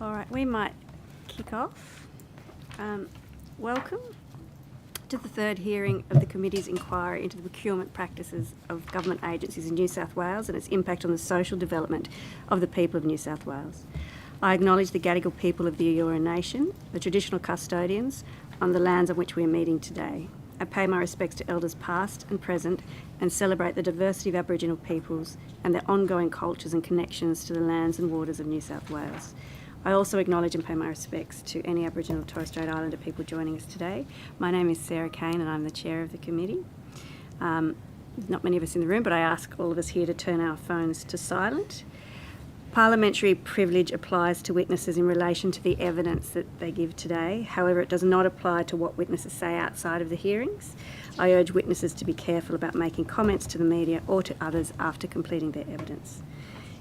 All right, we might kick off. Welcome to the third hearing of the Committee's inquiry into the procurement practices of government agencies in New South Wales and its impact on the social development of the people of New South Wales. I acknowledge the Gadigal people of the Eora Nation, the traditional custodians on the lands on which we are meeting today. I pay my respects to elders past and present and celebrate the diversity of Aboriginal peoples and their ongoing cultures and connections to the lands and waters of New South Wales. I also acknowledge and pay my respects to any Aboriginal and Torres Strait Islander people joining us today. My name is Sarah Kane and I'm the chair of the committee. Not many of us in the room, but I ask all of us here to turn our phones to silent. Parliamentary privilege applies to witnesses in relation to the evidence that they give today. However, it does not apply to what witnesses say outside of the hearings. I urge witnesses to be careful about making comments to the media or to others after completing their evidence.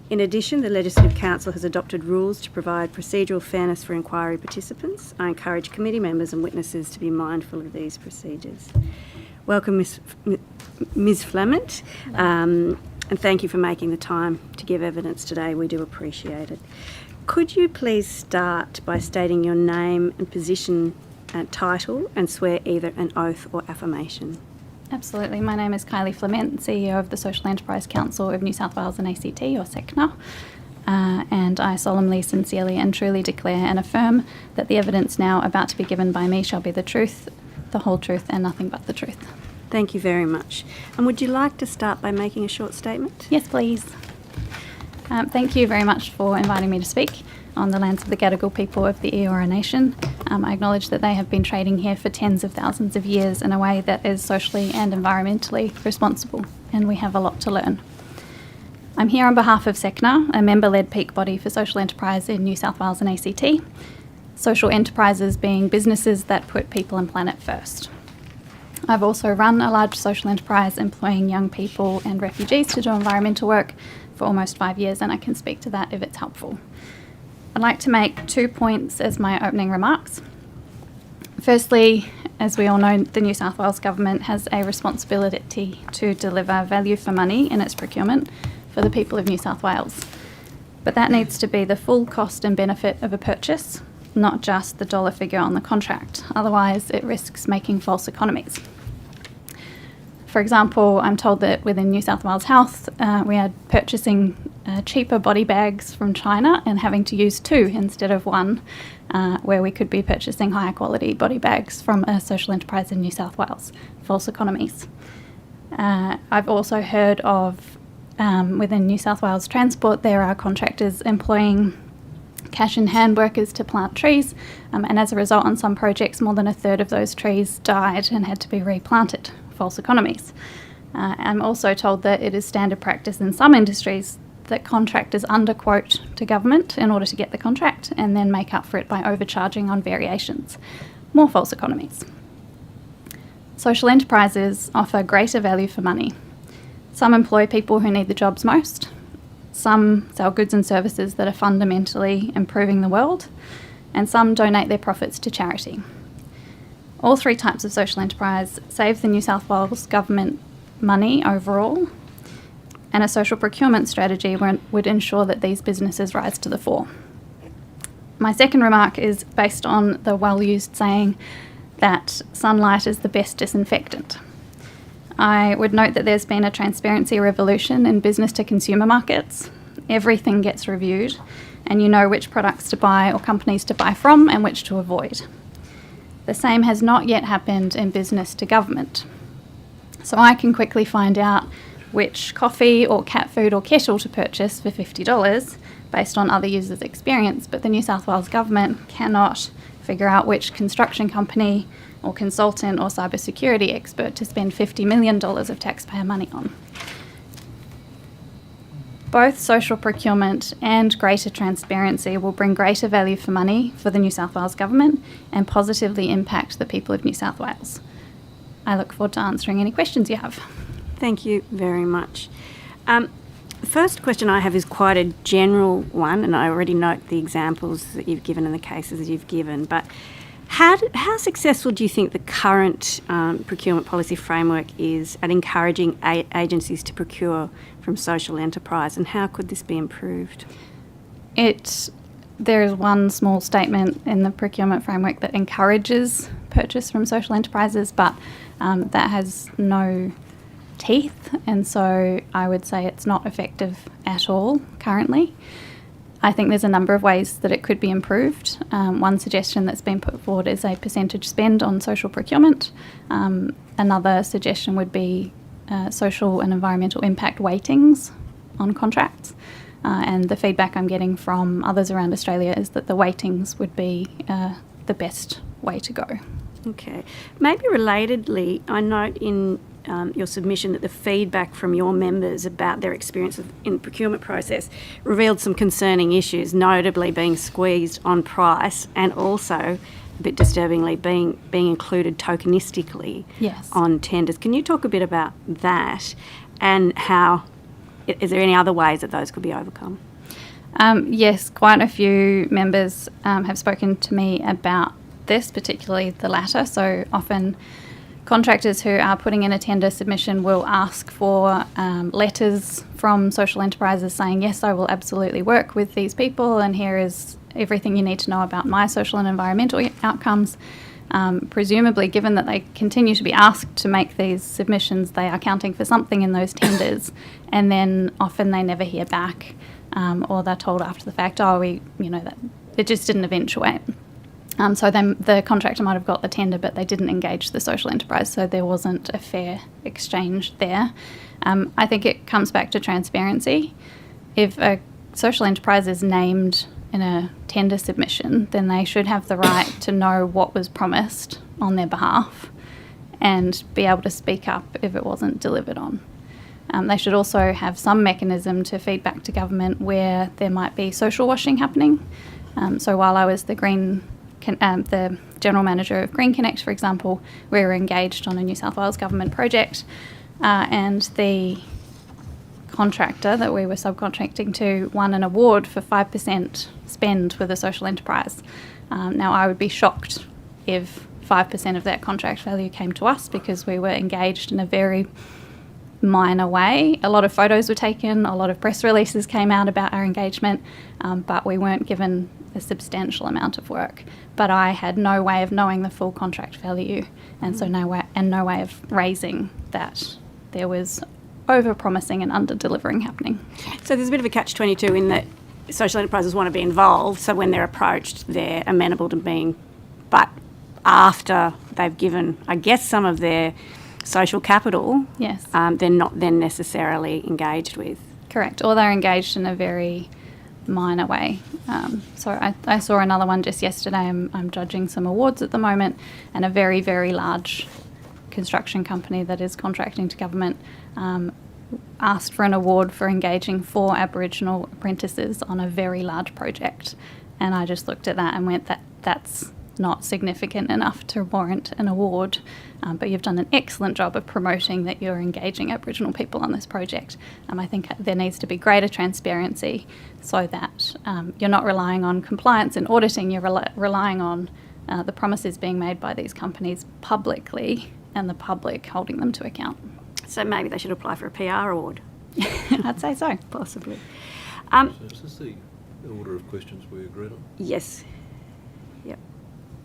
In addition, the Legislative Council has adopted rules to provide procedural fairness for inquiry participants. I encourage committee members and witnesses to be mindful of these procedures. Welcome, Ms. Flemont, and thank you for making the time to give evidence today. We do appreciate it. Could you please start by stating your name and position and title and swear either an oath or affirmation? Absolutely. My name is Kylie Flement, CEO of the Social Enterprise Council of New South Wales and ACT, or SECNA, and I solemnly, sincerely and truly declare and affirm that the evidence now about to be given by me shall be the truth, the whole truth and nothing but the truth. Thank you very much. And would you like to start by making a short statement? Yes, please. Thank you very much for inviting me to speak on the lands of the Gadigal people of the Eora Nation. I acknowledge that they have been trading here for tens of thousands of years in a way that is socially and environmentally responsible, and we have a lot to learn. I'm here on behalf of SECNA, a member-led peak body for social enterprise in New South Wales and ACT, social enterprises being businesses that put people and planet first. I've also run a large social enterprise employing young people and refugees to do environmental work for almost 5 years, and I can speak to that if it's helpful. I'd like to make 2 points as my opening remarks. Firstly, as we all know, the New South Wales Government has a responsibility to deliver value for money in its procurement for the people of New South Wales. But that needs to be the full cost and benefit of a purchase, not just the dollar figure on the contract. Otherwise, it risks making false economies. For example, I'm told that within New South Wales Health, we are purchasing cheaper body bags from China and having to use 2 instead of 1, where we could be purchasing higher quality body bags from a social enterprise in New South Wales. False economies. I've also heard of, within New South Wales Transport, there are contractors employing cash-in-hand workers to plant trees, and as a result, on some projects, more than a third of those trees died and had to be replanted. False economies. I'm also told that it is standard practice in some industries that contractors underquote to government in order to get the contract and then make up for it by overcharging on variations. More false economies. Social enterprises offer greater value for money. Some employ people who need the jobs most. Some sell goods and services that are fundamentally improving the world, and some donate their profits to charity. All 3 types of social enterprise save the New South Wales Government money overall, and a social procurement strategy would ensure that these businesses rise to the fore. My second remark is based on the well-used saying that sunlight is the best disinfectant. I would note that there's been a transparency revolution in business-to-consumer markets. Everything gets reviewed, and you know which products to buy or companies to buy from and which to avoid. The same has not yet happened in business to government. So I can quickly find out which coffee or cat food or kettle to purchase for $50 based on other users' experience, but the New South Wales Government cannot figure out which construction company or consultant or cybersecurity expert to spend $50 million of taxpayer money on. Both social procurement and greater transparency will bring greater value for money for the New South Wales Government and positively impact the people of New South Wales. I look forward to answering any questions you have. Thank you very much. The first question I have is quite a general one, and I already note the examples that you've given and the cases that you've given, but how successful do you think the current procurement policy framework is at encouraging agencies to procure from social enterprise, and how could this be improved? It there is one small statement in the procurement framework that encourages purchase from social enterprises, but that has no teeth, and so I would say it's not effective at all currently. I think there's a number of ways that it could be improved. One suggestion that's been put forward is a percentage spend on social procurement. Another suggestion would be social and environmental impact weightings on contracts. And the feedback I'm getting from others around Australia is that the weightings would be the best way to go. Okay. Maybe relatedly, I note in your submission that the feedback from your members about their experience in the procurement process revealed some concerning issues, notably being squeezed on price and also, a bit disturbingly, being included tokenistically on tenders. Can you talk a bit about that and how, is there any other ways that those could be overcome? Yes, quite a few members have spoken to me about this, particularly the latter. So often contractors who are putting in a tender submission will ask for letters from social enterprises saying, yes, I will absolutely work with these people, and here is everything you need to know about my social and environmental outcomes. Presumably, given that they continue to be asked to make these submissions, they are counting for something in those tenders, and then often they never hear back, or they're told after the fact, that it just didn't eventuate. So then the contractor might have got the tender, but they didn't engage the social enterprise, so there wasn't a fair exchange there. I think it comes back to transparency. If a social enterprise is named in a tender submission, then they should have the right to know what was promised on their behalf and be able to speak up if it wasn't delivered on. They should also have some mechanism to feed back to government where there might be social washing happening. So while I was the general manager of Green Connect, for example, we were engaged on a New South Wales government project, and the contractor that we were subcontracting to won an award for 5% spend with a social enterprise. Now, I would be shocked if 5% of that contract value came to us, because we were engaged in a very minor way. A lot of photos were taken, a lot of press releases came out about our engagement, but we weren't given a substantial amount of work. But I had no way of knowing the full contract value, and so no way of raising that there was over-promising and under-delivering happening. So there's a bit of a catch-22 in that social enterprises want to be involved, so when they're approached, they're amenable to being, but after they've given, I guess, some of their social capital, yes, they're not then necessarily engaged with. Correct, or they're engaged in a very minor way. So I saw another one just yesterday. I'm judging some awards at the moment, and a very, very large construction company that is contracting to government asked for an award for engaging 4 Aboriginal apprentices on a very large project. And I just looked at that and went, that's not significant enough to warrant an award, but you've done an excellent job of promoting that you're engaging Aboriginal people on this project. I think there needs to be greater transparency so that you're not relying on compliance and auditing, you're relying on the promises being made by these companies publicly and the public holding them to account. So maybe they should apply for a PR award. I'd say so. Possibly. So is this the order of questions we agreed on? Yes. Yep.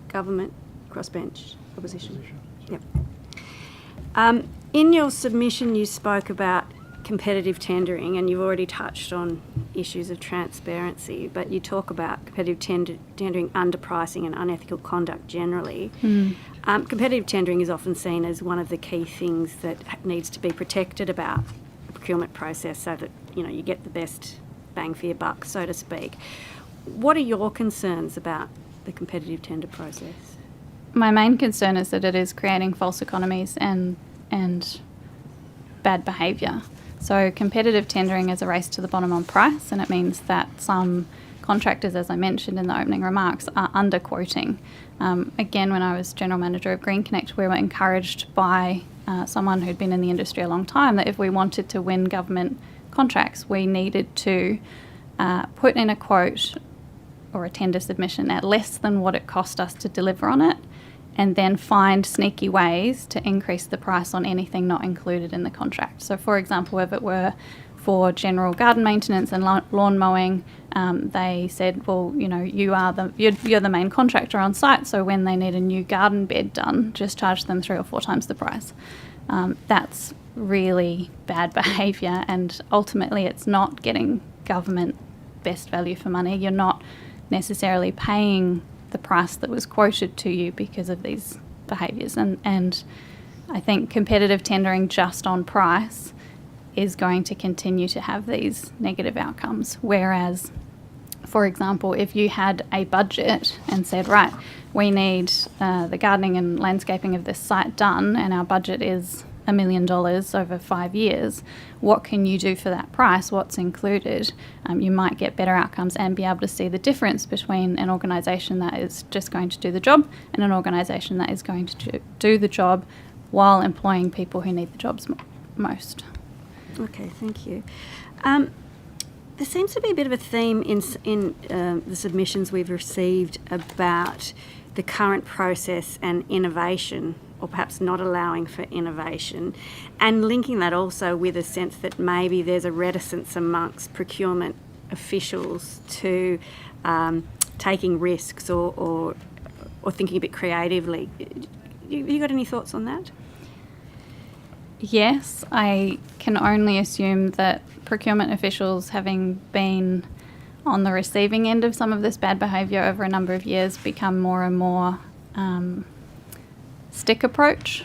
Government, crossbench, opposition. Yep. In your submission, you spoke about competitive tendering, and you've already touched on issues of transparency, but you talk about competitive tendering, underpricing and unethical conduct generally. Competitive tendering is often seen as one of the key things that needs to be protected about the procurement process so that, you get the best bang for your buck, so to speak. What are your concerns about the competitive tender process? My main concern is that it is creating false economies and bad behaviour. So competitive tendering is a race to the bottom on price, and it means that some contractors, as I mentioned in the opening remarks, are underquoting. Again, when I was General Manager of Green Connect, we were encouraged by someone who'd been in the industry a long time that if we wanted to win government contracts, we needed to put in a quote or a tender submission at less than what it cost us to deliver on it, and then find sneaky ways to increase the price on anything not included in the contract. So, for example, if it were for general garden maintenance and lawn mowing, they said, well, you know, you're the main contractor on site, so when they need a new garden bed done, just charge them 3 or 4 times the price. That's really bad behaviour, and ultimately it's not getting government best value for money. You're not necessarily paying the price that was quoted to you because of these behaviours. And I think competitive tendering just on price is going to continue to have these negative outcomes. Whereas, for example, if you had a budget and said, right, we need the gardening and landscaping of this site done, and our budget is $1 million over 5 years, what can you do for that price? What's included? You might get better outcomes and be able to see the difference between an organisation that is just going to do the job and an organisation that is going to do the job while employing people who need the jobs most. Okay, thank you. There seems to be a bit of a theme in the submissions we've received about the current process and innovation, or perhaps not allowing for innovation, and linking that also with a sense that maybe there's a reticence amongst procurement officials to taking risks or thinking a bit creatively. Have you got any thoughts on that? Yes, I can only assume that procurement officials, having been on the receiving end of some of this bad behaviour over a number of years, become more and more stick approach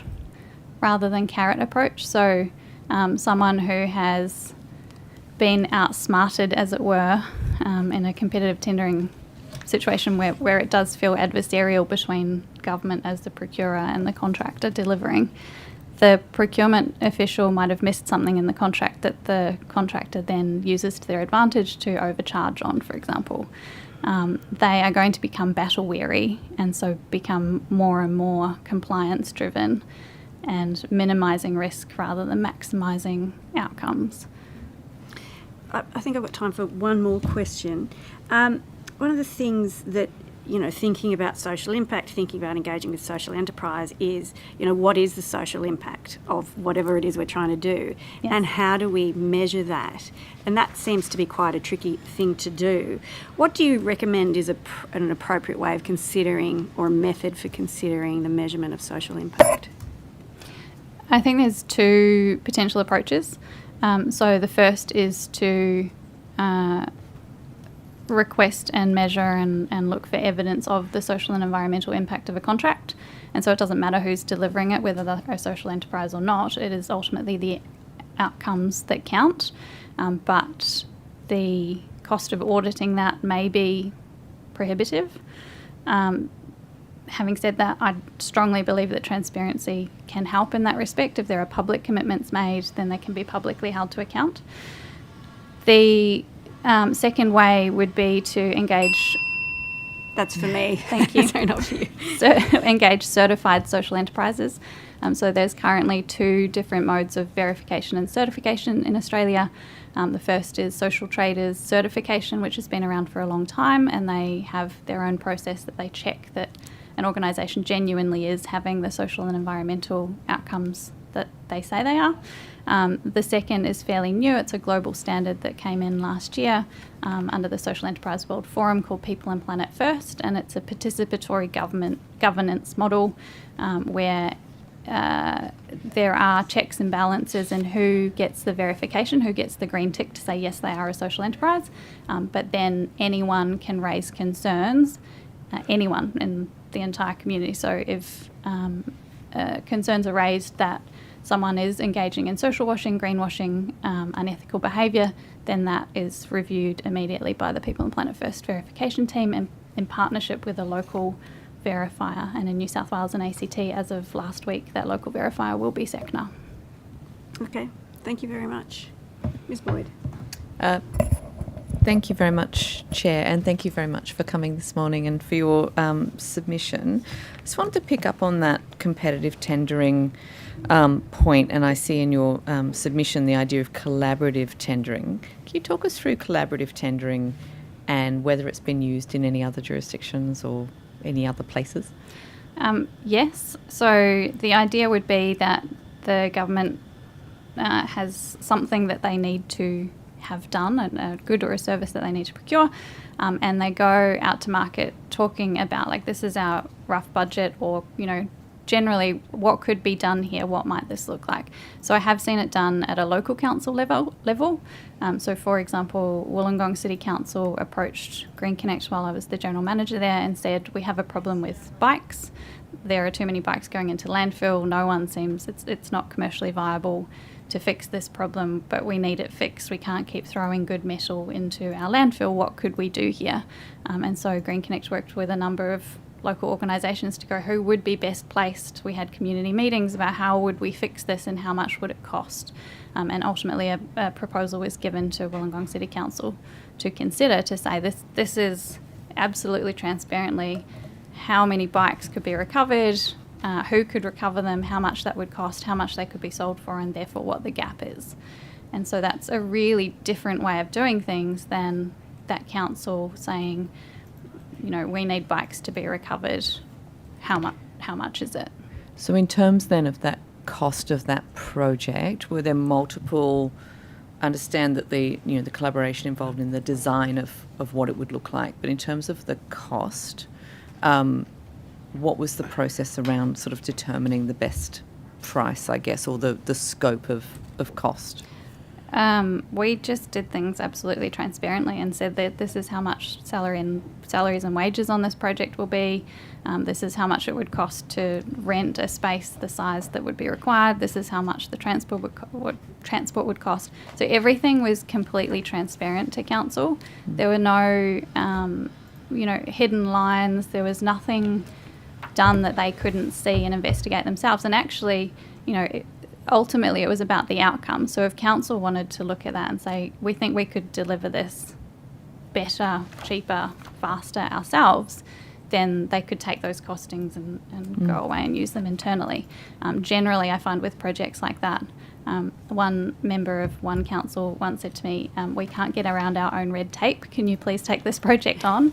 rather than carrot approach. So someone who has been outsmarted, as it were, in a competitive tendering situation where it does feel adversarial between government as the procurer and the contractor delivering, the procurement official might have missed something in the contract that the contractor then uses to their advantage to overcharge on, for example. They are going to become battle weary and so become more and more compliance driven and minimising risk rather than maximising outcomes. I think I've got time for one more question. One of the things that, you know, thinking about social impact, thinking about engaging with social enterprise is, you know, what is the social impact of whatever it is we're trying to do? Yes. And how do we measure that? And that seems to be quite a tricky thing to do. What do you recommend is an appropriate way of considering, or a method for considering, the measurement of social impact? I think there's 2 potential approaches. So the first is to request and measure and look for evidence of the social and environmental impact of a contract. And so it doesn't matter who's delivering it, whether they're a social enterprise or not. It is ultimately the outcomes that count. But the cost of auditing that may be prohibitive. Having said that, I strongly believe that transparency can help in that respect. If there are public commitments made, then they can be publicly held to account. The second way would be to engage... That's for me. Thank you. Sorry, not for you. So engage certified social enterprises. So there's currently 2 different modes of verification and certification in Australia. The first is social traders certification, which has been around for a long time, and they have their own process that they check that an organisation genuinely is having the social and environmental outcomes that they say they are. The second is fairly new. It's a global standard that came in last year under the Social Enterprise World Forum called People and Planet First, and it's a participatory governance model where there are checks and balances in who gets the verification, who gets the green tick to say yes, they are a social enterprise, but then anyone can raise concerns, anyone in the entire community. So if concerns are raised that someone is engaging in social washing, greenwashing, unethical behaviour, then that is reviewed immediately by the People and Planet First verification team and in partnership with a local verifier. And in New South Wales and ACT, as of last week, that local verifier will be SECNA. Okay, thank you very much. Ms Boyd. Thank you very much, Chair, and thank you very much for coming this morning and for your submission. I just wanted to pick up on that competitive tendering point, and I see in your submission the idea of collaborative tendering. Can you talk us through collaborative tendering and whether it's been used in any other jurisdictions or any other places? Yes. So the idea would be that the government has something that they need to have done, a good or a service that they need to procure, and they go out to market talking about, like, this is our rough budget, or, you know, generally what could be done here, what might this look like. So I have seen it done at a local council level. So for example, Wollongong City Council approached Green Connect while I was the general manager there and said, we have a problem with bikes. There are too many bikes going into landfill. No one seems, it's not commercially viable to fix this problem, but we need it fixed. We can't keep throwing good metal into our landfill. What could we do here? And so Green Connect worked with a number of local organisations to go, who would be best placed. We had community meetings about how would we fix this and how much would it cost. And ultimately a proposal was given to Wollongong City Council to consider, to say this is absolutely transparently how many bikes could be recovered, who could recover them, how much that would cost, how much they could be sold for, and therefore what the gap is. And so that's a really different way of doing things than that council saying, you know, we need bikes to be recovered. How much is it? So in terms then of that cost of that project, were there multiple, understand that the collaboration involved in the design of what it would look like, but in terms of the cost, what was the process around sort of determining the best price, I guess, or the scope of cost? We just did things absolutely transparently and said that this is how much salaries and wages on this project will be. This is how much it would cost to rent a space the size that would be required. This is how much the transport would cost. So everything was completely transparent to council. There were no, hidden lines. There was nothing done that they couldn't see and investigate themselves. And actually, ultimately it was about the outcome. So if council wanted to look at that and say, we think we could deliver this better, cheaper, faster ourselves, then they could take those costings and go away and use them internally. Generally, I find with projects like that, one member of one council once said to me, we can't get around our own red tape. Can you please take this project on?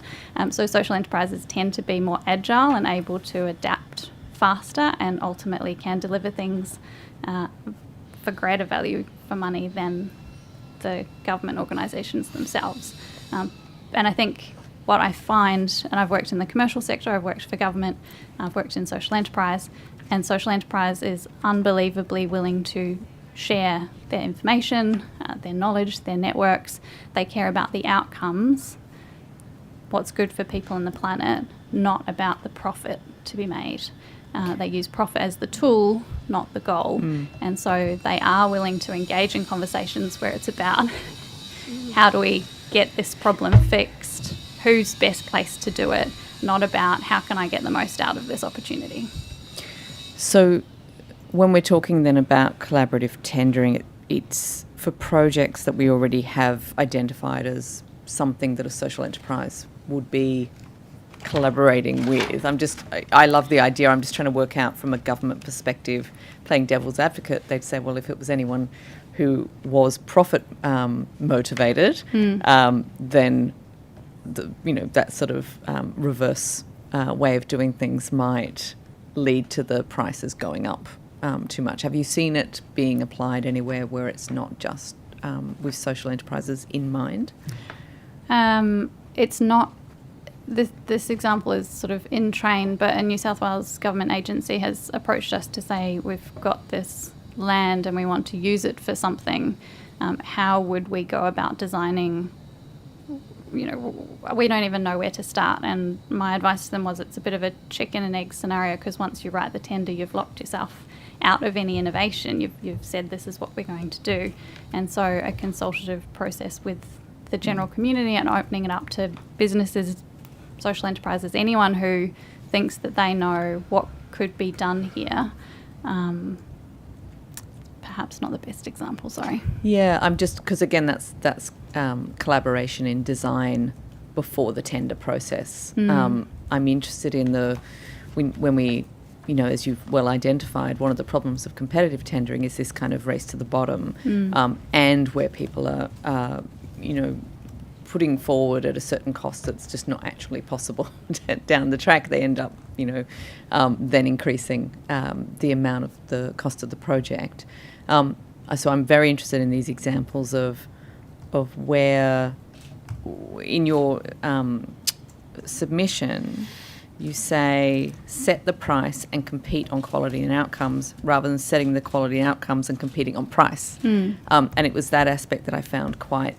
So social enterprises tend to be more agile and able to adapt faster and ultimately can deliver things for greater value for money than the government organisations themselves. And I think what I find, and I've worked in the commercial sector, I've worked for government, I've worked in social enterprise, and social enterprise is unbelievably willing to share their information, their knowledge, their networks. They care about the outcomes, what's good for people and the planet, not about the profit to be made. They use profit as the tool, not the goal. And so they are willing to engage in conversations where it's about how do we get this problem fixed, who's best placed to do it, not about how can I get the most out of this opportunity. So when we're talking then about collaborative tendering, it's for projects that we already have identified as something that a social enterprise would be collaborating with. I love the idea. I'm just trying to work out from a government perspective, playing devil's advocate, they'd say, well, if it was anyone who was profit motivated, then that sort of reverse way of doing things might lead to the prices going up too much. Have you seen it being applied anywhere where it's not just with social enterprises in mind? It's not. This example is sort of in train, but a New South Wales government agency has approached us to say, we've got this land and we want to use it for something. How would we go about designing? We don't even know where to start. And my advice to them was, it's a bit of a chicken and egg scenario, because once you write the tender, you've locked yourself out of any innovation. You've said this is what we're going to do. And so a consultative process with the general community and opening it up to businesses, social enterprises, anyone who thinks that they know what could be done here. Perhaps not the best example, sorry. Yeah, I'm just, because again, that's collaboration in design before the tender process. I'm interested in when we, as you've well identified, one of the problems of competitive tendering is this kind of race to the bottom, and where people are putting forward at a certain cost that's just not actually possible down the track. They end up, then increasing the amount of the cost of the project. So I'm very interested in these examples of where, in your submission, you say set the price and compete on quality and outcomes rather than setting the quality and outcomes and competing on price. And it was that aspect that I found quite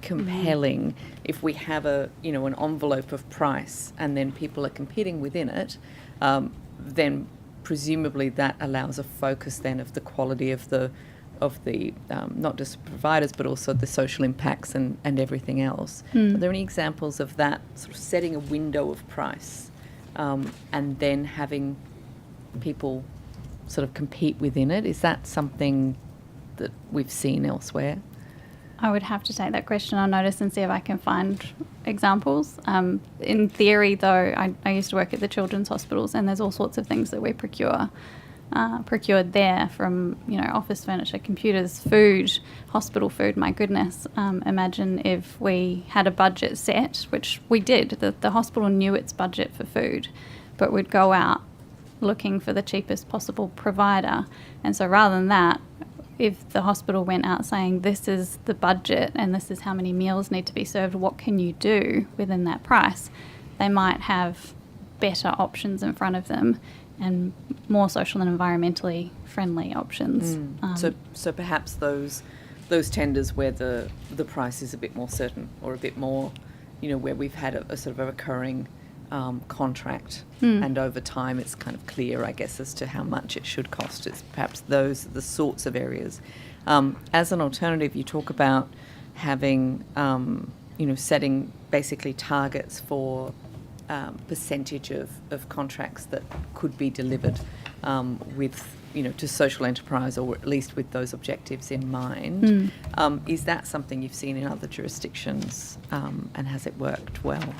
compelling. If we have an envelope of price and then people are competing within it, then presumably that allows a focus then of the quality of the not just providers but also the social impacts and everything else. Are there any examples of that sort of setting a window of price and then having people sort of compete within it? Is that something that we've seen elsewhere? I would have to take that question on notice and see if I can find examples. In theory, though, I used to work at the children's hospitals, and there's all sorts of things that we procured there, from office furniture, computers, food, hospital food. My goodness, imagine if we had a budget set, which we did. The hospital knew its budget for food, but we'd go out looking for the cheapest possible provider. And so rather than that, if the hospital went out saying this is the budget and this is how many meals need to be served, what can you do within that price, they might have better options in front of them and more social and environmentally friendly options. So perhaps those tenders where the price is a bit more certain, or a bit more, where we've had a sort of a recurring contract, and over time it's kind of clear, I guess, as to how much it should cost. It's perhaps those are the sorts of areas. As an alternative, you talk about having, setting basically targets for percentage of contracts that could be delivered with, to social enterprise, or at least with those objectives in mind. Is that something you've seen in other jurisdictions, and has it worked well?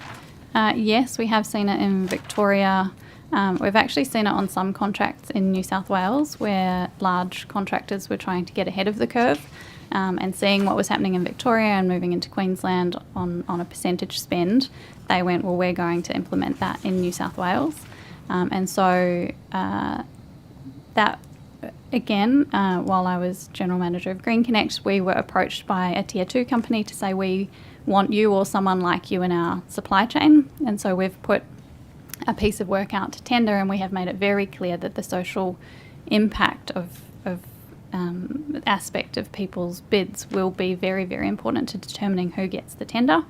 Yes, we have seen it in Victoria. We've actually seen it on some contracts in New South Wales, where large contractors were trying to get ahead of the curve, and seeing what was happening in Victoria and moving into Queensland on a percentage spend. They went, well, we're going to implement that in New South Wales. And so that, again, while I was General Manager of Green Connect, we were approached by a Tier 2 company to say, we want you or someone like you in our supply chain. And so we've put a piece of work out to tender, and we have made it very clear that the social impact of aspect of people's bids will be very, very important to determining who gets the tender.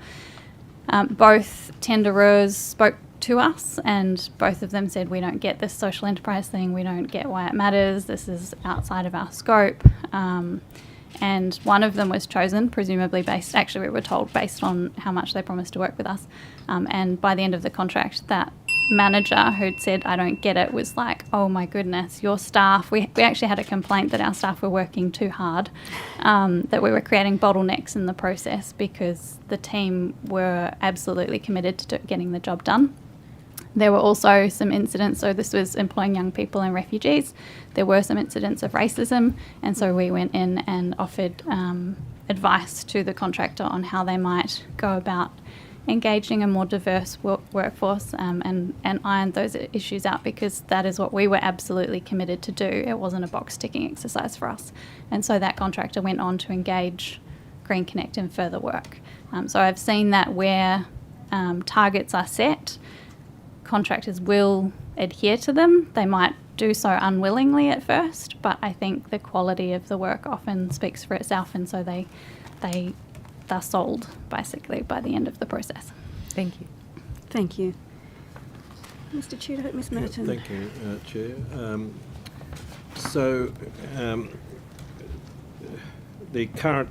Both tenderers spoke to us, and both of them said, we don't get this social enterprise thing, we don't get why it matters, this is outside of our scope. And one of them was chosen, presumably based, actually we were told, based on how much they promised to work with us. And by the end of the contract, that manager who'd said, I don't get it, was like, oh my goodness, your staff, we actually had a complaint that our staff were working too hard, that we were creating bottlenecks in the process, because the team were absolutely committed to getting the job done. There were also some incidents, so this was employing young people and refugees. There were some incidents of racism, and so we went in and offered advice to the contractor on how they might go about engaging a more diverse workforce, and ironed those issues out, because that is what we were absolutely committed to do. It wasn't a box-ticking exercise for us. And so that contractor went on to engage Green Connect in further work. So I've seen that where targets are set, contractors will adhere to them. They might do so unwillingly at first, but I think the quality of the work often speaks for itself, and so they're sold basically by the end of the process. Thank you. Thank you. Mr. Tudor, Ms. Merton. Thank you, Chair. The current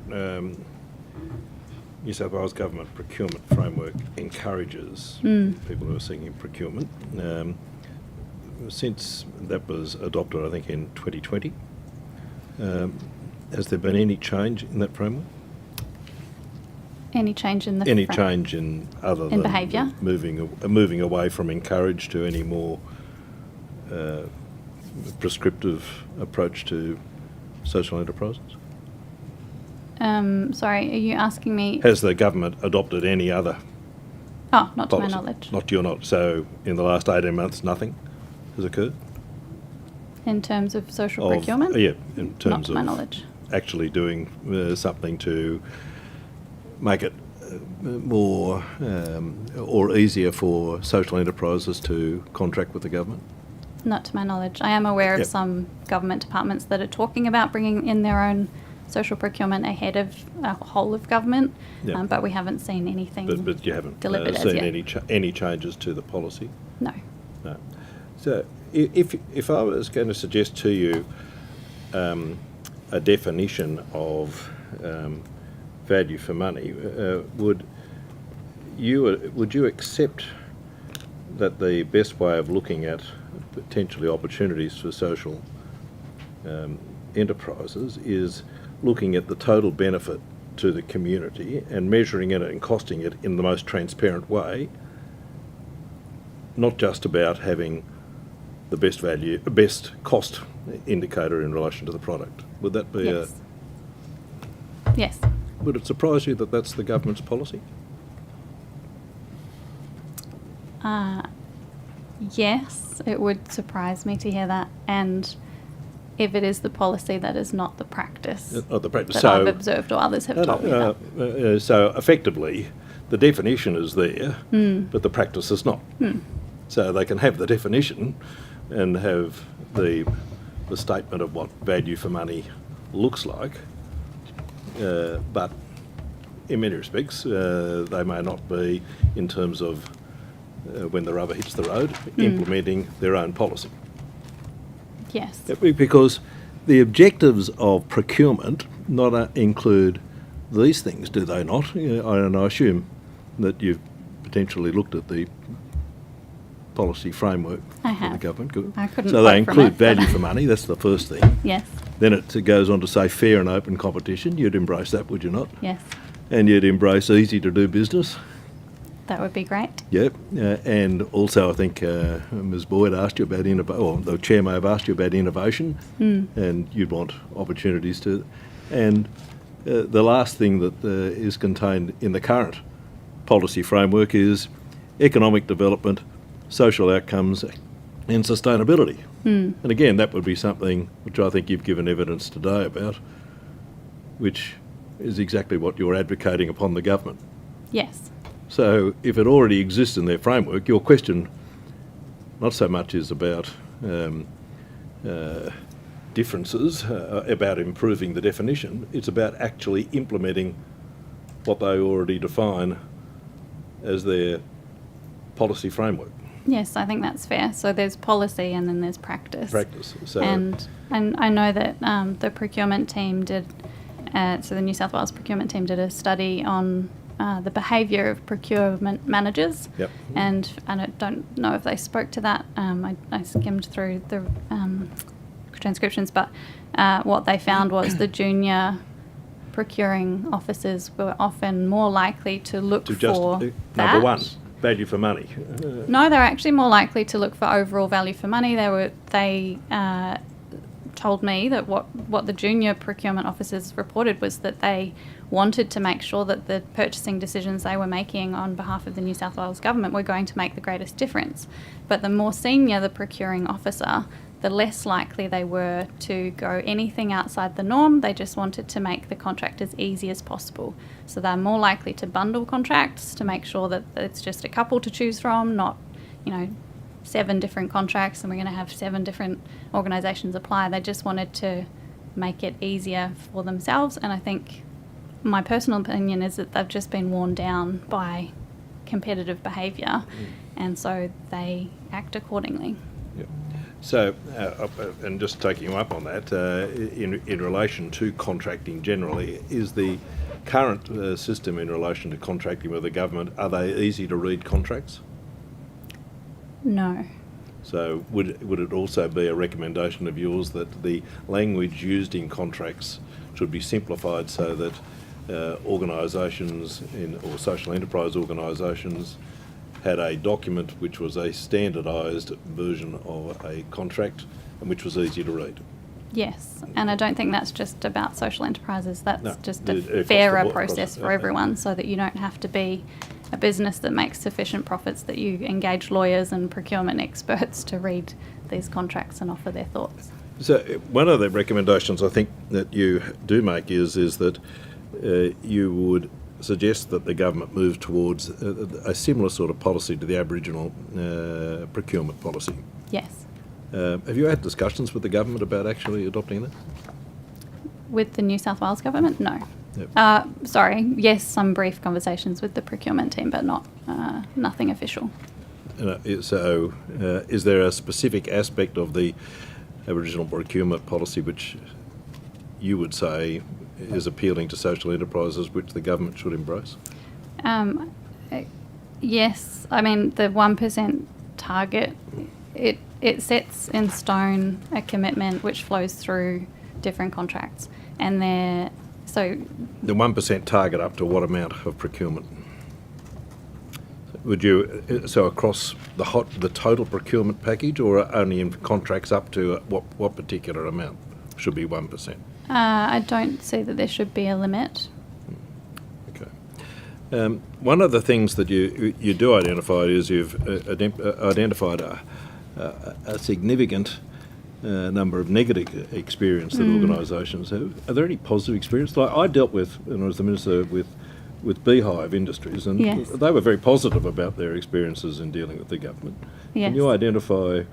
New South Wales Government procurement framework encourages people who are seeking procurement. Since that was adopted, I think, in 2020, has there been any change in that framework? Any change in the change in other than behaviour? Moving away from encourage to any more prescriptive approach to social enterprises? Sorry, are you asking me? Has the government adopted any other Oh, not policy? to my knowledge. Not to your knowledge. So in the last 18 months, nothing has occurred? In terms of social of, procurement? Yeah, in Not terms to my of knowledge. actually doing something to make it more or easier for social enterprises to contract with the government? Not to my knowledge. I am aware of Yep. some government departments that are talking about bringing in their own social procurement ahead of a whole of government, Yep. But we haven't seen anything But you haven't delivered as seen yet. any changes to the policy? No. No. So if I was going to suggest to you a definition of value for money, would you accept that the best way of looking at potentially opportunities for social enterprises is looking at the total benefit to the community and measuring it and costing it in the most transparent way, not just about having the best cost indicator in relation to the product? Would that be Yes. Yes. would it surprise you that that's the government's policy? Yes, it would surprise me to hear that. And if it is the policy, that is not the practice Of the practice. that So I've observed or others have told me about. so effectively, the definition is there, but the practice is not. So they can have the definition and have the statement of what value for money looks like, but in many respects, they may not be, in terms of when the rubber hits the road, implementing their own policy. Yes. Because the objectives of procurement not include these things, do they not? And I assume that you've potentially looked at the policy framework I for the have. government. Good. I couldn't So they quote from include it, but- value for money, that's the first thing. Yes. Then it goes on to say fair and open competition. You'd embrace that, would you not? Yes. And you'd embrace easy to do business. That would be great. Yep, and also I think Ms Boyd asked you about or the chair may have asked you about innovation, and you'd want opportunities to. And the last thing that is contained in the current policy framework is economic development, social outcomes, and sustainability. And again, that would be something which I think you've given evidence today about, which is exactly what you're advocating upon the government. Yes. So if it already exists in their framework, your question not so much is about differences, about improving the definition, it's about actually implementing what they already define as their policy framework. Yes, I think that's fair. So there's policy and then there's practice. So And I know that the procurement team did, so the New South Wales procurement team did a study on the behaviour of procurement managers. Yep. And I don't know if they spoke to that. I skimmed through the transcriptions, but what they found was the junior procuring officers were often more likely to look to just for that. number one, value for money. No, they're actually more likely to look for overall value for money. They told me that what the junior procurement officers reported was that they wanted to make sure that the purchasing decisions they were making on behalf of the New South Wales government were going to make the greatest difference. But the more senior the procuring officer, the less likely they were to go anything outside the norm. They just wanted to make the contract as easy as possible. So they're more likely to bundle contracts to make sure that it's just a couple to choose from, not, 7 different contracts and we're going to have 7 different organisations apply. They just wanted to make it easier for themselves. And I think my personal opinion is that they've just been worn down by competitive behaviour, and so they act accordingly. Yep. So, and just taking you up on that, in relation to contracting generally, is the current system in relation to contracting with the government, are they easy to read contracts? No. So would it also be a recommendation of yours that the language used in contracts should be simplified so that organisations or social enterprise organisations had a document which was a standardised version of a contract and which was easy to read? Yes, and I don't think that's just about social enterprises. That's No, just across a the fairer board, process for everyone, so that you don't have to be a business that makes sufficient profits that you engage lawyers and procurement experts to read these contracts and offer their thoughts. So one of the recommendations I think that you do make is that you would suggest that the government move towards a similar sort of policy to the Aboriginal procurement policy. Yes. Have you had discussions with the government about actually adopting that? With the New South Wales government? No. Yep. Yes, some brief conversations with the procurement team, but nothing official. So is there a specific aspect of the Aboriginal procurement policy which you would say is appealing to social enterprises which the government should embrace? Yes, I mean the 1% target, it sets in stone a commitment which flows through different contracts, and the 1% target up to what amount of procurement? Would you across the total procurement package, or only in contracts up to what particular amount should be 1%? I don't see that there should be a limit. Okay. One of the things that you do identify is you've identified a significant number of negative experience that organisations have. Are there any positive experience? Like I dealt with, when I was the minister, with Beehive Industries, and yes, they were very positive about their experiences in dealing with the government. Yes. Can you identify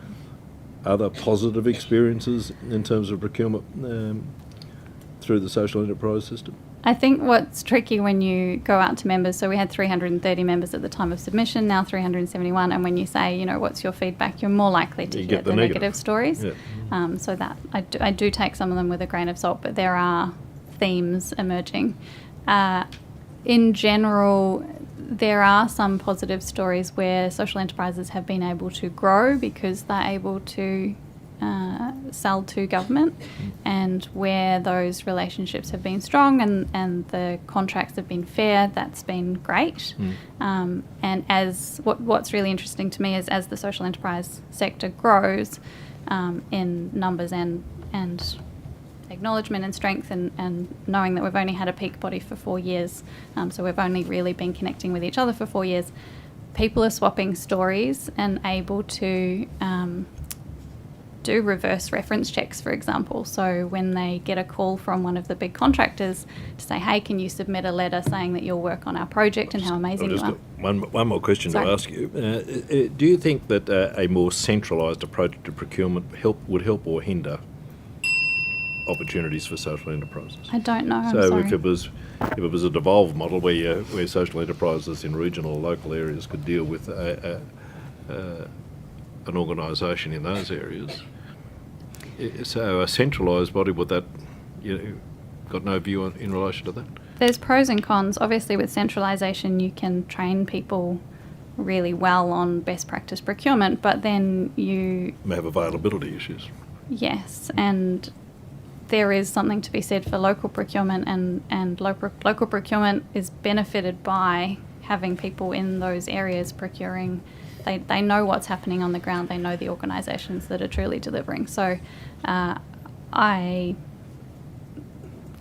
other positive experiences in terms of procurement through the social enterprise system? I think what's tricky when you go out to members, so we had 330 members at the time of submission, now 371, and when you say, what's your feedback, you're more likely to get the negative stories. Yeah. So that I do take some of them with a grain of salt, but there are themes emerging. In general, there are some positive stories where social enterprises have been able to grow because they're able to sell to government, and where those relationships have been strong and the contracts have been fair, that's been great. And as what's really interesting to me is as the social enterprise sector grows in numbers and acknowledgement and strength, and knowing that we've only had a peak body for 4 years, so we've only really been connecting with each other for 4 years, people are swapping stories and able to do reverse reference checks, for example. So when they get a call from one of the big contractors to say, hey, can you submit a letter saying that you'll work on our project and how amazing you are? One more question to ask you. Do you think that a more centralised approach to procurement would help or hinder opportunities for social enterprises? I don't know. So if it was a devolved model where social enterprises in regional or local areas could deal with an organisation in those areas, so a centralised body, would that, got no view in relation to that? There's pros and cons. Obviously with centralisation you can train people really well on best practice procurement, but then you may have availability issues. Yes, and there is something to be said for local procurement, and local procurement is benefited by having people in those areas procuring. They know what's happening on the ground. They know the organisations that are truly delivering. So I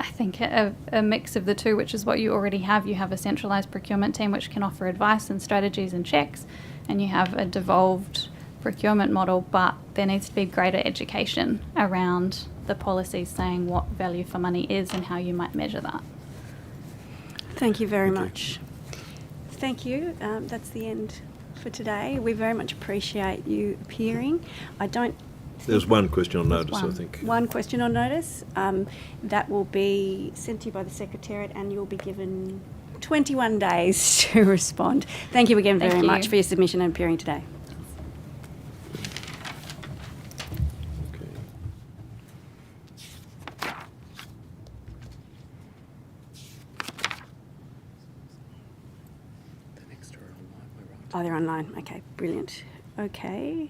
think a mix of the two, which is what you already have. You have a centralised procurement team which can offer advice and strategies and checks, and you have a devolved procurement model, but there needs to be greater education around the policies saying what value for money is and how you might measure that. Thank you very much. Thank you. That's the end for today. We very much appreciate you appearing. There's one question on notice, I think. One question on notice. That will be sent to you by the Secretariat, and you'll be given 21 days to respond. Thank you again very much for your submission and appearing today. Oh, they're online. Okay, brilliant. Okay.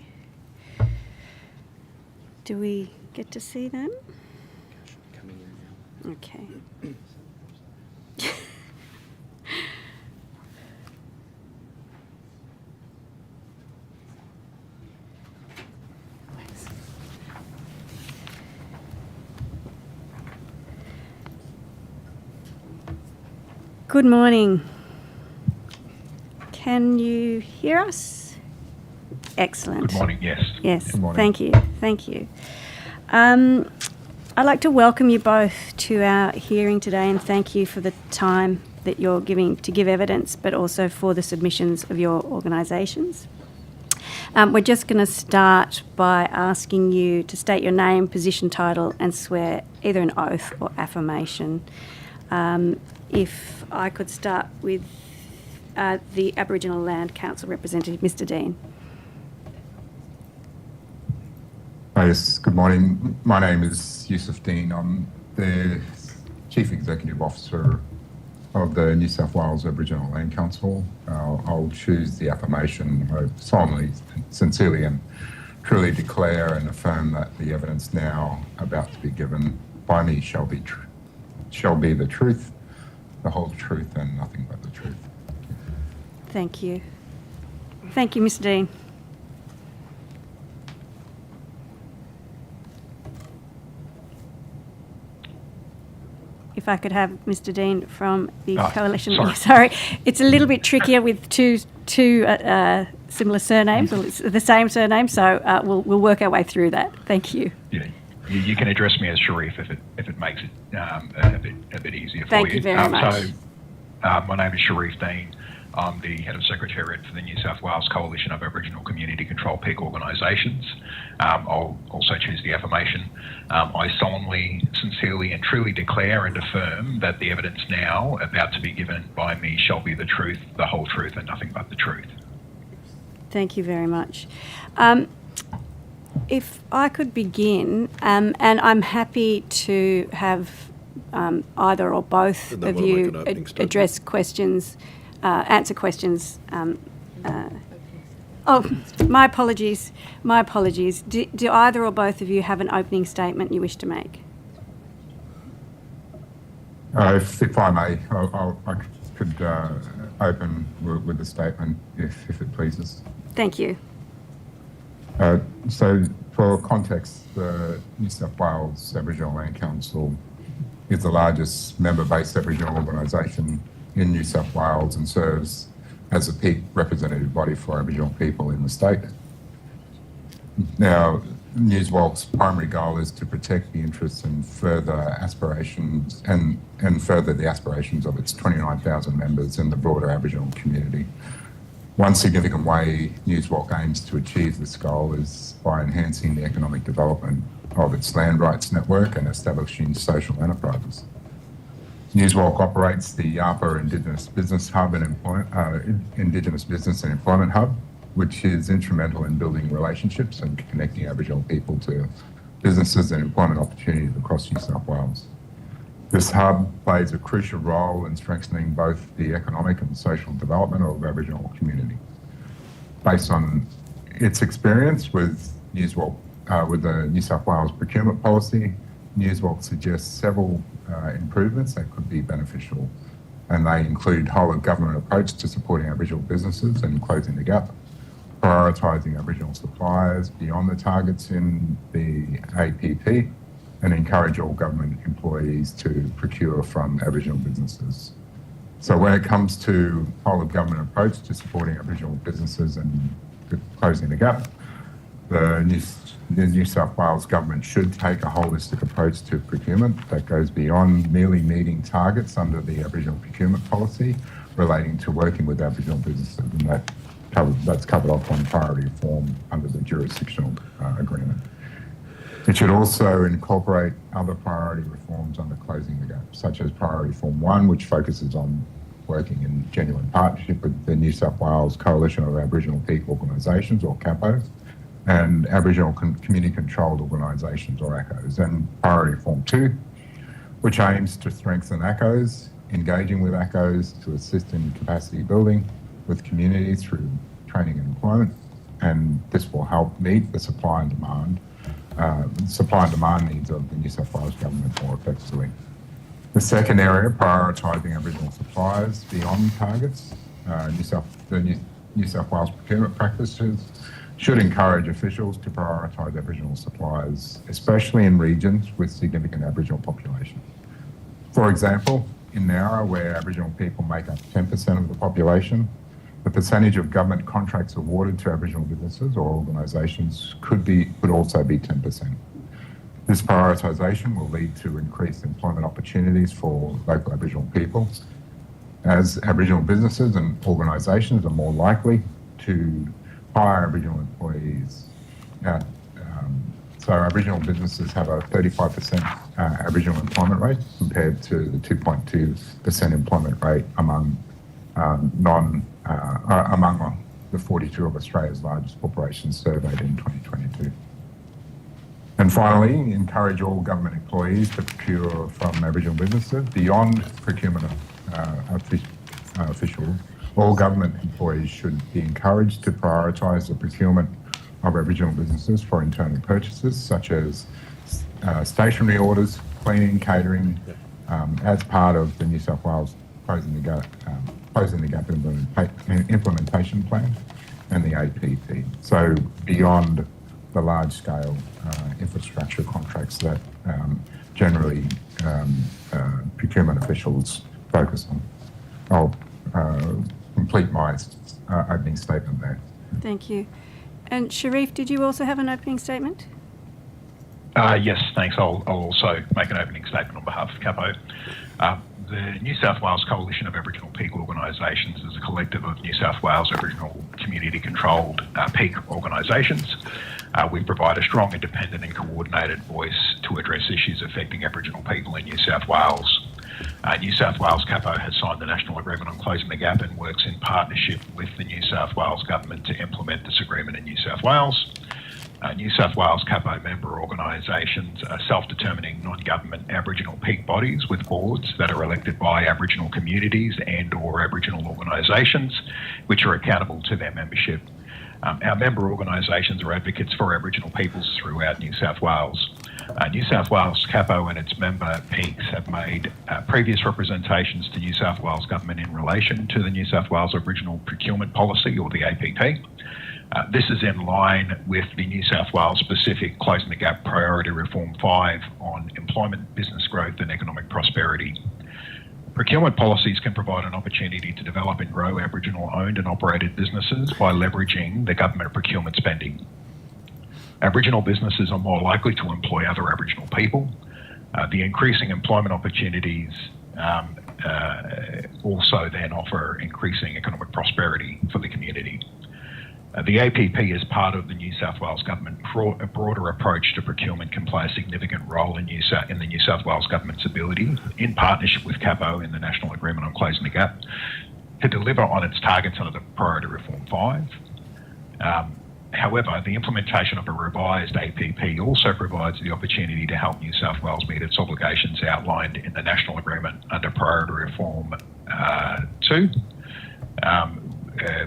Do we get to see them? Coming in now. Okay. Good morning. can you hear us? Excellent. Good morning, yes. Yes, Good morning. thank you, thank you. I'd like to welcome you both to our hearing today and thank you for the time that you're giving to give evidence, but also for the submissions of your organisations. We're just going to start by asking you to state your name, position, title, and swear either an oath or affirmation. If I could start with the Aboriginal Land Council representative, Mr. Dean. Yes, good morning. My name is Yusuf Dean. I'm the Chief Executive Officer of the New South Wales Aboriginal Land Council. I'll choose the affirmation. I solemnly, sincerely and truly declare and affirm that the evidence now about to be given by me shall be the truth, the whole truth and nothing but the truth. Thank you. Thank you, Mr. Dean. If I could have Mr. Dean from the coalition. Sorry, it's a little bit trickier with two similar surnames, or it's the same surname. So we'll work our way through that. Thank you. Yeah, you can address me as Sharif if it makes it a bit easier for you. Thank you very much. So, my name is Sharif Dean. I'm the Head of Secretariat for the New South Wales Coalition of Aboriginal Community Control Peak Organisations. I'll also choose the affirmation. I solemnly, sincerely and truly declare and affirm that the evidence now about to be given by me shall be the truth, the whole truth and nothing but the truth. Thank you very much. If I could begin, and I'm happy to have either or both And then of we'll make you an opening statement. address questions, answer questions. My apologies. My apologies. Do either or both of you have an opening statement you wish to make? If I may, I could open with a statement if it pleases. Thank you. So, for context, the New South Wales Aboriginal Land Council is the largest member-based Aboriginal organisation in New South Wales and serves as a peak representative body for Aboriginal people in the state. Now, NewsWalk's primary goal is to protect the interests and further aspirations and further the aspirations of its 29,000 members in the broader Aboriginal community. One significant way NewsWalk aims to achieve this goal is by enhancing the economic development of its land rights network and establishing social enterprises. NewsWalk operates the Yarpa Indigenous Business Hub and Indigenous Business and Employment Hub, which is instrumental in building relationships and connecting Aboriginal people to businesses and employment opportunities across New South Wales. This hub plays a crucial role in strengthening both the economic and social development of Aboriginal community. Based on its experience with NewsWalk, with the New South Wales procurement policy, NewsWalk suggests several improvements that could be beneficial, and they include whole of government approach to supporting Aboriginal businesses and closing the gap, prioritising Aboriginal suppliers beyond the targets in the APP, and encourage all government employees to procure from Aboriginal businesses. So when it comes to whole of government approach to supporting Aboriginal businesses and closing the gap, the New South Wales government should take a holistic approach to procurement that goes beyond merely meeting targets under the Aboriginal procurement policy relating to working with Aboriginal businesses, and that's covered off on priority reform under the jurisdictional agreement. It should also incorporate other priority reforms under closing the gap, such as priority reform 1, which focuses on working in genuine partnership with the New South Wales Coalition of Aboriginal Peak Organisations, or CAPO, and Aboriginal Community Controlled Organisations, or ACOs, and priority reform 2, which aims to strengthen ACOs, engaging with ACOs to assist in capacity building with communities through training and employment, and this will help meet the supply and demand needs of the New South Wales government more effectively. The second area, prioritising Aboriginal suppliers beyond targets. The New South Wales procurement practices should encourage officials to prioritise Aboriginal suppliers, especially in regions with significant Aboriginal population. For example, in Nowra, where Aboriginal people make up 10% of the population, The percentage of government contracts awarded to Aboriginal businesses or organisations could also be 10%. This prioritisation will lead to increased employment opportunities for local Aboriginal people, as Aboriginal businesses and organisations are more likely to hire Aboriginal employees. So Aboriginal businesses have a 35% Aboriginal employment rate compared to the 2.2% employment rate among the 42 of Australia's largest corporations surveyed in 2022. And finally, encourage all government employees to procure from Aboriginal businesses beyond procurement officials. All government employees should be encouraged to prioritise the procurement of Aboriginal businesses for internal purchases, such as stationery orders, cleaning, catering, as part of the New South Wales Closing the Gap implementation plan and the APP. So beyond the large-scale infrastructure contracts that generally procurement officials focus on. I'll complete my opening statement there. Thank you. And Sharif, did you also have an opening statement? Yes, thanks. I'll also make an opening statement on behalf of CAPO. The New South Wales Coalition of Aboriginal Peak Organisations is a collective of New South Wales Aboriginal community-controlled peak organisations. We provide a strong, independent and coordinated voice to address issues affecting Aboriginal people in New South Wales. New South Wales CAPO has signed the National Agreement on Closing the Gap and works in partnership with the New South Wales Government to implement this agreement in New South Wales. New South Wales CAPO member organisations are self-determining non-government Aboriginal peak bodies with boards that are elected by Aboriginal communities and or Aboriginal organisations, which are accountable to their membership. Our member organisations are advocates for Aboriginal peoples throughout New South Wales. New South Wales CAPO and its member peaks have made previous representations to New South Wales Government in relation to the New South Wales Aboriginal Procurement Policy, or the APP. This is in line with the New South Wales specific Closing the Gap Priority Reform 5 on employment, business growth and economic prosperity. Procurement policies can provide an opportunity to develop and grow Aboriginal owned and operated businesses by leveraging the government procurement spending. Aboriginal businesses are more likely to employ other Aboriginal people. The increasing employment opportunities also then offer increasing economic prosperity for the community. The APP, as part of the New South Wales Government, a broader approach to procurement can play a significant role in the New South Wales Government's ability, in partnership with CAPO in the National Agreement on Closing the Gap, to deliver on its targets under the Priority Reform 5. However, the implementation of a revised APP also provides the opportunity to help New South Wales meet its obligations outlined in the National Agreement under Priority Reform 2,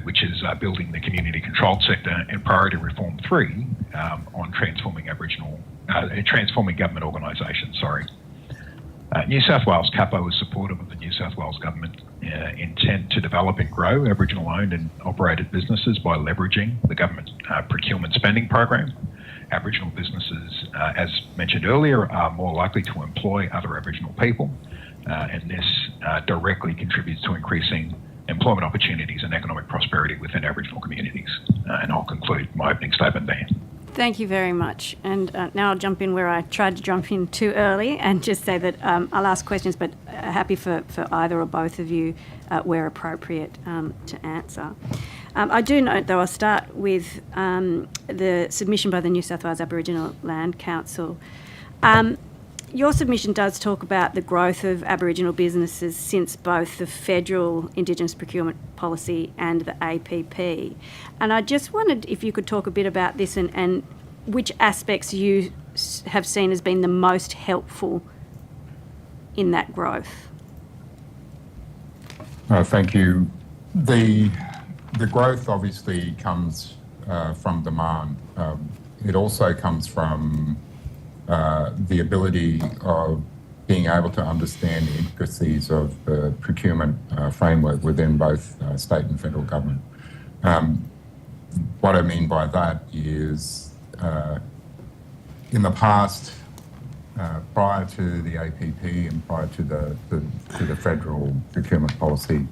which is building the community-controlled sector, and Priority Reform 3 on transforming government organisations. New South Wales CAPO is supportive of the New South Wales Government intent to develop and grow Aboriginal-owned and operated businesses by leveraging the government procurement spending program. Aboriginal businesses, as mentioned earlier, are more likely to employ other Aboriginal people, and this directly contributes to increasing employment opportunities and economic prosperity within Aboriginal communities. And I'll conclude my opening statement there. Thank you very much. And now I'll jump in where I tried to jump in too early and just say that I'll ask questions, but happy for either or both of you, where appropriate, to answer. I do note, though, I'll start with the submission by the New South Wales Aboriginal Land Council. Your submission does talk about the growth of Aboriginal businesses since both the federal Indigenous Procurement Policy and the APP. And I just wondered if you could talk a bit about this and which aspects you have seen as being the most helpful in that growth. Thank you. The growth obviously comes from demand. It also comes from the ability of being able to understand the intricacies of the procurement framework within both state and federal government. What I mean by that is, in the past, prior to the APP and prior to the federal procurement policy,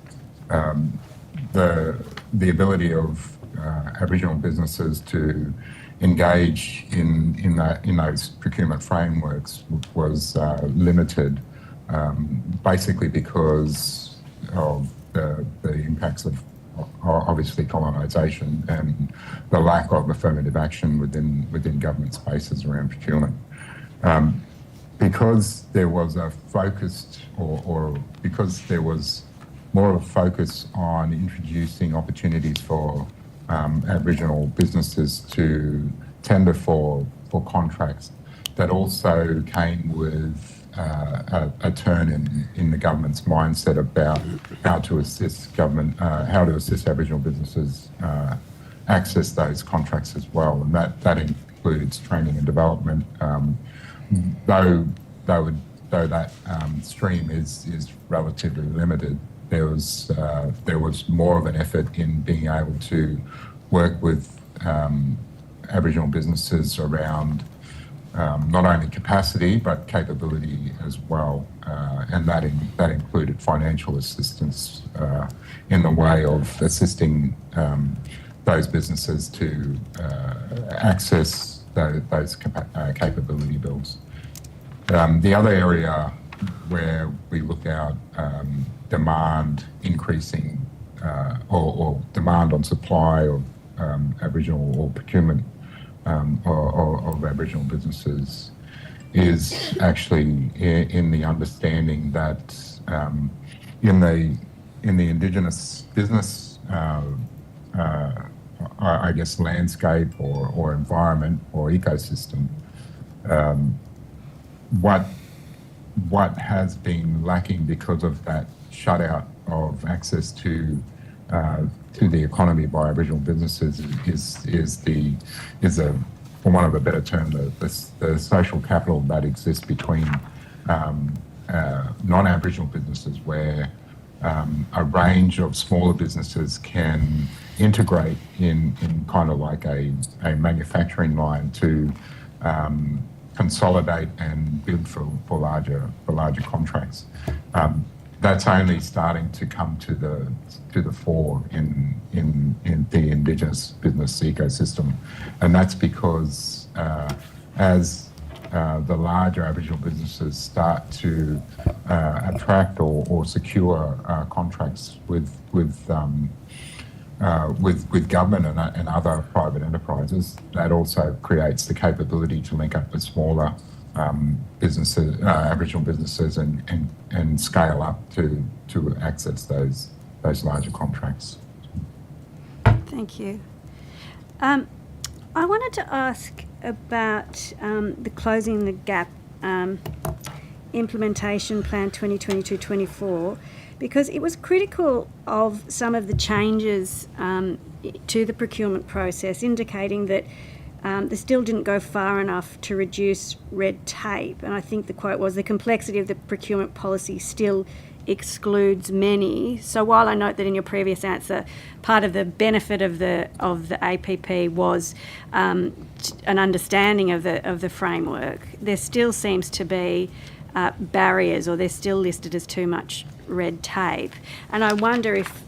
the the ability of Aboriginal businesses to engage in those procurement frameworks was limited, basically because of the impacts of obviously colonisation and the lack of affirmative action within government spaces around procurement. Because there was a focused, or because there was more of a focus on introducing opportunities for Aboriginal businesses to tender for contracts, that also came with a turn in the government's mindset about how to assist Aboriginal businesses access those contracts as well, and that includes training and development. Though that stream is relatively limited, there was more of an effort in being able to work with Aboriginal businesses around not only capacity but capability as well, and that included financial assistance in the way of assisting those businesses to access those capability builds. The other area where we look at demand increasing or demand on supply of Aboriginal or procurement of Aboriginal businesses is actually in the understanding that in the Indigenous business I guess landscape or environment or ecosystem, what has been lacking because of that shutout of access to the economy by Aboriginal businesses is for want of a better term, the social capital that exists between non-Aboriginal businesses, where a range of smaller businesses can integrate in kind of like a manufacturing line to consolidate and bid for larger contracts. That's only starting to come to the fore in the Indigenous business ecosystem, and that's because as the larger Aboriginal businesses start to attract or secure contracts with government and other private enterprises, that also creates the capability to link up with smaller businesses, Aboriginal businesses, and scale up to access those larger contracts. Thank you. I wanted to ask about the Closing the Gap implementation plan 2022-24, because it was critical of some of the changes to the procurement process, indicating that they still didn't go far enough to reduce red tape. And I think the quote was, "The complexity of the procurement policy still excludes many." So while I note that in your previous answer, part of the benefit of the APP was an understanding of the framework, there still seems to be barriers, or they're still listed as too much red tape. And I wonder if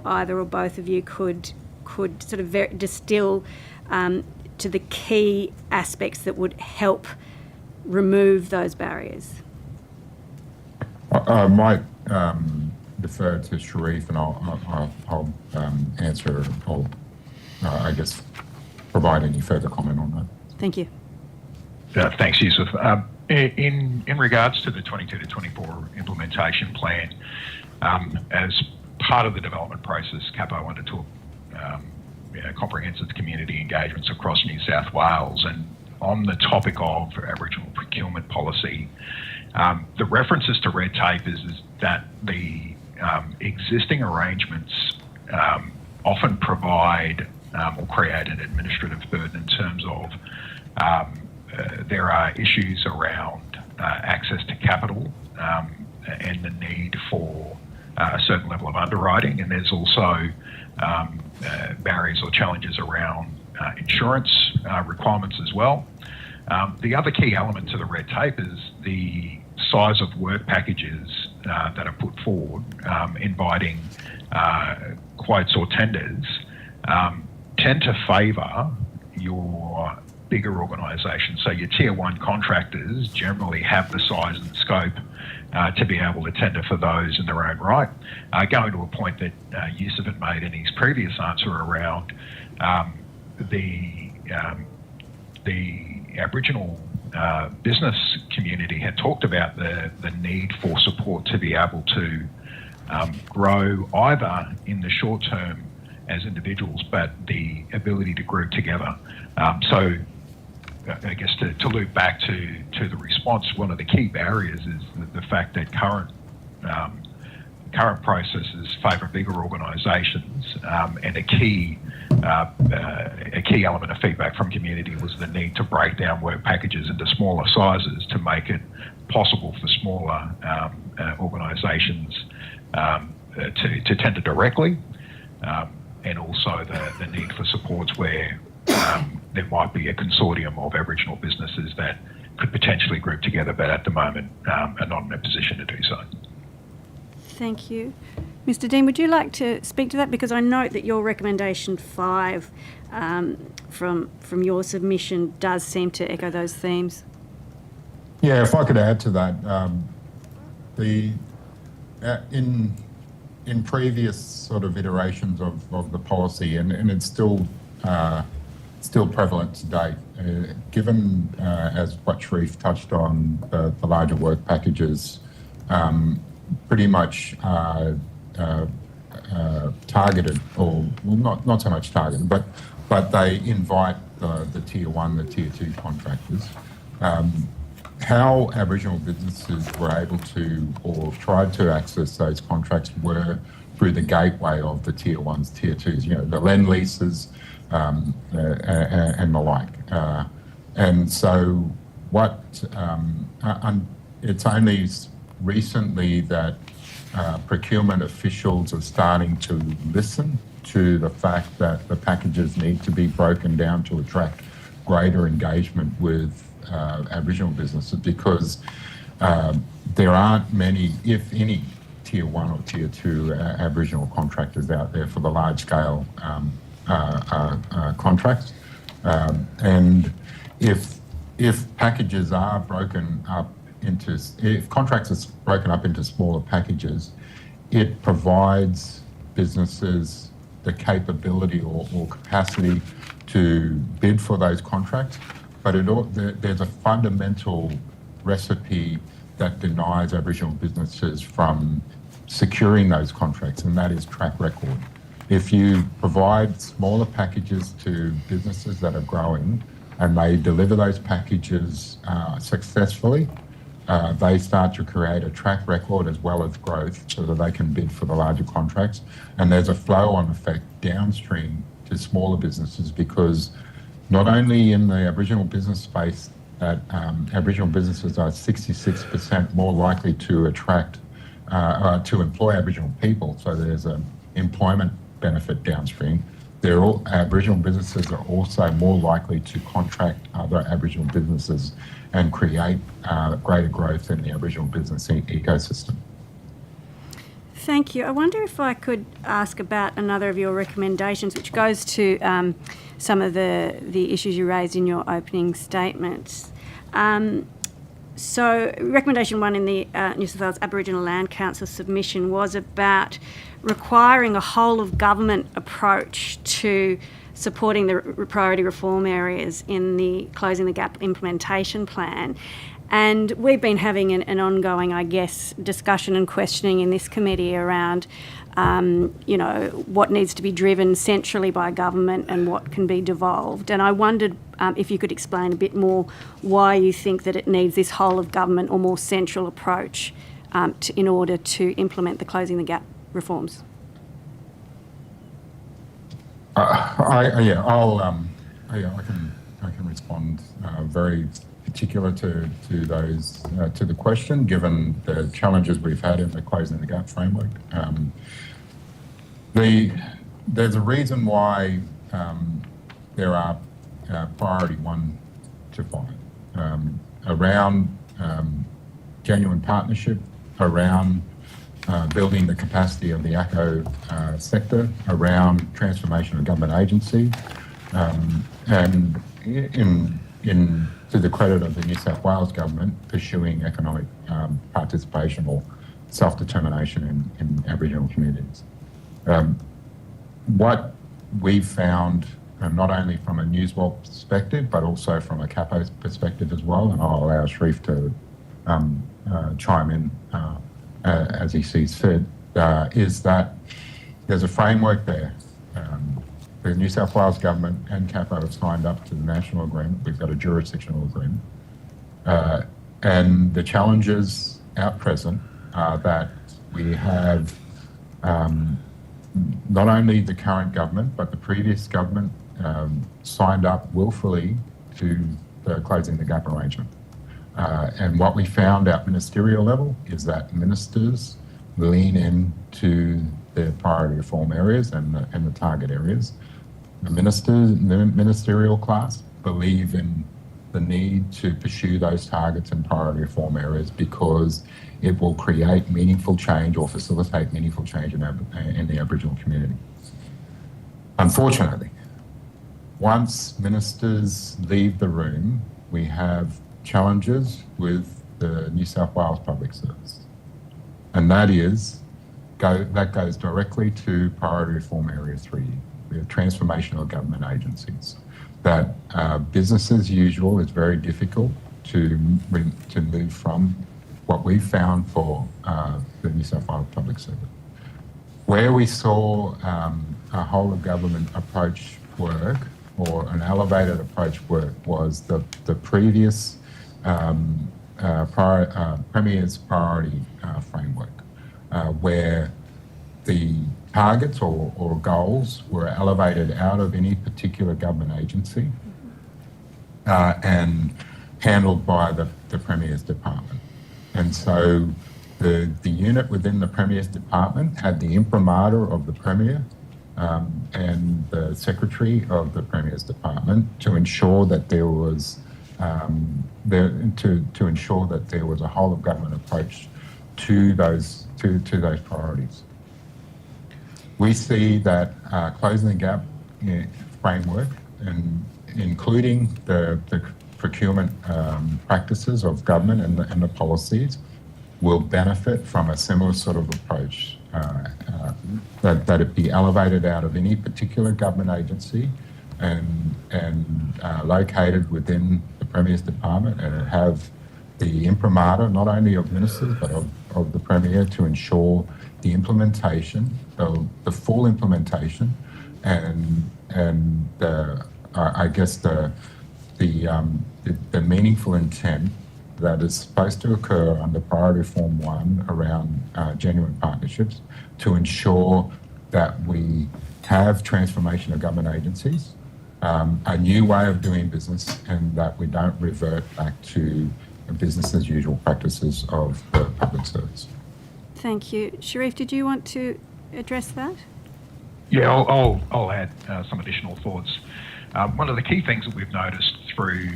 either or both of you could sort of distill to the key aspects that would help remove those barriers. I might defer to Sharif, and I'll answer, or I guess provide any further comment on that. Thank you. Thanks, Yusuf. In regards to the 22 to 24 implementation plan, as part of the development process, CAPO undertook comprehensive community engagements across New South Wales. And on the topic of Aboriginal procurement policy, the references to red tape is that the existing arrangements often provide or create an administrative burden in terms of there are issues around access to capital and the need for a certain level of underwriting, and there's also barriers or challenges around insurance requirements as well. The other key element to the red tape is the size of work packages that are put forward, inviting quotes or tenders tend to favour your bigger organisations. So your tier one contractors generally have the size and scope to be able to tender for those in their own right. Going to a point that Yusuf had made in his previous answer around the Aboriginal business community had talked about the need for support to be able to grow either in the short term as individuals, but the ability to group together. So I guess to loop back to the response, one of the key barriers is the fact that current processes favour bigger organisations, and a key element of feedback from community was the need to break down work packages into smaller sizes to make it possible for smaller organisations to tender directly, and also the need for supports where there might be a consortium of Aboriginal businesses that could potentially group together, but at the moment are not in a position to do so. Thank you. Mr. Dean, would you like to speak to that? Because I note that your recommendation 5 from your submission does seem to echo those themes. Yeah, if I could add to that, in previous sort of iterations of the policy, and it's still prevalent today, given as what Sharif touched on, the larger work packages pretty much targeted, or well, not so much targeted, but they invite the tier 1, the tier 2 contractors. How Aboriginal businesses were able to or tried to access those contracts were through the gateway of the tier 1s, tier 2s, the lend leases and the like. And so it's only recently that procurement officials are starting to listen to the fact that the packages need to be broken down to attract greater engagement with Aboriginal businesses, because there aren't many, if any, tier 1 or tier 2 Aboriginal contractors out there for the large scale contracts. And if packages are broken up if contracts are broken up into smaller packages, it provides businesses the capability or capacity to bid for those contracts, but there's a fundamental recipe that denies Aboriginal businesses from securing those contracts, and that is track record. If you provide smaller packages to businesses that are growing and they deliver those packages successfully, they start to create a track record as well as growth so that they can bid for the larger contracts. And there's a flow-on effect downstream to smaller businesses, because not only in the Aboriginal business space that Aboriginal businesses are 66% more likely to attract, to employ Aboriginal people, so there's an employment benefit downstream. Aboriginal businesses are also more likely to contract other Aboriginal businesses and create greater growth in the Aboriginal business ecosystem. Thank you. I wonder if I could ask about another of your recommendations, which goes to some of the issues you raised in your opening statements. So recommendation 1 in the New South Wales Aboriginal Land Council submission was about requiring a whole of government approach to supporting the priority reform areas in the Closing the Gap implementation plan. And we've been having an ongoing, I guess, discussion and questioning in this committee around, what needs to be driven centrally by government and what can be devolved. And I wondered if you could explain a bit more why you think that it needs this whole of government or more central approach in order to implement the Closing the Gap reforms. I can respond very particular to those to the question, given the challenges we've had in the Closing the Gap framework. There's a reason why there are priority 1 to 5 around genuine partnership, around building the capacity of the ACO sector around transformation of government agency, and to the credit of the New South Wales government, pursuing economic participation or self-determination in Aboriginal communities. What we've found, not only from a Newswalk perspective, but also from a Capo perspective as well, and I'll allow Sharif to chime in as he sees fit, is that there's a framework there. The New South Wales government and Capo have signed up to the national agreement. We've got a jurisdictional agreement. And the challenges at present are that we have not only the current government, but the previous government signed up willfully to the Closing the Gap arrangement. And what we found at ministerial level is that ministers lean into their priority reform areas and the target areas. The ministerial class believe in the need to pursue those targets and priority reform areas because it will create meaningful change or facilitate meaningful change in the Aboriginal community. Unfortunately, once ministers leave the room, we have challenges with the New South Wales Public Service. And that goes directly to priority reform area 3. We have transformational government agencies. That business as usual is very difficult to move from what we found for the New South Wales Public Service. Where we saw a whole of government approach work, or an elevated approach work, was the previous Premier's priority framework, where the targets or goals were elevated out of any particular government agency and handled by the Premier's department. And so the unit within the Premier's department had the imprimatur of the Premier and the Secretary of the Premier's department to ensure that there was to ensure that there was a whole of government approach to those priorities. We see that Closing the Gap framework, and including the procurement practices of government and the policies, will benefit from a similar sort of approach, that it be elevated out of any particular government agency and located within the Premier's department, and have the imprimatur not only of ministers but of the Premier to ensure the implementation, the full implementation, and I guess the meaningful intent that is supposed to occur under Priority Reform 1 around genuine partnerships, to ensure that we have transformation of government agencies, a new way of doing business, and that we don't revert back to business as usual practices of the public service. Thank you. Sharif, did you want to address that? Yeah, I'll add some additional thoughts. One of the key things that we've noticed through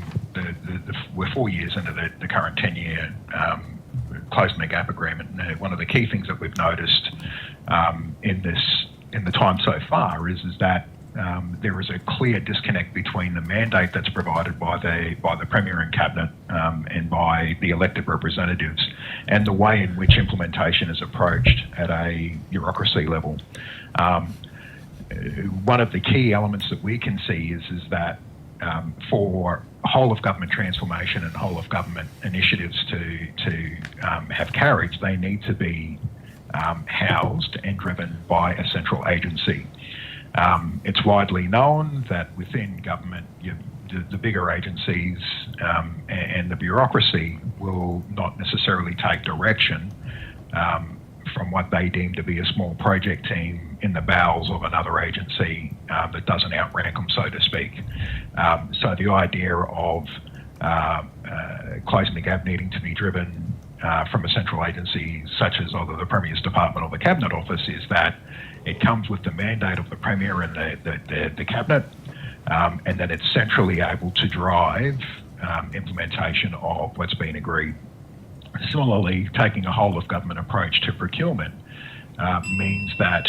we're 4 years into the current 10-year Closing the Gap agreement. And one of the key things that we've noticed in the time so far is that there is a clear disconnect between the mandate that's provided by the Premier and Cabinet and by the elected representatives, and the way in which implementation is approached at a bureaucracy level. One of the key elements that we can see is that for whole of government transformation and whole of government initiatives to have carriage, they need to be housed and driven by a central agency. It's widely known that within government, the bigger agencies and the bureaucracy will not necessarily take direction from what they deem to be a small project team in the bowels of another agency that doesn't outrank them, so to speak. So the idea of Closing the Gap needing to be driven from a central agency such as either the Premier's Department or the Cabinet Office is that it comes with the mandate of the Premier and the Cabinet, and that it's centrally able to drive implementation of what's been agreed. Similarly, taking a whole of government approach to procurement means that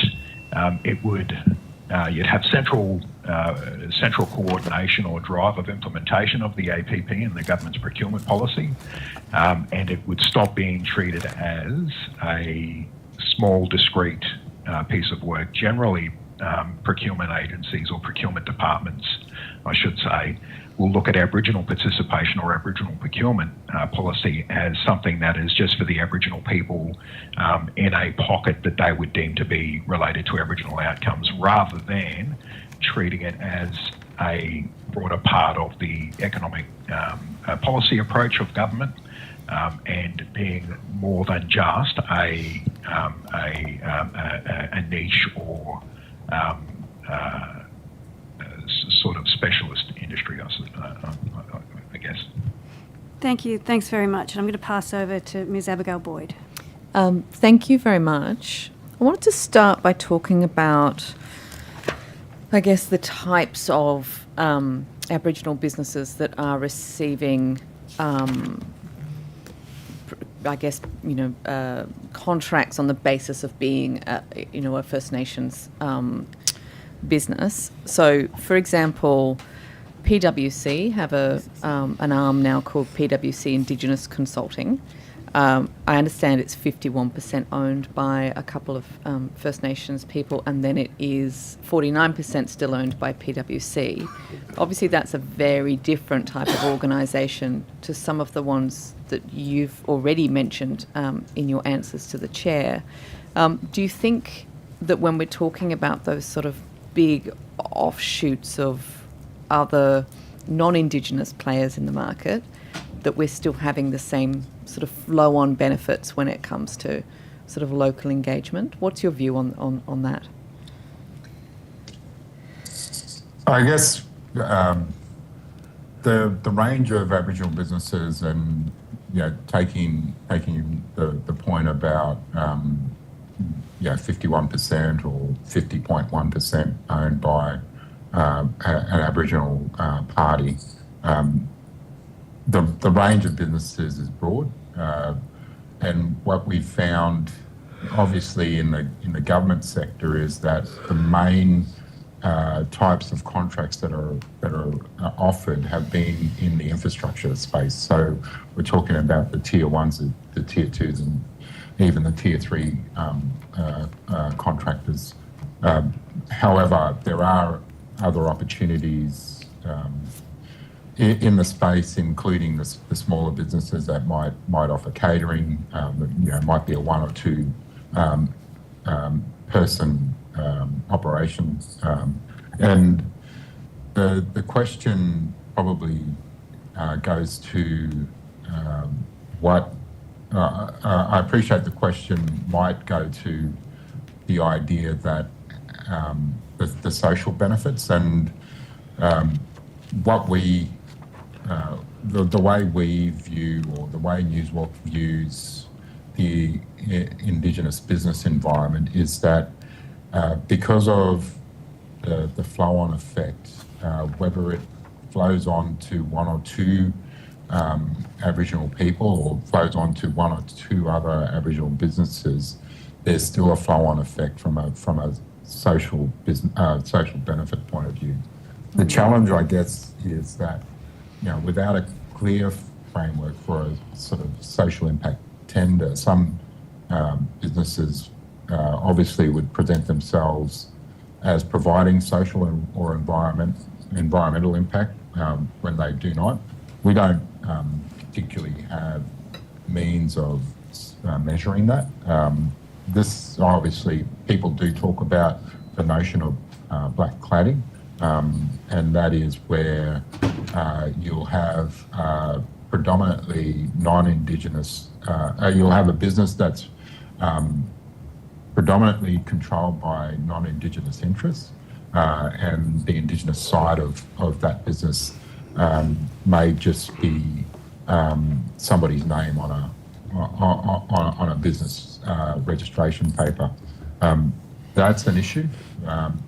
it would you'd have central coordination or drive of implementation of the APP and the government's procurement policy, and it would stop being treated as a small, discrete piece of work. Generally, procurement agencies or procurement departments, I should say, will look at Aboriginal participation or Aboriginal procurement policy as something that is just for the Aboriginal people in a pocket that they would deem to be related to Aboriginal outcomes, rather than treating it as a broader part of the economic policy approach of government, and being more than just a niche or sort of specialist industry, I guess. Thank you. Thanks very much. And I'm going to pass over to Ms. Abigail Boyd. Thank you very much. I wanted to start by talking about, I guess, the types of Aboriginal businesses that are receiving, contracts on the basis of being, a First Nations business. So, for example, PwC have an arm now called PwC Indigenous Consulting. I understand it's 51% owned by a couple of First Nations people, and then it is 49% still owned by PwC. Obviously, that's a very different type of organisation to some of the ones that you've already mentioned in your answers to the chair. Do you think that when we're talking about those sort of big offshoots of other non-Indigenous players in the market, that we're still having the same sort of flow-on benefits when it comes to sort of local engagement? What's your view on that? I guess the range of Aboriginal businesses, and taking the point about 51% or 50.1% owned by an Aboriginal party. The range of businesses is broad, and what we've found, obviously, in the government sector, is that the main types of contracts that are offered have been in the infrastructure space. So we're talking about the tier ones, the tier twos, and even the tier three contractors. However, there are other opportunities in the space, including the smaller businesses that might offer catering. Might be a one or two person operation, and the question probably goes to what I appreciate. The question might go to the idea that the social benefits and what we the way we view, or the way Newswalk views the Indigenous business environment, is that because of the flow-on effect, whether it flows on to one or two Aboriginal people or flows on to one or two other Aboriginal businesses, there's still a flow-on effect from a social benefit point of view. The challenge, I guess, is that without a clear framework for a sort of social impact tender, some businesses obviously would present themselves as providing social or environmental impact when they do not. We don't particularly have means of measuring that. This, obviously, people do talk about the notion of black cladding, and that is where you'll have predominantly non-Indigenous, you'll have a business that's predominantly controlled by non-Indigenous interests, and the Indigenous side of that business may just be somebody's name on a business registration paper. That's an issue,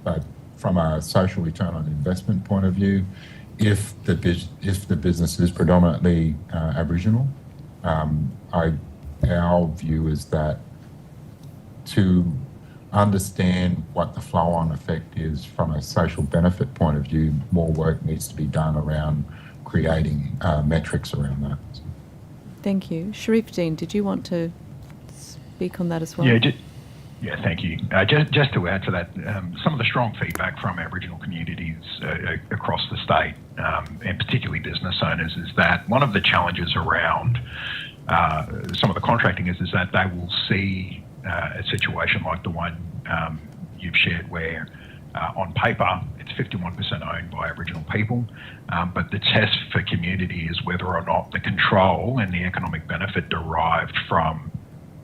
but from a social return on investment point of view, if the business is predominantly Aboriginal, Our view is that to understand what the flow-on effect is from a social benefit point of view, more work needs to be done around creating metrics around that. Thank you. Sharif Dean, did you want to speak on that as well? Yeah, thank you. Just to add to that, some of the strong feedback from Aboriginal communities across the state, and particularly business owners, is that one of the challenges around some of the contracting is that they will see a situation like the one you've shared where on paper it's 51% owned by Aboriginal people, but the test for community is whether or not the control and the economic benefit derived from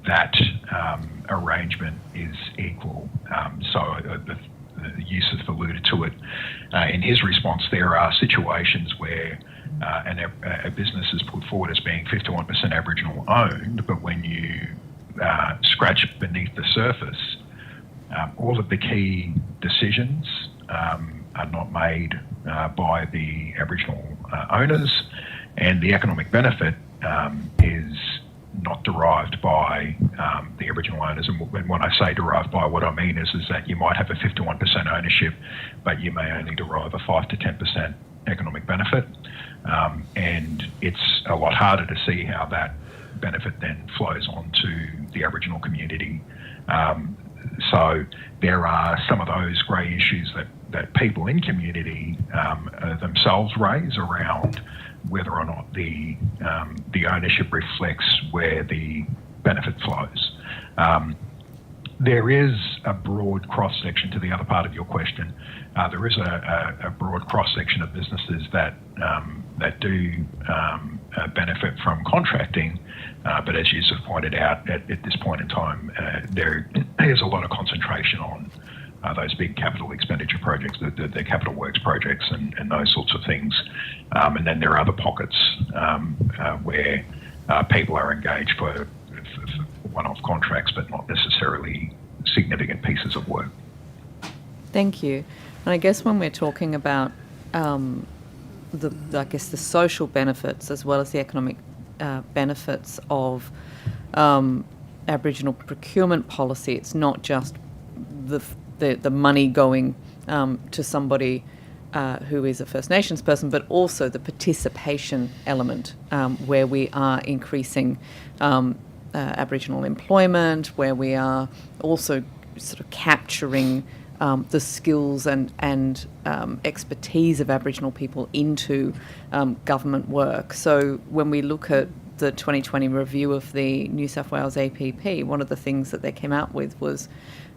that arrangement is equal. Yusuf alluded to it in his response. There are situations where a business is put forward as being 51% Aboriginal owned, but when you scratch beneath the surface, all of the key decisions are not made by the Aboriginal owners, and the economic benefit is not derived by the Aboriginal owners. And when I say derived by, what I mean is that you might have a 51% ownership, but you may only derive a 5 to 10% economic benefit. And it's a lot harder to see how that benefit then flows on to the Aboriginal community. So there are some of those grey issues that people in community themselves raise around whether or not the ownership reflects where the benefit flows. There is a broad cross-section, to the other part of your question. There is a broad cross-section of businesses that do benefit from contracting, but as Yusuf pointed out, at this point in time, there is a lot of concentration on those big capital expenditure projects, the capital works projects and those sorts of things. And then there are other pockets where people are engaged for one-off contracts, but not necessarily significant pieces of work. Thank you. And I guess when we're talking about the social benefits as well as the economic benefits of Aboriginal procurement policy, it's not just the money going to somebody who is a First Nations person, but also the participation element where we are increasing Aboriginal employment, where we are also sort of capturing the skills and expertise of Aboriginal people into government work. So when we look at the 2020 review of the New South Wales APP, one of the things that they came out with was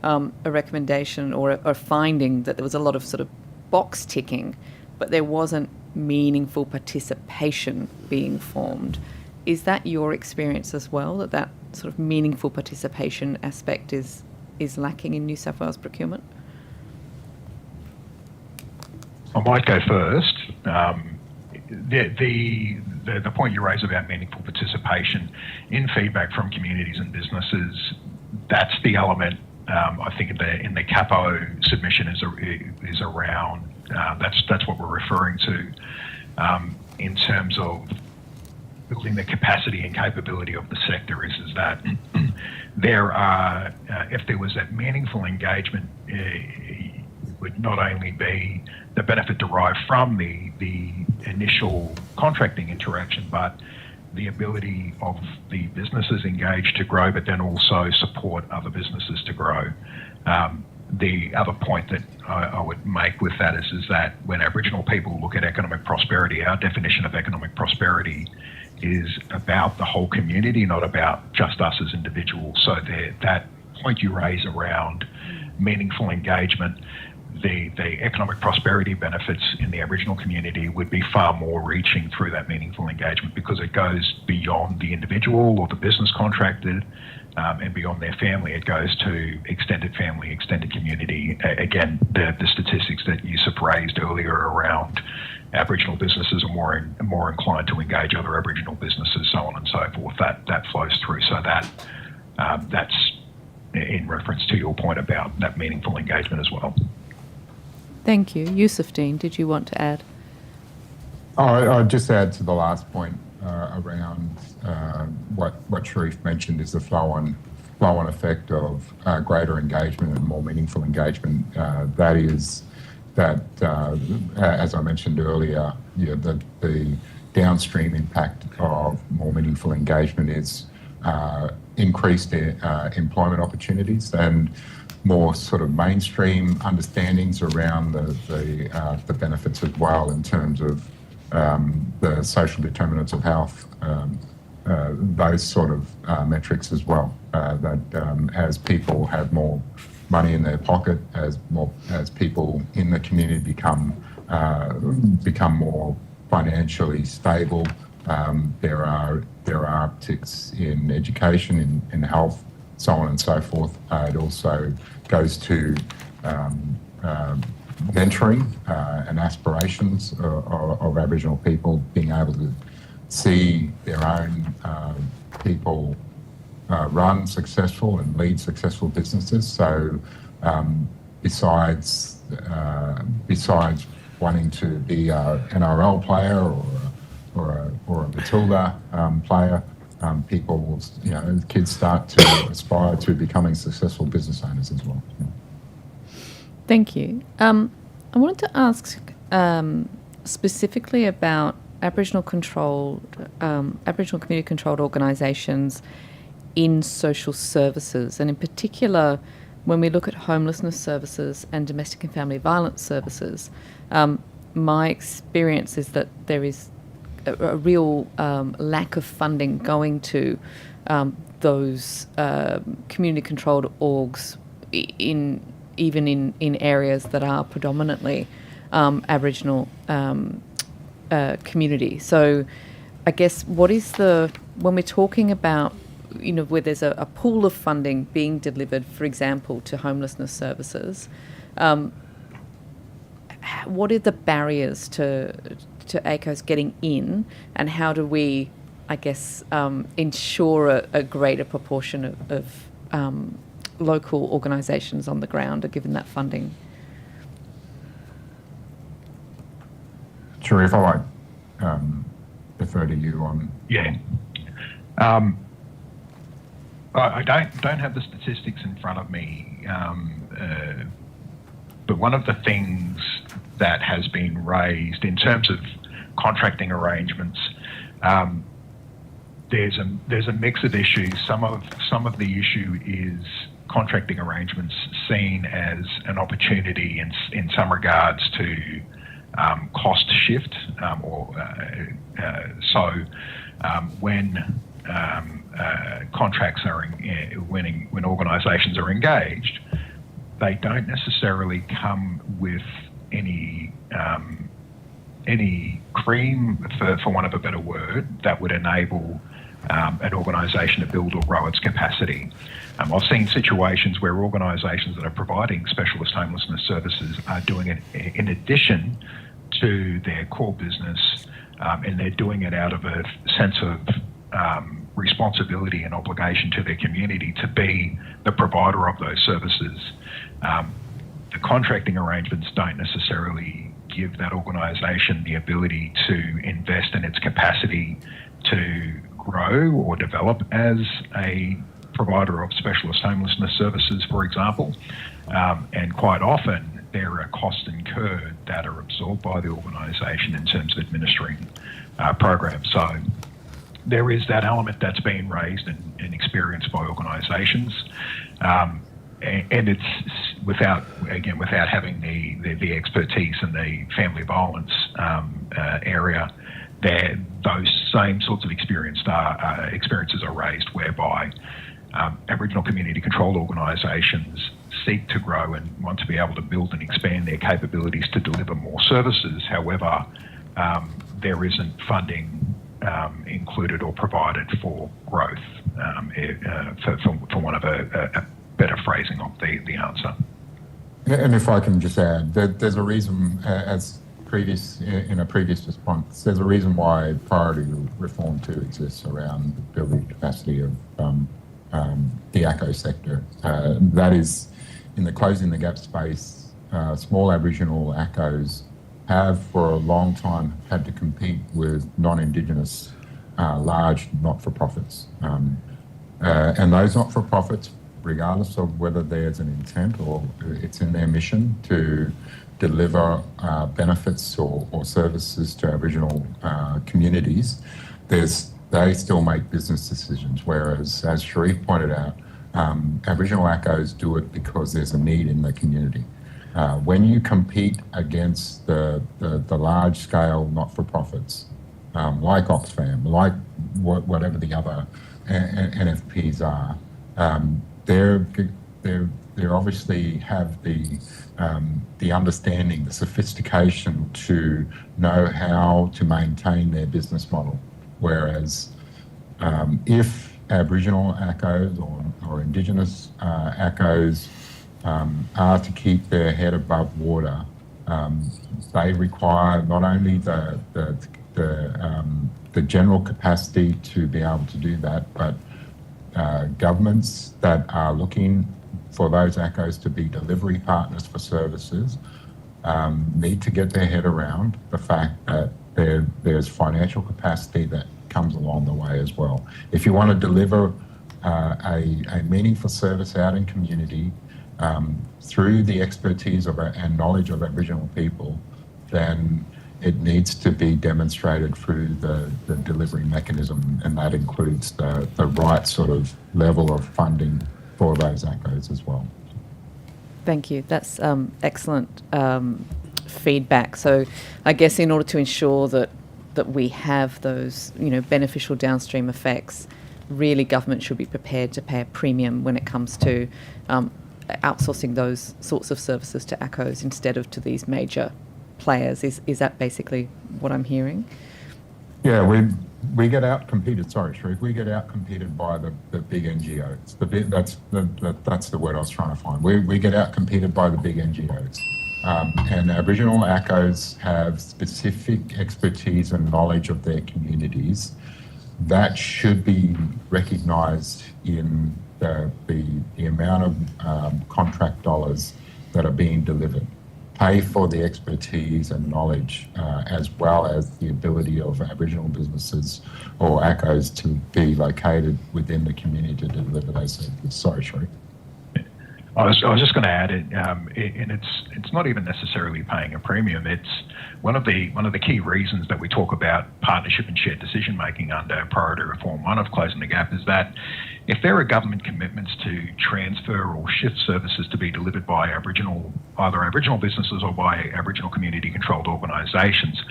a recommendation or a finding that there was a lot of sort of box ticking, but there wasn't meaningful participation being formed. Is that your experience as well, that sort of meaningful participation aspect is lacking in New South Wales procurement? I might go first. The point you raise about meaningful participation in feedback from communities and businesses, that's the element I think in the Capo submission is around. That's what we're referring to in terms of building the capacity and capability of the sector. Is that there are if there was that meaningful engagement, it would not only be the benefit derived from the initial contracting interaction, but the ability of the businesses engaged to grow, but then also support other businesses to grow. The other point that I would make with that is that when Aboriginal people look at economic prosperity, our definition of economic prosperity is about the whole community, not about just us as individuals. So that point you raise around meaningful engagement, the economic prosperity benefits in the Aboriginal community would be far more reaching through that meaningful engagement, because it goes beyond the individual or the business contracted and beyond their family. It goes to extended family, extended community. Again, the statistics that Yusuf raised earlier around Aboriginal businesses are more inclined to engage other Aboriginal businesses, so on and so forth. That flows through. So that's in reference to your point about that meaningful engagement as well. Thank you. Yusuf Dean, did you want to add? I'd just add to the last point. around what Sharif mentioned is the flow-on effect of greater engagement and more meaningful engagement. That is that, as I mentioned earlier, the downstream impact of more meaningful engagement is increased employment opportunities and more sort of mainstream understandings around the benefits as well in terms of the social determinants of health, those sort of metrics as well. That as people have more money in their pocket, as people in the community become more financially stable, there are upticks in education, in health, so on and so forth. It also goes to mentoring and aspirations of Aboriginal people, being able to see their own people run successful and lead successful businesses. So besides wanting to be an NRL player or a Matilda player, people, kids start to aspire to becoming successful business owners as well. Yeah. Thank you. I wanted to ask specifically about Aboriginal community-controlled organisations in social services, and in particular, when we look at homelessness services and domestic and family violence services, my experience is that there is a real lack of funding going to those community-controlled orgs even in areas that are predominantly Aboriginal community. So I guess when we're talking about, where there's a pool of funding being delivered, for example, to homelessness services, what are the barriers to ACOs getting in, and how do we, I guess, ensure a greater proportion of local organisations on the ground are given that funding? Sharif, I might defer to you on. Yeah. I don't have the statistics in front of me, but one of the things that has been raised in terms of contracting arrangements, there's a mix of issues. Some of the issue is contracting arrangements seen as an opportunity in some regards to cost shift, when contracts are when organisations are engaged, they don't necessarily come with any cream, for want of a better word, that would enable an organisation to build or grow its capacity. I've seen situations where organisations that are providing specialist homelessness services are doing it in addition to their core business, and they're doing it out of a sense of responsibility and obligation to their community to be the provider of those services. The contracting arrangements don't necessarily give that organisation the ability to invest in its capacity to grow or develop as a provider of specialist homelessness services, for example. And quite often there are costs incurred that are absorbed by the organisation in terms of administering programs. So there is that element that's been raised and experienced by organisations. And it's without having the expertise in the family violence area, those same sorts of experiences are raised, whereby Aboriginal community-controlled organisations seek to grow and want to be able to build and expand their capabilities to deliver more services. However, there isn't funding included or provided for growth, for want of a better phrasing of the answer. And if I can just add, there's a reason, in a previous response, there's a reason why Priority Reform 2 exists around building capacity of the ACO sector. That is, in the closing the gap space, small Aboriginal ACOs have for a long time had to compete with non-Indigenous large not-for-profits. And those not-for-profits, regardless of whether there's an intent or it's in their mission to deliver benefits or services to Aboriginal communities, they still make business decisions. Whereas, as Sharif pointed out, Aboriginal ACCOs do it because there's a need in the community. When you compete against the large-scale not-for-profits, like Oxfam, like whatever the other NFPs are, they obviously have the understanding, the sophistication to know how to maintain their business model. Whereas if Aboriginal ACCOs or Indigenous ACCOs are to keep their head above water, they require not only the general capacity to be able to do that, but governments that are looking for those ACCOs to be delivery partners for services need to get their head around the fact that there's financial capacity that comes along the way as well. If you want to deliver a meaningful service out in community through the expertise and knowledge of Aboriginal people, then it needs to be demonstrated through the delivery mechanism, and that includes the right sort of level of funding for those ACCOs as well. Thank you. That's excellent feedback. So I guess in order to ensure that we have those, beneficial downstream effects, really government should be prepared to pay a premium when it comes to outsourcing those sorts of services to ACCOs instead of to these major players. Is that basically what I'm hearing? Yeah, we get out-competed. Sorry, Sharif. We get out-competed by the big NGOs. That's the word I was trying to find. We get out-competed by the big NGOs. And Aboriginal ACCOs have specific expertise and knowledge of their communities that should be recognised in the amount of contract dollars that are being delivered. Pay for the expertise and knowledge, as well as the ability of Aboriginal businesses or ACCOs to be located within the community to deliver those services. Sorry, Sharif. I was just going to add it, and it's not even necessarily paying a premium. It's one of the key reasons that we talk about partnership and shared decision making under Priority Reform 1 of Closing the Gap is that if there are government commitments to transfer or shift services to be delivered by either Aboriginal businesses or by Aboriginal community-controlled organisations,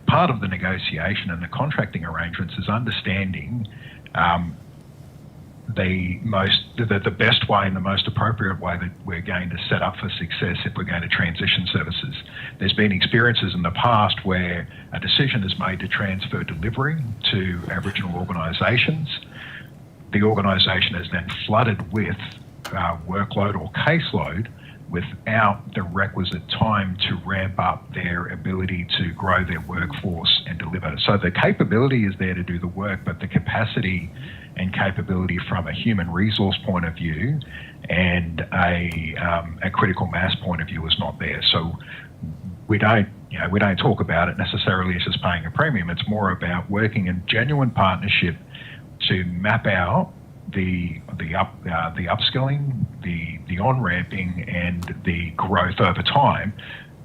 part of the negotiation and the contracting arrangements is understanding the best way and the most appropriate way that we're going to set up for success if we're going to transition services. There's been experiences in the past where a decision is made to transfer delivery to Aboriginal organisations. The organisation is then flooded with workload or caseload without the requisite time to ramp up their ability to grow their workforce and deliver. So the capability is there to do the work, but the capacity and capability from a human resource point of view and a critical mass point of view is not there. So we don't talk about it necessarily as just paying a premium. It's more about working in genuine partnership to map out the upskilling, the on-ramping and the growth over time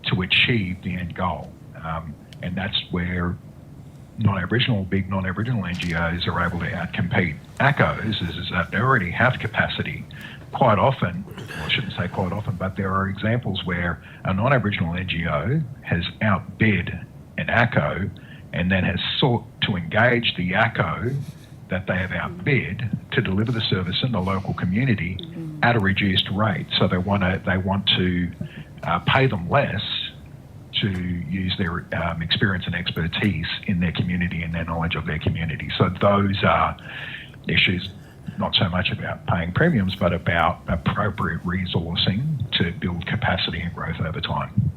to achieve the end goal. And that's where big non-Aboriginal NGOs are able to outcompete ACCOs is that they already have capacity. Quite often, well, I shouldn't say quite often, but there are examples where a non-Aboriginal NGO has outbid an ACCO and then has sought to engage the ACCO that they have outbid to deliver the service in the local community at a reduced rate. So they want to pay them less to use their experience and expertise in their community and their knowledge of their community. So those are issues not so much about paying premiums, but about appropriate resourcing to build capacity and growth over time.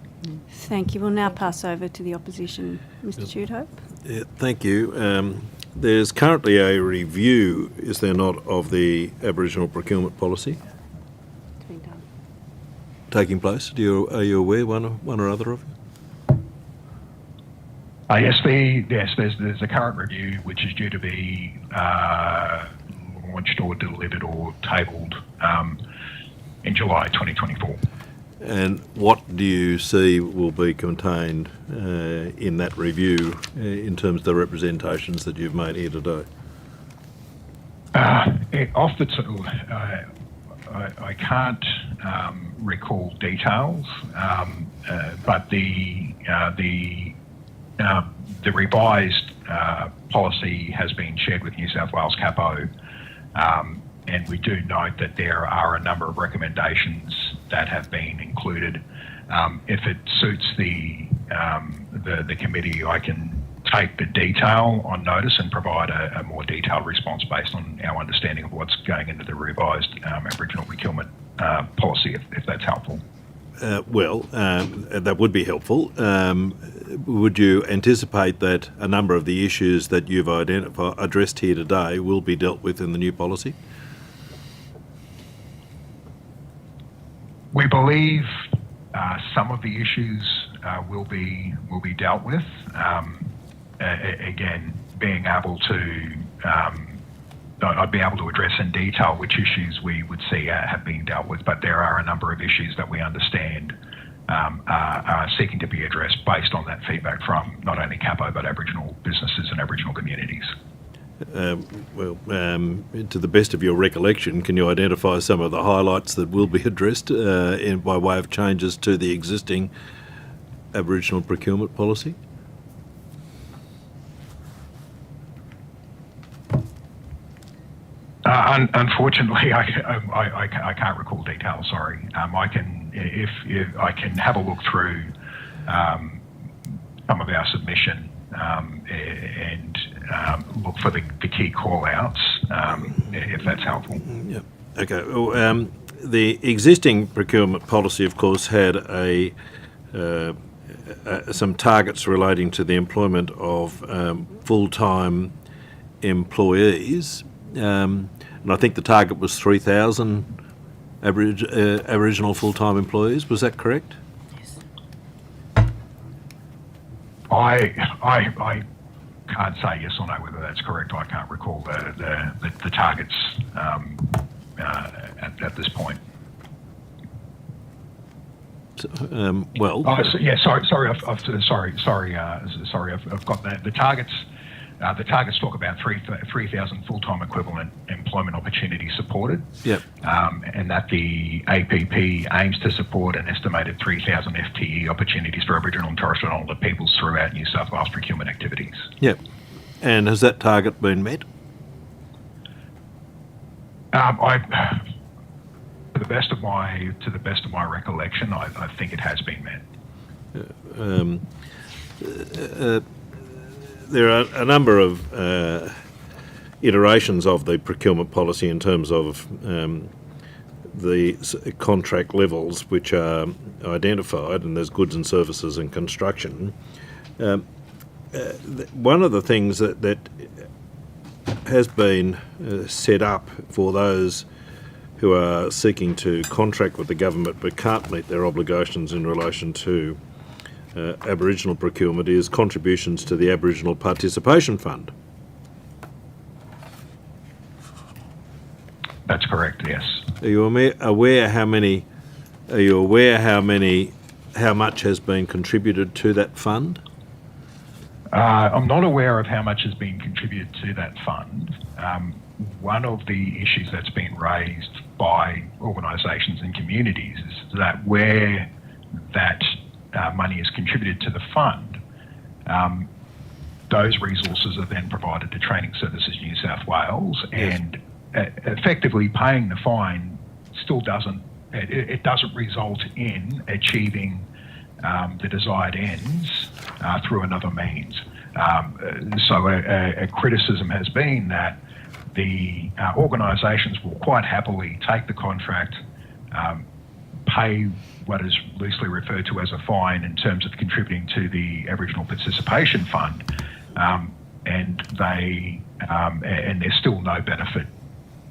Thank you. We'll now pass over to the opposition. Mr. Tudhope. Yeah, thank you. There's currently a review, is there not, of the Aboriginal procurement policy It's been done. taking place? Are you aware, one or other of you? There's a current review which is due to be launched or delivered or tabled in July 2024. And what do you see will be contained in that review in terms of the representations that you've made here today? I can't recall details, but the revised policy has been shared with New South Wales Capo, and we do note that there are a number of recommendations that have been included. If it suits the committee, I can take the detail on notice and provide a more detailed response based on our understanding of what's going into the revised Aboriginal procurement policy, if that's helpful. That would be helpful. Would you anticipate that a number of the issues that you've addressed here today will be dealt with in the new policy? We believe some of the issues will be dealt with. Again, being able to, I'd be able to address in detail which issues we would see have been dealt with, but there are a number of issues that we understand are seeking to be addressed based on that feedback from not only Capo but Aboriginal businesses and Aboriginal communities. To the best of your recollection, can you identify some of the highlights that will be addressed by way of changes to the existing Aboriginal procurement policy? Unfortunately, I can't recall details. Sorry. I can have a look through some of our submission and look for the key call-outs, if that's helpful. Yep. Okay. Well, the existing procurement policy, of course, had some targets relating to the employment of full-time employees. And I think the target was 3,000 Aboriginal full-time employees. Was that correct? Yes. I can't say yes or no whether that's correct. I can't recall the targets at this point. I've got that. The targets talk about 3,000 full-time equivalent employment opportunities supported. Yep. And that the APP aims to support an estimated 3,000 FTE opportunities for Aboriginal and Torres Strait Islander peoples throughout New South Wales procurement activities. Yep. And has that target been met? To the best of my recollection, I think it has been met. There are a number of iterations of the procurement policy in terms of the contract levels which are identified, and there's goods and services and construction. One of the things that has been set up for those who are seeking to contract with the government but can't meet their obligations in relation to Aboriginal procurement is contributions to the Aboriginal Participation Fund. That's correct. Yes. Are you aware how much has been contributed to that fund? I'm not aware of how much has been contributed to that fund. One of the issues that's been raised by organisations and communities is that where that money is contributed to the fund, those resources are then provided to Training Services New South Wales, and effectively paying the fine still doesn't result in achieving the desired ends through another means. So a criticism has been that the organisations will quite happily take the contract, pay what is loosely referred to as a fine in terms of contributing to the Aboriginal Participation Fund, and there's still no benefit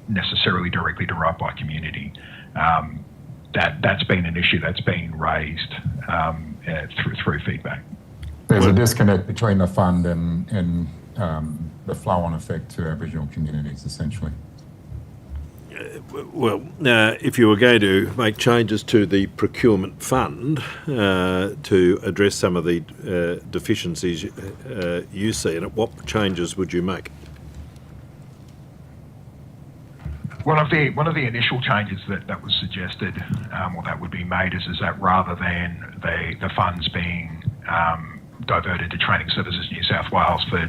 necessarily directly derived by community. That's been an issue that's been raised through feedback. there's a disconnect between the fund and the flow-on effect to Aboriginal communities, essentially. Well, if you were going to make changes to the procurement fund to address some of the deficiencies you see in it, what changes would you make? One of the initial changes that was suggested, or that would be made, is that rather than the funds being diverted to Training Services New South Wales for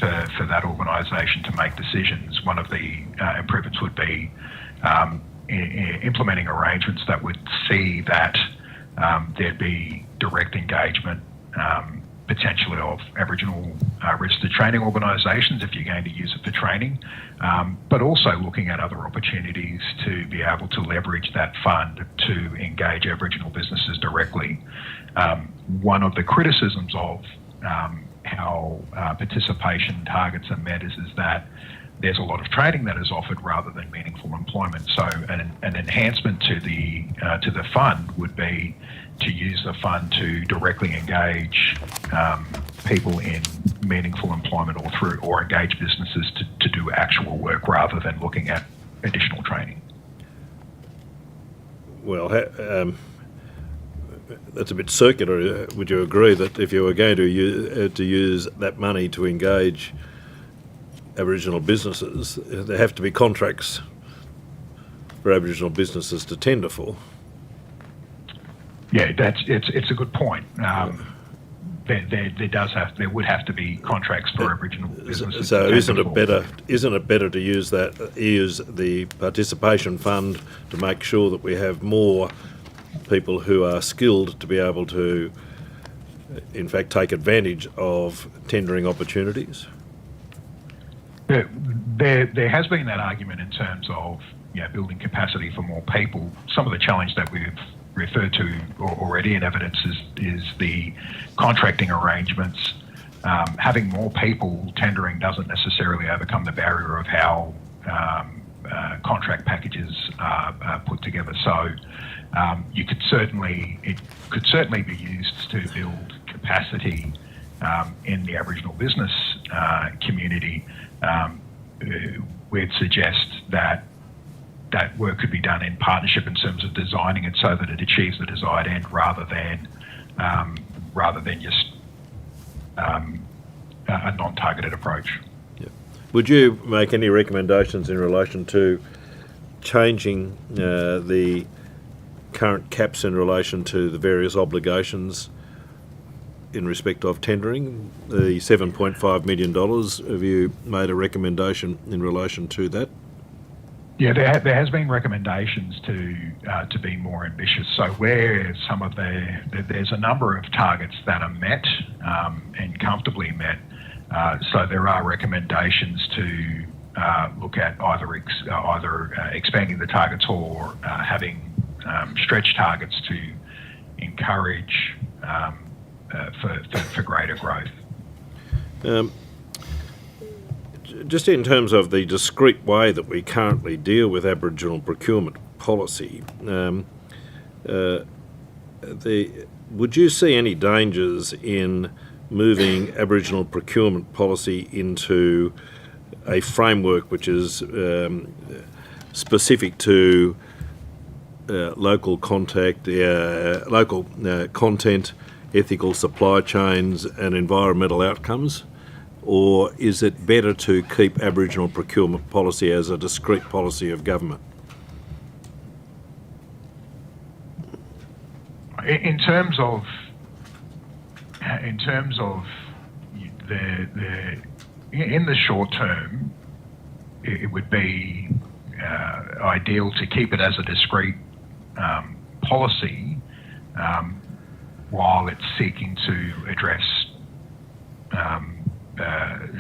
that organisation to make decisions, one of the improvements would be implementing arrangements that would see that there'd be direct engagement potentially of Aboriginal registered training organisations if you're going to use it for training, but also looking at other opportunities to be able to leverage that fund to engage Aboriginal businesses directly. One of the criticisms of how participation targets are met is that there's a lot of training that is offered rather than meaningful employment. So an enhancement to the fund would be to use the fund to directly engage people in meaningful employment or engage businesses to do actual work rather than looking at additional training. Well, that's a bit circular. Would you agree that if you were going to use that money to engage Aboriginal businesses, there have to be contracts for Aboriginal businesses to tender for? Yeah, it's a good point. There would have to be contracts for Aboriginal businesses. So isn't it better to use the participation fund to make sure that we have more people who are skilled to be able to, in fact, take advantage of tendering opportunities? There has been that argument in terms of building capacity for more people. Some of the challenge that we've referred to already in evidence is the contracting arrangements. Having more people tendering doesn't necessarily overcome the barrier of how contract packages are put together. So it could certainly be used to build capacity in the Aboriginal business community. We'd suggest that work could be done in partnership in terms of designing it so that it achieves the desired end, rather than just a non-targeted approach. Yeah. Would you make any recommendations in relation to changing the current caps in relation to the various obligations in respect of tendering? The $7.5 million, have you made a recommendation in relation to that? Yeah, there has been recommendations to be more ambitious. So where there's a number of targets that are met and comfortably met. So there are recommendations to look at either expanding the targets or having stretch targets to encourage for greater growth. Just in terms of the discrete way that we currently deal with Aboriginal procurement policy, would you see any dangers in moving Aboriginal procurement policy into a framework which is specific to local content, ethical supply chains and environmental outcomes? Or is it better to keep Aboriginal procurement policy as a discrete policy of government? In terms of in the short term, it would be ideal to keep it as a discrete policy while it's seeking to address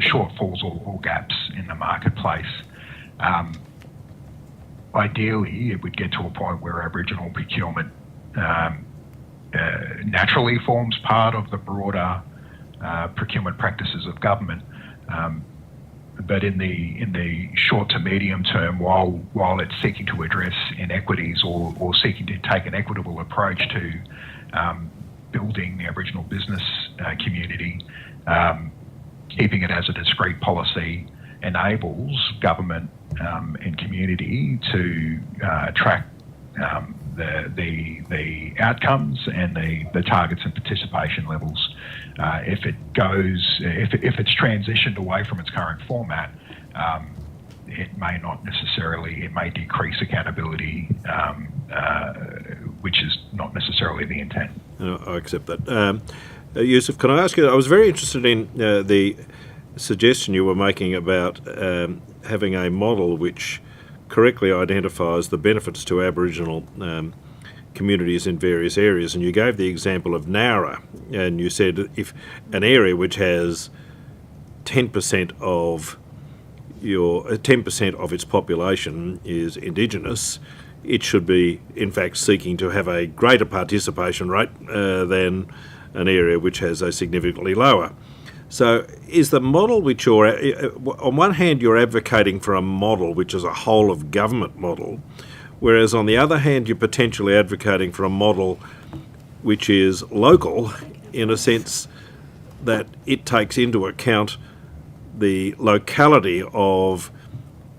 shortfalls or gaps in the marketplace. Ideally, it would get to a point where Aboriginal procurement naturally forms part of the broader procurement practices of government. But in the short to medium term, while it's seeking to address inequities or seeking to take an equitable approach to building the Aboriginal business community, keeping it as a discrete policy enables government and community to track the outcomes and the targets and participation levels. If it's transitioned away from its current format, it may decrease accountability, which is not necessarily the intent. I accept that. Yusuf, can I ask you, I was very interested in the suggestion you were making about having a model which correctly identifies the benefits to Aboriginal communities in various areas, and you gave the example of Nowra, and you said if an area which has 10% of its population is Indigenous, it should be in fact seeking to have a greater participation rate than an area which has a significantly lower. So is the model which you're, on one hand you're advocating for a model which is a whole of government model, whereas on the other hand you're potentially advocating for a model which is local in a sense that it takes into account the locality of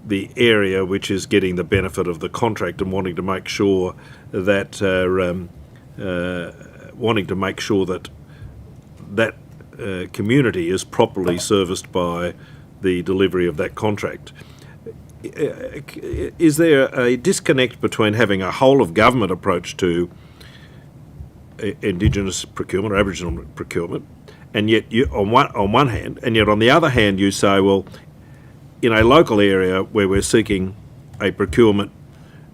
the area which is getting the benefit of the contract and wanting to make sure that that community is properly serviced by the delivery of that contract. Is there a disconnect between having a whole of government approach to Indigenous procurement or Aboriginal procurement, and yet you, on one hand, and yet on the other hand you say, well, in a local area where we're seeking a procurement,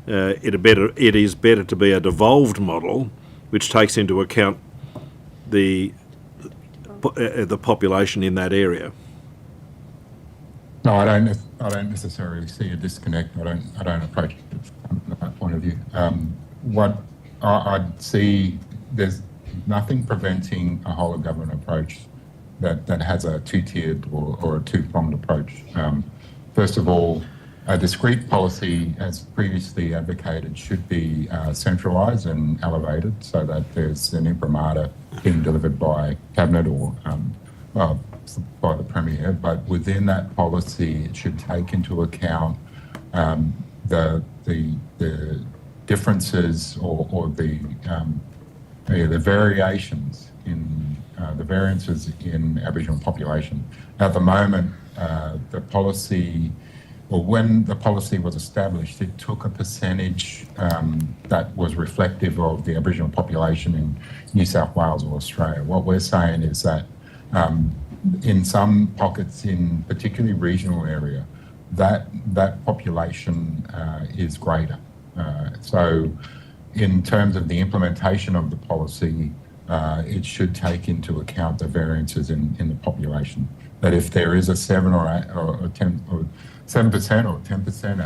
it is better to be a devolved model which takes into account the population in that area? No, I don't necessarily see a disconnect. I don't approach it from that point of view. What I'd see, there's nothing preventing a whole of government approach that has a two-tiered or a two-pronged approach. First of all, a discrete policy, as previously advocated, should be centralised and elevated so that there's an imprimatur being delivered by Cabinet or by the Premier. But within that policy, it should take into account the differences or the variations in the variances in Aboriginal population. At the moment, the policy, or when the policy was established, it took a percentage that was reflective of the Aboriginal population in New South Wales or Australia. What we're saying is that in some pockets, in particularly regional area, that population is greater. So in terms of the implementation of the policy, it should take into account the variances in the population. That if there is a 7 or 8 or 10 or 7% or 10%,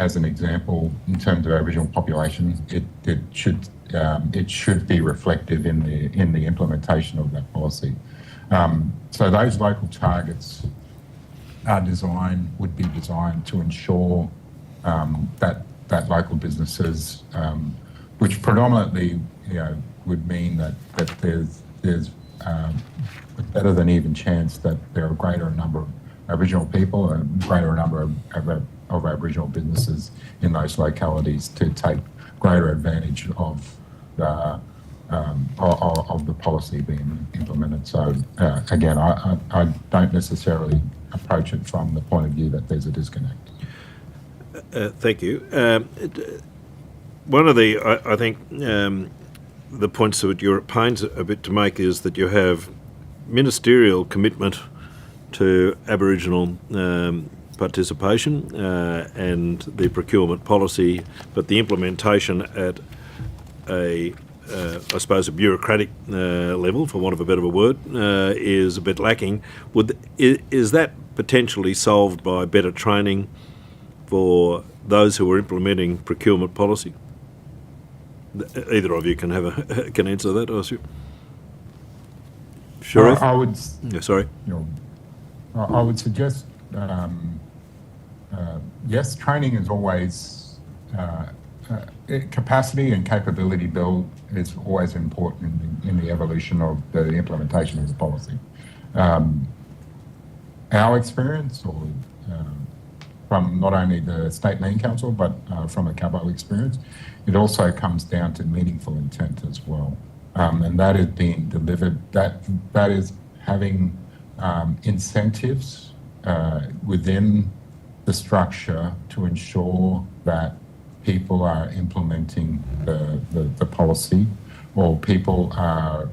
as an example, in terms of Aboriginal population, it should be reflective in the implementation of that policy. So those local targets would be designed to ensure that local businesses, which predominantly would mean that there's a better than even chance that there are a greater number of Aboriginal people and greater number of Aboriginal businesses in those localities to take greater advantage of the policy being implemented. So again, I don't necessarily approach it from the point of view that there's a disconnect. Thank you. One of the, I think, the points that you're at pains a bit to make is that you have ministerial commitment to Aboriginal participation and the procurement policy, but the implementation at I suppose, a bureaucratic level, for want of a better word, is a bit lacking. Is that potentially solved by better training for those who are implementing procurement policy? Either of you can answer that, I assume. Sharif? I would. Yeah, sorry. I would suggest yes, training is always capacity and capability build is always important in the evolution of the implementation of the policy. Our experience, or from not only the State Mean Council, but from a Cabo experience, it also comes down to meaningful intent as well. And that is being delivered, that is having incentives within the structure to ensure that people are implementing the policy, or people are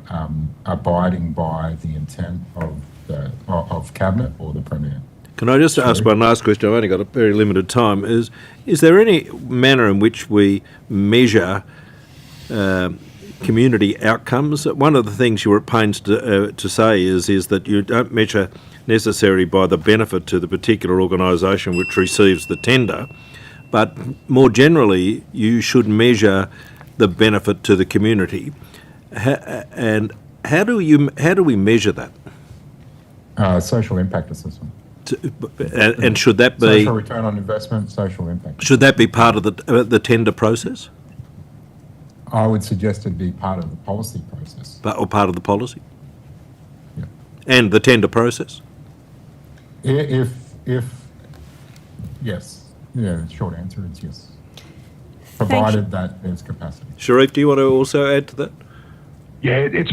abiding by the intent of Cabinet or the Premier. Can I just ask one last question? I've only got a very limited time. Is there any manner in which we measure community outcomes? One of the things you were at pains to say is that you don't measure necessarily by the benefit to the particular organisation which receives the tender, but more generally you should measure the benefit to the community. And how do we measure that? Social impact assessment. And should that be social return on investment, social impact? Should that be part of the tender process? I would suggest it be part of the policy process. Or part of the policy? Yeah. And the tender process? If yes. Yeah, the short answer is yes. Provided that there's capacity. Sharif, do you want to also add to that? Yeah, it's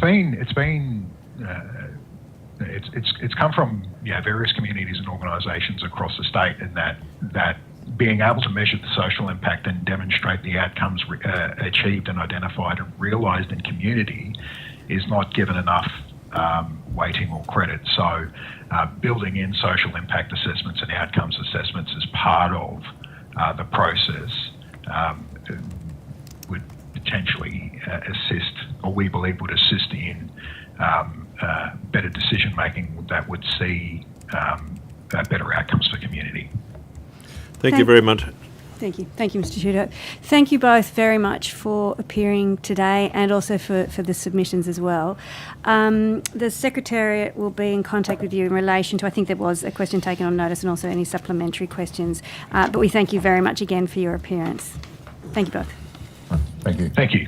come from various communities and organisations across the state, and that being able to measure the social impact and demonstrate the outcomes achieved and identified and realised in community is not given enough weighting or credit. So building in social impact assessments and outcomes assessments as part of the process would potentially assist, or we believe would assist in better decision making that would see better outcomes for community. Thank you very much. Thank you, Mr. Tudor. Thank you both very much for appearing today, and also for the submissions as well. The Secretariat will be in contact with you in relation to, I think there was a question taken on notice, and also any supplementary questions. But we thank you very much again for your appearance. Thank you both. Thank you. Thank you.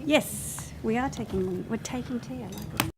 Yes, we are taking. We're taking tea. I like it.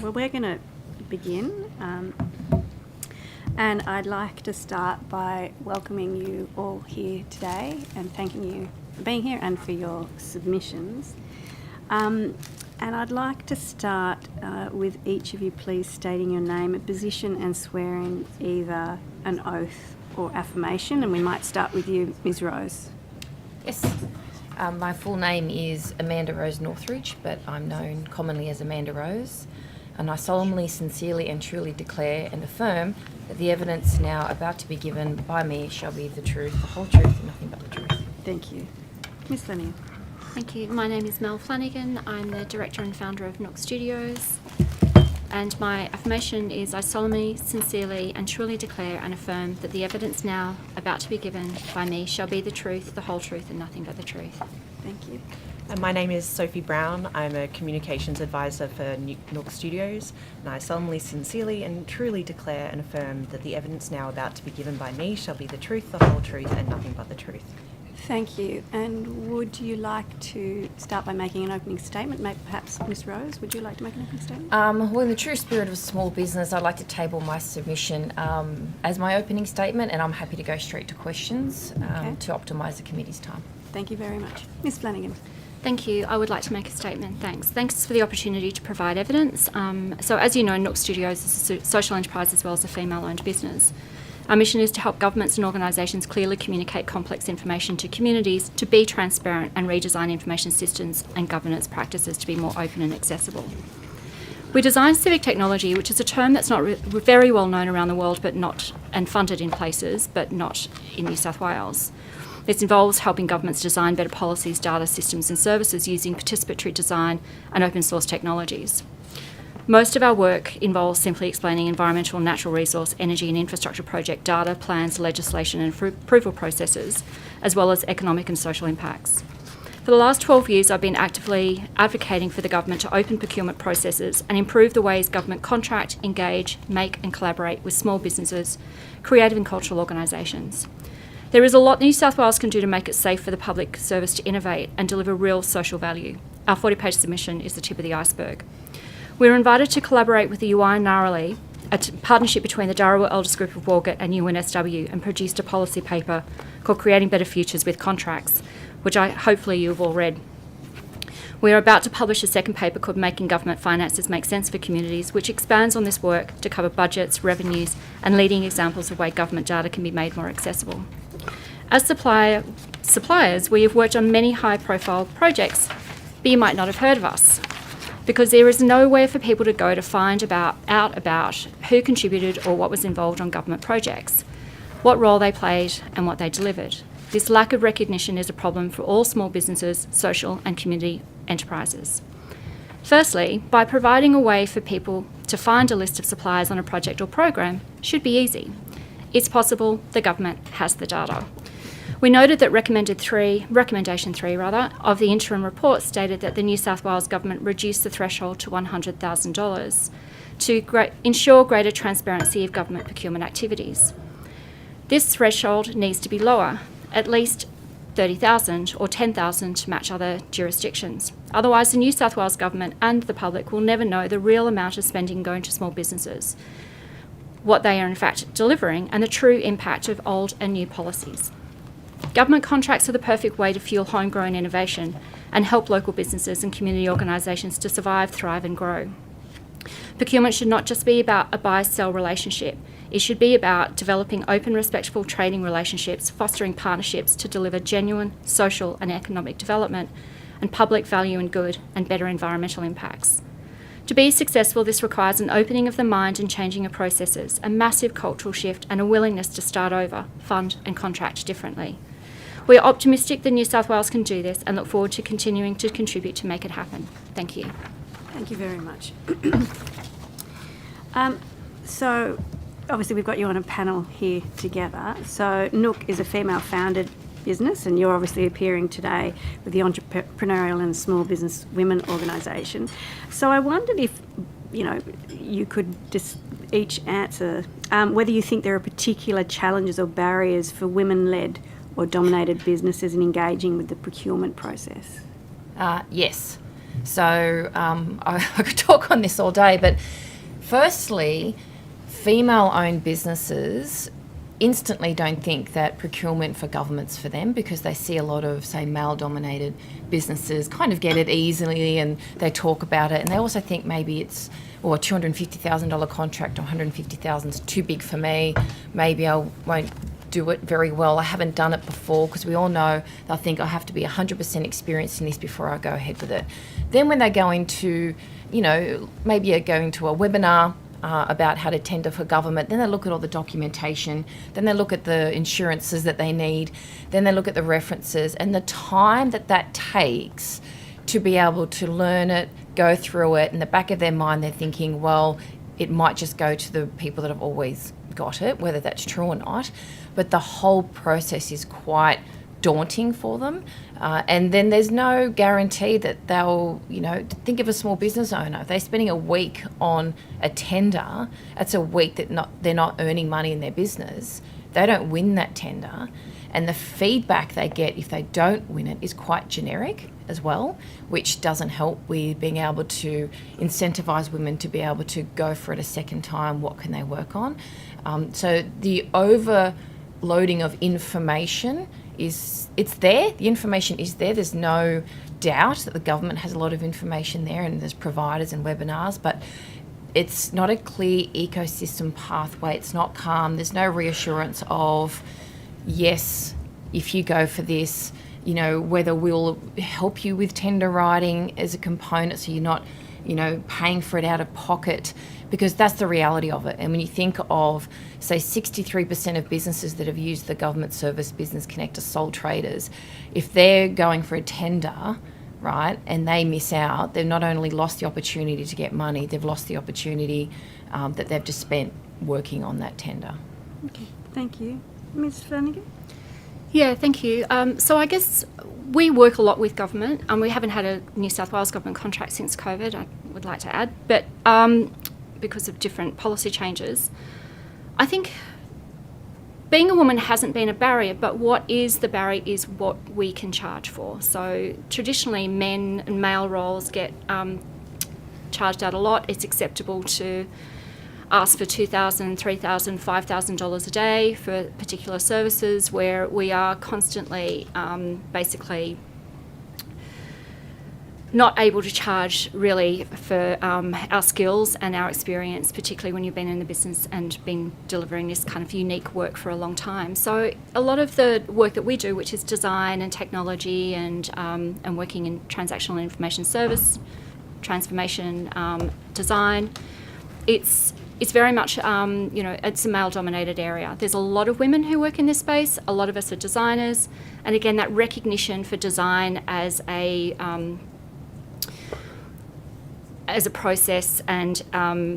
Well, we're going to begin. And I'd like to start by welcoming you all here today and thanking you for being here and for your submissions. And I'd like to start with each of you please stating your name and position and swearing either an oath or affirmation. And we might start with you, Ms. Rose. Yes. My full name is Amanda Rose Northridge, but I'm known commonly as Amanda Rose. And I solemnly, sincerely and truly declare and affirm that the evidence now about to be given by me shall be the truth, the whole truth, and nothing but the truth. Thank you. Ms. Flanagan. Thank you. My name is Mel Flanagan. I'm the director and founder of Nook Studios. And my affirmation is I solemnly, sincerely and truly declare and affirm that the evidence now about to be given by me shall be the truth, the whole truth and nothing but the truth. Thank you. My name is Sophie Brown. I'm a communications advisor for Nook Studios, and I solemnly, sincerely and truly declare and affirm that the evidence now about to be given by me shall be the truth, the whole truth and nothing but the truth. Thank you. And would you like to start by making an opening statement? Maybe perhaps Ms. Rose, would you like to make an opening statement? Well, in the true spirit of a small business, I'd like to table my submission as my opening statement, and I'm happy to go straight to questions to optimise the committee's time. Thank you very much. Ms. Flanagan. Thank you. I would like to make a statement. Thanks. Thanks for the opportunity to provide evidence. So as you know, Nook Studios is a social enterprise as well as a female-owned business. Our mission is to help governments and organisations clearly communicate complex information to communities, to be transparent and redesign information systems and governance practices to be more open and accessible. We design civic technology, which is a term that's not very well known around the world and funded in places, but not in New South Wales. This involves helping governments design better policies, data systems and services using participatory design and open source technologies. Most of our work involves simply explaining environmental, natural resource, energy and infrastructure project data, plans, legislation and approval processes, as well as economic and social impacts. For the last 12 years, I've been actively advocating for the government to open procurement processes and improve the ways government contract, engage, make and collaborate with small businesses, creative and cultural organisations. There is a lot New South Wales can do to make it safe for the public service to innovate and deliver real social value. Our 40-page submission is the tip of the iceberg. We were invited to collaborate with the UI Narrowly, a partnership between the Darrawal Elders Group of Walgett and UNSW, and produced a policy paper called Creating Better Futures with Contracts, which hopefully you have all read. We are about to publish a second paper called Making Government Finances Make Sense for Communities, which expands on this work to cover budgets, revenues, and leading examples of way government data can be made more accessible. As suppliers, we have worked on many high-profile projects, but you might not have heard of us, because there is nowhere for people to go to find out about who contributed or what was involved on government projects, what role they played and what they delivered. This lack of recognition is a problem for all small businesses, social and community enterprises. Firstly, by providing a way for people to find a list of suppliers on a project or program should be easy. It's possible, the government has the data. We noted that Recommendation 3 of the interim report stated that the New South Wales Government reduced the threshold to $100,000 to ensure greater transparency of government procurement activities. This threshold needs to be lower, at least $30,000 or $10,000 to match other jurisdictions. Otherwise, the New South Wales Government and the public will never know the real amount of spending going to small businesses, what they are in fact delivering, and the true impact of old and new policies. Government contracts are the perfect way to fuel homegrown innovation and help local businesses and community organisations to survive, thrive and grow. Procurement should not just be about a buy-sell relationship. It should be about developing open, respectful trading relationships, fostering partnerships to deliver genuine social and economic development and public value and good and better environmental impacts. To be successful, this requires an opening of the mind and changing of processes, a massive cultural shift and a willingness to start over, fund and contract differently. We are optimistic that New South Wales can do this and look forward to continuing to contribute to make it happen. Thank you. Thank you very much. So obviously we've got you on a panel here together. So Nook is a female-founded business and you're obviously appearing today with the Entrepreneurial and Small Business Women Organisation. So I wondered if, you could just each answer whether you think there are particular challenges or barriers for women-led or dominated businesses in engaging with the procurement process. Yes. So I could talk on this all day, but firstly, female-owned businesses instantly don't think that procurement for government's for them, because they see a lot of, say, male-dominated businesses kind of get it easily and they talk about it, and they also think maybe it's, or a $250,000 contract or $150,000 is too big for me, maybe I won't do it very well, I haven't done it before, because we all know they'll think I have to be 100% experienced in this before I go ahead with it. Then when they go into, you know, maybe you're going to a webinar about how to tender for government, then they look at all the documentation, then they look at the insurances that they need, then they look at the references, and the time that takes to be able to learn it, go through it. In the back of their mind, they're thinking, well, it might just go to the people that have always got it, whether that's true or not. But the whole process is quite daunting for them. And then there's no guarantee that they'll, you know, think of a small business owner. If they're spending a week on a tender, that's a week that they're not earning money in their business. They don't win that tender. And the feedback they get if they don't win it is quite generic as well, which doesn't help with being able to incentivise women to be able to go for it a second time. What can they work on? So the overloading of information it's there. The information is there. There's no doubt that the government has a lot of information there, and there's providers and webinars, but it's not a clear ecosystem pathway. It's not calm. There's no reassurance of, yes, if you go for this, you know, whether we'll help you with tender writing as a component so you're not, you know, paying for it out of pocket, because that's the reality of it. And when you think of, say, 63% of businesses that have used the government service Business Connect are sole traders, if they're going for a tender, right, and they miss out, they've not only lost the opportunity to get money, they've lost the opportunity that they've just spent working on that tender. Okay, thank you. Ms Flanagan? Yeah, thank you. So I guess we work a lot with government, and we haven't had a New South Wales government contract since COVID, I would like to add, but because of different policy changes. I think being a woman hasn't been a barrier, but what is the barrier is what we can charge for. So traditionally, men and male roles get charged out a lot. It's acceptable to ask for $2,000, $3,000, $5,000 a day for particular services, where we are constantly basically not able to charge really for our skills and our experience, particularly when you've been in the business and been delivering this kind of unique work for a long time. So a lot of the work that we do, which is design and technology and working in transactional information service, transformation design, it's very much, you know, it's a male-dominated area. There's a lot of women who work in this space. A lot of us are designers. And again, that recognition for design as a process, and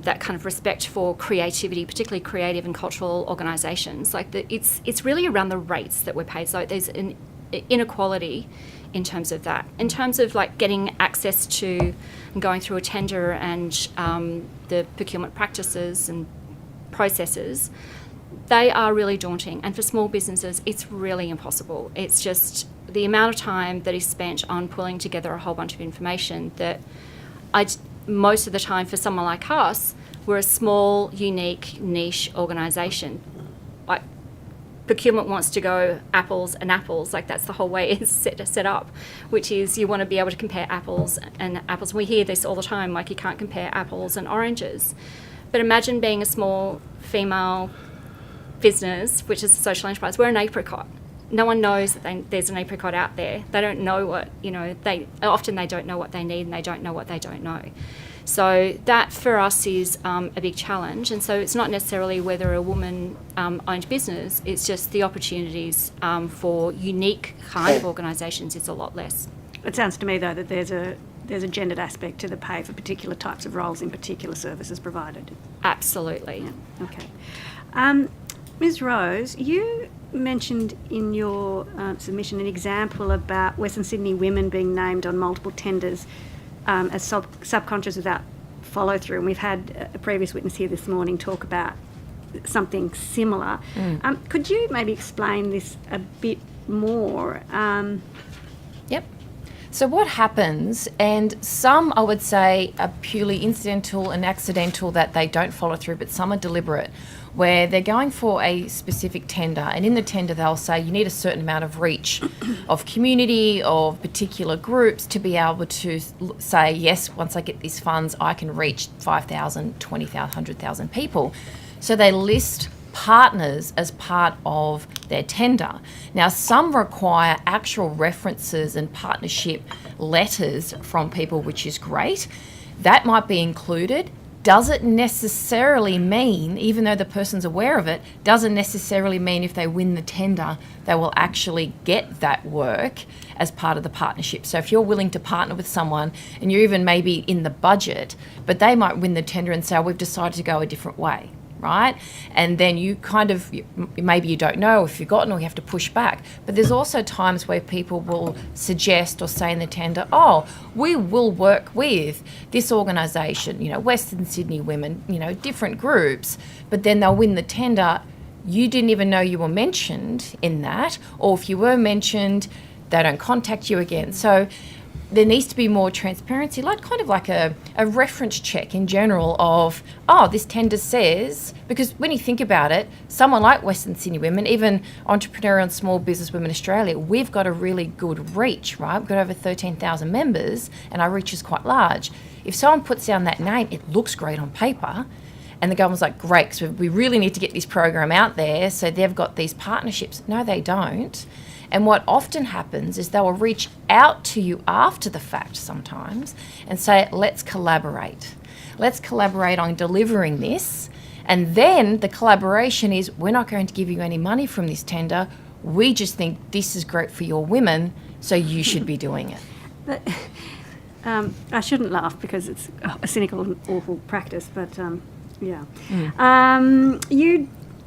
that kind of respect for creativity, particularly creative and cultural organisations. Like it's really around the rates that we're paid. So there's an inequality in terms of that. In terms of like getting access to and going through a tender and the procurement practices and processes, they are really daunting. And for small businesses, it's really impossible. It's just the amount of time that is spent on pulling together a whole bunch of information that most of the time for someone like us, we're a small, unique, niche organisation. Like procurement wants to go apples and apples, like that's the whole way it's set up, which is you want to be able to compare apples and apples. We hear this all the time, like you can't compare apples and oranges. But imagine being a small female business, which is a social enterprise. We're an apricot. No one knows that there's an apricot out there. They don't know what, you know, they don't know what they need, and they don't know what they don't know. So that for us is a big challenge. And so it's not necessarily whether a woman owned business, it's just the opportunities for unique kind of organisations is a lot less. It sounds to me though that there's a gendered aspect to the pay for particular types of roles in particular services provided. Absolutely. Yeah. Okay. Ms Rose, you mentioned in your submission an example about Western Sydney women being named on multiple tenders as subcontractors without follow through, and we've had a previous witness here this morning talk about something similar. Could you maybe explain this a bit more? Yep. So what happens, and some I would say are purely incidental and accidental that they don't follow through, but some are deliberate, where they're going for a specific tender, and in the tender they'll say you need a certain amount of reach of community, of particular groups to be able to say, yes, once I get these funds, I can reach 5,000, 20,000, 100,000 people. So they list partners as part of their tender. Now, some require actual references and partnership letters from people, which is great. That might be included. Doesn't necessarily mean, even though the person's aware of it, doesn't necessarily mean if they win the tender, they will actually get that work as part of the partnership. So if you're willing to partner with someone and you're even maybe in the budget, but they might win the tender and say, oh, we've decided to go a different way, right? And then you kind of, maybe you don't know, if you've forgotten, or you have to push back. But there's also times where people will suggest or say in the tender, oh, we will work with this organisation, you know, Western Sydney Women, you know, different groups, but then they'll win the tender. You didn't even know you were mentioned in that, or if you were mentioned, they don't contact you again. So there needs to be more transparency, like kind of like a reference check in general of, oh, this tender says, because when you think about it, someone like Western Sydney Women, even Entrepreneurial and Small Business Women Australia, we've got a really good reach, right? We've got over 13,000 members and our reach is quite large. If someone puts down that name, it looks great on paper, and the government's like, great, so we really need to get this program out there, so they've got these partnerships. No, they don't. And what often happens is they will reach out to you after the fact sometimes and say, let's collaborate. Let's collaborate on delivering this. And then the collaboration is, we're not going to give you any money from this tender. We just think this is great for your women, so you should be doing it. But I shouldn't laugh because it's a cynical and awful practice, but yeah.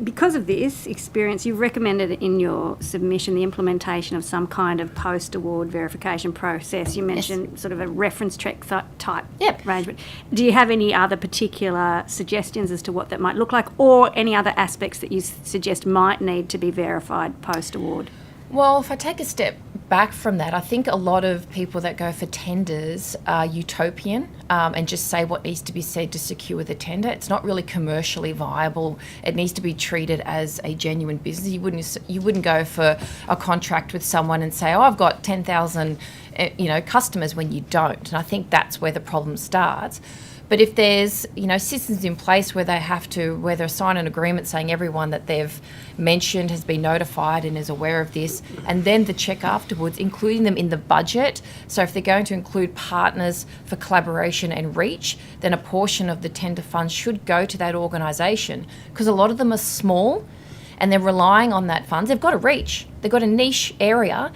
Because of this experience, you've recommended in your submission the implementation of some kind of post-award verification process. You mentioned sort of a reference check type arrangement. Do you have any other particular suggestions as to what that might look like, or any other aspects that you suggest might need to be verified post-award? Well, if I take a step back from that, I think a lot of people that go for tenders are utopian and just say what needs to be said to secure the tender. It's not really commercially viable. It needs to be treated as a genuine business. You wouldn't go for a contract with someone and say, oh, I've got 10,000 customers, when you don't. And I think that's where the problem starts. But if there's, systems in place where they have to, whether sign an agreement saying everyone that they've mentioned has been notified and is aware of this, and then the check afterwards, including them in the budget. So if they're going to include partners for collaboration and reach, then a portion of the tender funds should go to that organisation, because a lot of them are small and they're relying on that funds. They've got a reach. They've got a niche area.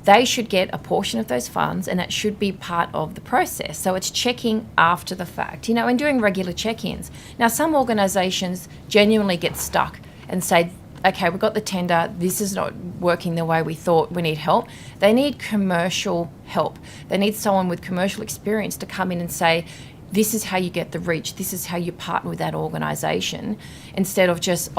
They should get a portion of those funds, and that should be part of the process. So it's checking after the fact, and doing regular check-ins. Now, some organisations genuinely get stuck and say, okay, we've got the tender, this is not working the way we thought, we need help. They need commercial help. They need someone with commercial experience to come in and say, this is how you get the reach, this is how you partner with that organisation, instead of just,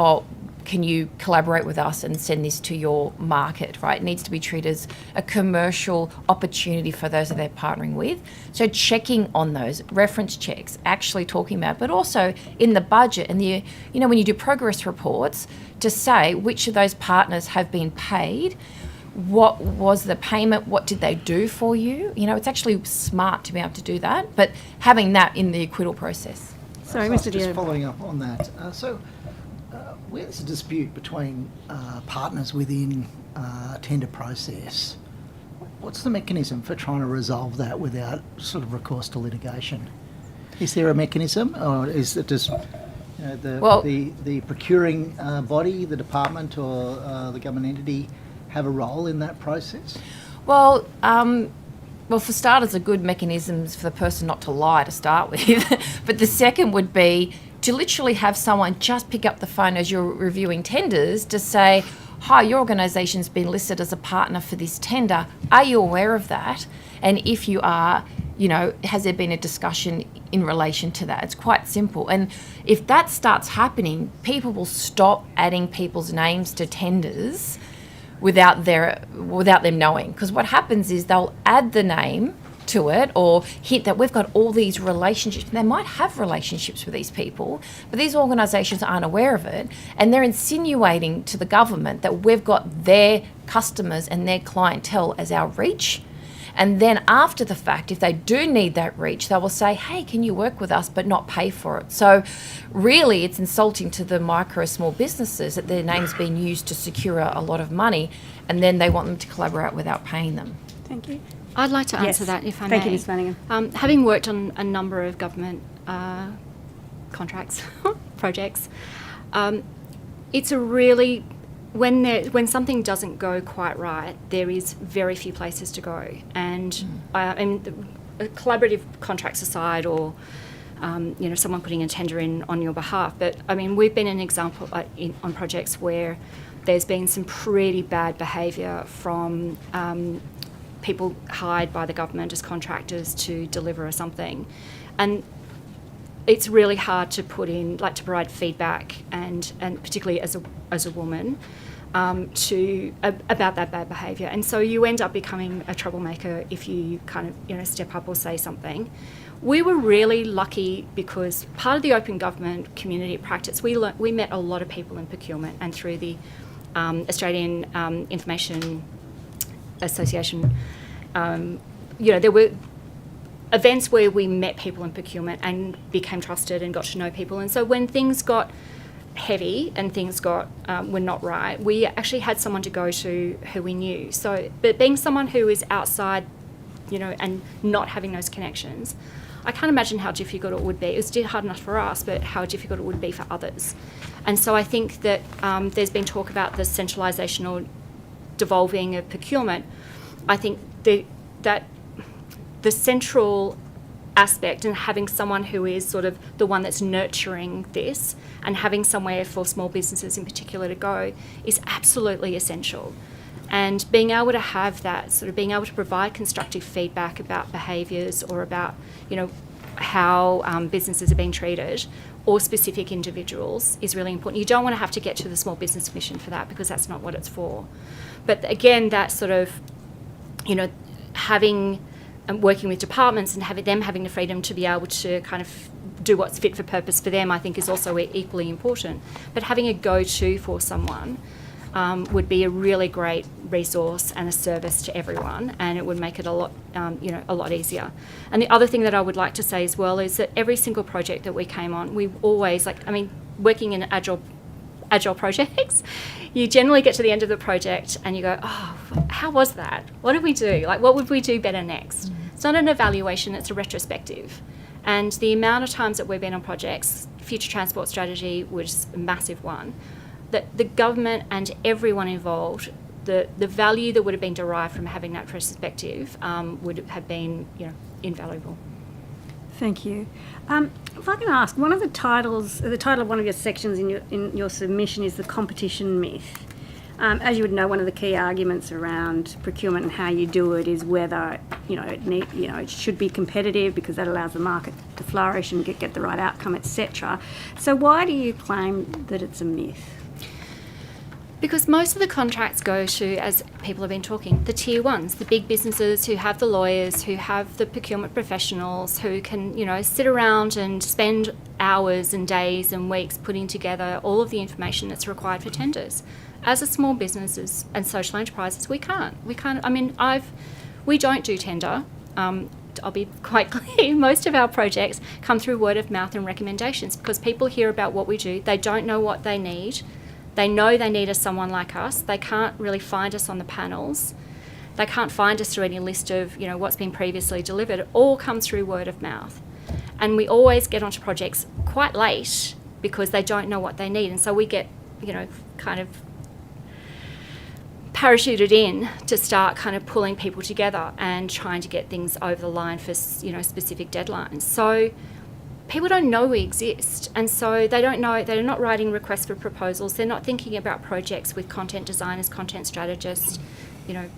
can you collaborate with us and send this to your market, right? It needs to be treated as a commercial opportunity for those that they're partnering with. So checking on those reference checks, actually talking about, but also in the budget and when you do progress reports, to say which of those partners have been paid, what was the payment, what did they do for you? It's actually smart to be able to do that, but having that in the acquittal process. Sorry, Mr. Just following up on that. Where there's a dispute between partners within a tender process, what's the mechanism for trying to resolve that without sort of recourse to litigation? Is there a mechanism, or is it just the procuring body, the department, or the government entity have a role in that process? Well, for starters, a good mechanism is for the person not to lie to start with. But the second would be to literally have someone just pick up the phone as you're reviewing tenders to say, hi, your organisation's been listed as a partner for this tender. Are you aware of that? And if you are, has there been a discussion in relation to that? It's quite simple. And if that starts happening, people will stop adding people's names to tenders without them knowing. Because what happens is they'll add the name to it or hint that we've got all these relationships. They might have relationships with these people, but these organisations aren't aware of it, and they're insinuating to the government that we've got their customers and their clientele as our reach. And then after the fact, if they do need that reach, they will say, hey, can you work with us but not pay for it? So really it's insulting to the micro small businesses that their name's been used to secure a lot of money, and then they want them to collaborate without paying them. Thank you. I'd like to answer Yes. that if I may. Thank you, Ms Flanagan. Having worked on a number of government contracts, projects, it's a really, when something doesn't go quite right, there is very few places to go. And collaborative contracts aside, or someone putting a tender in on your behalf, but we've been an example on projects where there's been some pretty bad behaviour from people hired by the government as contractors to deliver something, and it's really hard to to provide feedback and particularly as a woman about that bad behaviour. And so you end up becoming a troublemaker if you kind of step up or say something. We were really lucky because part of the open government community practice, we met a lot of people in procurement, and through the Australian Information Association, there were events where we met people in procurement and became trusted and got to know people. And so when things got heavy and things were not right, we actually had someone to go to who we knew. So, but being someone who is outside, and not having those connections, I can't imagine how difficult it would be. It was hard enough for us, but how difficult it would be for others. And so I think that there's been talk about the centralisation or devolving of procurement. I think that the central aspect, and having someone who is sort of the one that's nurturing this and having somewhere for small businesses in particular to go, is absolutely essential. And being able to have that, sort of being able to provide constructive feedback about behaviours or about, how businesses are being treated, or specific individuals, is really important. You don't want to have to get to the Small Business Commission for that, because that's not what it's for. But again, that sort of, having working with departments and having the freedom to be able to kind of do what's fit for purpose for them, I think is also equally important. But having a go-to for someone would be a really great resource and a service to everyone, and it would make it a lot easier. And the other thing that I would like to say as well is that every single project that we came on, we always, working in agile projects, you generally get to the end of the project and you go, oh, how was that? What did we do? What would we do better next? It's not an evaluation, it's a retrospective. And the amount of times that we've been on projects, Future Transport Strategy was a massive one, that the government and everyone involved, the value that would have been derived from having that retrospective would have been invaluable. Thank you. If I can ask, one of the title of one of your sections in your submission is the competition myth. As you would know, one of the key arguments around procurement and how you do it is whether it should be competitive, because that allows the market to flourish and get the right outcome, etc. So why do you claim that it's a myth? Because most of the contracts go to, as people have been talking, the tier ones, the big businesses who have the lawyers, who have the procurement professionals, who can, sit around and spend hours and days and weeks putting together all of the information that's required for tenders. As a small businesses and social enterprises, we can't. We don't do tender. I'll be quite clear, most of our projects come through word of mouth and recommendations, because people hear about what we do, they don't know what they need. They know they need someone like us. They can't really find us on the panels. They can't find us through any list of, what's been previously delivered. It all comes through word of mouth. And we always get onto projects quite late because they don't know what they need. And so we get, kind of parachuted in to start kind of pulling people together and trying to get things over the line for, specific deadlines. So people don't know we exist, and so they don't know, they're not writing requests for proposals, they're not thinking about projects with content designers, content strategists,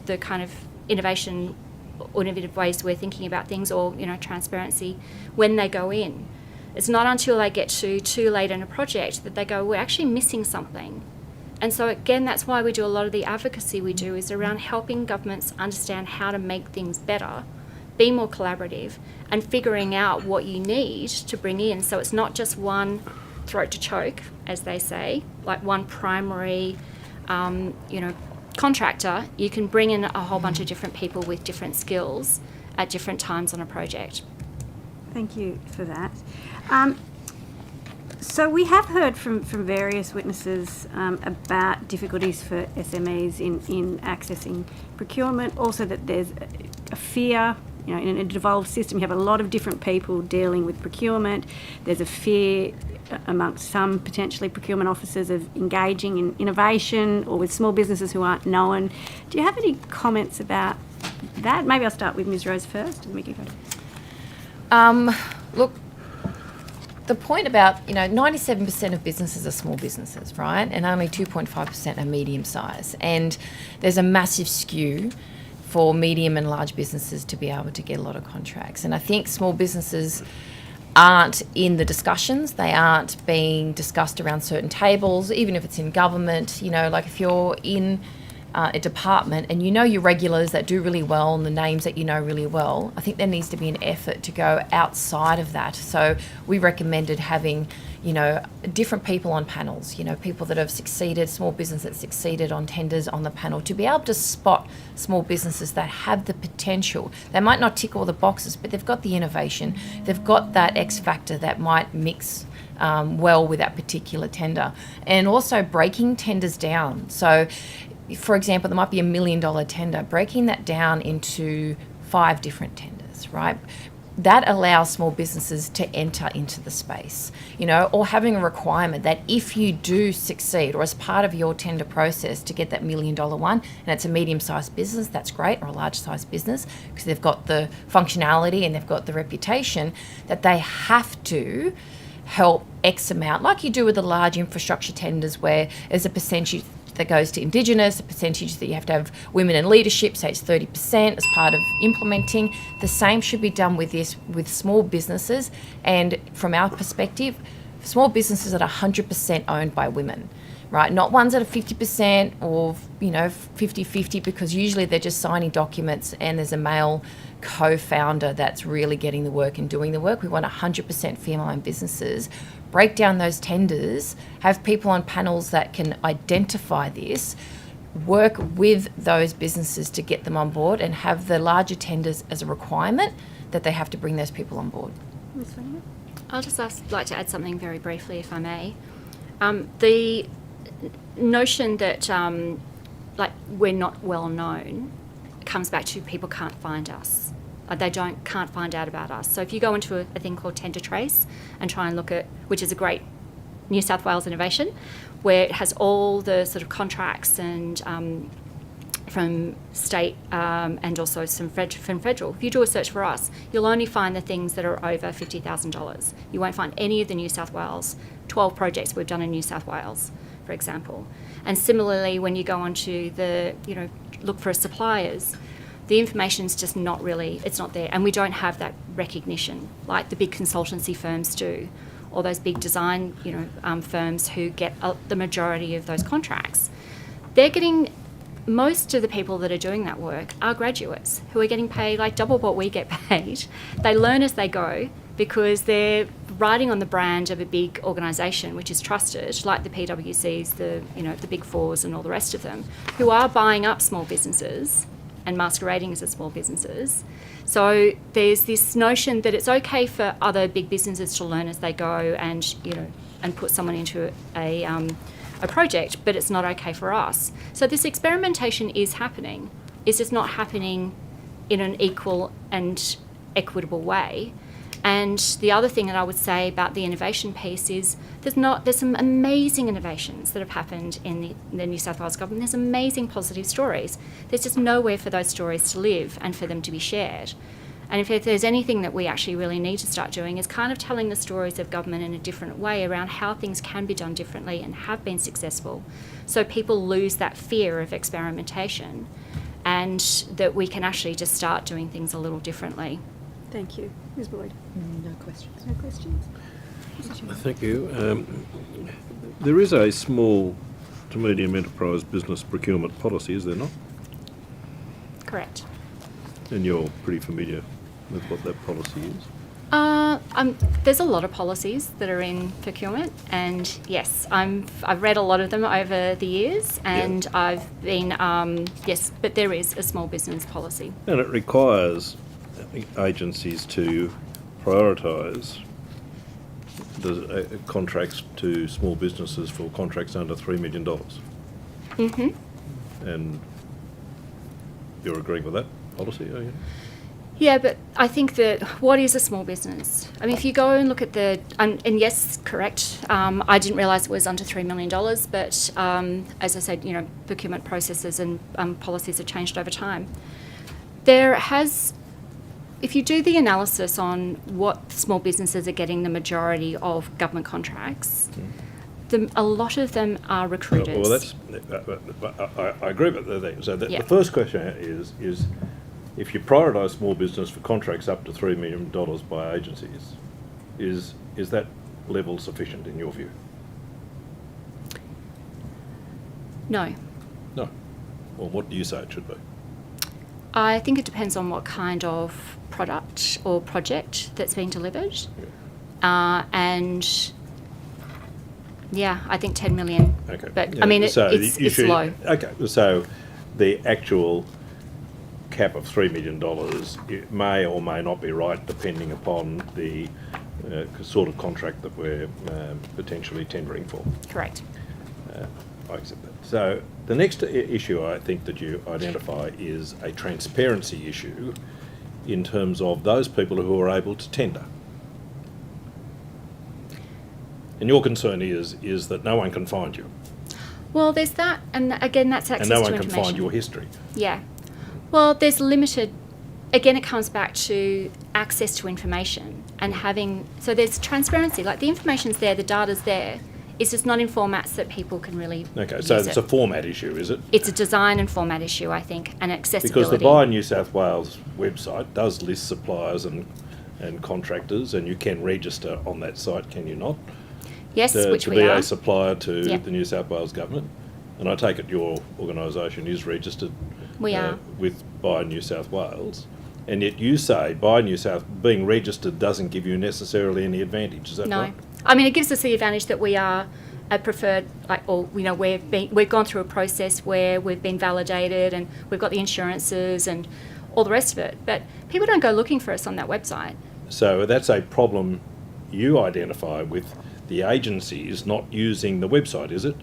the kind of innovative ways we're thinking about things, or, transparency when they go in. It's not until they get too late in a project that they go, we're actually missing something. And so again, that's why we do a lot of the advocacy we do is around helping governments understand how to make things better, be more collaborative, and figuring out what you need to bring in. So it's not just one throat to choke, as they say, like one primary, contractor. You can bring in a whole bunch of different people with different skills at different times on a project. Thank you for that. So we have heard from various witnesses about difficulties for SMEs in accessing procurement. Also that there's a fear, in a devolved system you have a lot of different people dealing with procurement. There's a fear amongst some potentially procurement officers of engaging in innovation or with small businesses who aren't known. Do you have any comments about that? Maybe I'll start with Ms. Rose first and we can go. Look, the point about, 97% of businesses are small businesses, right? And only 2.5% are medium size. And there's a massive skew for medium and large businesses to be able to get a lot of contracts. And I think small businesses aren't in the discussions. They aren't being discussed around certain tables, even if it's in government. Like if you're in a department and your regulars that do really well and the names that really well, I think there needs to be an effort to go outside of that. So we recommended having, different people on panels, people that have succeeded, small business that succeeded on tenders on the panel, to be able to spot small businesses that have the potential. They might not tick all the boxes, but they've got the innovation. They've got that X factor that might mix well with that particular tender. And also breaking tenders down. So for example, there might be $1 million tender, breaking that down into 5 different tenders, right? That allows small businesses to enter into the space, or having a requirement that if you do succeed or as part of your tender process to get that $1 million one, and it's a medium-sized business, that's great, or a large-sized business, because they've got the functionality and they've got the reputation, that they have to help X amount, like you do with the large infrastructure tenders where there's a percentage that goes to Indigenous, a percentage that you have to have women in leadership, say it's 30% as part of implementing. The same should be done with this, with small businesses. And from our perspective, small businesses that are 100% owned by women, right? Not ones that are 50% or, 50-50, because usually they're just signing documents and there's a male co-founder that's really getting the work and doing the work. We want 100% female-owned businesses. Break down those tenders, have people on panels that can identify this, work with those businesses to get them on board, and have the larger tenders as a requirement that they have to bring those people on board. I'll just like to add something very briefly, if I may. The notion that we're not well known comes back to people can't find us. They can't find out about us. So if you go into a thing called Tender Trace and try and look at, which is a great New South Wales innovation, where it has all the sort of contracts and from state and also some from federal. If you do a search for us, you'll only find the things that are over $50,000. You won't find any of the New South Wales 12 projects we've done in New South Wales, for example. And similarly, when you go onto the, look for suppliers, the information's just not really, it's not there. And we don't have that recognition like the big consultancy firms do, or those big design, firms who get the majority of those contracts. They're getting, most of the people that are doing that work are graduates who are getting paid like double what we get paid. They learn as they go because they're riding on the brand of a big organisation which is trusted, like the PwCs, the Big Fours and all the rest of them, who are buying up small businesses and masquerading as small businesses. So there's this notion that it's okay for other big businesses to learn as they go and, and put someone into a project, but it's not okay for us. So this experimentation is happening. It's just not happening in an equal and equitable way. And the other thing that I would say about the innovation piece is there's some amazing innovations that have happened in the New South Wales government. There's amazing positive stories. There's just nowhere for those stories to live and for them to be shared. And if there's anything that we actually really need to start doing is kind of telling the stories of government in a different way around how things can be done differently and have been successful, so people lose that fear of experimentation and that we can actually just start doing things a little differently. Thank you. Ms. Boyd? No questions. No questions? Thank you. There is a small to medium enterprise business procurement policy, is there not? Correct. And you're pretty familiar with what that policy is? There's a lot of policies that are in procurement, and yes, I've read a lot of them over the years, and I've been yes, but there is a small business policy. And it requires agencies to prioritise the contracts to small businesses for contracts under $3 million. Mm-hmm. And you're agreeing with that policy, are you? Yeah, but I think that what is a small business? I mean, if you go and look at the, and yes, correct, I didn't realise it was under $3 million, but as I said, you know, procurement processes and policies have changed over time. There has, if you do the analysis on what small businesses are getting the majority of government contracts, a lot of them are recruiters. Well, I agree with that. So the first question is if you prioritise small business for contracts up to $3 million by agencies, is that level sufficient in your view? No. No. Well, what do you say it should be? I think it depends on what kind of product or project that's being delivered. And yeah, I think 10 million. Okay. But Yeah, I mean, so it's low. Okay, so the actual cap of $3 million, it may or may not be right depending upon the sort of contract that we're potentially tendering for. Correct. I accept that. So the next issue I think that you identify is a transparency issue in terms of those people who are able to tender. And your concern is that no one can find you. Well, there's that, and again, that's access and no to one information. can find your history. Yeah. Well, there's limited, again, it comes back to access to information and having, so there's transparency, like the information's there, the data's there, it's just not in formats that people can really Okay, so use it's it. a format issue, is it? It's a design and format issue, I think, and accessibility. Because the Buy New South Wales website does list suppliers and contractors, and you can register on that site, can you not? Yes, which to we be are. a supplier to Yep. the New South Wales government. And I take it your organisation is registered We are. with Buy New South Wales. And yet you say being registered doesn't give you necessarily any advantage, is that No. right? I mean, it gives us the advantage that we are a preferred, we've gone through a process where we've been validated and we've got the insurances and all the rest of it. But people don't go looking for us on that website. So that's a problem you identify with the agencies not using the website, is it?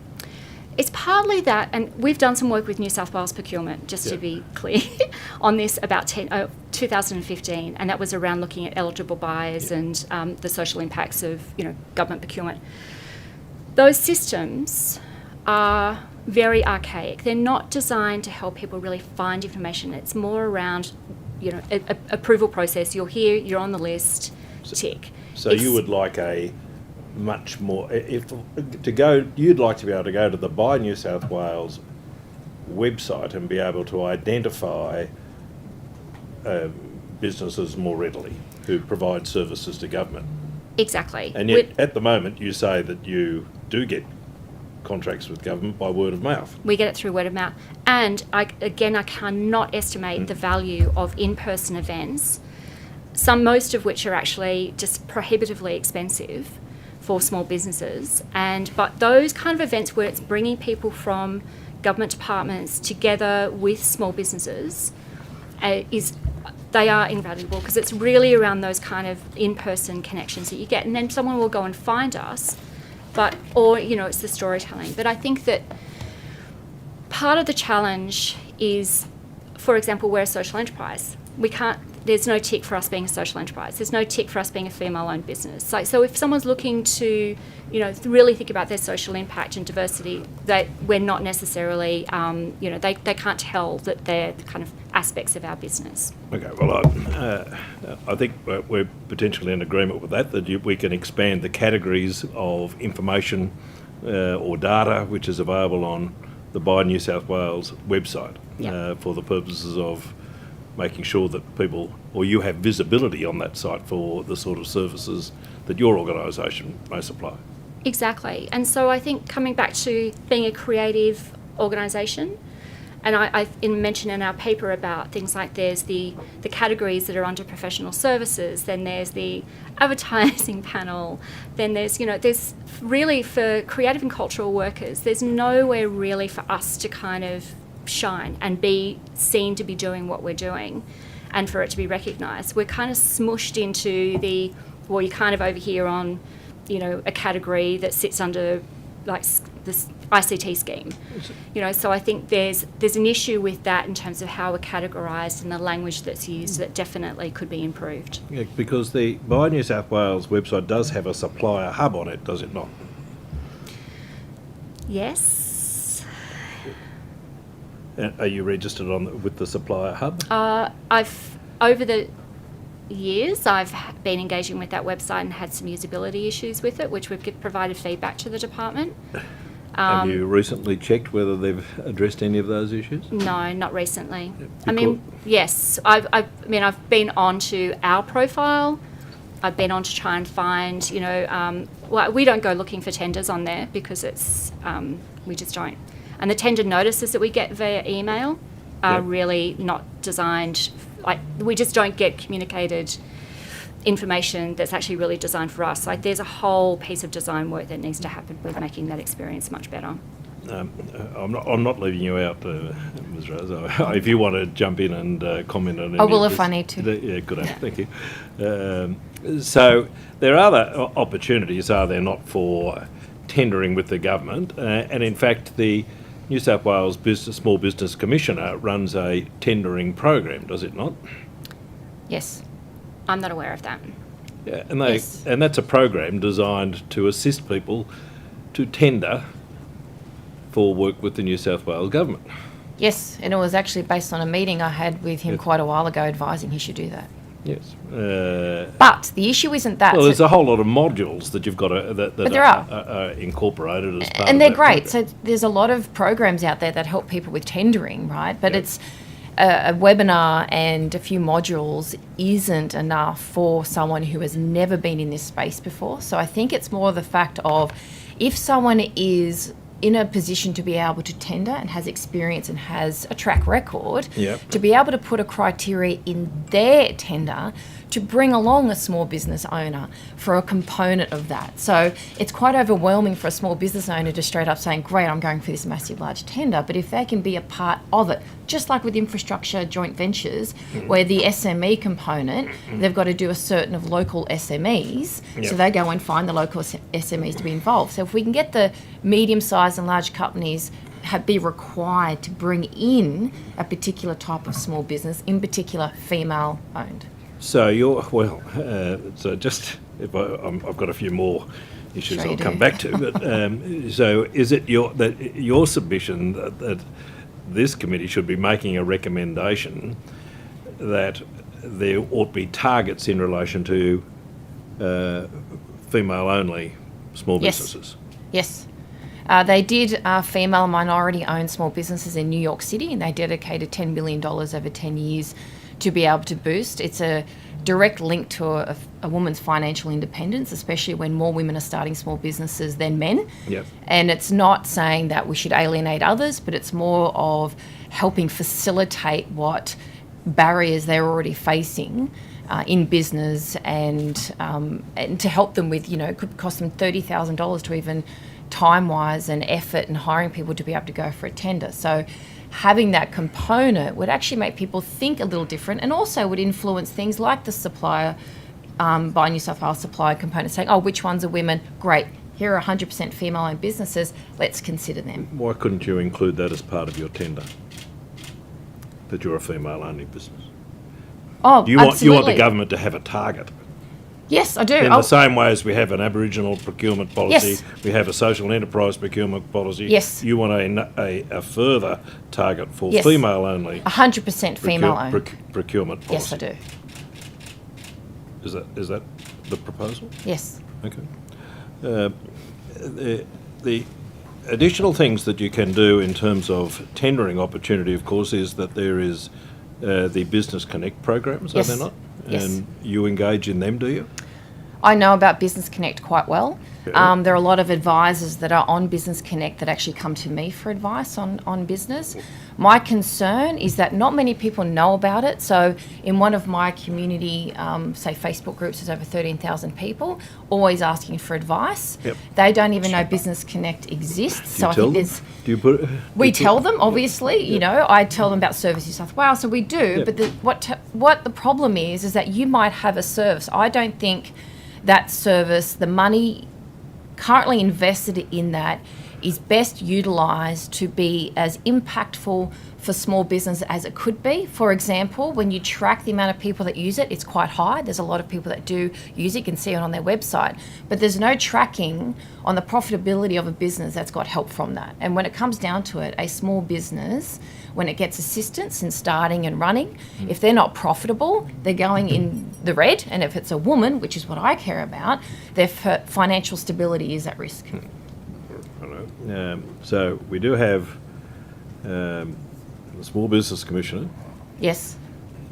It's partly that, and we've done some work with New South Wales Procurement, just to be clear, on this about 2015, and that was around looking at eligible buyers and the social impacts of government procurement. Those systems are very archaic. They're not designed to help people really find information. It's more around, approval process. You're here, you're on the list, tick. So you would like a much more, you'd like to be able to go to the Buy New South Wales website and be able to identify businesses more readily who provide services to government. Exactly. And yet, at the moment, you say that you do get contracts with government by word of mouth. We get it through word of mouth. And I cannot estimate the value of in-person events, most of which are actually just prohibitively expensive for small businesses. But those kind of events where it's bringing people from government departments together with small businesses they are invaluable, because it's really around those kind of in-person connections that you get. And then someone will go and find us, it's the storytelling. But I think that part of the challenge is, for example, we're a social enterprise. There's no tick for us being a social enterprise. There's no tick for us being a female-owned business. So if someone's looking to, really think about their social impact and diversity, we're not necessarily, they can't tell that they're the kind of aspects of our business. Okay, well, I think we're potentially in agreement with that we can expand the categories of information or data which is available on the Buy New South Wales website for the purposes of making sure that people, or you have visibility on that site for the sort of services that your organisation may supply. Exactly. And so I think coming back to being a creative organisation, and I mentioned in our paper about things like there's the categories that are under professional services, then there's the advertising panel, then there's really for creative and cultural workers, there's nowhere really for us to kind of shine and be seen to be doing what we're doing and for it to be recognised. We're kind of smushed into you're kind of over here on, a category that sits under like this ICT scheme. So I think there's an issue with that in terms of how we're categorised and the language that's used that definitely could be improved. Yeah, because the Buy New South Wales website does have a supplier hub on it, does it not? Yes. Are you registered with the supplier hub? I've over the years I've been engaging with that website and had some usability issues with it, which we've provided feedback to the department. Have you recently checked whether they've addressed any of those issues? No, not recently. Yes. I've been onto our profile. I've been on to try and find, we don't go looking for tenders on there because it's, we just don't. And the tender notices that we get via email are really not designed, we just don't get communicated information that's actually really designed for us. There's a whole piece of design work that needs to happen with making that experience much better. I'm not leaving you out, Ms. Rose. If you want to jump in and comment on it. I will if I need to. Yeah, good. Thank you. So there are other opportunities, are there not, for tendering with the government? And in fact, the New South Wales Small Business Commissioner runs a tendering program, does it not? Yes. I'm not aware of that. Yeah, and that's a program designed to assist people to tender for work with the New South Wales government. Yes, and it was actually based on a meeting I had with him quite a while ago advising he should do that. Yes. But the issue isn't that. Well, there's a whole lot of modules that you've got that are incorporated as part of and they're that great. program. So there's a lot of programs out there that help people with tendering, right? But it's a webinar and a few modules isn't enough for someone who has never been in this space before. So I think it's more the fact of if someone is in a position to be able to tender and has experience and has a track record, to be able to put a criteria in their tender to bring along a small business owner for a component of that. So it's quite overwhelming for a small business owner to straight up saying, great, I'm going for this massive large tender, but if they can be a part of it, just like with infrastructure joint ventures, where the SME component, they've got to do a certain of local SMEs, so they go and find the local SMEs to be involved. So if we can get the medium-sized and large companies be required to bring in a particular type of small business, in particular female-owned. So so just if I've got a few more issues I'll come back to, but so is it your submission that this committee should be making a recommendation that there ought to be targets in relation to female-only small businesses? Yes. They did female minority-owned small businesses in New York City, and they dedicated $10 million over 10 years to be able to boost. It's a direct link to a woman's financial independence, especially when more women are starting small businesses than men. Yep. And it's not saying that we should alienate others, but it's more of helping facilitate what barriers they're already facing in business and to help them with, it could cost them $30,000 to even time-wise and effort and hiring people to be able to go for a tender. So having that component would actually make people think a little different and also would influence things like the supplier, Buy New South Wales supplier component, saying, oh, which ones are women? Great. Here are 100% female-owned businesses. Let's consider them. Why couldn't you include that as part of your tender? That you're a female-only business? Oh, you absolutely. You want the government to have a target? Yes, I do. In the same way as we have an Aboriginal procurement policy, Yes. we have a social enterprise procurement policy. Yes. You want a further target for Yes. female-only 100% female-owned. Procurement policy. Yes, I do. Is that the proposal? Yes. Okay. The additional things that you can do in terms of tendering opportunity, of course, is that there is the Business Connect programs, Yes. are there not? Yes. And you engage in them, do you? I know about Business Connect quite well. Yeah. There are a lot of advisors that are on Business Connect that actually come to me for advice on business. My concern is that not many people know about it. So in one of my community, say Facebook groups, there's over 13,000 people always asking for advice. Yep. They don't even know Business Connect exists. Do you tell them? Do you put? We tell them, obviously, you know, I tell them about Service New South Wales, so we do, Yep. but what the problem is that you might have a service. I don't think that service, the money currently invested in that is best utilised to be as impactful for small business as it could be. For example, when you track the amount of people that use it, it's quite high. There's a lot of people that do use it. You can see it on their website. But there's no tracking on the profitability of a business that's got help from that. And when it comes down to it, a small business, when it gets assistance in starting and running, if they're not profitable, they're going in the red. And if it's a woman, which is what I care about, their financial stability is at risk. So we do have the Small Business Commissioner. Yes.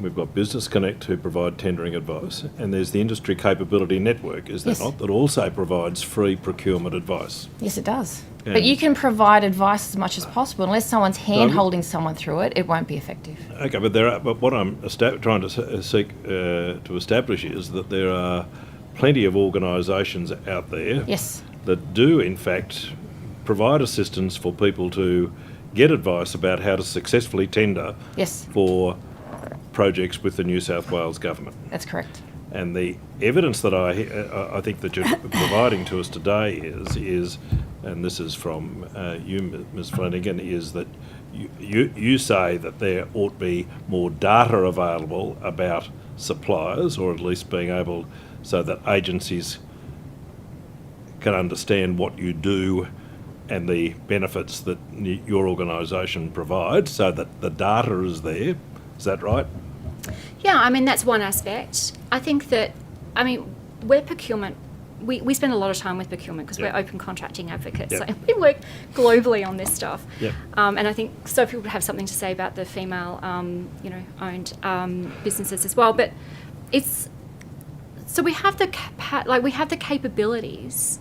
We've got Business Connect who provide tendering advice, and there's the Industry Capability Network, is there Yes. not, that also provides free procurement advice. Yes, it does. And- But you can provide advice as much as possible. Unless someone's hand-holding someone through it, it won't be effective. Okay, but what I'm trying to seek to establish is that there are plenty of organisations out there Yes. that do, in fact, provide assistance for people to get advice about how to successfully tender Yes, for projects with the New South Wales government. that's correct. And the evidence that I think that you're providing to us today is, and this is from you, Ms. Flanagan, is that you say that there ought be more data available about suppliers, or at least being able so that agencies can understand what you do and the benefits that your organisation provides, so that the data is there. Is that right? Yeah, I mean, that's one aspect. I think that, I mean, we're procurement. We spend a lot of time with procurement because Yeah. we're open contracting advocates. Yeah. So we work globally on this stuff. Yeah. And I think Sophie would have something to say about the female, owned businesses as well. But it's, so we have we have the capabilities.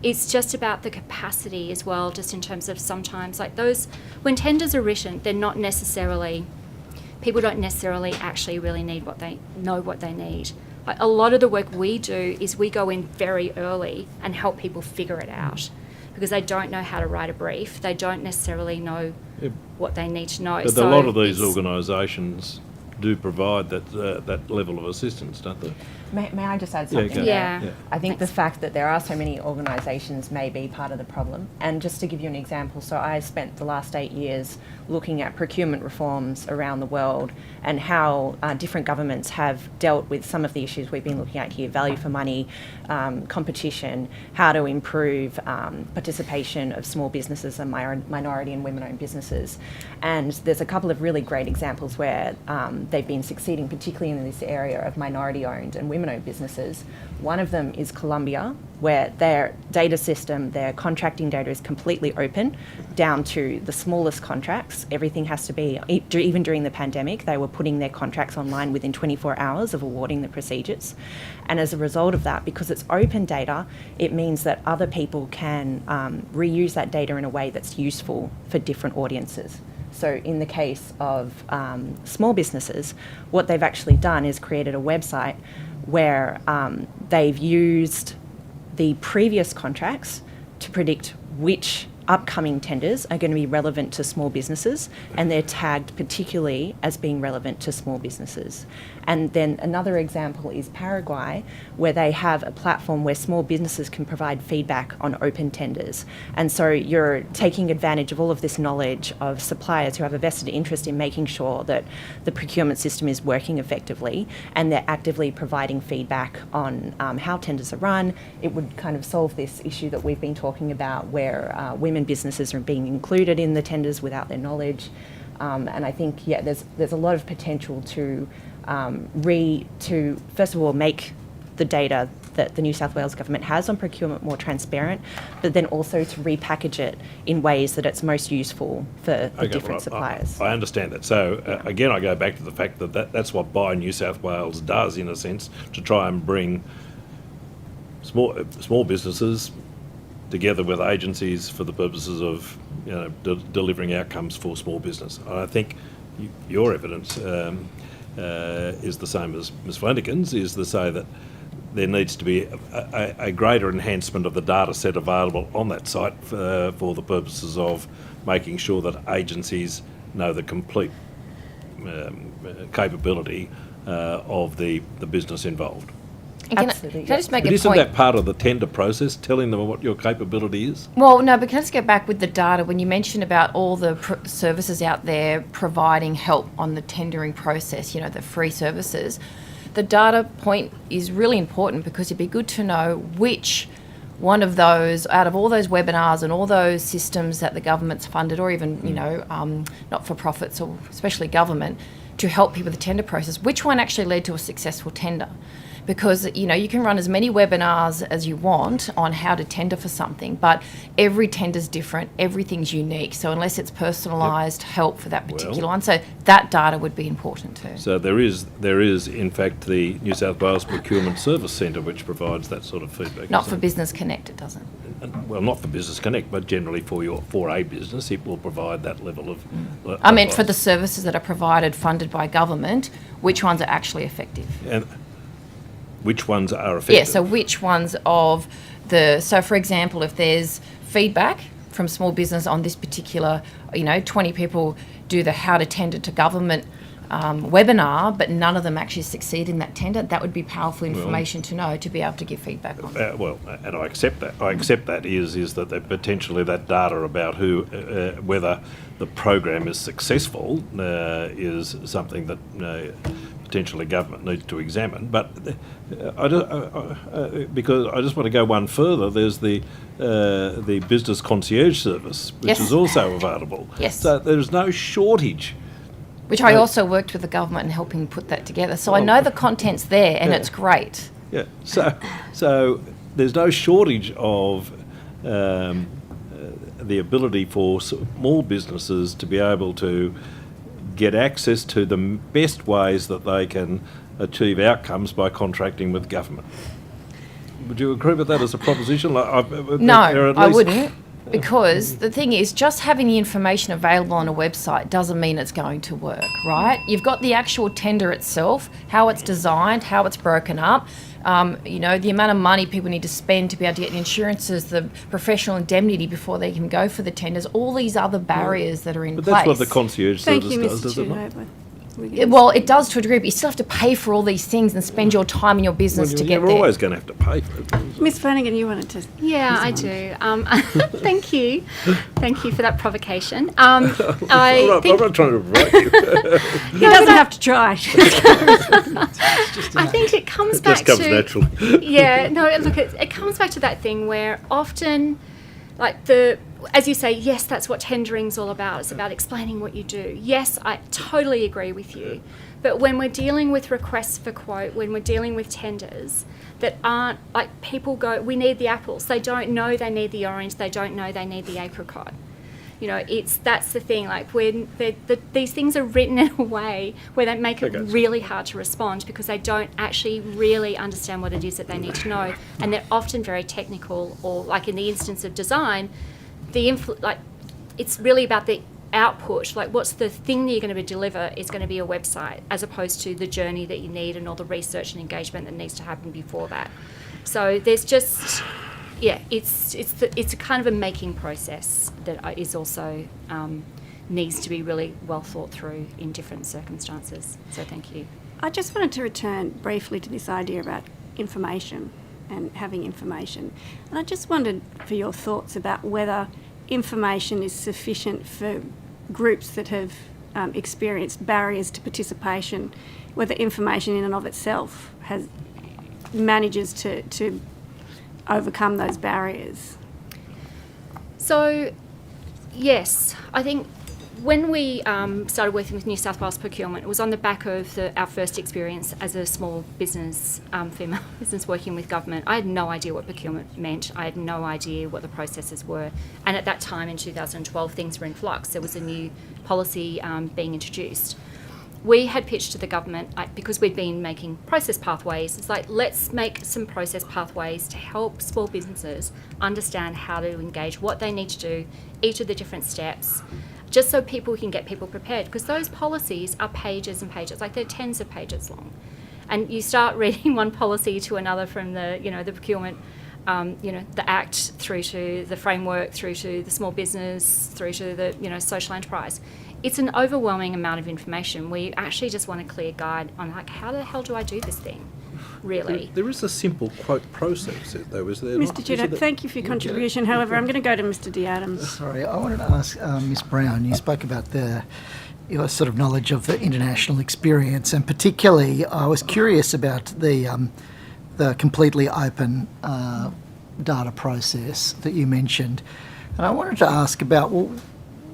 It's just about the capacity as well, just in terms of sometimes, like those, when tenders are written, they're not necessarily, people don't necessarily actually really need what they need. Like a lot of the work we do is we go in very early and help people figure it out because they don't know how to write a brief. They don't necessarily know what they need to know. But So a lot of these it's- organisations do provide that level of assistance, don't they? May I just add Yeah, something? go. Yeah. Yeah. I think the fact that there are so many organisations may be part of the problem. And just to give you an example, so I spent the last 8 years looking at procurement reforms around the world and how different governments have dealt with some of the issues we've been looking at here, value for money, competition, how to improve participation of small businesses and minority and women-owned businesses. And there's a couple of really great examples where they've been succeeding, particularly in this area of minority-owned and women-owned businesses. One of them is Colombia, where their data system, their contracting data is completely open down to the smallest contracts. Everything has to be, even during the pandemic, they were putting their contracts online within 24 hours of awarding the procedures. And as a result of that, because it's open data, it means that other people can reuse that data in a way that's useful for different audiences. So in the case of small businesses, what they've actually done is created a website where they've used the previous contracts to predict which upcoming tenders are going to be relevant to small businesses, and they're tagged particularly as being relevant to small businesses. And then another example is Paraguay, where they have a platform where small businesses can provide feedback on open tenders. And so you're taking advantage of all of this knowledge of suppliers who have a vested interest in making sure that the procurement system is working effectively, and they're actively providing feedback on how tenders are run. It would kind of solve this issue that we've been talking about where women businesses are being included in the tenders without their knowledge. And I think, there's a lot of potential to first of all, make the data that the New South Wales government has on procurement more transparent, but then also to repackage it in ways that it's most useful for the different suppliers. I understand that. So again, I go back to the fact that that's what Buy New South Wales does, in a sense, to try and bring small businesses together with agencies for the purposes of delivering outcomes for small business. I think your evidence is the same as Ms Flanagan's, is to say that there needs to be a greater enhancement of the data set available on that site for the purposes of making sure that agencies know the complete capability of the business involved. And can I just make But a isn't point? that part of the tender process, telling them what your capability is? Well, no, but can I just go back with the data? When you mentioned about all the services out there providing help on the tendering process, the free services, the data point is really important because it'd be good to know which one of those, out of all those webinars and all those systems that the government's funded, or even, not-for-profits, or especially government, to help people with the tender process, which one actually led to a successful tender? Because, you can run as many webinars as you want on how to tender for something, but every tender's different, everything's unique. So unless it's personalised help for that particular one, so that data would be important too. So there is in fact the New South Wales Procurement Service Centre which provides that sort of feedback. Not for Business Connect, it doesn't. Well, not for Business Connect, but generally for a business, it will provide that level of. I meant for the services that are provided, funded by government, which ones are actually effective? And which ones are effective? Yeah, so which ones of so for example, if there's feedback from small business on this particular, 20 people do the how to tender to government webinar, but none of them actually succeed in that tender, that would be powerful information to know, to be able to give feedback on. And I accept that. I accept that is that potentially that data about whether the program is successful is something that potentially government needs to examine. But because I just want to go one further, there's the business concierge service, which is also available. Yes. So there's no shortage. Which I also worked with the government in helping put that together. So I know the content's there and it's great. Yeah. So there's no shortage of the ability for small businesses to be able to get access to the best ways that they can achieve outcomes by contracting with government. Would you agree with that as a proposition? No, I wouldn't. Because the thing is, just having the information available on a website doesn't mean it's going to work, right? You've got the actual tender itself, how it's designed, how it's broken up, the amount of money people need to spend to be able to get the insurances, the professional indemnity before they can go for the tenders, all these other barriers that are in place. But that's what the concierge service does, does it not? Well, it does to a degree, but you still have to pay for all these things and spend your time in your business to get there. You're always going to have to pay for it. Miss Flanagan, you wanted to... Yeah, I do. Thank you. Thank you for that provocation. I'm not trying to provoke you. He doesn't have to try. I think it comes back just comes to... naturally. Yeah, no, look, it comes back to that thing where often, as you say, yes, that's what tendering's all about. It's about explaining what you do. Yes, I totally agree with you. But when we're dealing with requests for quote, when we're dealing with tenders that aren't, people go, we need the apples. They don't know they need the orange. They don't know they need the apricot. That's the thing. When these things are written in a way where they make it really hard to respond because they don't actually really understand what it is that they need to know, and they're often very technical. Or in the instance of design, it's really about the output. What's the thing that you're going to deliver is going to be a website, as opposed to the journey that you need and all the research and engagement that needs to happen before that. So there's just. Yeah, it's a kind of a making process that is also needs to be really well thought through in different circumstances. So thank you. I just wanted to return briefly to this idea about information and having information. And I just wondered for your thoughts about whether information is sufficient for groups that have experienced barriers to participation, whether information in and of itself manages to overcome those barriers. So, yes, I think when we started working with New South Wales Procurement, it was on the back of our first experience as a small business, female business working with government. I had no idea what procurement meant. I had no idea what the processes were. And at that time in 2012, things were in flux. There was a new policy being introduced. we had pitched to the government, because we'd been making process pathways, it's like, let's make some process pathways to help small businesses understand how to engage, what they need to do, each of the different steps, just so people can get people prepared, because those policies are pages and pages, like they're tens of pages long. And you start reading one policy to another from the, the procurement, the Act through to the framework, through to the small business, through to the, social enterprise. It's an overwhelming amount of information. We actually just want a clear guide on, like, how the hell do I do this thing, really? There is a simple quote process, though, is there? Mr. Judo, thank you for your contribution. However, I'm going to go to Mr. D. Adams. Sorry, I wanted to ask Ms. Brown, you spoke about your sort of knowledge of the international experience, and particularly I was curious about the completely open data process that you mentioned. And I wanted to ask about, well,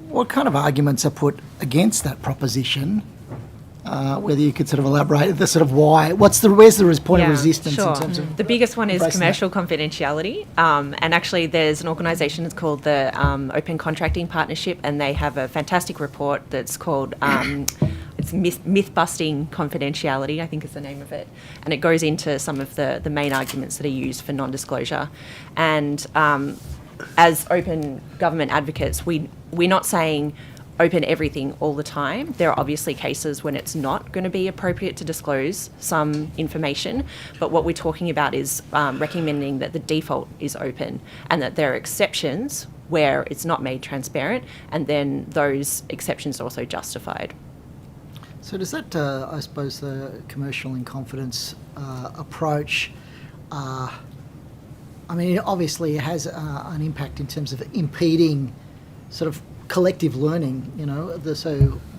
what kind of arguments are put against that proposition? Whether you could sort of elaborate the sort of why, where's the point of resistance in terms of the biggest one is commercial confidentiality, and actually there's an organisation that's called the Open Contracting Partnership, and they have a fantastic report that's called it's myth-busting confidentiality, I think is the name of it, and it goes into some of the main arguments that are used for non-disclosure. And as open government advocates, we're not saying open everything all the time. There are obviously cases when it's not going to be appropriate to disclose some information, but what we're talking about is recommending that the default is open and that there are exceptions where it's not made transparent, and then those exceptions are also justified. So does that, I suppose, the commercial in confidence approach, obviously it has an impact in terms of impeding sort of collective learning,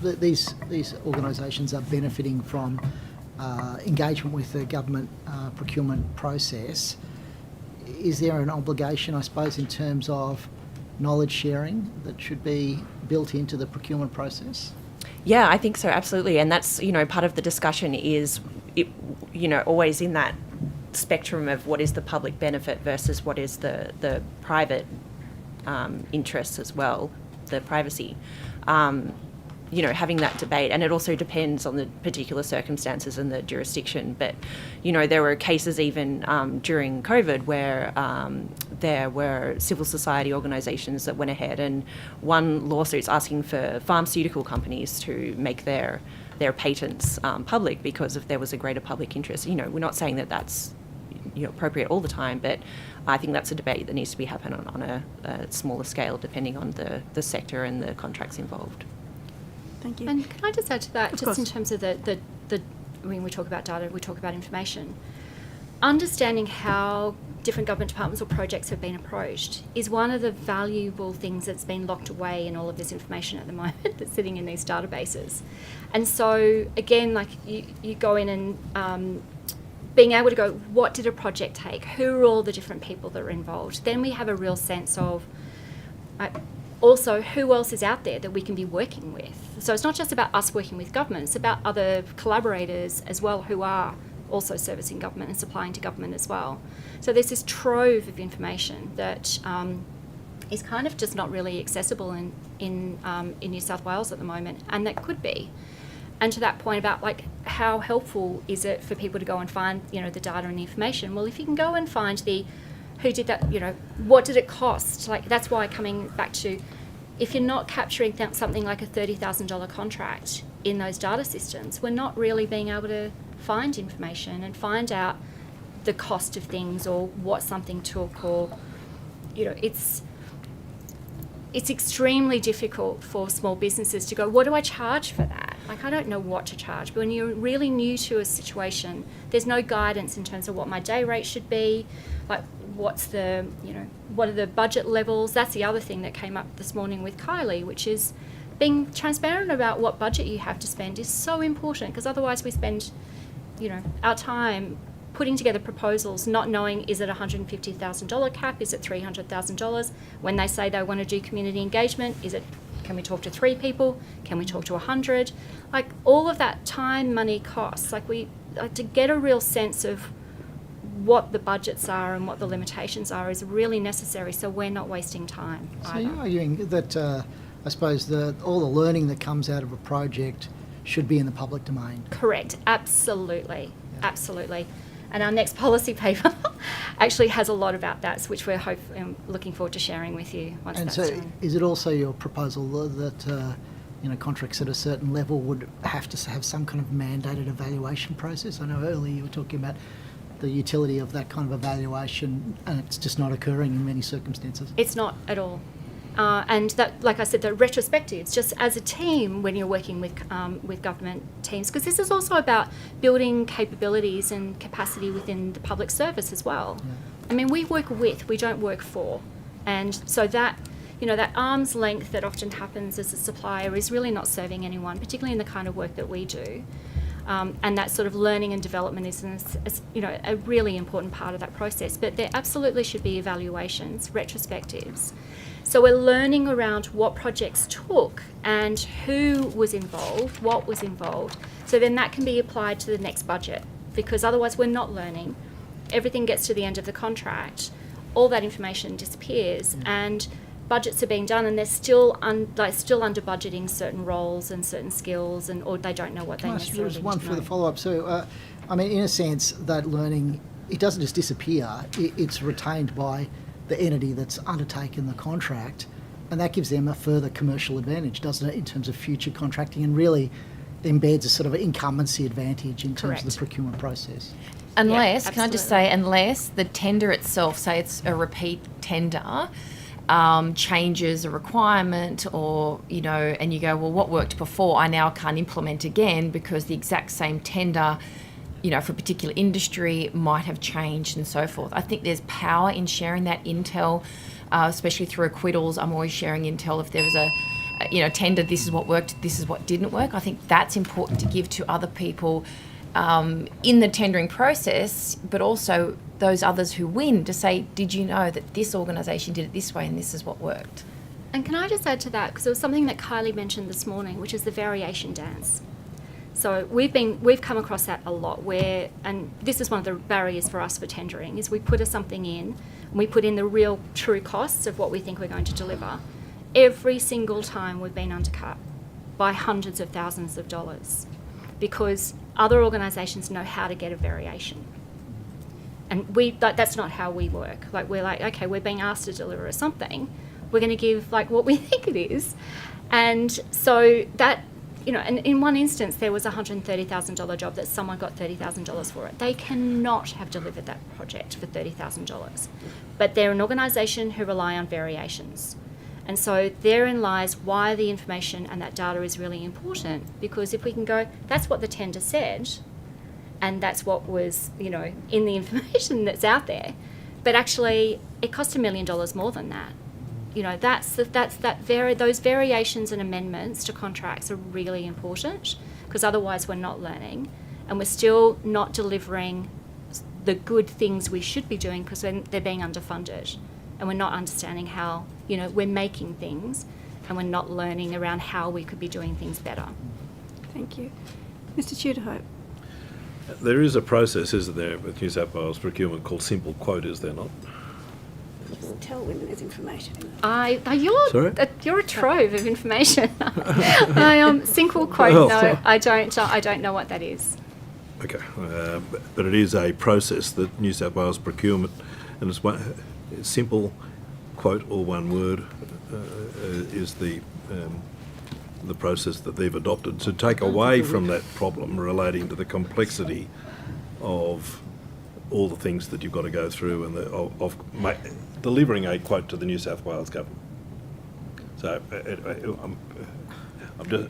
these organisations are benefiting from engagement with the government procurement process. Is there an obligation, I suppose, in terms of knowledge sharing that should be built into the procurement process? Yeah, I think so, absolutely. And that's, part of the discussion is, always in that spectrum of what is the public benefit versus what is the private interests as well, the privacy. Having that debate, and it also depends on the particular circumstances and the jurisdiction. But, there were cases even during COVID where there were civil society organisations that went ahead and won lawsuits asking for pharmaceutical companies to make their patents public because there was a greater public interest. We're not saying that that's appropriate all the time, but I think that's a debate that needs to be happening on a smaller scale, depending on the sector and the contracts involved. Thank you. And can I just add to that, Of course. in terms of when we talk about data, we talk about information. Understanding how different government departments or projects have been approached is one of the valuable things that's been locked away in all of this information at the moment that's sitting in these databases. And so, again, like you go in and being able to go, what did a project take? Who are all the different people that are involved? Then we have a real sense of also who else is out there that we can be working with. So it's not just about us working with government, it's about other collaborators as well who are also servicing government and supplying to government as well. So there's this trove of information that is kind of just not really accessible in New South Wales at the moment, and that could be. And to that point about like how helpful is it for people to go and find the data and the information? Well, if you can go and find who did that, what did it cost? Like that's why coming back to, if you're not capturing something like a $30,000 contract in those data systems, we're not really being able to find information and find out the cost of things or what something took, or it's extremely difficult for small businesses to go, what do I charge for that? Like, I don't know what to charge. But when you're really new to a situation, there's no guidance in terms of what my day rate should be, like what are the budget levels? That's the other thing that came up this morning with Kylie, which is being transparent about what budget you have to spend is so important, because otherwise we spend, our time putting together proposals, not knowing, is it a $150,000 cap? Is it $300,000? When they say they want to do community engagement, can we talk to 3 people? Can we talk to 100? Like all of that time, money, costs, to get a real sense of what the budgets are and what the limitations are is really necessary, so we're not wasting time. So you're arguing that, I suppose, all the learning that comes out of a project should be in the public domain. Correct. Absolutely. Absolutely. And our next policy paper actually has a lot about that, which we're looking forward to sharing with you once And that's so done. is it also your proposal that contracts at a certain level would have to have some kind of mandated evaluation process? I know earlier you were talking about the utility of that kind of evaluation, and it's just not occurring in many circumstances. It's not at all. And that, like I said, the retrospectives, just as a team when you're working with government teams, because this is also about building capabilities and capacity within the public service as well. Yeah. I mean, we work with, we don't work for. And so that, that arm's length that often happens as a supplier is really not serving anyone, particularly in the kind of work that we do. And that sort of learning and development is a really important part of that process. But there absolutely should be evaluations, retrospectives. So we're learning around what projects took and who was involved, what was involved. So then that can be applied to the next budget, because otherwise we're not learning. Everything gets to the end of the contract, all that information disappears, and budgets are being done, and they're still under budgeting certain roles and certain skills, or they don't know what they necessarily There's one need to for the know. follow-up. So, in a sense, that learning, it doesn't just disappear. It's retained by the entity that's undertaken the contract, and that gives them a further commercial advantage, doesn't it, in terms of future contracting, and really embeds a sort of incumbency advantage in terms of the procurement process. Unless, Yeah, can I just absolutely. say, unless the tender itself, say it's a repeat tender, changes a requirement, or, and you go, well, what worked before, I now can't implement again because the exact same tender, for a particular industry might have changed and so forth. I think there's power in sharing that intel, especially through acquittals. I'm always sharing intel if there was a tender, this is what worked, this is what didn't work. I think that's important to give to other people in the tendering process, but also those others who win, to say, did you know that this organisation did it this way and this is what worked? And can I just add to that, because it was something that Kylie mentioned this morning, which is the variation dance. So we've come across that a lot, and this is one of the barriers for us for tendering, is we put something in, and we put in the real true costs of what we think we're going to deliver. Every single time we've been undercut by hundreds of thousands of dollars, because other organisations know how to get a variation. And that's not how we work. We're like, okay, we're being asked to deliver something, we're going to give what we think it is. And so that, and in one instance there was a $130,000 job that someone got $30,000 for it. They cannot have delivered that project for $30,000. But they're an organisation who rely on variations. And so therein lies why the information and that data is really important, because if we can go, that's what the tender said, and that's what was, in the information that's out there, but actually it cost $1 million more than that. Those variations and amendments to contracts are really important, because otherwise we're not learning, and we're still not delivering the good things we should be doing because they're being underfunded, and we're not understanding how, we're making things, and we're not learning around how we could be doing things better. Thank you. Mr Tudorhope. There is a process, isn't there, with New South Wales procurement called simple quote, is there not? Just tell when there's information in Sorry? You're a trove of information. Single quote. Well, no, I don't know what that is. Okay, but it is a process that New South Wales procurement, and it's simple quote or one word is the process that they've adopted to take away from that problem relating to the complexity of all the things that you've got to go through and of delivering a quote to the New South Wales government. So I'm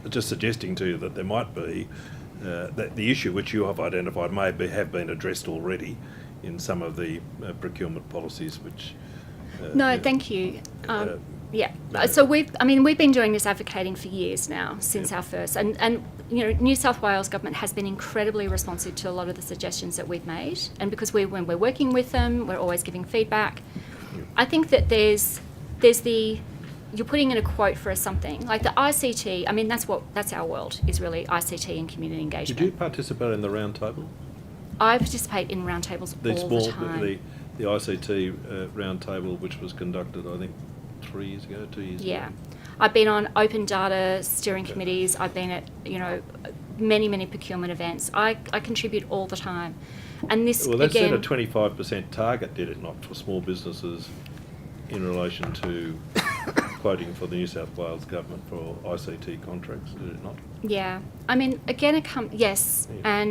just suggesting to you that there might be that the issue which you have identified may have been addressed already in some of the procurement policies which... No, thank you. Yeah. So we've been doing this advocating for years now, since our first, and New South Wales government has been incredibly responsive to a lot of the suggestions that we've made, and because when we're working with them, we're always giving feedback. I think that you're putting in a quote for something like the ICT. That's our world, is really ICT and community engagement. Did you participate in the round table? I participate in roundtables all the time. The ICT round table, which was conducted, I think, 2 years ago. Yeah. I've been on open data steering committees. I've been at, many, many procurement events. I contribute all the time. And this, Well, that set again... a 25% target, did it not, for small businesses in relation to quoting for the New South Wales government for ICT contracts, did it not? Yeah. I mean, again, yes. Yeah.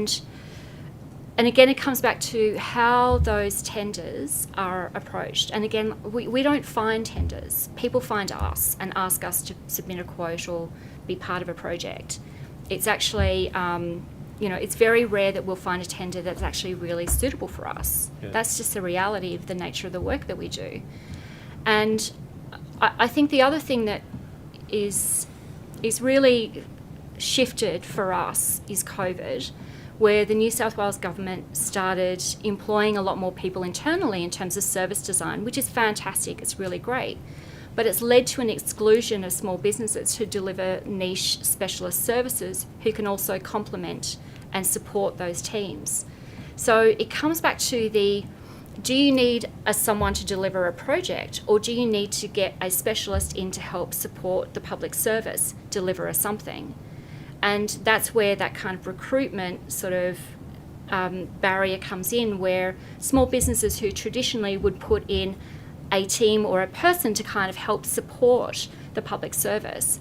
And again, it comes back to how those tenders are approached. And again, we don't find tenders. People find us and ask us to submit a quote or be part of a project. It's actually, it's very rare that we'll find a tender that's actually really suitable for us. Yeah. That's just the reality of the nature of the work that we do. And I think the other thing that is really shifted for us is COVID, where the New South Wales government started employing a lot more people internally in terms of service design, which is fantastic, it's really great. But it's led to an exclusion of small businesses who deliver niche specialist services who can also complement and support those teams. So it comes back to do you need someone to deliver a project, or do you need to get a specialist in to help support the public service deliver something? And that's where that kind of recruitment sort of barrier comes in, where small businesses who traditionally would put in a team or a person to kind of help support the public service,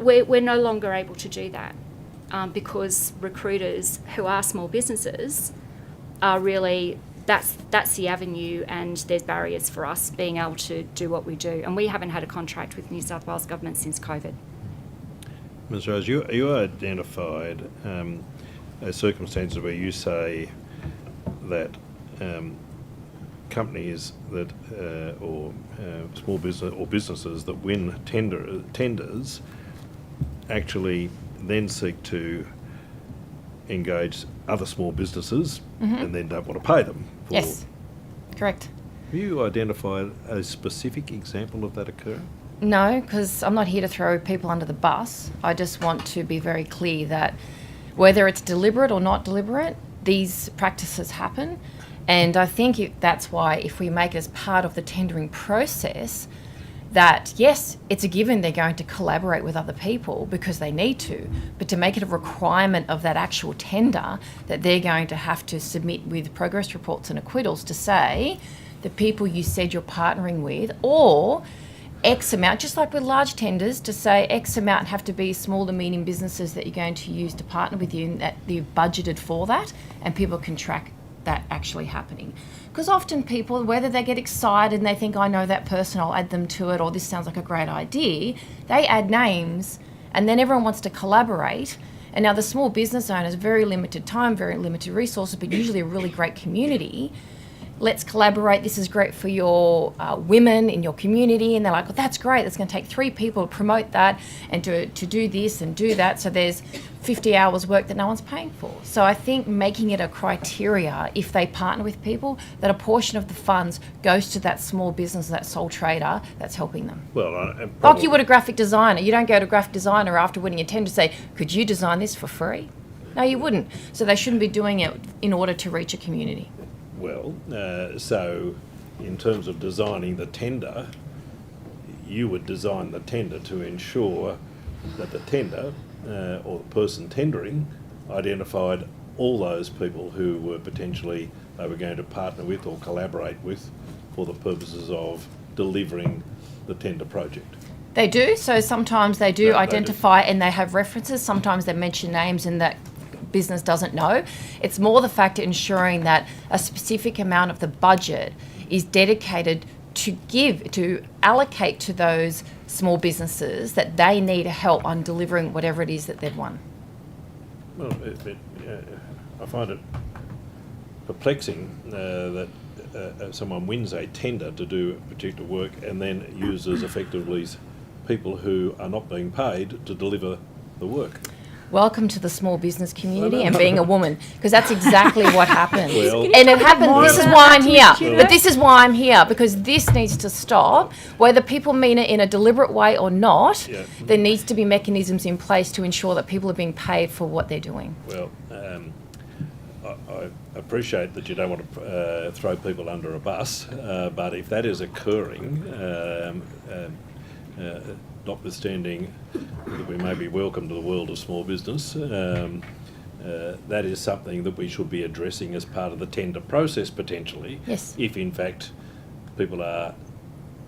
we're no longer able to do that because recruiters who are small businesses are really, that's the avenue, and there's barriers for us being able to do what we do. And we haven't had a contract with New South Wales government since COVID. Ms Rose, you identified circumstances where you say that companies that or small business or businesses that win tenders actually then seek to engage other small businesses and then don't want to pay them. Yes, correct. Have you identified a specific example of that occurring? No, because I'm not here to throw people under the bus. I just want to be very clear that whether it's deliberate or not deliberate, these practices happen. And I think that's why if we make it as part of the tendering process, that yes, it's a given they're going to collaborate with other people because they need to, but to make it a requirement of that actual tender that they're going to have to submit with progress reports and acquittals to say the people you said you're partnering with, or X amount, just like with large tenders, to say X amount have to be small to medium businesses that you're going to use to partner with you, and that you've budgeted for that, and people can track that actually happening. Because often people, whether they get excited and they think, I know that person, I'll add them to it, or this sounds like a great idea, they add names, and then everyone wants to collaborate. And now the small business owners, very limited time, very limited resources, but usually a really great community. Let's collaborate, this is great for your women in your community. And they're like, well, that's great, that's going to take 3 people to promote that and to do this and do that. So there's 50 hours work that no one's paying for. So I think making it a criteria, if they partner with people, that a portion of the funds goes to that small business, that sole trader that's helping them. Well, like you would a graphic designer. You don't go to a graphic designer after winning a tender to say, could you design this for free? No, you wouldn't. So they shouldn't be doing it in order to reach a community. Well, so in terms of designing the tender, you would design the tender to ensure that the tender or the person tendering identified all those people who were potentially they were going to partner with or collaborate with for the purposes of delivering the tender project. They do. So sometimes they do identify and they have references. Sometimes they mention names and that business doesn't know. It's more the fact of ensuring that a specific amount of the budget is dedicated to allocate to those small businesses that they need help on delivering whatever it is that they've won. Well, I find it perplexing that someone wins a tender to do particular work and then uses effectively people who are not being paid to deliver the work. Welcome to the small business community and being a woman, because that's exactly what happens. Well, and it happens, this is why I'm here. But this is why I'm here, because this needs to stop. Whether people mean it in a deliberate way or not, there needs to be mechanisms in place to ensure that people are being paid for what they're doing. Well, I appreciate that you don't want to throw people under a bus, but if that is occurring, notwithstanding that we may be welcome to the world of small business, that is something that we should be addressing as part of the tender process potentially. Yes. If in fact people are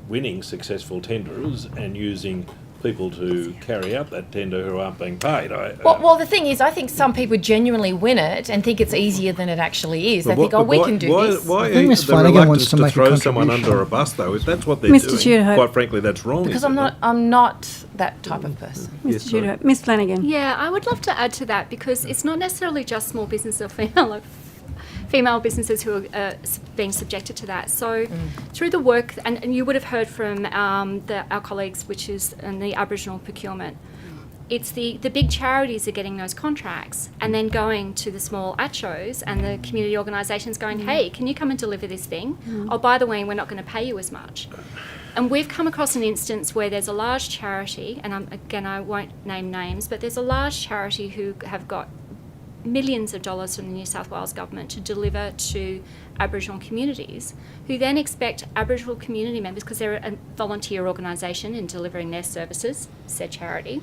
winning successful tenderers and using people to carry out that tender who aren't being paid. Well, the thing is, I think some people genuinely win it and think it's easier than it actually is. They think, oh, we can do this. Why I think Ms. the Flanagan wants reluctance to to make a throw someone contribution. under a bus, though? If that's what they're Mr. doing, Tudor-Hope. Quite frankly, that's wrong. Because isn't it? I'm not that type of person. Mr. Yes, sorry. Tudor, Ms. Flanagan. Yeah, I would love to add to that because it's not necessarily just small business or female businesses who are being subjected to that. So through the work, and you would have heard from our colleagues, which is in the Aboriginal procurement, it's the big charities are getting those contracts and then going to the small ACHOs and the community organisations going, hey, can you come and deliver this thing? Oh, by the way, we're not going to pay you as much. And we've come across an instance where there's a large charity, and again, I won't name names, but there's a large charity who have got millions of dollars from the New South Wales government to deliver to Aboriginal communities, who then expect Aboriginal community members, because they're a volunteer organisation in delivering their services, said charity,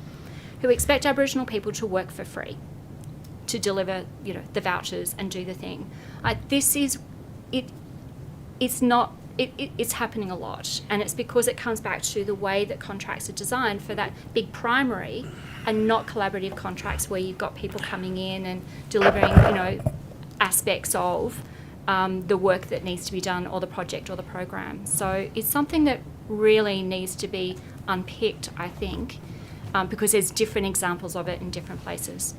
who expect Aboriginal people to work for free, to deliver, the vouchers and do the thing. It's happening a lot, and it's because it comes back to the way that contracts are designed for that big primary and not collaborative contracts where you've got people coming in and delivering, aspects of the work that needs to be done or the project or the program. So it's something that really needs to be unpicked, I think, because there's different examples of it in different places.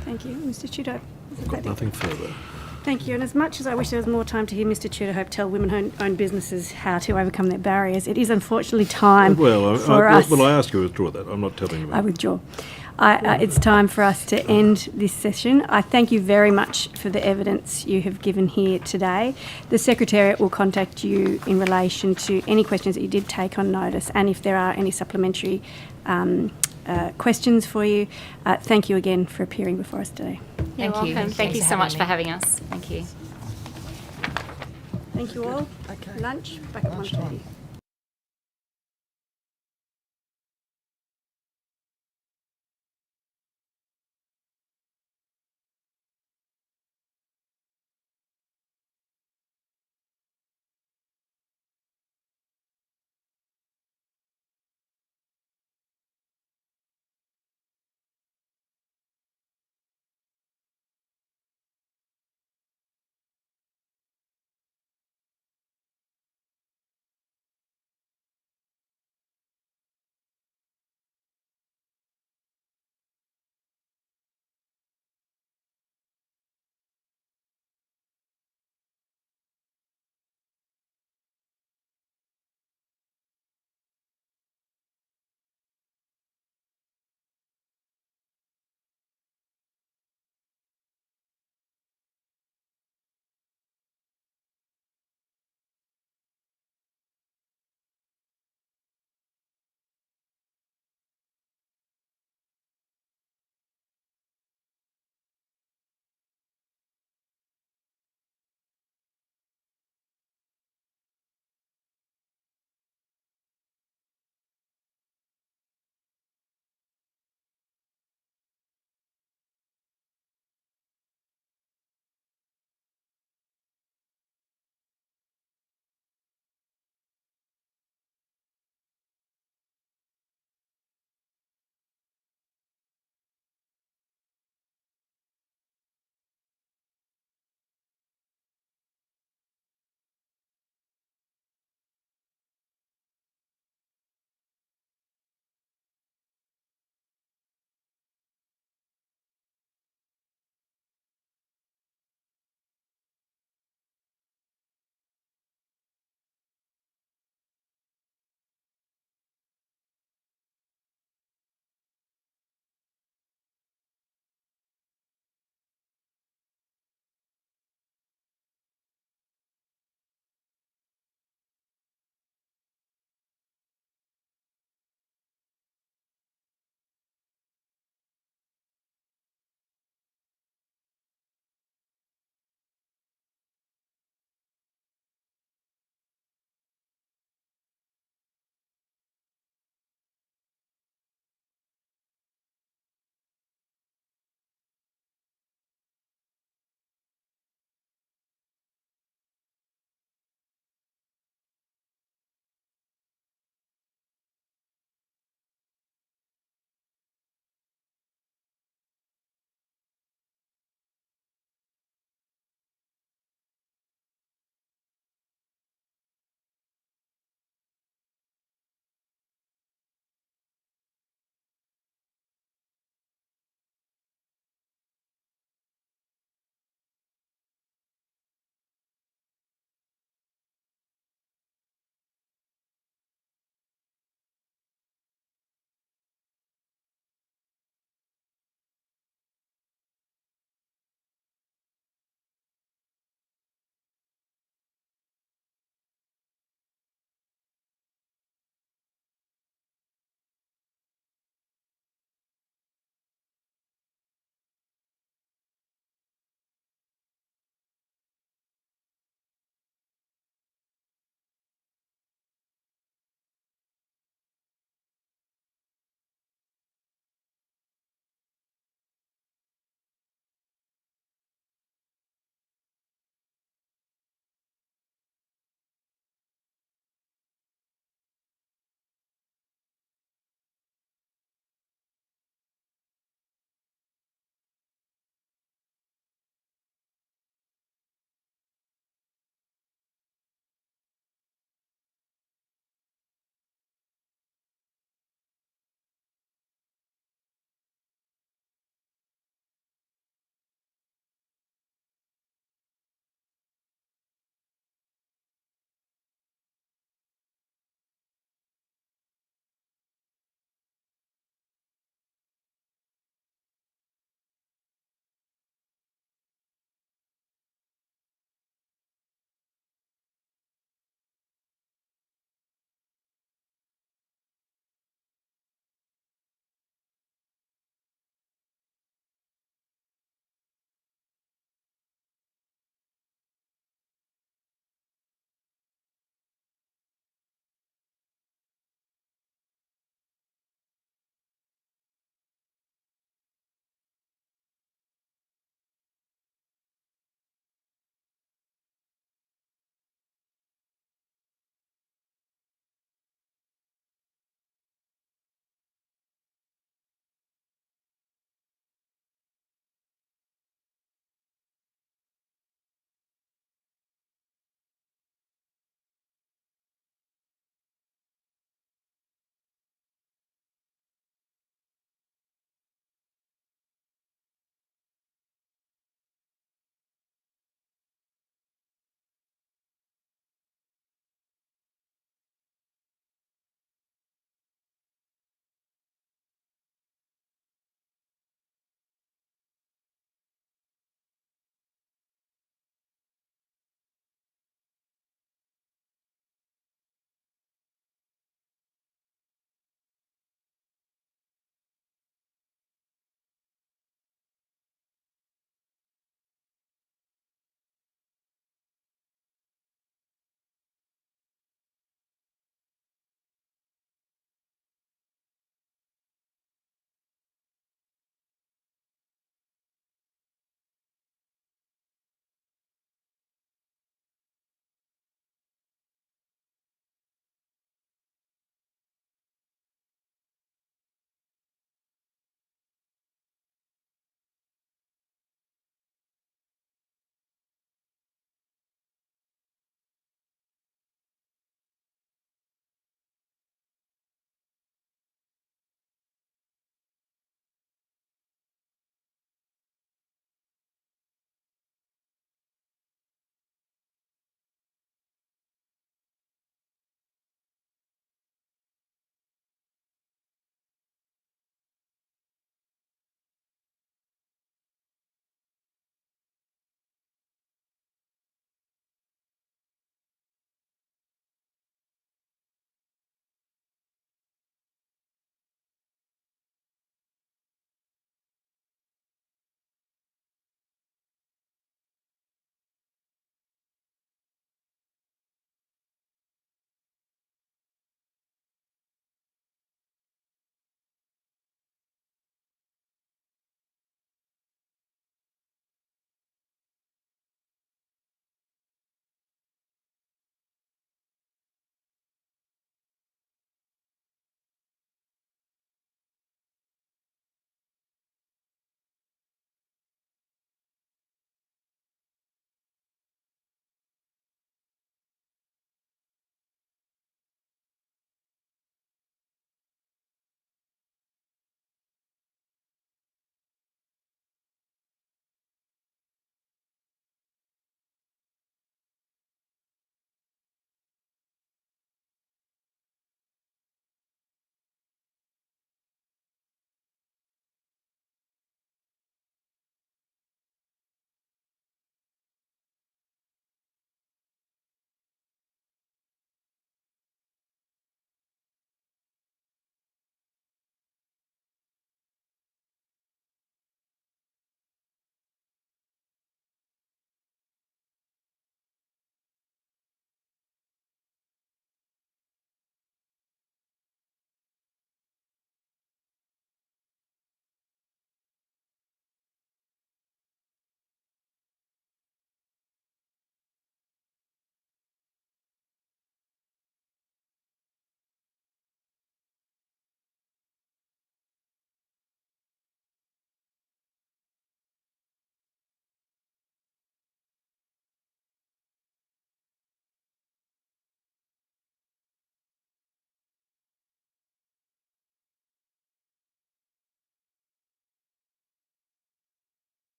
Thank you. Mr. Tudor. I've got nothing further. Thank you. And as much as I wish there was more time to hear Mr. Tudor-Hope tell women-owned businesses how to overcome their barriers, it is unfortunately time for us. Well, I ask you to withdraw that. I'm not telling you I that. withdraw. It's time for us to end this session. I thank you very much for the evidence you have given here today. The Secretariat will contact you in relation to any questions that you did take on notice, and if there are any supplementary questions for you. Thank you again for appearing before us today. You're Thank you. welcome. Thank you Thanks so for much having for me. having us. Thank you. Thank you all. Okay. Lunch back at Lunchtime. 1:30.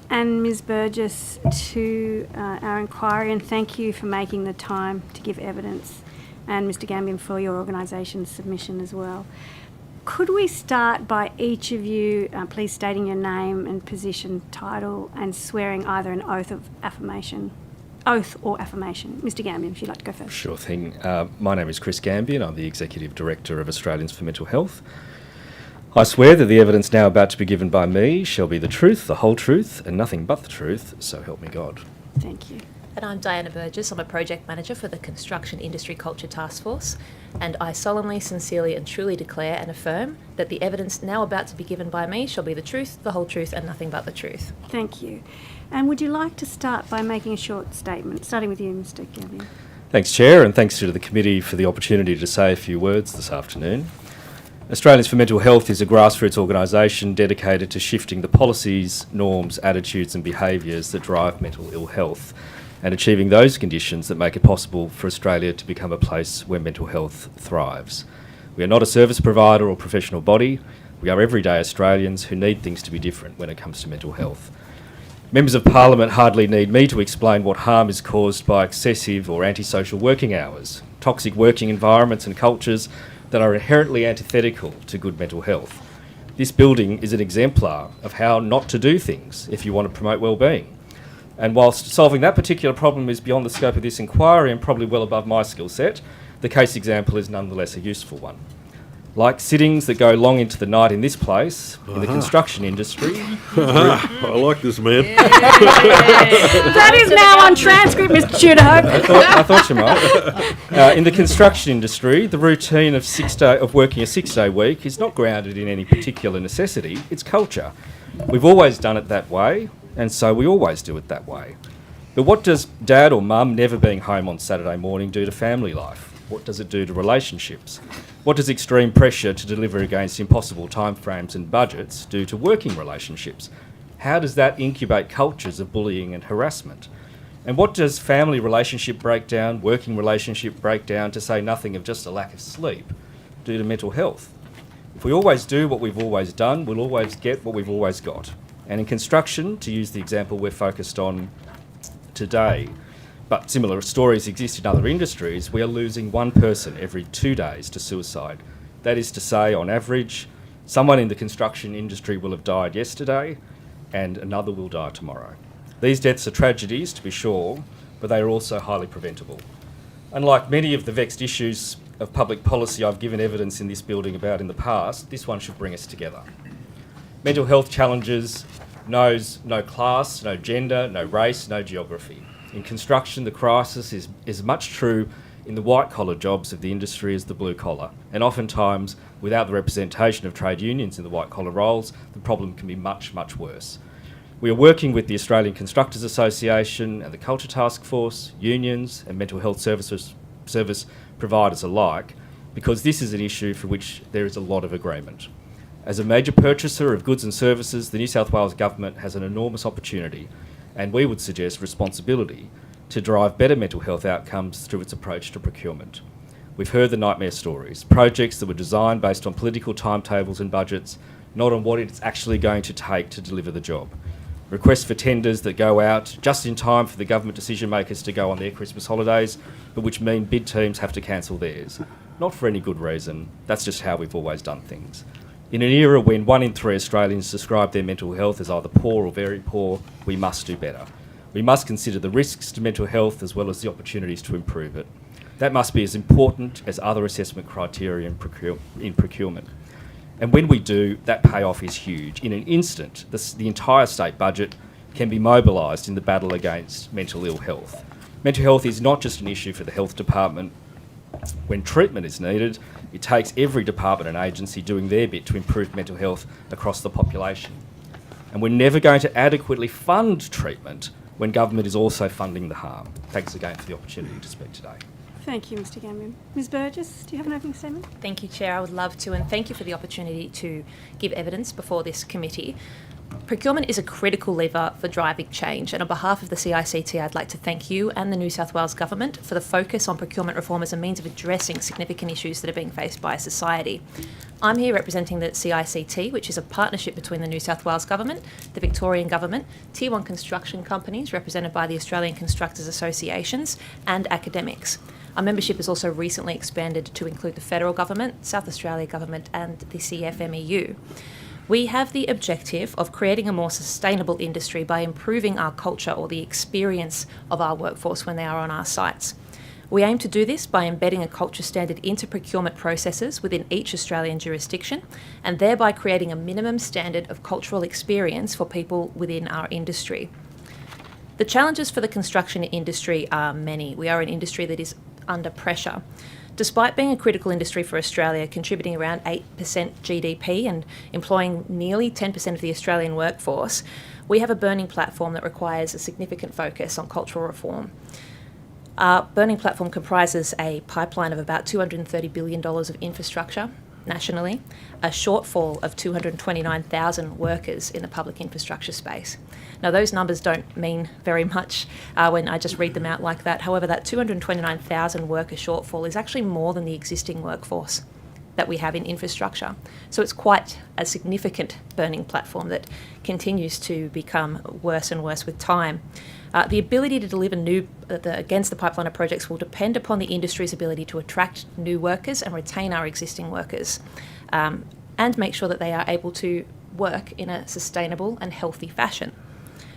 And Ms Burgess to our inquiry, and thank you for making the time to give evidence, and Mr Gambian for your organisation's submission as well. Could we start by each of you please stating your name and position, title, and swearing either an oath or affirmation. Mr Gambian, if you'd like to go first. Sure thing. My name is Chris Gambian. I'm the Executive Director of Australians for Mental Health. I swear that the evidence now about to be given by me shall be the truth, the whole truth, and nothing but the truth, so help me God. Thank you. And I'm Diana Burgess. I'm a project manager for the Construction Industry Culture Task Force, and I solemnly, sincerely and truly declare and affirm that the evidence now about to be given by me shall be the truth, the whole truth and nothing but the truth. Thank you. And would you like to start by making a short statement, starting with you, Mr Gambian? Thanks, Chair, and thanks to the committee for the opportunity to say a few words this afternoon. Australians for Mental Health is a grassroots organisation dedicated to shifting the policies, norms, attitudes and behaviours that drive mental ill health and achieving those conditions that make it possible for Australia to become a place where mental health thrives. We are not a service provider or professional body. We are everyday Australians who need things to be different when it comes to mental health. Members of Parliament hardly need me to explain what harm is caused by excessive or antisocial working hours, toxic working environments and cultures that are inherently antithetical to good mental health. This building is an exemplar of how not to do things if you want to promote well-being. And whilst solving that particular problem is beyond the scope of this inquiry and probably well above my skill set, the case example is nonetheless a useful one. Like sittings that go long into the night in this place, in the construction industry... I like this man. That is now on transcript, Mr Tudor. I thought you might. In the construction industry, the routine of working a 6-day week is not grounded in any particular necessity, it's culture. We've always done it that way, and so we always do it that way. But what does dad or mum never being home on Saturday morning do to family life? What does it do to relationships? What does extreme pressure to deliver against impossible timeframes and budgets do to working relationships? How does that incubate cultures of bullying and harassment? And what does family relationship breakdown, working relationship breakdown, to say nothing of just a lack of sleep, do to mental health? If we always do what we've always done, we'll always get what we've always got. And in construction, to use the example we're focused on today, but similar stories exist in other industries, we are losing one person every 2 days to suicide. That is to say, on average, someone in the construction industry will have died yesterday and another will die tomorrow. These deaths are tragedies, to be sure, but they are also highly preventable. Unlike many of the vexed issues of public policy I've given evidence in this building about in the past, this one should bring us together. Mental health challenges knows no class, no gender, no race, no geography. In construction, the crisis is as much true in the white-collar jobs of the industry as the blue-collar, and oftentimes, without the representation of trade unions in the white-collar roles, the problem can be much, much worse. We are working with the Australian Constructors Association and the Culture Task Force, unions and mental health service providers alike, because this is an issue for which there is a lot of agreement. As a major purchaser of goods and services, the New South Wales Government has an enormous opportunity, and we would suggest responsibility, to drive better mental health outcomes through its approach to procurement. We've heard the nightmare stories, projects that were designed based on political timetables and budgets, not on what it's actually going to take to deliver the job. Requests for tenders that go out just in time for the government decision makers to go on their Christmas holidays, but which mean bid teams have to cancel theirs. Not for any good reason, that's just how we've always done things. In an era when 1 in 3 Australians describe their mental health as either poor or very poor, we must do better. We must consider the risks to mental health as well as the opportunities to improve it. That must be as important as other assessment criteria in procurement. And when we do, that payoff is huge. In an instant, the entire state budget can be mobilised in the battle against mental ill health. Mental health is not just an issue for the health department. When treatment is needed, it takes every department and agency doing their bit to improve mental health across the population. And we're never going to adequately fund treatment when government is also funding the harm. Thanks again for the opportunity to speak today. Thank you, Mr Gambian. Ms Burgess, do you have an opening statement? Thank you, Chair. I would love to, and thank you for the opportunity to give evidence before this committee. Procurement is a critical lever for driving change, and on behalf of the CICT, I'd like to thank you and the New South Wales Government for the focus on procurement reform as a means of addressing significant issues that are being faced by society. I'm here representing the CICT, which is a partnership between the New South Wales Government, the Victorian Government, Tier 1 construction companies represented by the Australian Constructors Associations, and academics. Our membership has also recently expanded to include the Federal Government, South Australia Government, and the CFMEU. We have the objective of creating a more sustainable industry by improving our culture or the experience of our workforce when they are on our sites. We aim to do this by embedding a culture standard into procurement processes within each Australian jurisdiction, and thereby creating a minimum standard of cultural experience for people within our industry. The challenges for the construction industry are many. We are an industry that is under pressure. Despite being a critical industry for Australia, contributing around 8% GDP and employing nearly 10% of the Australian workforce, we have a burning platform that requires a significant focus on cultural reform. Our burning platform comprises a pipeline of about $230 billion of infrastructure nationally, a shortfall of 229,000 workers in the public infrastructure space. Now, those numbers don't mean very much when I just read them out like that. However, that 229,000 worker shortfall is actually more than the existing workforce that we have in infrastructure. So it's quite a significant burning platform that continues to become worse and worse with time. The ability to deliver against the pipeline of projects will depend upon the industry's ability to attract new workers and retain our existing workers, and make sure that they are able to work in a sustainable and healthy fashion.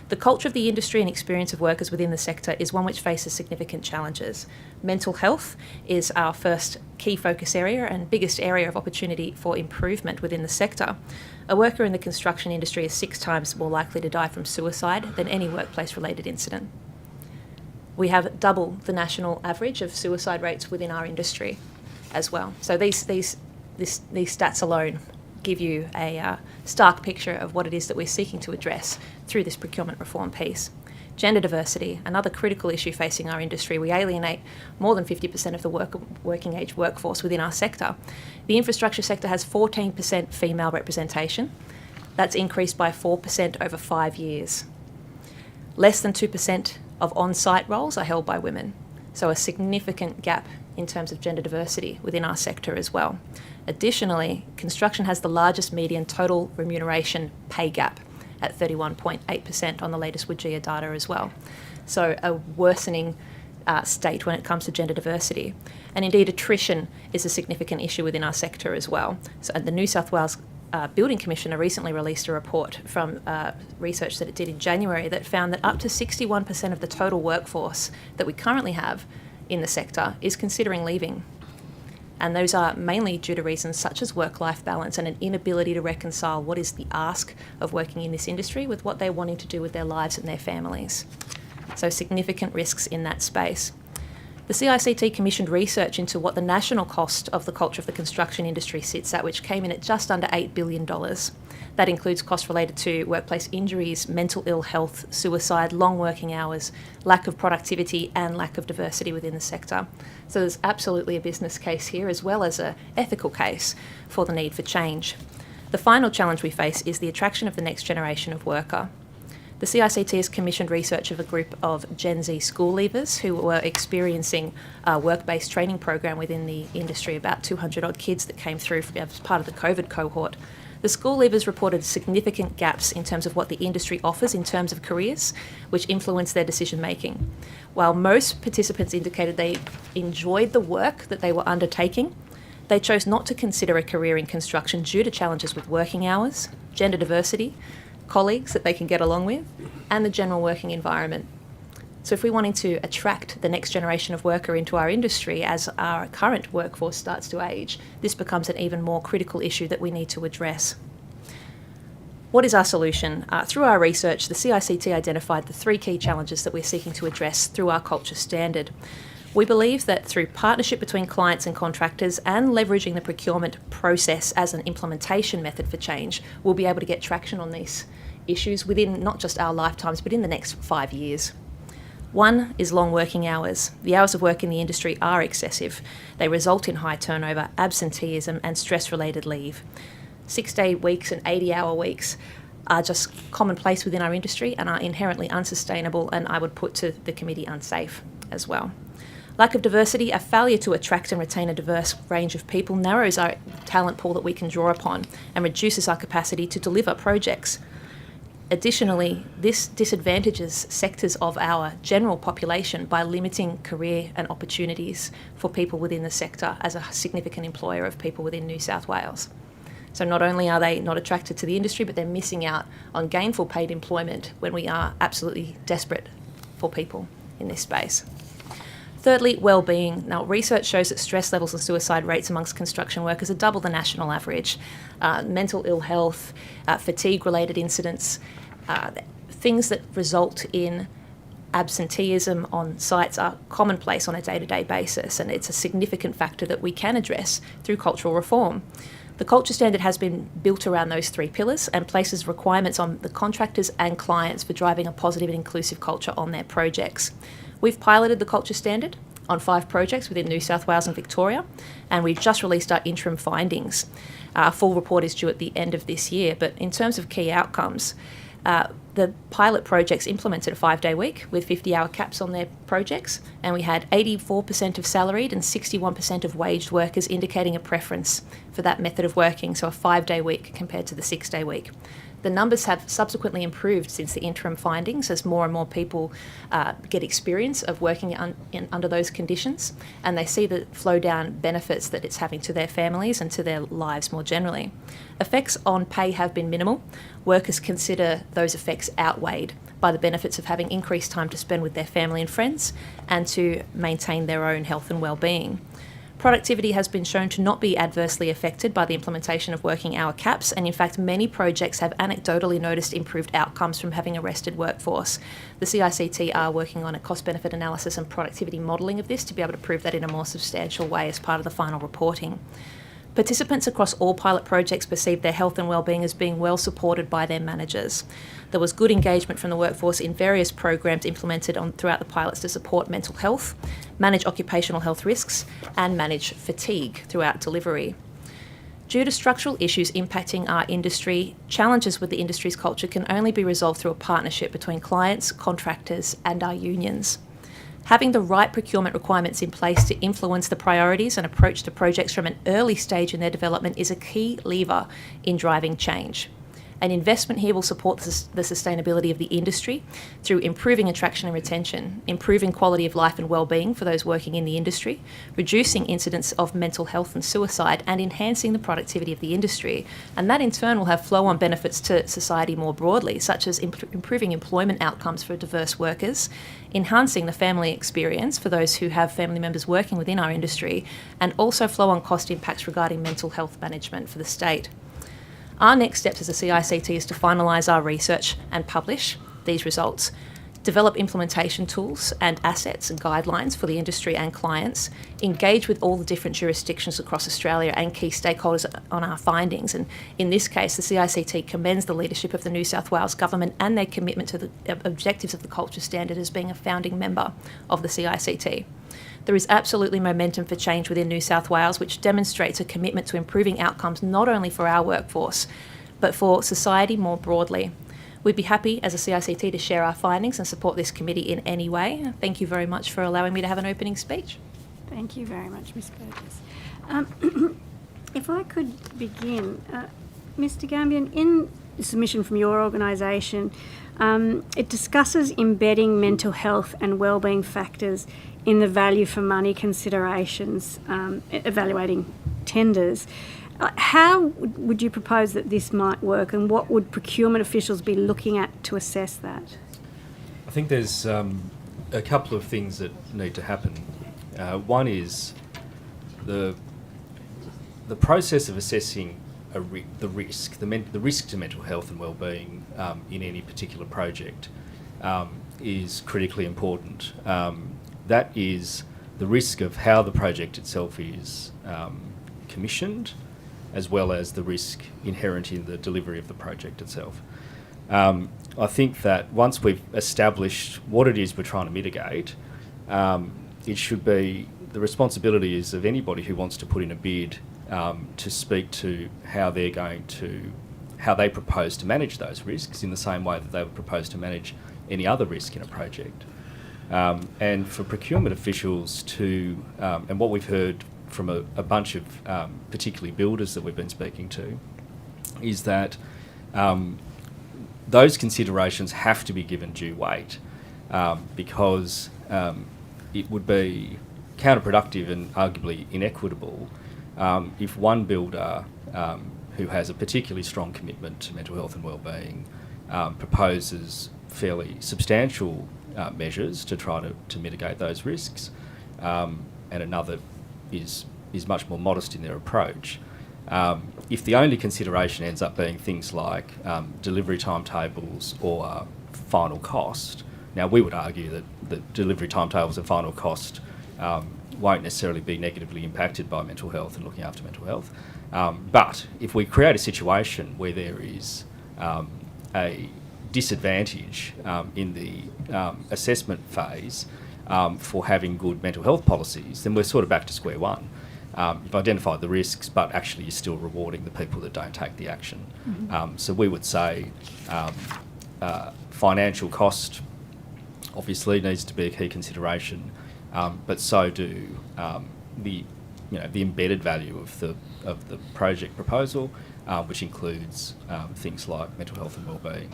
The culture of the industry and experience of workers within the sector is one which faces significant challenges. Mental health is our first key focus area and biggest area of opportunity for improvement within the sector. A worker in the construction industry is 6 times more likely to die from suicide than any workplace-related incident. We have double the national average of suicide rates within our industry as well. So these stats alone give you a stark picture of what it is that we're seeking to address through this procurement reform piece. Gender diversity, another critical issue facing our industry. We alienate more than 50% of the working age workforce within our sector. The infrastructure sector has 14% female representation. That's increased by 4% over 5 years. Less than 2% of on-site roles are held by women. So a significant gap in terms of gender diversity within our sector as well. Additionally, construction has the largest median total remuneration pay gap at 31.8% on the latest WGEA data as well. So a worsening state when it comes to gender diversity. And indeed, attrition is a significant issue within our sector as well. So the New South Wales Building Commissioner recently released a report from research that it did in January that found that up to 61% of the total workforce that we currently have in the sector is considering leaving. And those are mainly due to reasons such as work-life balance and an inability to reconcile what is the ask of working in this industry with what they're wanting to do with their lives and their families. So significant risks in that space. The CICT commissioned research into what the national cost of the culture of the construction industry sits at, which came in at just under $8 billion. That includes costs related to workplace injuries, mental ill health, suicide, long working hours, lack of productivity and lack of diversity within the sector. So there's absolutely a business case here as well as an ethical case for the need for change. The final challenge we face is the attraction of the next generation of worker. The CICT has commissioned research of a group of Gen Z school leavers who were experiencing a work-based training program within the industry, about 200 odd kids that came through as part of the COVID cohort. The school leavers reported significant gaps in terms of what the industry offers in terms of careers, which influenced their decision making. While most participants indicated they enjoyed the work that they were undertaking, they chose not to consider a career in construction due to challenges with working hours, gender diversity, colleagues that they can get along with, and the general working environment. So if we're wanting to attract the next generation of worker into our industry as our current workforce starts to age, this becomes an even more critical issue that we need to address. What is our solution? Through our research, the CICT identified the 3 key challenges that we're seeking to address through our culture standard. We believe that through partnership between clients and contractors and leveraging the procurement process as an implementation method for change, we'll be able to get traction on these issues within not just our lifetimes, but in the next 5 years. One is long working hours. The hours of work in the industry are excessive. They result in high turnover, absenteeism and stress-related leave. 6-day weeks and 80-hour weeks are just commonplace within our industry and are inherently unsustainable, and I would put to the committee unsafe as well. Lack of diversity, a failure to attract and retain a diverse range of people narrows our talent pool that we can draw upon and reduces our capacity to deliver projects. Additionally, this disadvantages sectors of our general population by limiting career and opportunities for people within the sector as a significant employer of people within New South Wales. So not only are they not attracted to the industry, but they're missing out on gainful paid employment when we are absolutely desperate for people in this space. Thirdly, well-being. Now, research shows that stress levels and suicide rates amongst construction workers are double the national average. Mental ill health, fatigue-related incidents, things that result in absenteeism on sites are commonplace on a day-to-day basis, and it's a significant factor that we can address through cultural reform. The culture standard has been built around those three pillars and places requirements on the contractors and clients for driving a positive and inclusive culture on their projects. We've piloted the culture standard on 5 projects within New South Wales and Victoria, and we've just released our interim findings. Our full report is due at the end of this year, but in terms of key outcomes, the pilot projects implemented a 5-day week with 50-hour caps on their projects, and we had 84% of salaried and 61% of waged workers indicating a preference for that method of working, so a 5-day week compared to the 6-day week. The numbers have subsequently improved since the interim findings as more and more people get experience of working under those conditions, and they see the flow-down benefits that it's having to their families and to their lives more generally. Effects on pay have been minimal. Workers consider those effects outweighed by the benefits of having increased time to spend with their family and friends and to maintain their own health and well-being. Productivity has been shown to not be adversely affected by the implementation of working hour caps, and in fact many projects have anecdotally noticed improved outcomes from having a rested workforce. The CICT are working on a cost-benefit analysis and productivity modelling of this to be able to prove that in a more substantial way as part of the final reporting. Participants across all pilot projects perceived their health and wellbeing as being well supported by their managers. There was good engagement from the workforce in various programs implemented throughout the pilots to support mental health, manage occupational health risks, and manage fatigue throughout delivery. Due to structural issues impacting our industry, challenges with the industry's culture can only be resolved through a partnership between clients, contractors, and our unions. Having the right procurement requirements in place to influence the priorities and approach to projects from an early stage in their development is a key lever in driving change. An investment here will support the sustainability of the industry through improving attraction and retention, improving quality of life and well-being for those working in the industry, reducing incidents of mental health and suicide, and enhancing the productivity of the industry. And that in turn will have flow-on benefits to society more broadly, such as improving employment outcomes for diverse workers, enhancing the family experience for those who have family members working within our industry, and also flow-on cost impacts regarding mental health management for the state. Our next steps as a CICT is to finalise our research and publish these results, develop implementation tools and assets and guidelines for the industry and clients, engage with all the different jurisdictions across Australia and key stakeholders on our findings. And in this case, the CICT commends the leadership of the New South Wales Government and their commitment to the objectives of the culture standard as being a founding member of the CICT. There is absolutely momentum for change within New South Wales, which demonstrates a commitment to improving outcomes not only for our workforce, but for society more broadly. We'd be happy as a CICT to share our findings and support this committee in any way. Thank you very much for allowing me to have an opening speech. Thank you very much, Ms. Burgess. If I could begin, Mr. Gambian, in the submission from your organisation, it discusses embedding mental health and wellbeing factors in the value for money considerations, evaluating tenders. How would you propose that this might work, and what would procurement officials be looking at to assess that? I think there's a couple of things that need to happen. One is the process of assessing the risk to mental health and wellbeing in any particular project is critically important. That is the risk of how the project itself is commissioned, as well as the risk inherent in the delivery of the project itself. I think that once we've established what it is we're trying to mitigate, it should be the responsibility is of anybody who wants to put in a bid to speak to how they're going to how they propose to manage those risks in the same way that they would propose to manage any other risk in a project. And for procurement officials to, and what we've heard from a bunch of particularly builders that we've been speaking to, is that those considerations have to be given due weight because it would be counterproductive and arguably inequitable if one builder who has a particularly strong commitment to mental health and wellbeing proposes fairly substantial measures to try to mitigate those risks, and another is much more modest in their approach. If the only consideration ends up being things like delivery timetables or final cost, now we would argue that the delivery timetables and final cost won't necessarily be negatively impacted by mental health and looking after mental health. But if we create a situation where there is a disadvantage in the assessment phase for having good mental health policies, then we're sort of back to square one. You've identified the risks, but actually you're still rewarding the people that don't take the action. Mm-hmm. So we would say financial cost obviously needs to be a key consideration, but so do the embedded value of the project proposal, which includes things like mental health and wellbeing.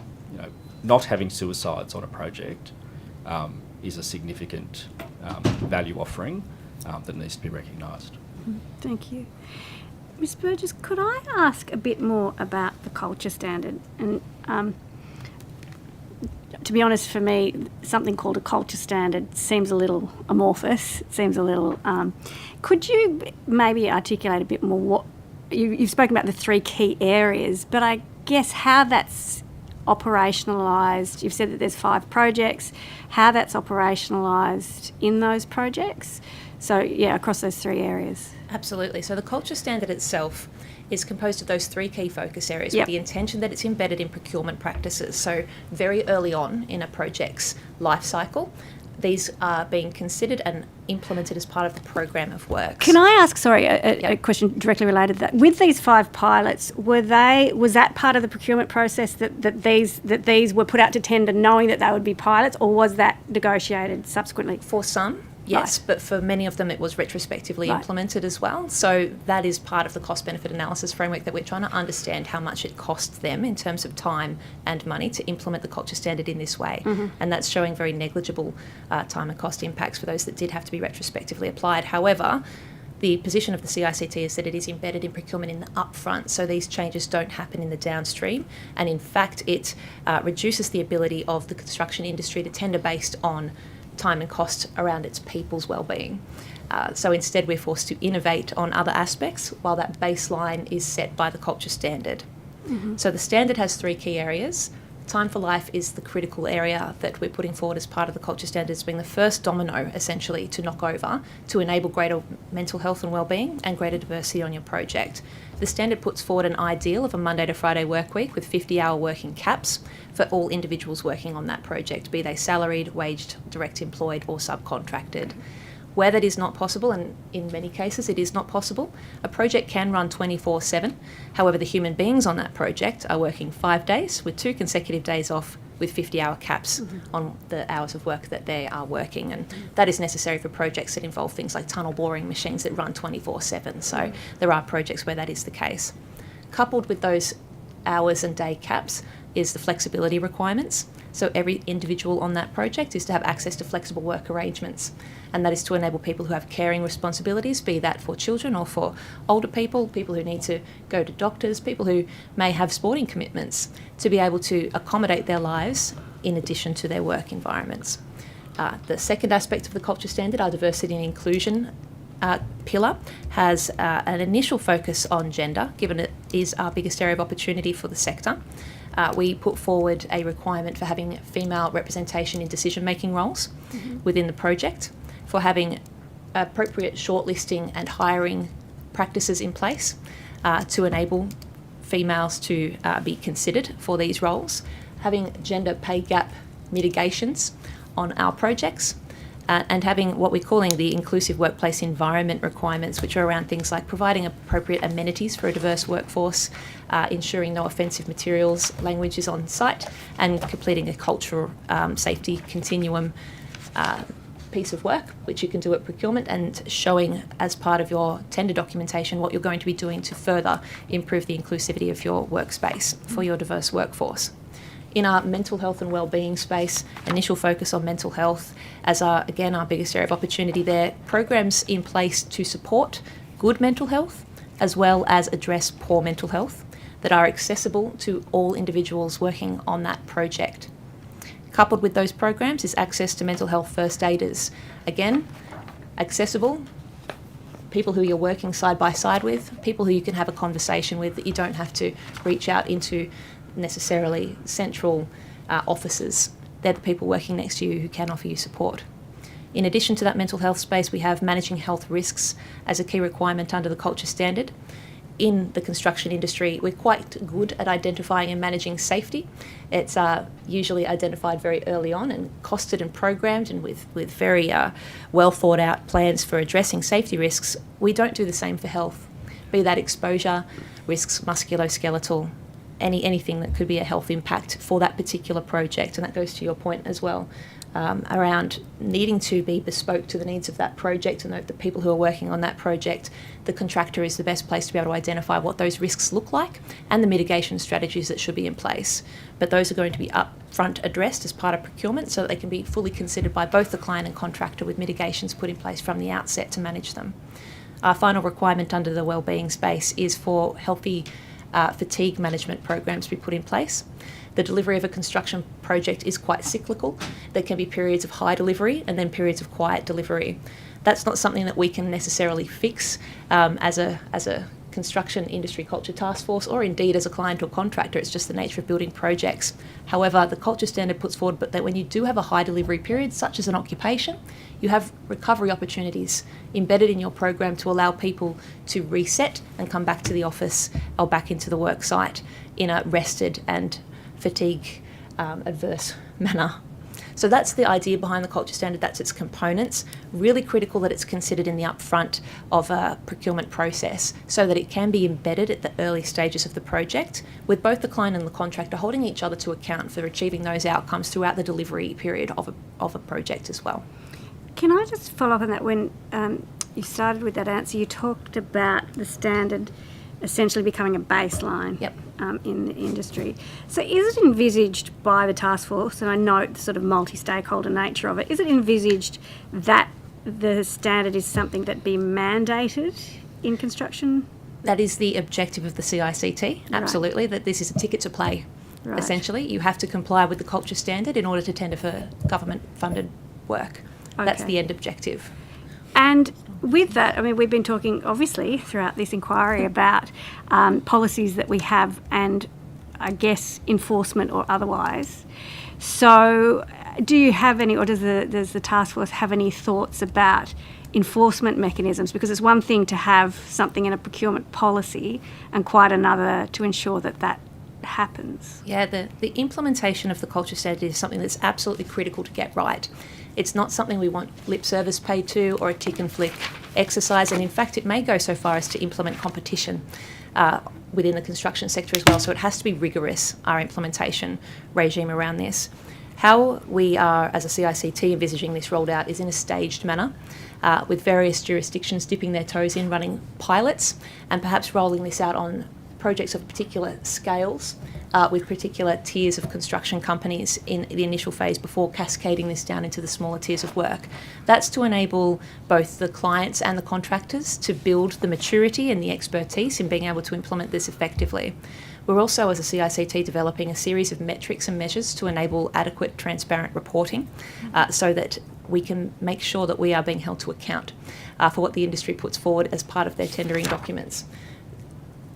Not having suicides on a project is a significant value offering that needs to be recognised. Thank you. Ms Burgess, could I ask a bit more about the culture standard? And to be honest, for me, something called a culture standard seems a little amorphous. It seems a little... could you maybe articulate a bit more what... You've spoken about the 3 key areas, but I guess how that's operationalised. You've said that there's 5 projects, how that's operationalised in those projects. So, yeah, across those 3 areas. Absolutely. So the culture standard itself is composed of those 3 key focus areas Yep. with the intention that it's embedded in procurement practices. So very early on in a project's life cycle, these are being considered and implemented as part of the program of works. Can I ask, sorry, a question directly related to that? With these 5 pilots, was that part of the procurement process that these were put out to tender knowing that they would be pilots, or was that negotiated subsequently? For some, yes, Right. but for many of them it was retrospectively Right. implemented as well. So that is part of the cost-benefit analysis framework that we're trying to understand how much it costs them in terms of time and money to implement the culture standard in this way. Mm-hmm. And that's showing very negligible time and cost impacts for those that did have to be retrospectively applied. However, the position of the CICT is that it is embedded in procurement in the upfront, so these changes don't happen in the downstream. And in fact, it reduces the ability of the construction industry to tender based on time and cost around its people's wellbeing. So instead we're forced to innovate on other aspects while that baseline is set by the culture standard. Mm-hmm. So the standard has 3 key areas. Time for life is the critical area that we're putting forward as part of the culture standards, being the first domino essentially to knock over to enable greater mental health and wellbeing and greater diversity on your project. The standard puts forward an ideal of a Monday to Friday work week with 50-hour working caps for all individuals working on that project, be they salaried, waged, direct employed or subcontracted. Where that is not possible, and in many cases it is not possible, a project can run 24/7. However, the human beings on that project are working 5 days with 2 consecutive days off with 50-hour caps on the hours of work that they are working. And that is necessary for projects that involve things like tunnel boring machines that run 24/7. So there are projects where that is the case. Coupled with those hours and day caps is the flexibility requirements. So every individual on that project is to have access to flexible work arrangements, and that is to enable people who have caring responsibilities, be that for children or for older people, people who need to go to doctors, people who may have sporting commitments, to be able to accommodate their lives in addition to their work environments. The second aspect of the culture standard, our diversity and inclusion pillar, has an initial focus on gender, given it is our biggest area of opportunity for the sector. We put forward a requirement for having female representation in decision-making roles within the project, for having appropriate shortlisting and hiring practices in place to enable females to be considered for these roles, having gender pay gap mitigations on our projects, and having what we're calling the inclusive workplace environment requirements, which are around things like providing appropriate amenities for a diverse workforce, ensuring no offensive materials, language is on site, and completing a cultural safety continuum piece of work, which you can do at procurement, and showing as part of your tender documentation what you're going to be doing to further improve the inclusivity of your workspace for your diverse workforce. In our mental health and wellbeing space, initial focus on mental health as our biggest area of opportunity there, programs in place to support good mental health as well as address poor mental health that are accessible to all individuals working on that project. Coupled with those programs is access to mental health first aiders. Again, accessible, people who you're working side by side with, people who you can have a conversation with, that you don't have to reach out into necessarily central offices. They're the people working next to you who can offer you support. In addition to that mental health space, we have managing health risks as a key requirement under the culture standard. In the construction industry, we're quite good at identifying and managing safety. It's usually identified very early on and costed and programmed, and with very well thought out plans for addressing safety risks. We don't do the same for health, be that exposure, risks, musculoskeletal, anything that could be a health impact for that particular project. And that goes to your point as well, around needing to be bespoke to the needs of that project and the people who are working on that project. The contractor is the best place to be able to identify what those risks look like and the mitigation strategies that should be in place. But those are going to be upfront addressed as part of procurement so that they can be fully considered by both the client and contractor, with mitigations put in place from the outset to manage them. Our final requirement under the wellbeing space is for healthy fatigue management programs to be put in place. The delivery of a construction project is quite cyclical. There can be periods of high delivery and then periods of quiet delivery. That's not something that we can necessarily fix as a construction industry culture task force, or indeed as a client or contractor. It's just the nature of building projects. However, the culture standard puts forward that when you do have a high delivery period, such as an occupation, you have recovery opportunities embedded in your program to allow people to reset and come back to the office or back into the work site in a rested and fatigue adverse manner. So that's the idea behind the culture standard. That's its components. Really critical that it's considered in the upfront of a procurement process so that it can be embedded at the early stages of the project, with both the client and the contractor holding each other to account for achieving those outcomes throughout the delivery period of a project as well. Can I just follow up on that? When you started with that answer, you talked about the standard essentially becoming a baseline. Yep. In the industry. So is it envisaged by the task force, and I note the sort of multi-stakeholder nature of it, is it envisaged that the standard is something that be mandated in construction? That is the objective of the CICT, absolutely, that this is a ticket to play. Right. Essentially, you have to comply with the culture standard in order to tender for government-funded work. Okay. That's the end objective. And with that, I mean, we've been talking, obviously, throughout this inquiry about policies that we have and, I guess, enforcement or otherwise. So do you have any, or does the task force have any thoughts about enforcement mechanisms? Because it's one thing to have something in a procurement policy and quite another to ensure that that happens. Yeah, the implementation of the culture standard is something that's absolutely critical to get right. It's not something we want lip service paid to or a tick and flick exercise, and in fact it may go so far as to implement competition within the construction sector as well, so it has to be rigorous, our implementation regime around this. How we are, as a CICT, envisaging this rolled out is in a staged manner, with various jurisdictions dipping their toes in, running pilots, and perhaps rolling this out on projects of particular scales with particular tiers of construction companies in the initial phase before cascading this down into the smaller tiers of work. That's to enable both the clients and the contractors to build the maturity and the expertise in being able to implement this effectively. We're also, as a CICT, developing a series of metrics and measures to enable adequate, transparent reporting so that we can make sure that we are being held to account for what the industry puts forward as part of their tendering documents.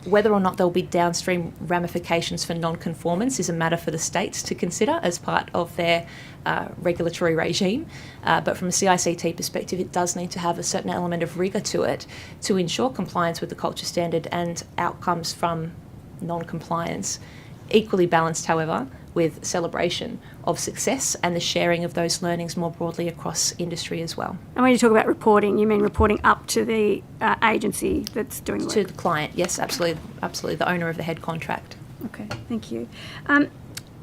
Whether or not there will be downstream ramifications for non-conformance is a matter for the states to consider as part of their regulatory regime. But from a CICT perspective, it does need to have a certain element of rigour to it to ensure compliance with the culture standard and outcomes from non-compliance. Equally balanced, however, with celebration of success and the sharing of those learnings more broadly across industry as well. And when you talk about reporting, you mean reporting up to the agency that's doing the work? To the client, yes, absolutely, the owner of the head contract. Okay, thank you.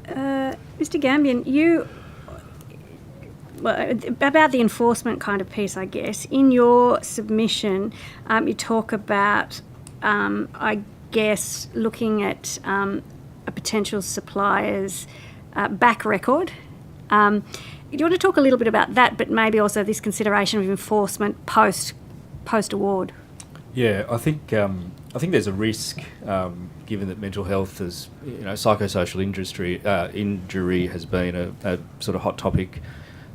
Mr. Gambian, about the enforcement kind of piece, I guess, in your submission, you talk about, I guess, looking at a potential supplier's back record. Do you want to talk a little bit about that, but maybe also this consideration of enforcement post-award? Yeah, I think there's a risk, given that mental health is, psychosocial injury has been a sort of hot topic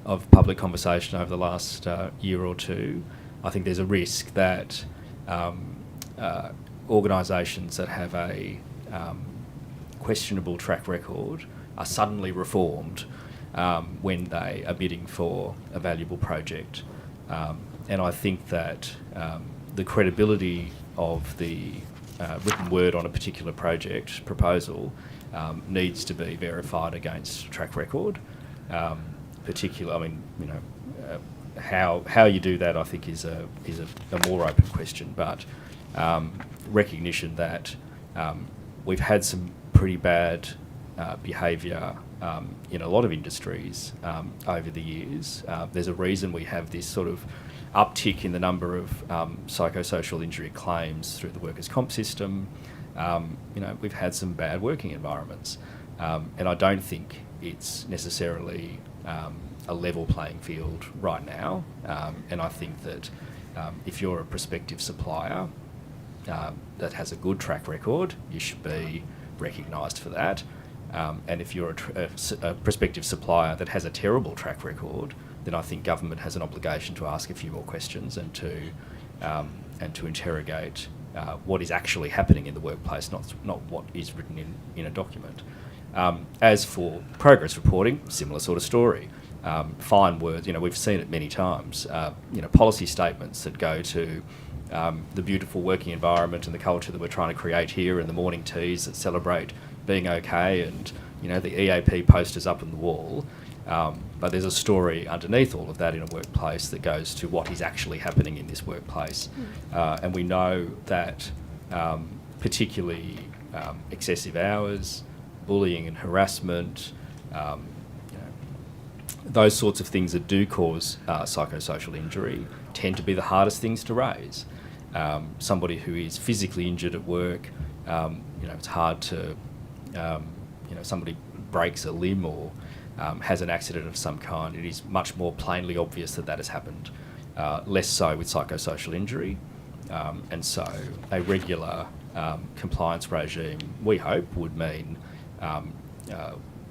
of public conversation over the last year or two. I think there's a risk that organisations that have a questionable track record are suddenly reformed when they are bidding for a valuable project. And I think that the credibility of the written word on a particular project proposal needs to be verified against track record. How you do that, I think, is a more open question. But recognition that we've had some pretty bad behaviour in a lot of industries over the years. There's a reason we have this sort of uptick in the number of psychosocial injury claims through the workers' comp system. We've had some bad working environments, and I don't think it's necessarily a level playing field right now. And I think that if you're a prospective supplier that has a good track record, you should be recognised for that. And if you're a prospective supplier that has a terrible track record, then I think government has an obligation to ask a few more questions and to interrogate what is actually happening in the workplace, not what is written in a document. As for progress reporting, similar sort of story. Fine words, we've seen it many times. Policy statements that go to the beautiful working environment and the culture that we're trying to create here, and the morning teas that celebrate being okay, and the EAP posters up on the wall. But there's a story underneath all of that in a workplace that goes to what is actually happening in this workplace. And we know that particularly excessive hours, bullying and harassment, those sorts of things that do cause psychosocial injury tend to be the hardest things to raise. Somebody who is physically injured at work, it's hard to, somebody breaks a limb or has an accident of some kind, it is much more plainly obvious that that has happened. Less so with psychosocial injury. And so a regular compliance regime, we hope, would mean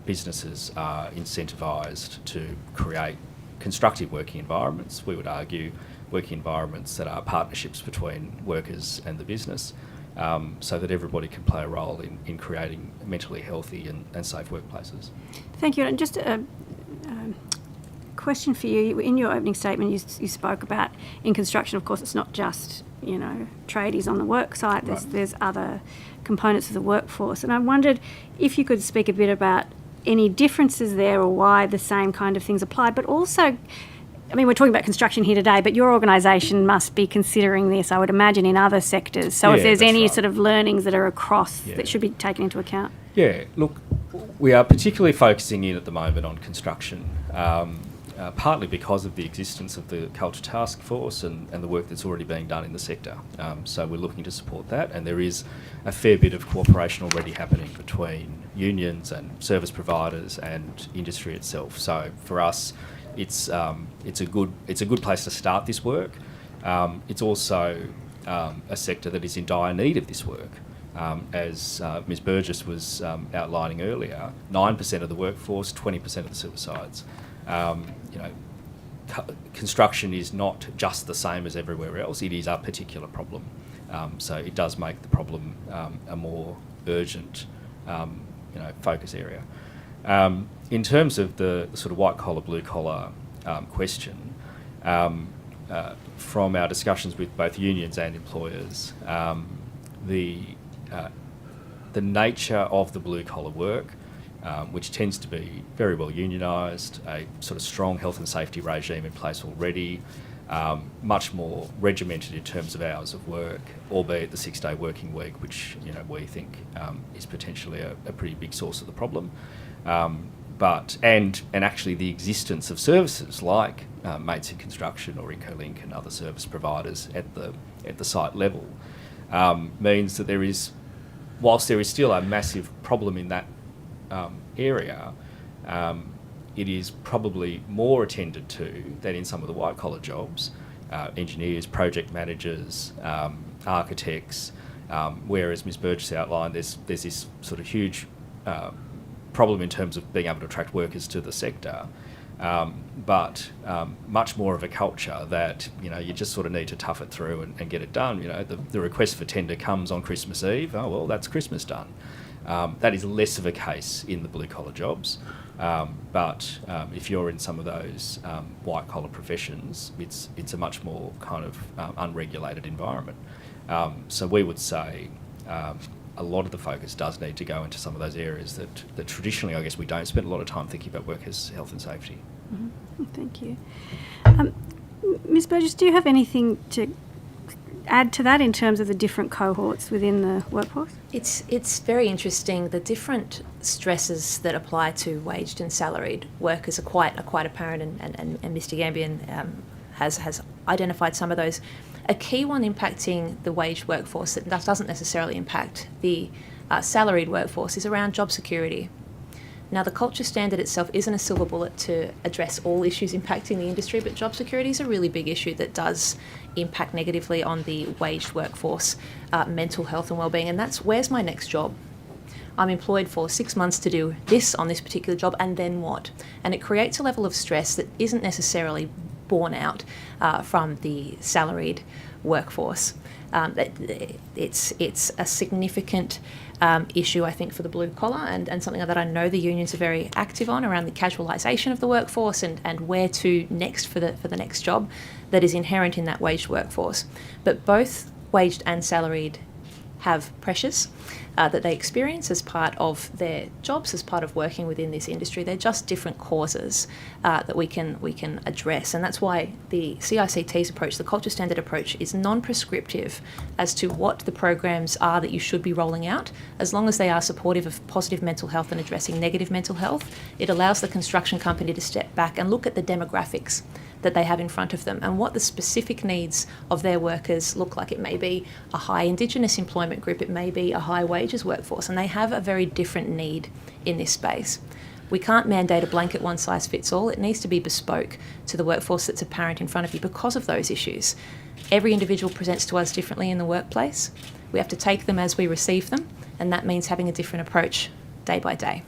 businesses are incentivised to create constructive working environments. We would argue working environments that are partnerships between workers and the business, so that everybody can play a role in creating mentally healthy and safe workplaces. Thank you. And just a question for you. In your opening statement, you spoke about in construction, of course, it's not just, tradies on the work site. There's other components of the workforce. And I wondered if you could speak a bit about any differences there or why the same kind of things applied, but also, we're talking about construction here today, but your organisation must be considering this, I would imagine, in other sectors. So if there's any sort of learnings that are across that should be taken into account. Yeah, look, we are particularly focusing in at the moment on construction, partly because of the existence of the Culture Task Force and the work that's already being done in the sector. So we're looking to support that, and there is a fair bit of cooperation already happening between unions and service providers and industry itself. So for us, it's a good place to start this work. It's also a sector that is in dire need of this work. As Ms Burgess was outlining earlier, 9% of the workforce, 20% of the suicides. Construction is not just the same as everywhere else. It is a particular problem. So it does make the problem a more urgent, focus area. In terms of the sort of white collar, blue collar question, from our discussions with both unions and employers, the nature of the blue collar work which tends to be very well unionised, a sort of strong health and safety regime in place already, much more regimented in terms of hours of work, albeit the 6-day working week, which we think is potentially a pretty big source of the problem. But actually the existence of services like Mates in Construction or Incolink and other service providers at the site level means that whilst there is still a massive problem in that area, it is probably more attended to than in some of the white-collar jobs, engineers, project managers, architects, whereas Ms Burgess outlined there's this sort of huge problem in terms of being able to attract workers to the sector, but much more of a culture that you just sort of need to tough it through and get it done. The request for tender comes on Christmas Eve. Oh well, that's Christmas done. That is less of a case in the blue-collar jobs, but if you're in some of those white-collar professions, it's a much more kind of unregulated environment. So we would say a lot of the focus does need to go into some of those areas that traditionally, I guess, we don't spend a lot of time thinking about workers' health and safety. Mm-hmm. Thank you. Ms Burgess, do you have anything to add to that in terms of the different cohorts within the workforce? It's very interesting. The different stresses that apply to waged and salaried workers are quite apparent, and Mr Gambian has identified some of those. A key one impacting the waged workforce that doesn't necessarily impact the salaried workforce is around job security. Now, the culture standard itself isn't a silver bullet to address all issues impacting the industry, but job security is a really big issue that does impact negatively on the waged workforce, mental health and wellbeing, and that's where's my next job? I'm employed for 6 months to do this on this particular job, and then what? And it creates a level of stress that isn't necessarily borne out from the salaried workforce. It's a significant issue, I think, for the blue collar, and something that I know the unions are very active on around the casualisation of the workforce and where to next for the next job that is inherent in that waged workforce. But both waged and salaried have pressures that they experience as part of their jobs, as part of working within this industry. They're just different causes that we can address, and that's why the CICT's approach, the culture standard approach, is non-prescriptive as to what the programs are that you should be rolling out, as long as they are supportive of positive mental health and addressing negative mental health. It allows the construction company to step back and look at the demographics that they have in front of them and what the specific needs of their workers look like. It may be a high Indigenous employment group, it may be a high wages workforce, and they have a very different need in this space. We can't mandate a blanket one-size-fits-all. It needs to be bespoke to the workforce that's apparent in front of you because of those issues. Every individual presents to us differently in the workplace. We have to take them as we receive them, and that means having a different approach day by day.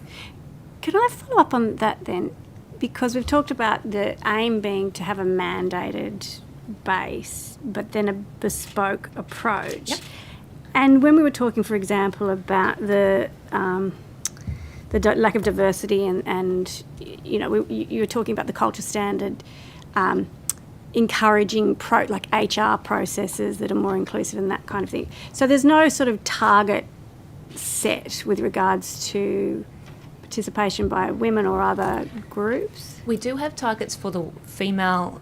Can I follow up on that then? Because we've talked about the aim being to have a mandated base, but then a bespoke approach. Yep. And when we were talking, for example, about the lack of diversity and you were talking about the culture standard encouraging like HR processes that are more inclusive and that kind of thing. So there's no sort of target set with regards to participation by women or other groups? We do have targets for the female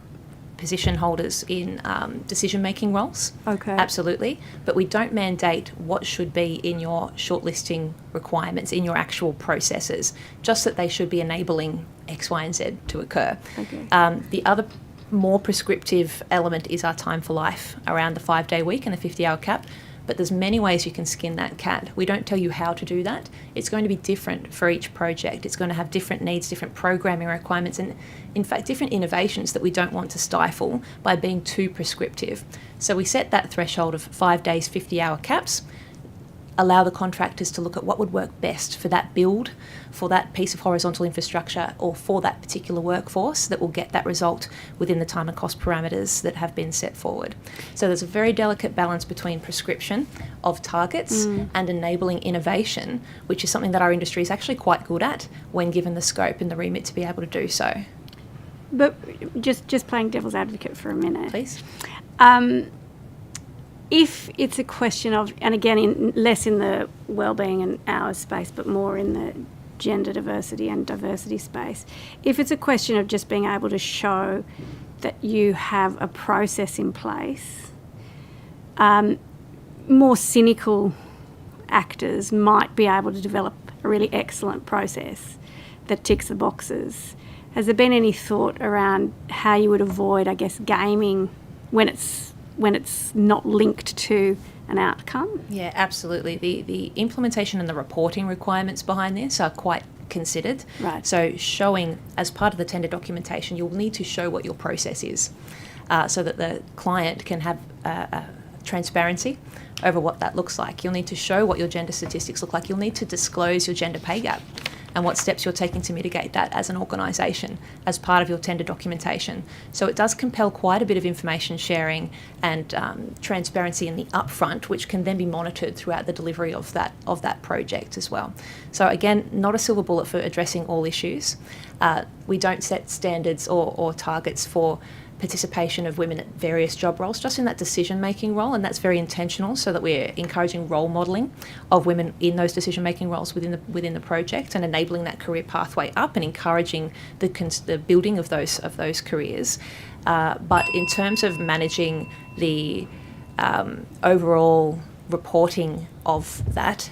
position holders in decision-making roles. Okay. Absolutely. But we don't mandate what should be in your shortlisting requirements, in your actual processes, just that they should be enabling X, Y, and Z to occur. Okay. The other more prescriptive element is our time for life around the 5-day week and the 50-hour cap. But there's many ways you can skin that cat. We don't tell you how to do that. It's going to be different for each project. It's going to have different needs, different programming requirements, and in fact, different innovations that we don't want to stifle by being too prescriptive. So we set that threshold of 5 days, 50-hour caps, allow the contractors to look at what would work best for that build, for that piece of horizontal infrastructure, or for that particular workforce that will get that result within the time and cost parameters that have been set forward. So there's a very delicate balance between prescription of targets and enabling innovation, which is something that our industry is actually quite good at when given the scope and the remit to be able to do so. But just playing devil's advocate for a minute. Please. If it's a question of, and again, less in the wellbeing and hours space, but more in the gender diversity and diversity space. If it's a question of just being able to show that you have a process in place, more cynical actors might be able to develop a really excellent process that ticks the boxes. Has there been any thought around how you would avoid, I guess, gaming when it's not linked to an outcome? Yeah, absolutely. The implementation and the reporting requirements behind this are quite considered. Right. So showing, as part of the tender documentation, you'll need to show what your process is so that the client can have transparency over what that looks like. You'll need to show what your gender statistics look like. You'll need to disclose your gender pay gap and what steps you're taking to mitigate that as an organisation as part of your tender documentation. So it does compel quite a bit of information sharing and transparency in the upfront, which can then be monitored throughout the delivery of that project as well. So again, not a silver bullet for addressing all issues. We don't set standards or targets for participation of women at various job roles, just in that decision-making role, and that's very intentional so that we're encouraging role modelling of women in those decision-making roles within the project and enabling that career pathway up and encouraging the building of those careers. But in terms of managing the overall reporting of that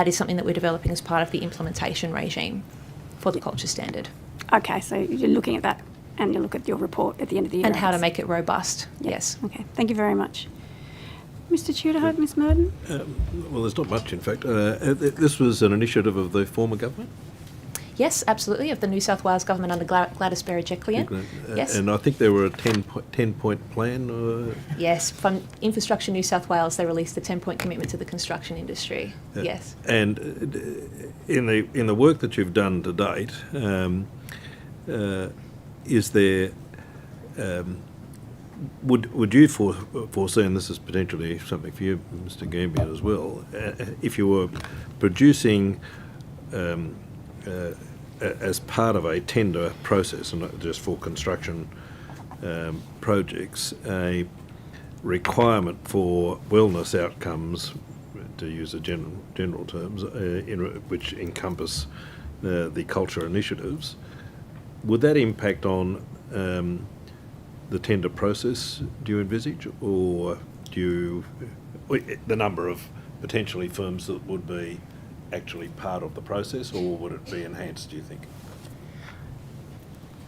is something that we're developing as part of the implementation regime for the culture standard. Okay, so you're looking at that and you look at your report at the end of the year. And how to make it robust, Yep. yes. Okay, thank you very much. Mr Tudor, Ms Murden? Well, there's not much, in fact. This was an initiative of the former government? Yes, absolutely, of the New South Wales government under Gladys Berejiklian. Yes. And I think there were a 10-point plan? Yes, from Infrastructure New South Wales, they released a 10-point commitment to the construction industry. Yes. And in the work that you've done to date, is there, would you foresee, and this is potentially something for you, Mr Gambier, as well, if you were producing as part of a tender process, and not just for construction projects, a requirement for wellness outcomes, to use a general terms, which encompass the culture initiatives, would that impact on the tender process, do you envisage, or the number of potentially firms that would be actually part of the process, or would it be enhanced, do you think?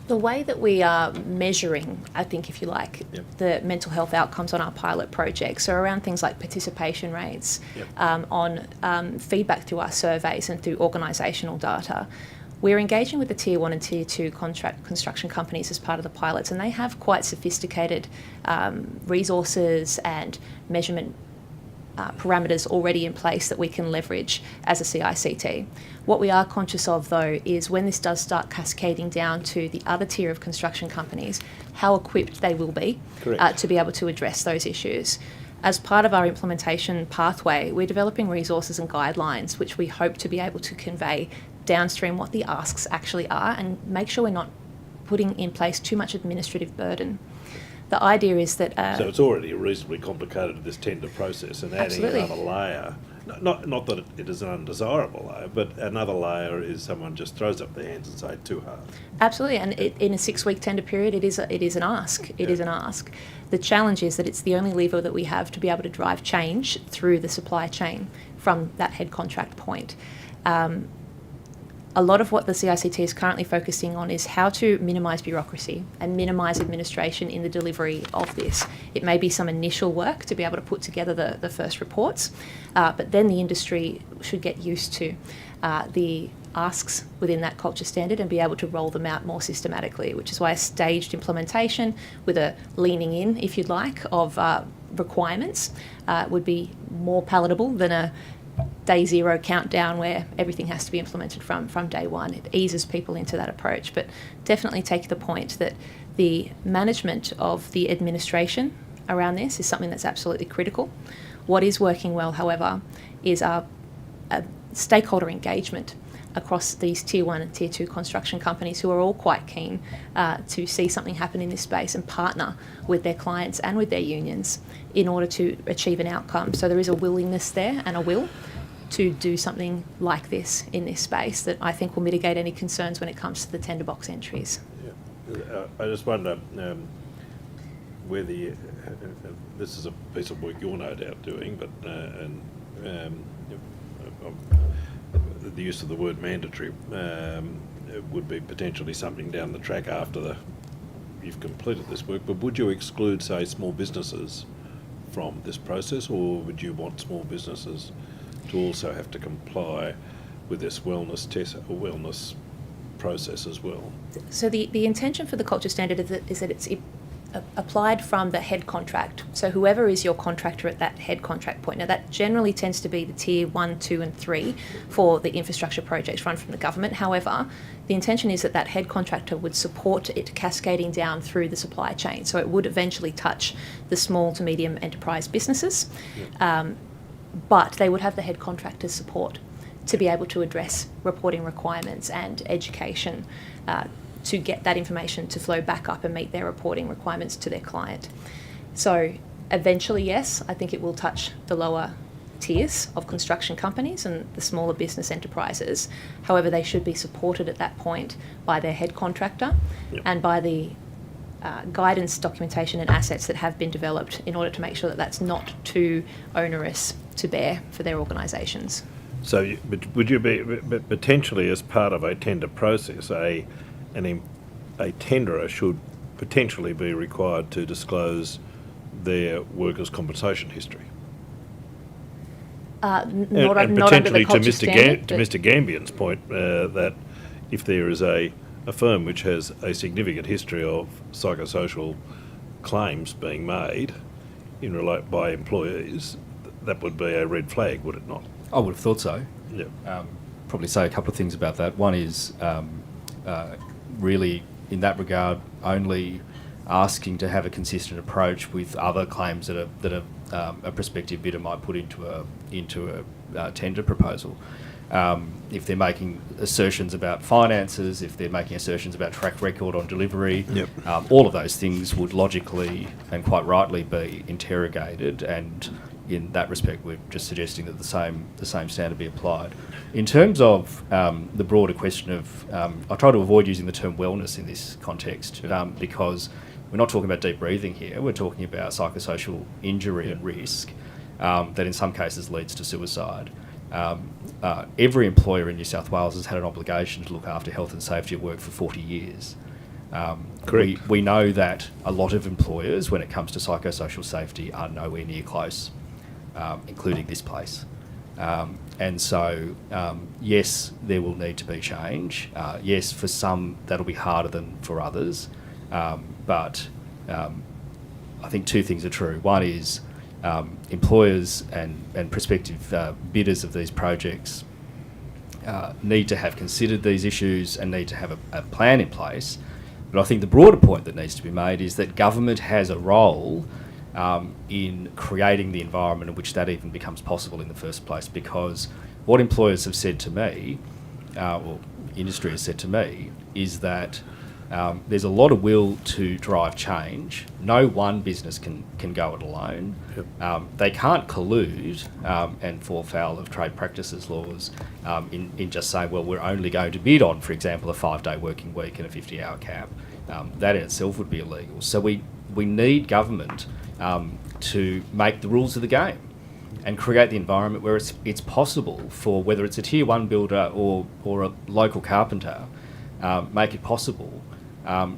The way that we are measuring, I think, if you like, the mental health outcomes on our pilot projects are around things like participation rates, on feedback through our surveys and through organisational data. We're engaging with the Tier 1 and Tier 2 construction companies as part of the pilots, and they have quite sophisticated resources and measurement parameters already in place that we can leverage as a CICT. What we are conscious of, though, is when this does start cascading down to the other tier of construction companies, how equipped they will be to be able to address those issues. As part of our implementation pathway, we're developing resources and guidelines which we hope to be able to convey downstream what the asks actually are and make sure we're not putting in place too much administrative burden. The idea is that... so it's already reasonably complicated, this tender process, and adding another layer, not that it is an undesirable layer, but another layer is someone just throws up their hands and say, too hard. Absolutely, and in a 6-week tender period, it is an ask. It is an ask. The challenge is that it's the only lever that we have to be able to drive change through the supply chain from that head contract point. A lot of what the CICT is currently focusing on is how to minimise bureaucracy and minimise administration in the delivery of this. It may be some initial work to be able to put together the first reports, but then the industry should get used to the asks within that culture standard and be able to roll them out more systematically, which is why a staged implementation with a leaning in, if you'd like, of requirements would be more palatable than a day zero countdown where everything has to be implemented from day one. It eases people into that approach, but definitely take the point that the management of the administration around this is something that's absolutely critical. What is working well, however, is our stakeholder engagement across these Tier 1 and Tier 2 construction companies who are all quite keen to see something happen in this space and partner with their clients and with their unions in order to achieve an outcome. So there is a willingness there and a will, to do something like this in this space that I think will mitigate any concerns when it comes to the tender box entries. Yeah. I just wonder whether this is a piece of work you're no doubt doing, but the use of the word mandatory would be potentially something down the track after you've completed this work. But would you exclude, say, small businesses from this process, or would you want small businesses to also have to comply with this wellness test or wellness process as well? So the intention for the culture standard is that it's applied from the head contract. So whoever is your contractor at that head contract point. Now that generally tends to be the tier 1, 2 and 3 for the infrastructure projects run from the government. However, the intention is that that head contractor would support it cascading down through the supply chain. So it would eventually touch the small to medium enterprise businesses, but they would have the head contractor's support to be able to address reporting requirements and education to get that information to flow back up and meet their reporting requirements to their client. So eventually, yes, I think it will touch the lower tiers of construction companies and the smaller business enterprises. However, they should be supported at that point by their head contractor and by the guidance, documentation and assets that have been developed in order to make sure that that's not too onerous to bear for their organisations. So would you be potentially, as part of a tender process, a tenderer should potentially be required to disclose their workers' compensation history? Not potentially under the to Mr. Gambian's point, that if there is a firm which has a significant history of psychosocial claims being made by employees, that would be a red flag, would it not? I would have thought so. Yeah. Probably say a couple of things about that. One is really, in that regard, only asking to have a consistent approach with other claims that a prospective bidder might put into a tender proposal. If they're making assertions about finances, if they're making assertions about track record on delivery, all of those things would logically and quite rightly be interrogated, and in that respect we're just suggesting that the same standard be applied. In terms of the broader question of, I try to avoid using the term wellness in this context because we're not talking about deep breathing here, we're talking about psychosocial injury and risk that in some cases leads to suicide. Every employer in New South Wales has had an obligation to look after health and safety at work for 40 years. We know that a lot of employers, when it comes to psychosocial safety, are nowhere near close, including this place. And so, yes, there will need to be change. Yes, for some that'll be harder than for others. But I think two things are true. One is employers and prospective bidders of these projects need to have considered these issues and need to have a plan in place. But I think the broader point that needs to be made is that government has a role in creating the environment in which that even becomes possible in the first place, because what employers have said to me, or industry has said to me, is that there's a lot of will to drive change. No one business can go it alone. They can't collude and fall foul of trade practices laws in just saying, well, we're only going to bid on, for example, a 5-day working week and a 50-hour cap. That in itself would be illegal. So we need government to make the rules of the game and create the environment where it's possible for, whether it's a tier 1 builder or a local carpenter, make it possible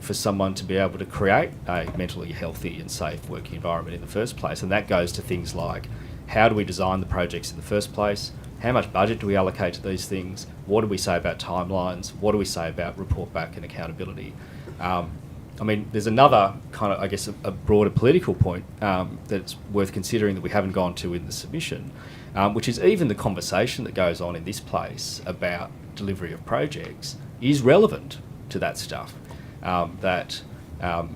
for someone to be able to create a mentally healthy and safe working environment in the first place. And that goes to things like, how do we design the projects in the first place? How much budget do we allocate to these things? What do we say about timelines? What do we say about report back and accountability? I mean, there's another kind of, I guess, a broader political point that's worth considering that we haven't gone to in the submission, which is even the conversation that goes on in this place about delivery of projects is relevant to that stuff. That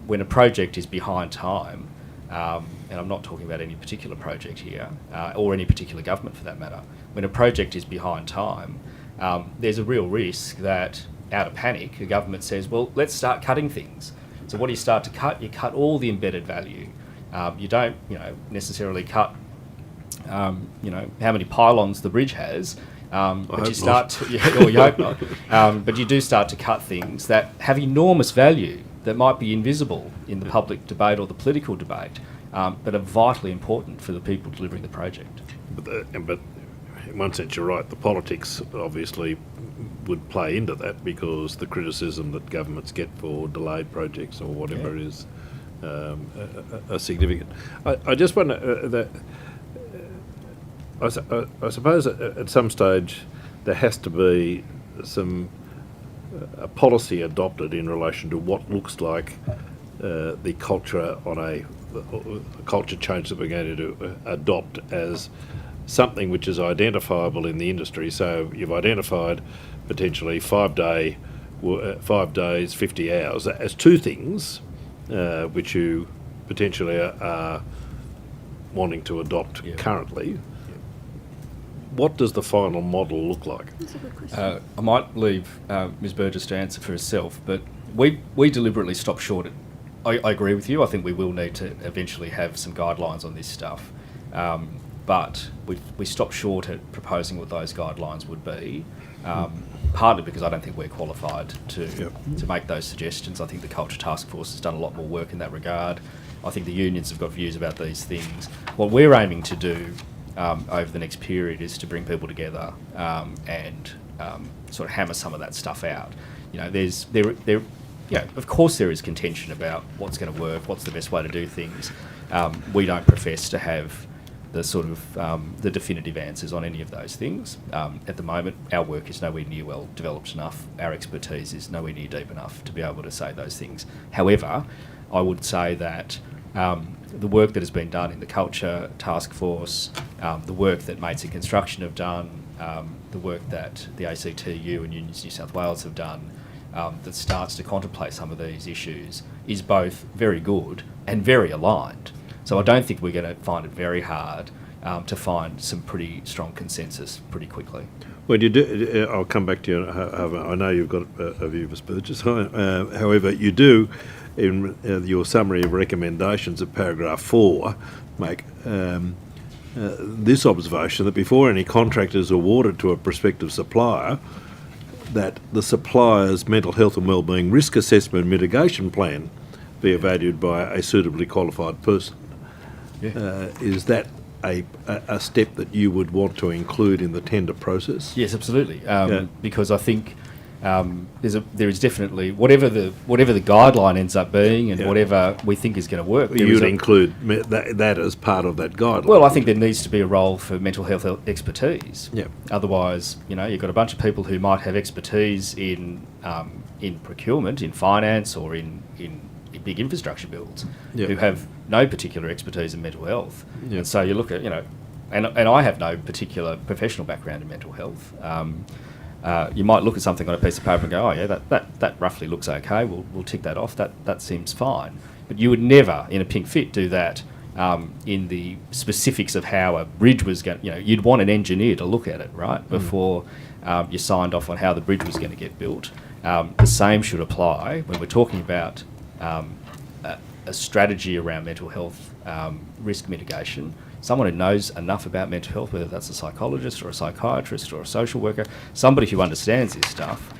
when a project is behind time, and I'm not talking about any particular project here, or any particular government for that matter, when a project is behind time, there's a real risk that out of panic, the government says, well, let's start cutting things. So what do you start to cut? You cut all the embedded value. You don't necessarily cut you know, how many pylons the bridge has. But hope you start to, or you hope not. But you do start to cut things that have enormous value that might be invisible in the public debate or the political debate, but are vitally important for the people delivering the project. But in one sense, you're right. The politics obviously would play into that, because the criticism that governments get for delayed projects or whatever is are significant. I just wonder that. I suppose at some stage there has to be a policy adopted in relation to what looks like the culture on a culture change that we're going to adopt as something which is identifiable in the industry. So you've identified potentially 5 days, 50 hours as two things which you potentially are wanting to adopt currently. What does the final model look like? That's a good question. I might leave Ms Burgess to answer for herself, but we deliberately stopped short. I agree with you. I think we will need to eventually have some guidelines on this stuff, but we stopped short at proposing what those guidelines would be, partly because I don't think we're qualified to make those suggestions. I think the Culture Task Force has done a lot more work in that regard. I think the unions have got views about these things. What we're aiming to do over the next period is to bring people together and sort of hammer some of that stuff out. You know, of course there is contention about what's going to work, what's the best way to do things. We don't profess to have the sort of the definitive answers on any of those things. At the moment, our work is nowhere near well developed enough. Our expertise is nowhere near deep enough to be able to say those things. However, I would say that the work that has been done in the Culture Task Force, the work that Mates in Construction have done, the work that the ACTU and Unions New South Wales have done, that starts to contemplate some of these issues, is both very good and very aligned. So I don't think we're going to find it very hard to find some pretty strong consensus pretty quickly. Well, you do. I'll come back to you. I know you've got a view, Ms Burgess. However, you do, in your summary of recommendations of paragraph 4, make this observation that before any contract is awarded to a prospective supplier, that the supplier's mental health and wellbeing risk assessment and mitigation plan be evaluated by a suitably qualified person. Is that a step that you would want to include in the tender process? Yes, absolutely. Because I think there is definitely whatever the guideline ends up being and whatever we think is going to work. You'd include that as part of that guideline. Well, I think there needs to be a role for mental health expertise. Yeah. Otherwise, you know, you've got a bunch of people who might have expertise in procurement, in finance, or in big infrastructure builds, who have no particular expertise in mental health. And so you look at, you know, and I have no particular professional background in mental health. You might look at something on a piece of paper and go, oh yeah, that roughly looks okay. We'll tick that off. That seems fine. But you would never, in a pink fit, do that in the specifics of how a bridge was going. You know, you'd want an engineer to look at it, right, before you signed off on how the bridge was going to get built. The same should apply when we're talking about a strategy around mental health risk mitigation. Someone who knows enough about mental health, whether that's a psychologist or a psychiatrist or a social worker, somebody who understands this stuff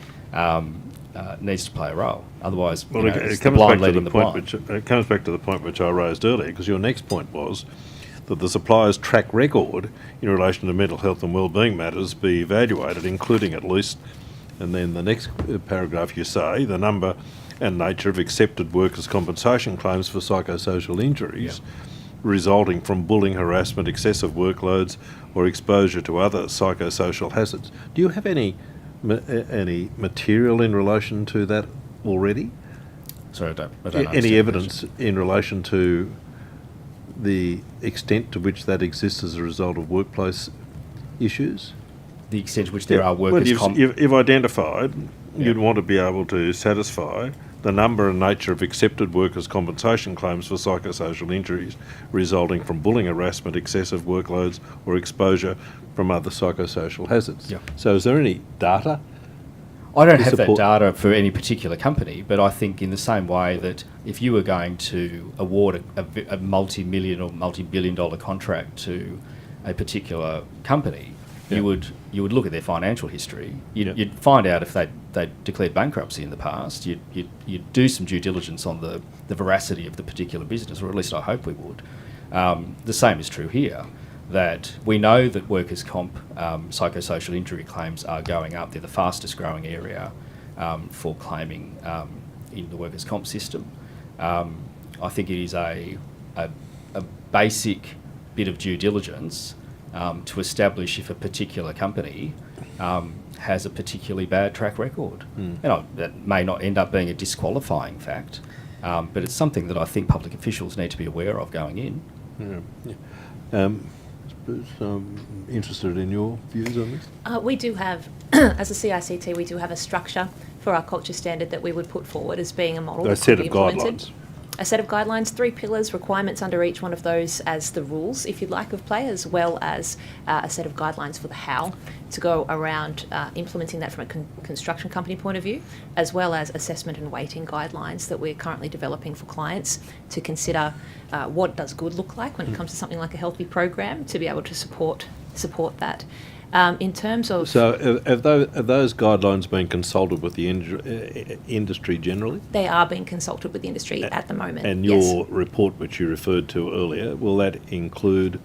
needs to play a role. Otherwise, it comes back to the point which I raised earlier, because your next point was that the supplier's track record in relation to mental health and wellbeing matters be evaluated, including at least, and then the next paragraph you say, the number and nature of accepted workers' compensation claims for psychosocial injuries resulting from bullying, harassment, excessive workloads, or exposure to other psychosocial hazards. Do you have any material in relation to that already? Sorry, I don't any evidence in relation to the extent to which that exists as a result of workplace issues? The extent to which there are workers' you've identified, you'd want to be able to satisfy the number and nature of accepted workers' compensation claims for psychosocial injuries resulting from bullying, harassment, excessive workloads, or exposure from other psychosocial hazards. Yeah. So is there any data? I don't have that data for any particular company, but I think in the same way that if you were going to award a multi-million or multi-billion dollar contract to a particular company, you would look at their financial history. You'd find out if they declared bankruptcy in the past. You'd do some due diligence on the veracity of the particular business, or at least I hope we would. The same is true here, that we know that workers' comp psychosocial injury claims are going up. They're the fastest growing area for claiming in the workers' comp system. I think it is a basic bit of due diligence to establish if a particular company has a particularly bad track record. That may not end up being a disqualifying fact, but it's something that I think public officials need to be aware of going in. I'm interested in your views on this. We do have, as a CICT, we do have a structure for our culture standard that we would put forward as being a model. A set of guidelines. A set of guidelines, 3 pillars, requirements under each one of those as the rules, if you'd like, of play, as well as a set of guidelines for the how to go around implementing that from a construction company point of view, as well as assessment and weighting guidelines that we're currently developing for clients to consider what does good look like when it comes to something like a healthy program, to be able to support that. In terms of... So have those guidelines been consulted with the industry generally? They are being consulted with the industry at the moment. And your report, which you referred to earlier, will that include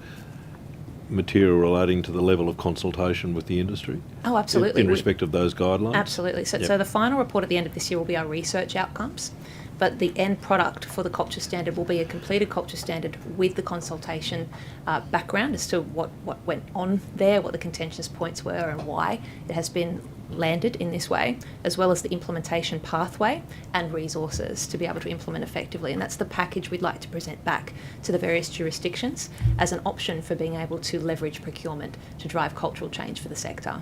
material relating to the level of consultation with the industry? Oh, absolutely. In respect of those guidelines? Absolutely. So the final report at the end of this year will be our research outcomes. But the end product for the culture standard will be a completed culture standard with the consultation background as to what went on there, what the contentious points were and why it has been landed in this way, as well as the implementation pathway and resources to be able to implement effectively. And that's the package we'd like to present back to the various jurisdictions as an option for being able to leverage procurement to drive cultural change for the sector.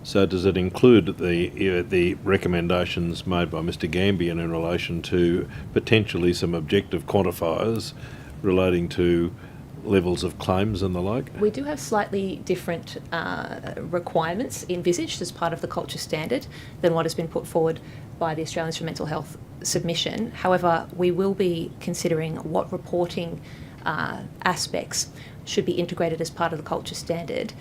So does it include the recommendations made by Mr Gambian in relation to potentially some objective quantifiers relating to levels of claims and the like? We do have slightly different requirements envisaged as part of the culture standard than what has been put forward by the Australians for Mental Health submission. However, we will be considering what reporting aspects should be integrated as part of the culture standard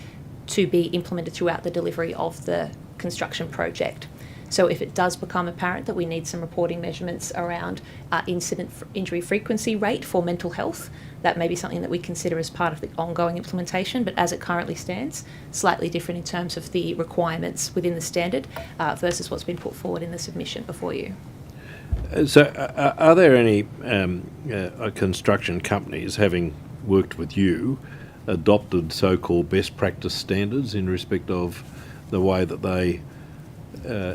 to be implemented throughout the delivery of the construction project. So if it does become apparent that we need some reporting measurements around incident injury frequency rate for mental health, that may be something that we consider as part of the ongoing implementation, but as it currently stands, slightly different in terms of the requirements within the standard versus what's been put forward in the submission before you. So are there any construction companies, having worked with you, adopted so-called best practice standards in respect of the way that they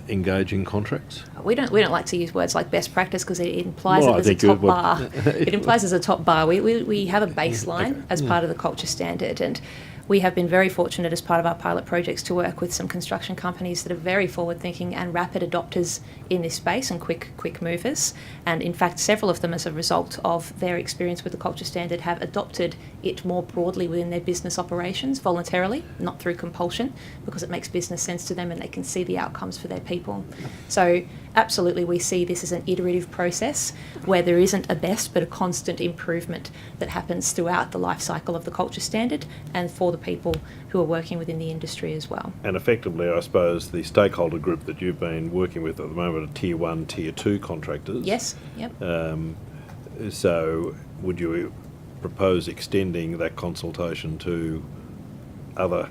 engage in contracts? We don't like to use words like best practice because it implies that there's a top bar. It implies there's a top bar. We have a baseline as part of the culture standard, and we have been very fortunate as part of our pilot projects to work with some construction companies that are very forward-thinking and rapid adopters in this space and quick movers. And in fact, several of them, as a result of their experience with the culture standard, have adopted it more broadly within their business operations voluntarily, not through compulsion, because it makes business sense to them and they can see the outcomes for their people. So absolutely, we see this as an iterative process where there isn't a best but a constant improvement that happens throughout the life cycle of the culture standard and for the people who are working within the industry as well. And effectively, I suppose, the stakeholder group that you've been working with at the moment are Tier 1, Tier 2 contractors. Yes, yep. So would you propose extending that consultation to other...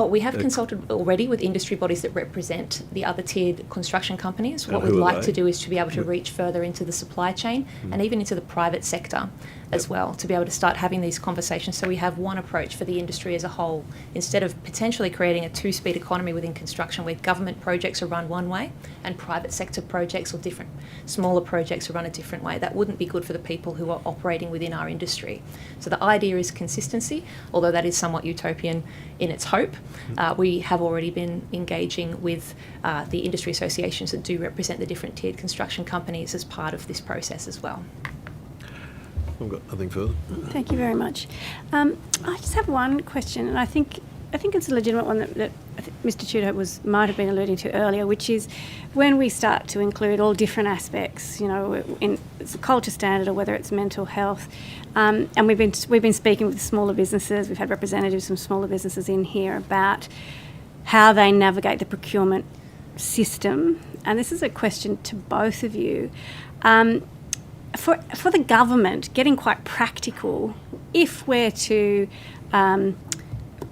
we have consulted already with industry bodies that represent the other tiered construction companies. What we'd like to do is to be able to reach further into the supply chain and even into the private sector as well, to be able to start having these conversations so we have one approach for the industry as a whole, instead of potentially creating a two-speed economy within construction where government projects are run one way and private sector projects or different smaller projects are run a different way. That wouldn't be good for the people who are operating within our industry. So the idea is consistency, although that is somewhat utopian in its hope. We have already been engaging with the industry associations that do represent the different tiered construction companies as part of this process as well. I've got nothing further. Thank you very much. I just have one question, and I think I think it's a legitimate one that I think Mr. Tudor might have been alluding to earlier, which is when we start to include all different aspects, it's a culture standard or whether it's mental health, and we've been speaking with smaller businesses. We've had representatives from smaller businesses in here about how they navigate the procurement system, and this is a question to both of you. For the government, getting quite practical, if we're to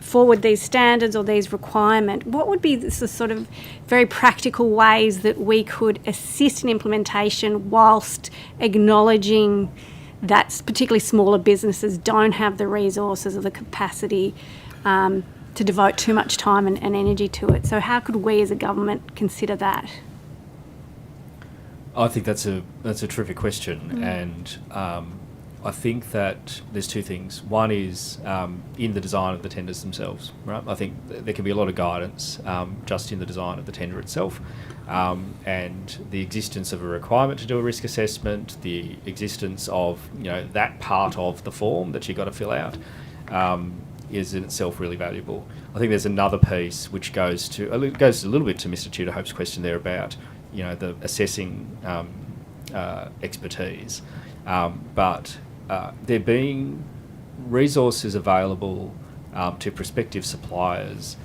forward these standards or these requirements, what would be the sort of very practical ways that we could assist in implementation whilst acknowledging that particularly smaller businesses don't have the resources or the capacity to devote too much time and energy to it? So how could we as a government consider that? I think that's a terrific question, and I think that there's two things. One is in the design of the tenders themselves, right? I think there can be a lot of guidance just in the design of the tender itself, and the existence of a requirement to do a risk assessment, the existence of that part of the form that you've got to fill out is in itself really valuable. I think there's another piece which goes a little bit to Mr. Tudor-Hope's question there about the assessing expertise, but there being resources available to prospective suppliers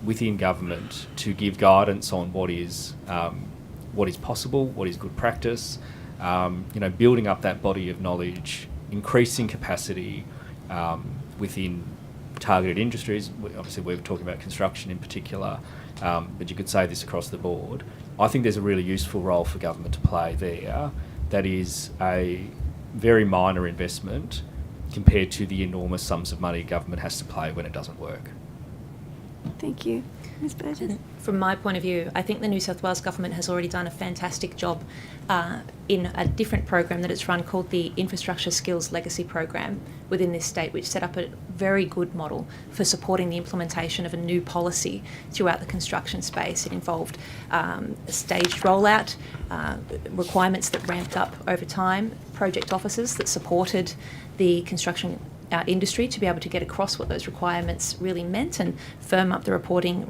within government to give guidance on what is possible, what is good practice, building up that body of knowledge, increasing capacity within targeted industries. Obviously, we were talking about construction in particular, but you could say this across the board. I think there's a really useful role for government to play there that is a very minor investment compared to the enormous sums of money government has to pay when it doesn't work. Thank you. Ms. Burgess? From my point of view, I think the New South Wales government has already done a fantastic job in a different program that it's run called the Infrastructure Skills Legacy Program within this state, which set up a very good model for supporting the implementation of a new policy throughout the construction space. It involved a staged rollout, requirements that ramped up over time, project officers that supported the construction industry to be able to get across what those requirements really meant and firm up the reporting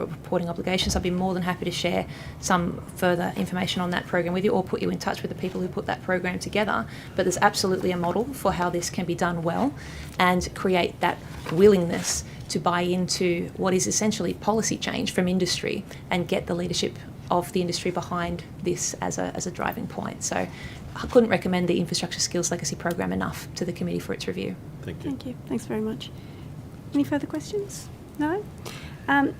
obligations. I'd be more than happy to share some further information on that program with you or put you in touch with the people who put that program together. But there's absolutely a model for how this can be done well and create that willingness to buy into what is essentially policy change from industry and get the leadership of the industry behind this as a driving point. So I couldn't recommend the Infrastructure Skills Legacy Program enough to the committee for its review. Thank you. Thank you. Thanks very much. Any further questions? No?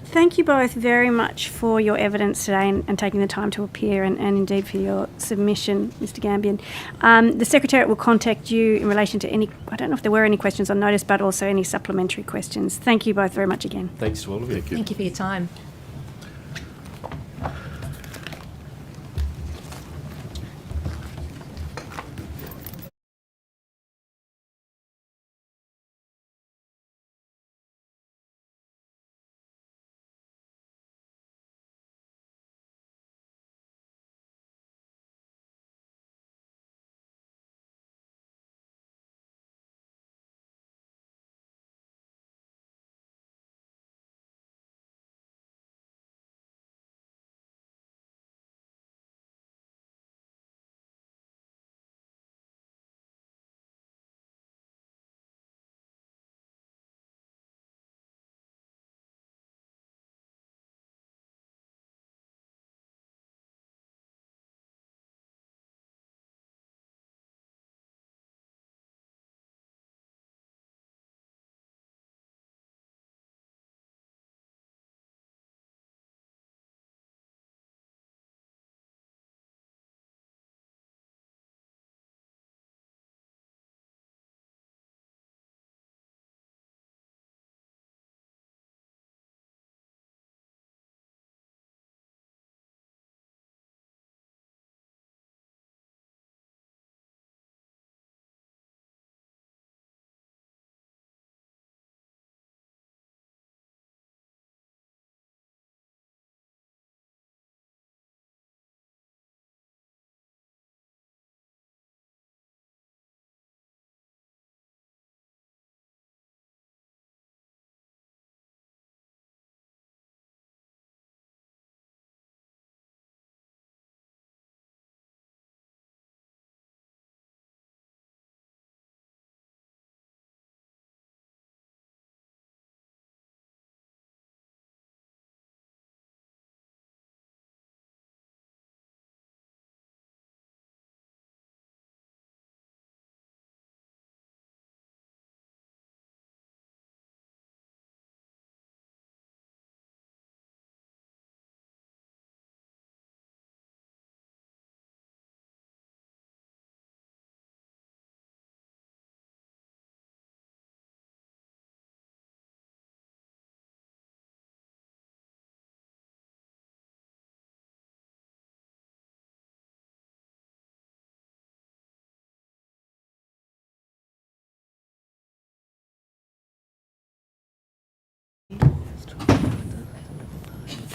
Thank you both very much for your evidence today and taking the time to appear and indeed for your submission, Mr. Gambian. The Secretariat will contact you in relation to any, I don't know if there were any questions on notice, but also any supplementary questions. Thank you both very much again. Thanks to all of you. Thank you for your time.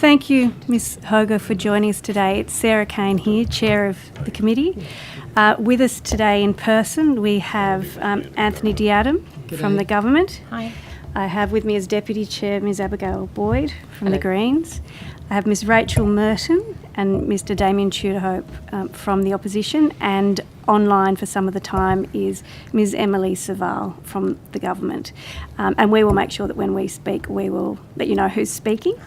Thank you, Ms Hoger, for joining us today. It's Sarah Kane here, Chair of the committee. With us today in person, we have Anthony Diadam from the government. Hi. I have with me as Deputy Chair Ms Abigail Boyd from the Greens. I have Ms Rachel Merton and Mr Damien Tudorhope from the opposition, and online for some of the time is Ms Emily Saval from the government. And we will make sure that when we speak, we will let you know who's speaking.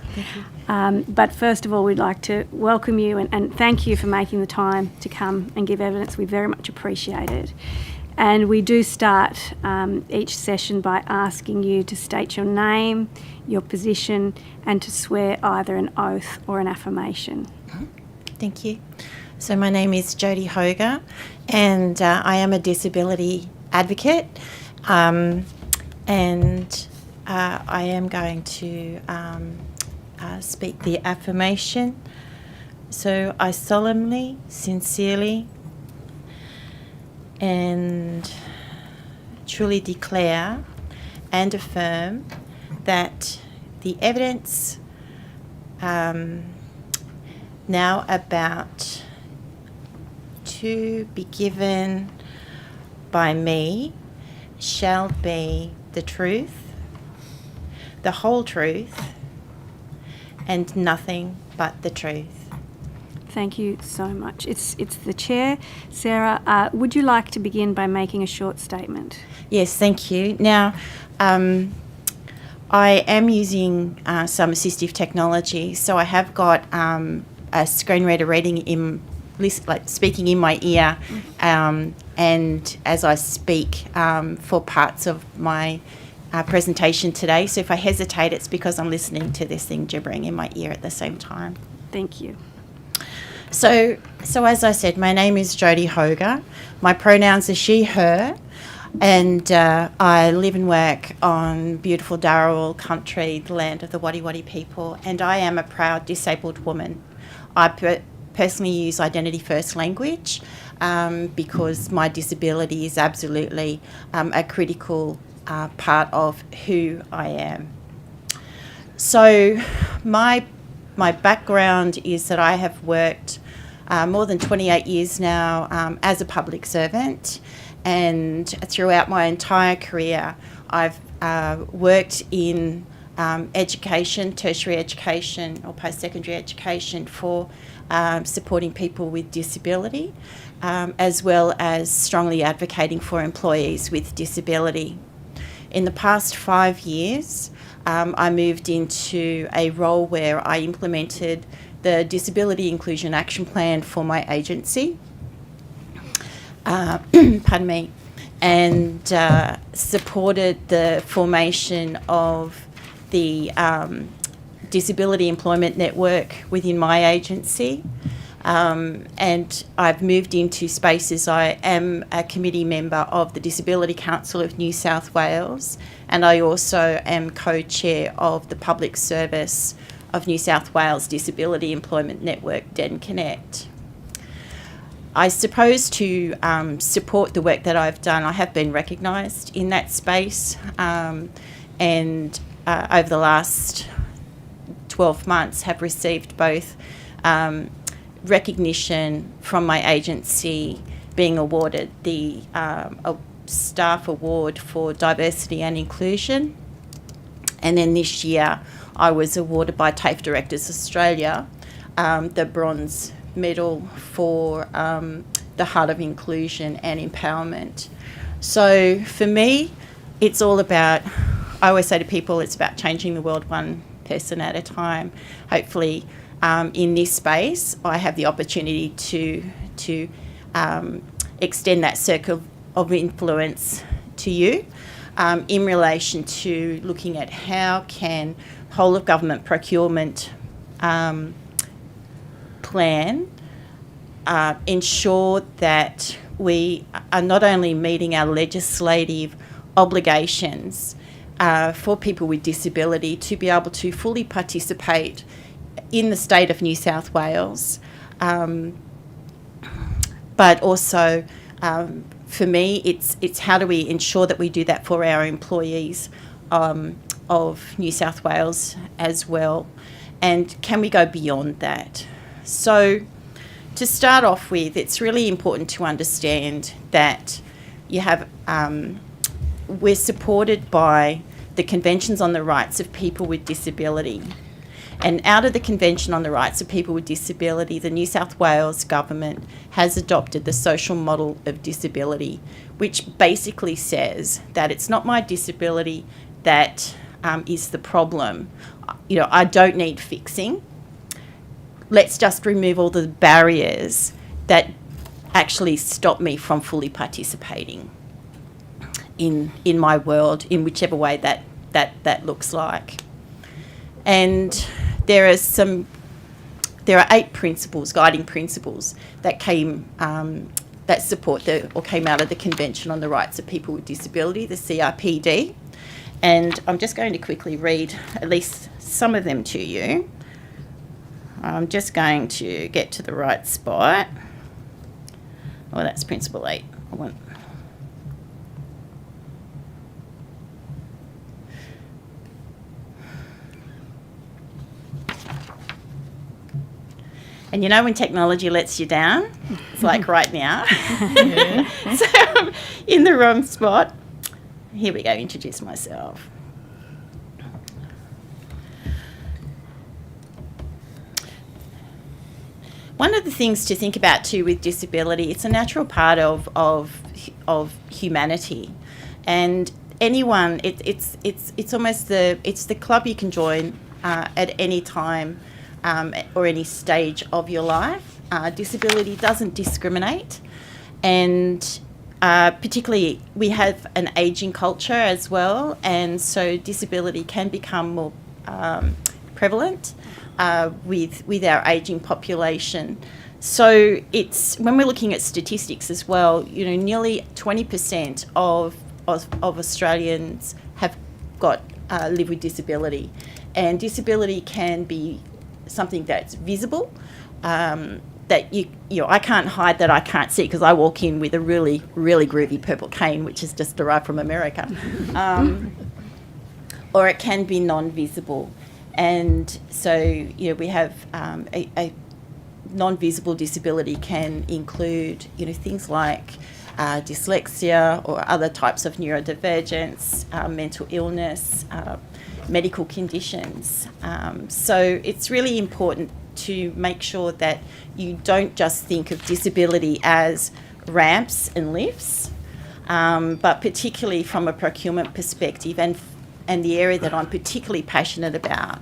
But first of all, we'd like to welcome you and thank you for making the time to come and give evidence. We very much appreciate it. And we do start each session by asking you to state your name, your position, and to swear either an oath or an affirmation. Thank you. So my name is Jodie Hoger, and I am a disability advocate, and I am going to speak the affirmation. So I solemnly, sincerely, and truly declare and affirm that the evidence now about to be given by me shall be the truth, the whole truth, and nothing but the truth. Thank you so much. It's the Chair. Sarah, would you like to begin by making a short statement? Yes, thank you. Now, I am using some assistive technology, so I have got a screen reader reading speaking in my ear, and as I speak for parts of my presentation today. So if I hesitate, it's because I'm listening to this thing gibbering in my ear at the same time. Thank you. So as I said, my name is Jodie Hoger. My pronouns are she, her, and I live and work on beautiful Darawal country, the land of the Wadi Wadi people, and I am a proud disabled woman. I personally use identity first language because my disability is absolutely a critical part of who I am. So my background is that I have worked more than 28 years now as a public servant, and throughout my entire career I've worked in education, tertiary education or post-secondary education for supporting people with disability, as well as strongly advocating for employees with disability. In the past 5 years, I moved into a role where I implemented the Disability Inclusion Action Plan for my agency, pardon me, and supported the formation of the Disability Employment Network within my agency. And I've moved into spaces. I am a committee member of the Disability Council of New South Wales, and I also am co-chair of the Public Service of New South Wales Disability Employment Network, Den Connect. I suppose to support the work that I've done, I have been recognised in that space, and over the last 12 months have received both recognition from my agency, being awarded the Staff Award for Diversity and Inclusion, and then this year I was awarded by TAFE Directors Australia the Bronze Medal for the Heart of Inclusion and Empowerment. So for me, it's all about, I always say to people, it's about changing the world one person at a time. Hopefully in this space, I have the opportunity to extend that circle of influence to you in relation to looking at how can whole of government procurement plan ensure that we are not only meeting our legislative obligations for people with disability to be able to fully participate in the state of New South Wales, but also for me it's how do we ensure that we do that for our employees of New South Wales as well. And can we go beyond that? So to start off with, it's really important to understand that you have, we're supported by the Conventions on the Rights of People with Disability. And out of the Convention on the Rights of People with Disability, the New South Wales government has adopted the social model of disability, which basically says that it's not my disability that is the problem. You know, I don't need fixing. Let's just remove all the barriers that actually stop me from fully participating in my world, in whichever way that looks like. And there are 8 principles, guiding principles, that came that support or came out of the Convention on the Rights of People with Disability, the CRPD. And I'm just going to quickly read at least some of them to you. I'm just going to get to the right spot. Oh, that's Principle 8. And you know when technology lets you down? It's like right now. So I'm in the wrong spot. Here we go, introduce myself. One of the things to think about too with disability, it's a natural part of humanity, and anyone, it's almost the club you can join at any time or any stage of your life. Disability doesn't discriminate, and particularly we have an ageing culture as well, and so disability can become more prevalent with our ageing population. So it's, when we're looking at statistics as well, you know, nearly 20% of Australians have got live with disability, and disability can be something that's visible, that you know, I can't hide that I can't see because I walk in with a really, really groovy purple cane, which is just derived from America. Or it can be non-visible. And so, you know, we have a non-visible disability can include, you know, things like dyslexia or other types of neurodivergence, mental illness, medical conditions. So it's really important to make sure that you don't just think of disability as ramps and lifts, but particularly from a procurement perspective, and the area that I'm particularly passionate about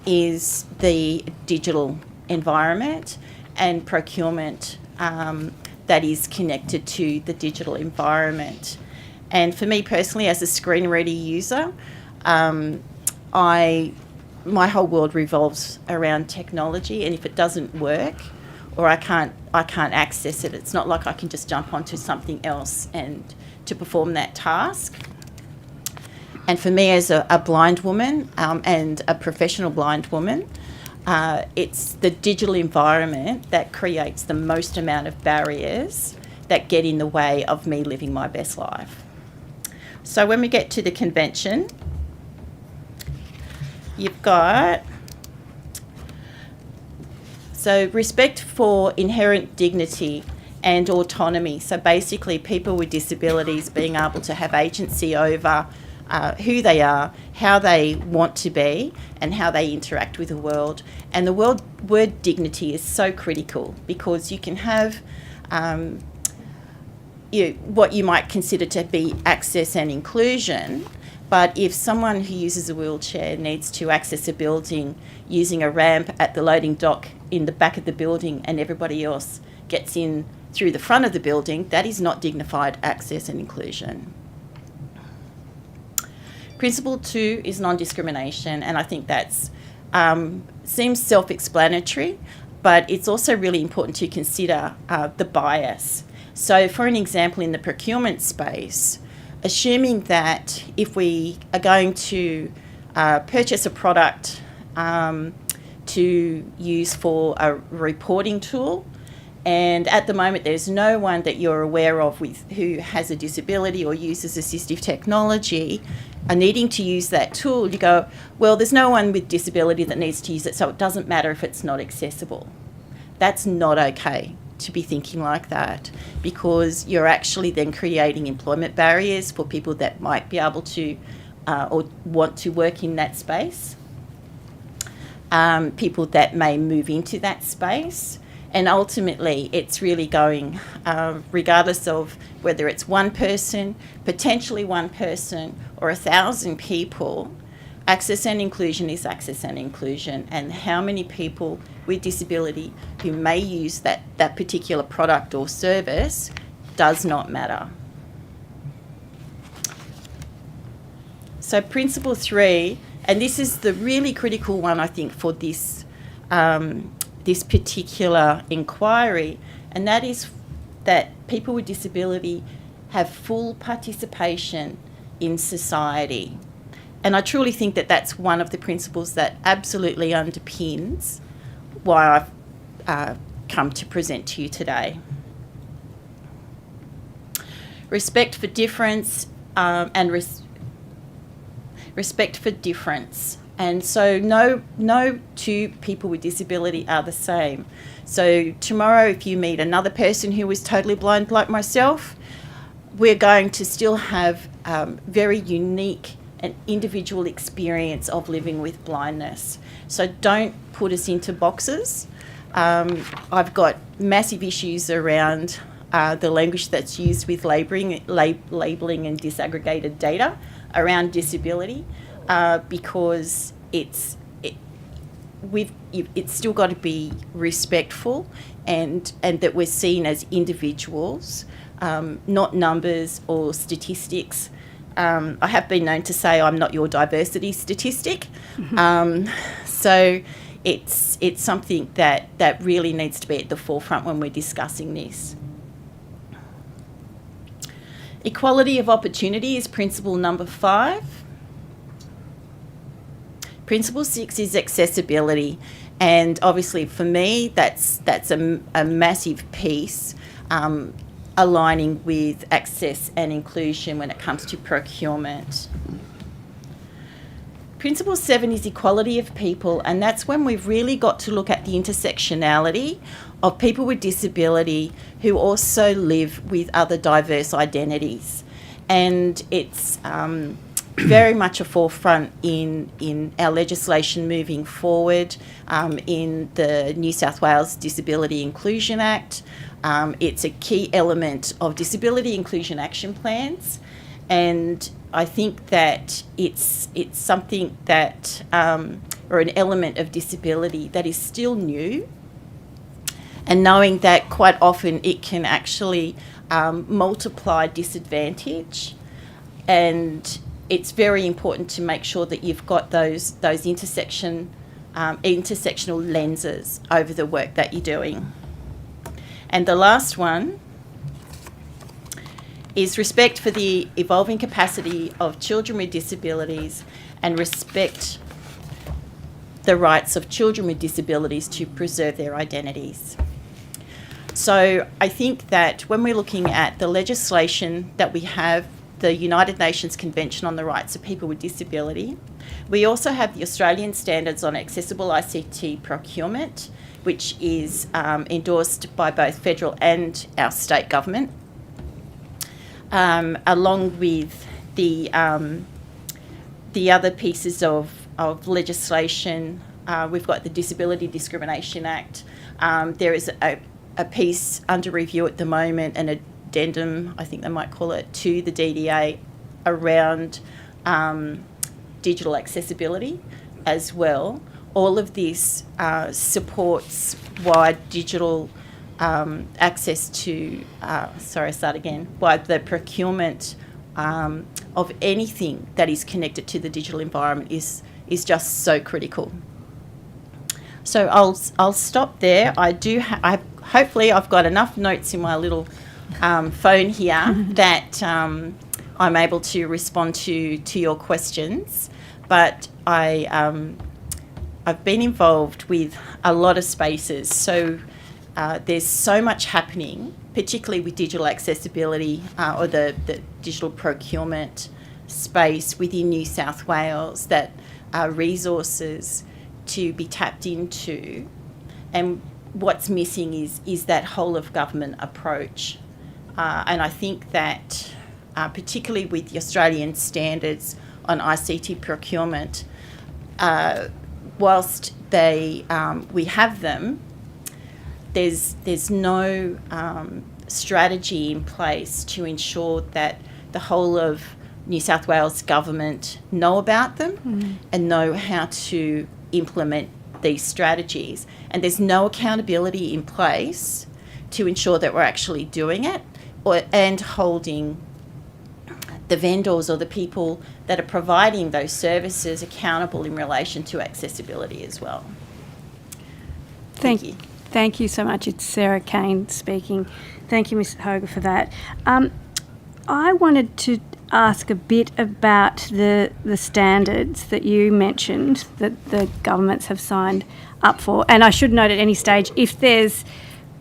is the digital environment and procurement that is connected to the digital environment. And for me personally, as a screen reader user, my whole world revolves around technology, and if it doesn't work or I can't access it, it's not like I can just jump onto something else and to perform that task. And for me as a blind woman and a professional blind woman, it's the digital environment that creates the most amount of barriers that get in the way of me living my best life. So when we get to the convention, you've got, so respect for inherent dignity and autonomy. So basically people with disabilities being able to have agency over who they are, how they want to be, and how they interact with the world. And the word dignity is so critical because you can have what you might consider to be access and inclusion, but if someone who uses a wheelchair needs to access a building using a ramp at the loading dock in the back of the building and everybody else gets in through the front of the building, that is not dignified access and inclusion. Principle 2 is non-discrimination, and I think that's seems self-explanatory, but it's also really important to consider the bias. So for an example, in the procurement space, assuming that if we are going to purchase a product to use for a reporting tool, and at the moment there's no one that you're aware of who has a disability or uses assistive technology, are needing to use that tool, you go, well, there's no one with disability that needs to use it, so it doesn't matter if it's not accessible. That's not okay to be thinking like that, because you're actually then creating employment barriers for people that might be able to or want to work in that space, people that may move into that space. And ultimately, it's really going, regardless of whether it's one person, potentially one person, or 1,000 people, access and inclusion is access and inclusion. And how many people with disability who may use that particular product or service does not matter. So principle 3, and this is the really critical one, I think, for this this particular inquiry, and that is that people with disability have full participation in society. And I truly think that that's one of the principles that absolutely underpins why I've come to present to you today. Respect for difference and respect for difference. And so no two people with disability are the same. So tomorrow, if you meet another person who is totally blind like myself, we're going to still have very unique and individual experience of living with blindness. So don't put us into boxes. I've got massive issues around the language that's used with labelling and disaggregated data around disability, because it's still got to be respectful and that we're seen as individuals, not numbers or statistics. I have been known to say I'm not your diversity statistic. So it's something that really needs to be at the forefront when we're discussing this. Equality of opportunity is principle number 5. Principle 6 is accessibility, and obviously for me that's a massive piece, aligning with access and inclusion when it comes to procurement. Principle 7 is equality of people, and that's when we've really got to look at the intersectionality of people with disability who also live with other diverse identities. And it's very much a forefront in our legislation moving forward, in the New South Wales Disability Inclusion Act. It's a key element of disability inclusion action plans, and I think that it's something that, or an element of disability that is still new, and knowing that quite often it can actually multiply disadvantage, and it's very important to make sure that you've got those intersectional lenses over the work that you're doing. And the last one is respect for the evolving capacity of children with disabilities and respect the rights of children with disabilities to preserve their identities. So I think that when we're looking at the legislation that we have, the United Nations Convention on the Rights of People with Disability, we also have the Australian Standards on Accessible ICT Procurement, which is endorsed by both federal and our state government, along with the other pieces of legislation. We've got the Disability Discrimination Act. There is a piece under review at the moment, an addendum, I think they might call it, to the DDA around digital accessibility as well. All of this supports wide digital access to, wide the procurement of anything that is connected to the digital environment is just so critical. So I'll stop there. Hopefully I've got enough notes in my little phone here that I'm able to respond to your questions. But I've been involved with a lot of spaces, so there's so much happening, particularly with digital accessibility or the digital procurement space within New South Wales that are resources to be tapped into, and what's missing is that whole of government approach. And I think that particularly with the Australian standards on ICT procurement, whilst we have them, there's no strategy in place to ensure that the whole of New South Wales government know about them and know how to implement these strategies. And there's no accountability in place to ensure that we're actually doing it, and holding the vendors or the people that are providing those services accountable in relation to accessibility as well. Thank you. Thank you so much. It's Sarah Kane speaking. Thank you, Ms. Hoger, for that. I wanted to ask a bit about the standards that you mentioned that the governments have signed up for. And I should note at any stage, if there's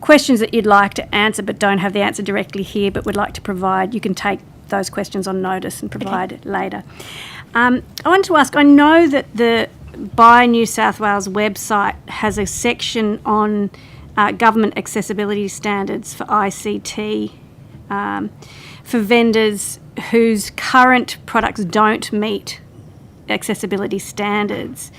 questions that you'd like to answer but don't have the answer directly here but would like to provide, you can take those questions on notice and provide it later. I wanted to ask, I know that the Buy New South Wales website has a section on government accessibility standards for ICT for vendors whose current products don't meet accessibility standards.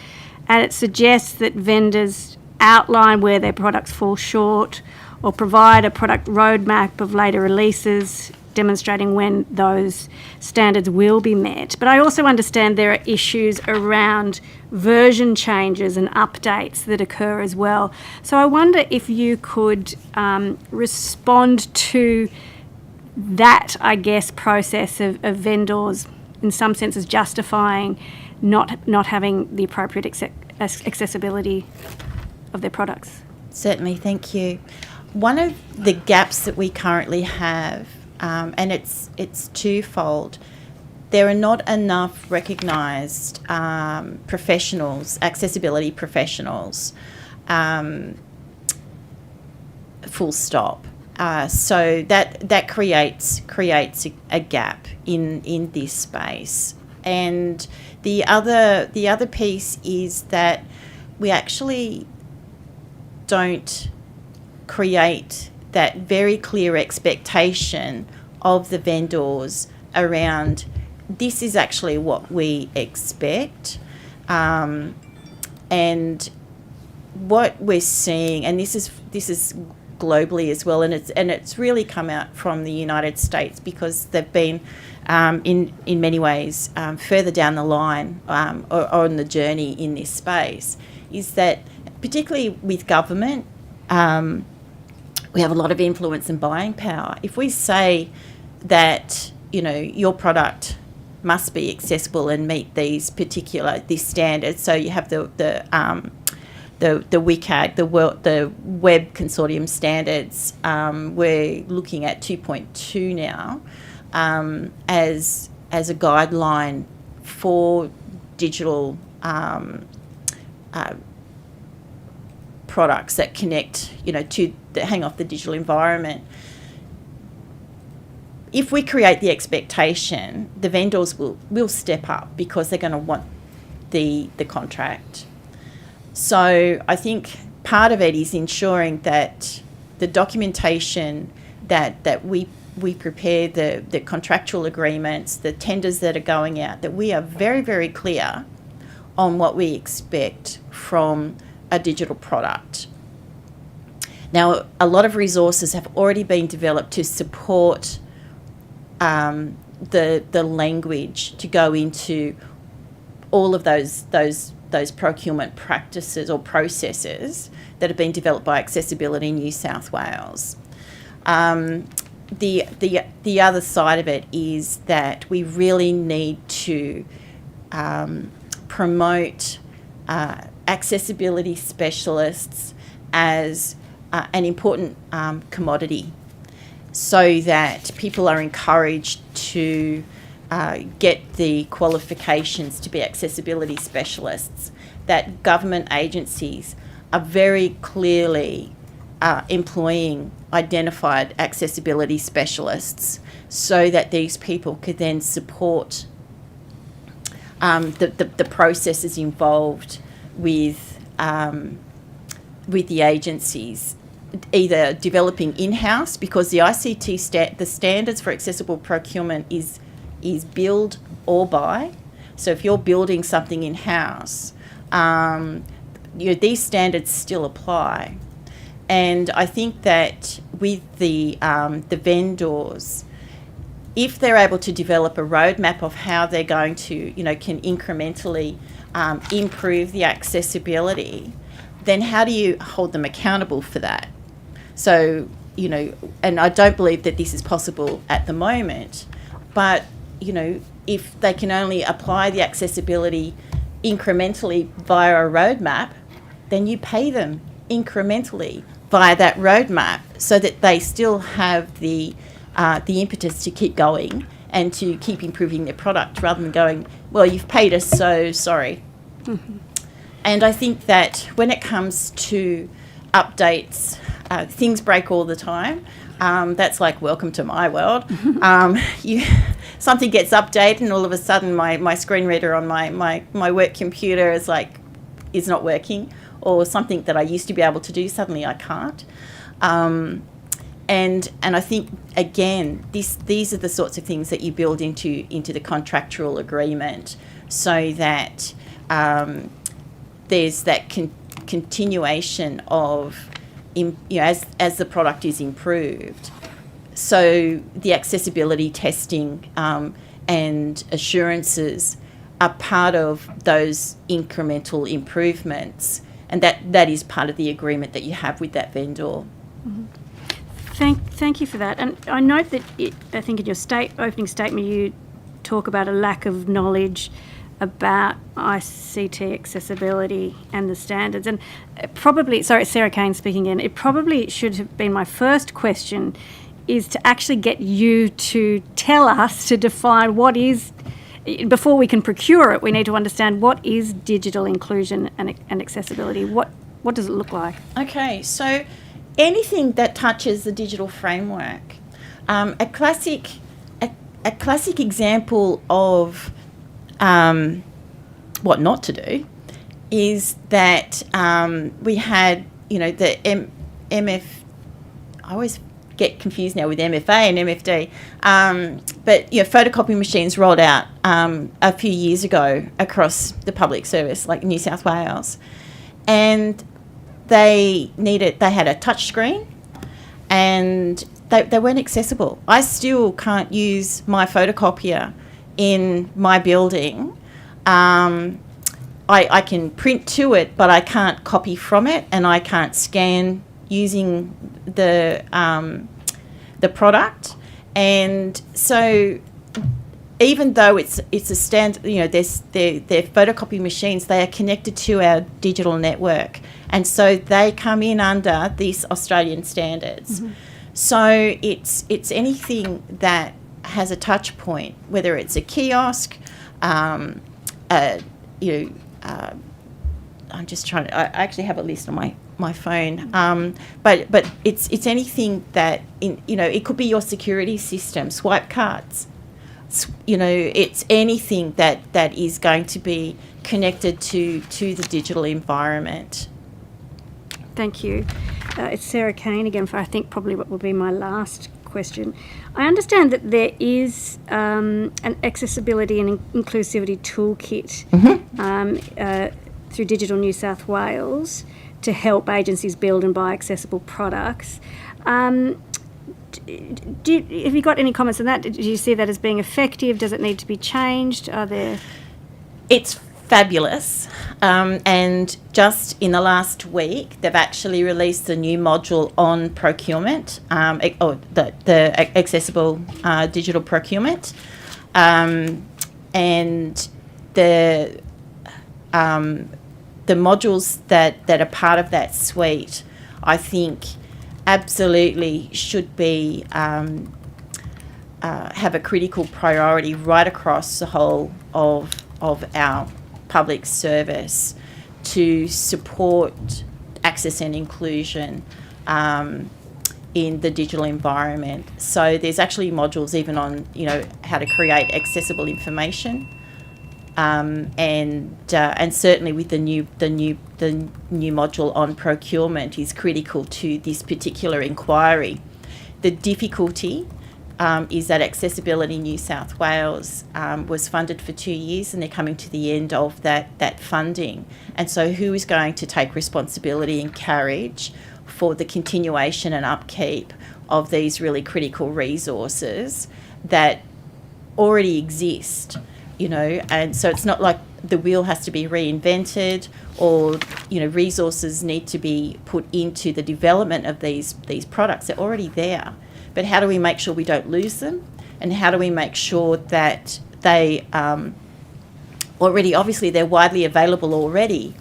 And it suggests that vendors outline where their products fall short or provide a product roadmap of later releases demonstrating when those standards will be met. But I also understand there are issues around version changes and updates that occur as well. So I wonder if you could respond to that, I guess, process of vendors in some senses justifying not having the appropriate accessibility of their products. Certainly, thank you. One of the gaps that we currently have, and it's twofold, there are not enough recognised professionals, accessibility professionals, full stop. So that creates a gap in this space. And the other piece is that we actually don't create that very clear expectation of the vendors around this is actually what we expect. And what we're seeing, and this is globally as well, and it's really come out from the United States because they've been in many ways further down the line or on the journey in this space, is that particularly with government, we have a lot of influence and buying power. If we say that your product must be accessible and meet these standards, so you have the WCAG, the Web Consortium standards, we're looking at 2.2 now as a guideline for digital products that connect, that hang off the digital environment. If we create the expectation, the vendors will step up because they're going to want the contract. So I think part of it is ensuring that the documentation that we prepare, the contractual agreements, the tenders that are going out, that we are very, very clear on what we expect from a digital product. Now, a lot of resources have already been developed to support the language to go into all of those procurement practices or processes that have been developed by Accessibility New South Wales. The other side of it is that we really need to promote accessibility specialists as an important commodity, so that people are encouraged to get the qualifications to be accessibility specialists, that government agencies are very clearly employing identified accessibility specialists so that these people could then support the processes involved with the agencies, either developing in-house, because the ICT the standards for accessible procurement is build or buy. So if you're building something in-house, these standards still apply. And I think that with the vendors, if they're able to develop a roadmap of how they're going to, can incrementally improve the accessibility, then how do you hold them accountable for that? So, and I don't believe that this is possible at the moment, but, if they can only apply the accessibility incrementally via a roadmap, then you pay them incrementally via that roadmap so that they still have the impetus to keep going and to keep improving their product rather than going, well, you've paid us, so sorry. Mm-hmm. And I think that when it comes to updates, things break all the time. That's like welcome to my world. Something gets updated and all of a sudden my screen reader on my work computer is not working, or something that I used to be able to do, suddenly I can't. And I think, again, these are the sorts of things that you build into the contractual agreement so that there's that continuation of, as the product is improved. So the accessibility testing and assurances are part of those incremental improvements, and that is part of the agreement that you have with that vendor. Mm-hmm. Thank you for that. And I note that I think in your opening statement you talk about a lack of knowledge about ICT accessibility and the standards. And probably, sorry, Sarah Kane speaking again, it probably should have been my first question, is to actually get you to tell us, to define what is, before we can procure it, we need to understand what is digital inclusion and accessibility. What does it look like? Okay, so anything that touches the digital framework. A classic example of what not to do is that we had, the MF. I always get confused now with MFA and MFD. But photocopy machines rolled out a few years ago across the public service, like New South Wales, and they had a touch screen, and they weren't accessible. I still can't use my photocopier in my building. I can print to it, but I can't copy from it, and I can't scan using the product. And so even though it's a standard, they're photocopy machines, they are connected to our digital network, and so they come in under these Australian standards. Mm-hmm. So it's anything that has a touch point, whether it's a kiosk, I'm just trying to. I actually have a list on my phone, but it's anything that it could be your security system, swipe cards. It's anything that is going to be connected to the digital environment. Thank you. It's Sarah Kane again for, I think, probably what will be my last question. I understand that there is an accessibility and inclusivity toolkit through Digital New South Wales to help agencies build and buy accessible products. Have you got any comments on that? Do you see that as being effective? Does it need to be changed? Are there... It's fabulous. And just in the last week, they've actually released a new module on procurement, the accessible digital procurement. And the modules that are part of that suite, I think, absolutely should be have a critical priority right across the whole of our public service to support access and inclusion in the digital environment. So there's actually modules even on how to create accessible information and certainly with the new module on procurement is critical to this particular inquiry. The difficulty is that Accessibility New South Wales was funded for 2 years, and they're coming to the end of that funding. And so who is going to take responsibility and carriage for the continuation and upkeep of these really critical resources that already exist, and so it's not like the wheel has to be reinvented, or resources need to be put into the development of these products. They're already there, but how do we make sure we don't lose them, and how do we make sure that they already, obviously they're widely available already,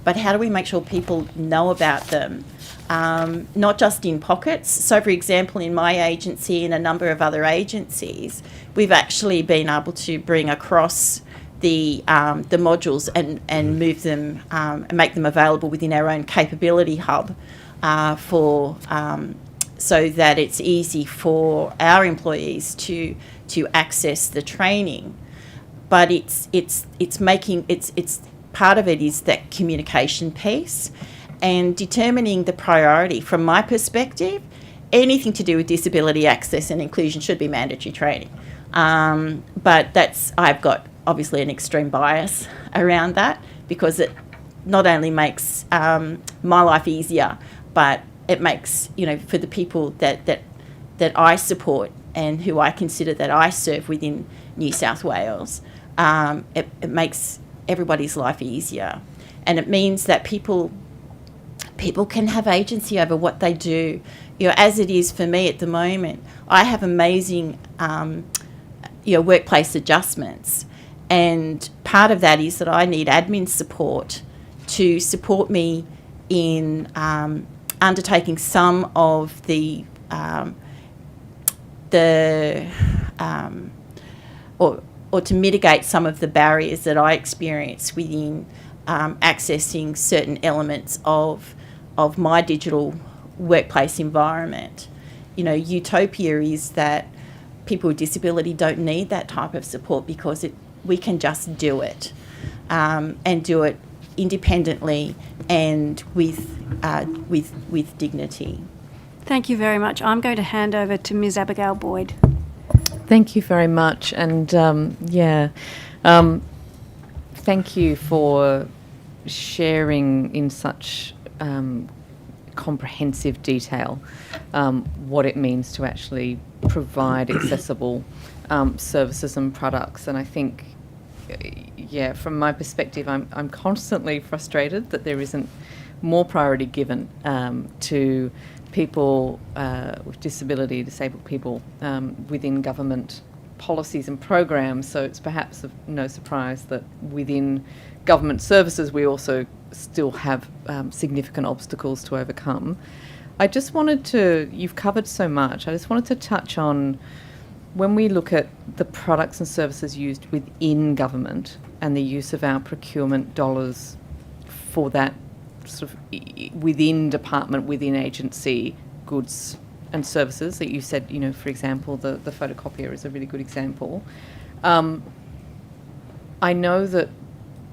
but how do we make sure people know about them, not just in pockets? So for example, in my agency and a number of other agencies, we've actually been able to bring across the modules and move them and make them available within our own capability hub so that it's easy for our employees to access the training. But it's part of it is that communication piece and determining the priority. From my perspective, anything to do with disability access and inclusion should be mandatory training. But I've got obviously an extreme bias around that, because it not only makes my life easier, but it makes, for the people that I support and who I consider that I serve within New South Wales, it makes everybody's life easier. And it means that people can have agency over what they do. As it is for me at the moment, I have amazing workplace adjustments, and part of that is that I need admin support to support me in undertaking some of or to mitigate some of the barriers that I experience within accessing certain elements of my digital workplace environment. Utopia is that people with disability don't need that type of support, because we can just do it, and do it independently and with dignity. Thank you very much. I'm going to hand over to Ms. Abigail Boyd. Thank you very much, and thank you for sharing in such comprehensive detail what it means to actually provide accessible services and products. And I think, from my perspective, I'm constantly frustrated that there isn't more priority given to people with disability, disabled people within government policies and programs. So it's perhaps of no surprise that within government services we also still have significant obstacles to overcome. I just wanted to, you've covered so much, I just wanted to touch on when we look at the products and services used within government and the use of our procurement dollars for that sort of within department, within agency goods and services that you said, for example, the photocopier is a really good example. I know that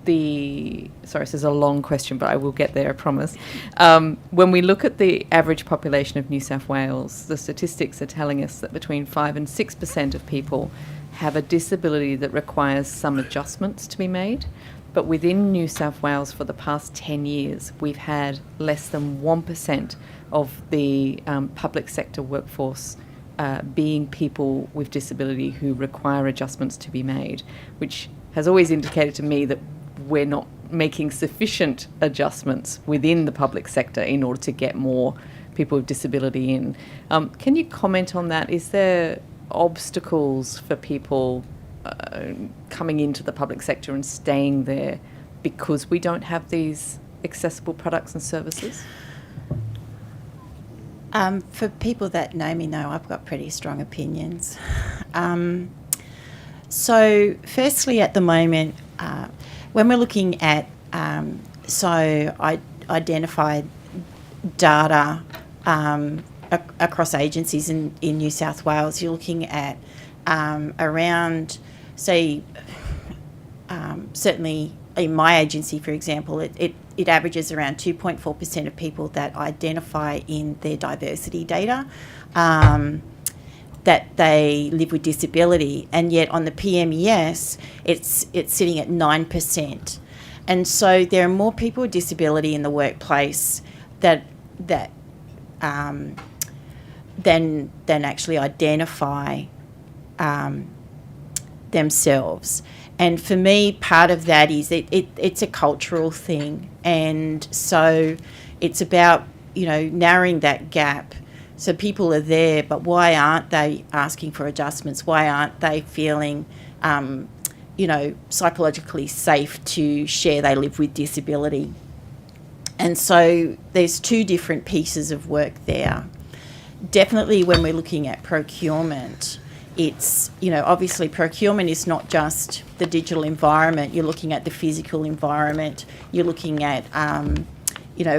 sorry, this is a long question, but I will get there, I promise. When we look at the average population of New South Wales, the statistics are telling us that between 5 and 6% of people have a disability that requires some adjustments to be made. But within New South Wales for the past 10 years, we've had less than 1% of the public sector workforce being people with disability who require adjustments to be made, which has always indicated to me that we're not making sufficient adjustments within the public sector in order to get more people with disability in. Can you comment on that? Is there obstacles for people coming into the public sector and staying there because we don't have these accessible products and services? For people that know me know, I've got pretty strong opinions. So firstly, at the moment, when we're looking at, identified data across agencies in New South Wales, you're looking at around, say, certainly in my agency, for example, it averages around 2.4% of people that identify in their diversity data that they live with disability, and yet on the PMES, it's sitting at 9%. And so there are more people with disability in the workplace than actually identify themselves. And for me, part of that is it's a cultural thing, and so it's about narrowing that gap. So people are there, but why aren't they asking for adjustments? Why aren't they feeling, psychologically safe to share they live with disability? And so there's two different pieces of work there. Definitely when we're looking at procurement, it's, obviously procurement is not just the digital environment. You're looking at the physical environment. You're looking at,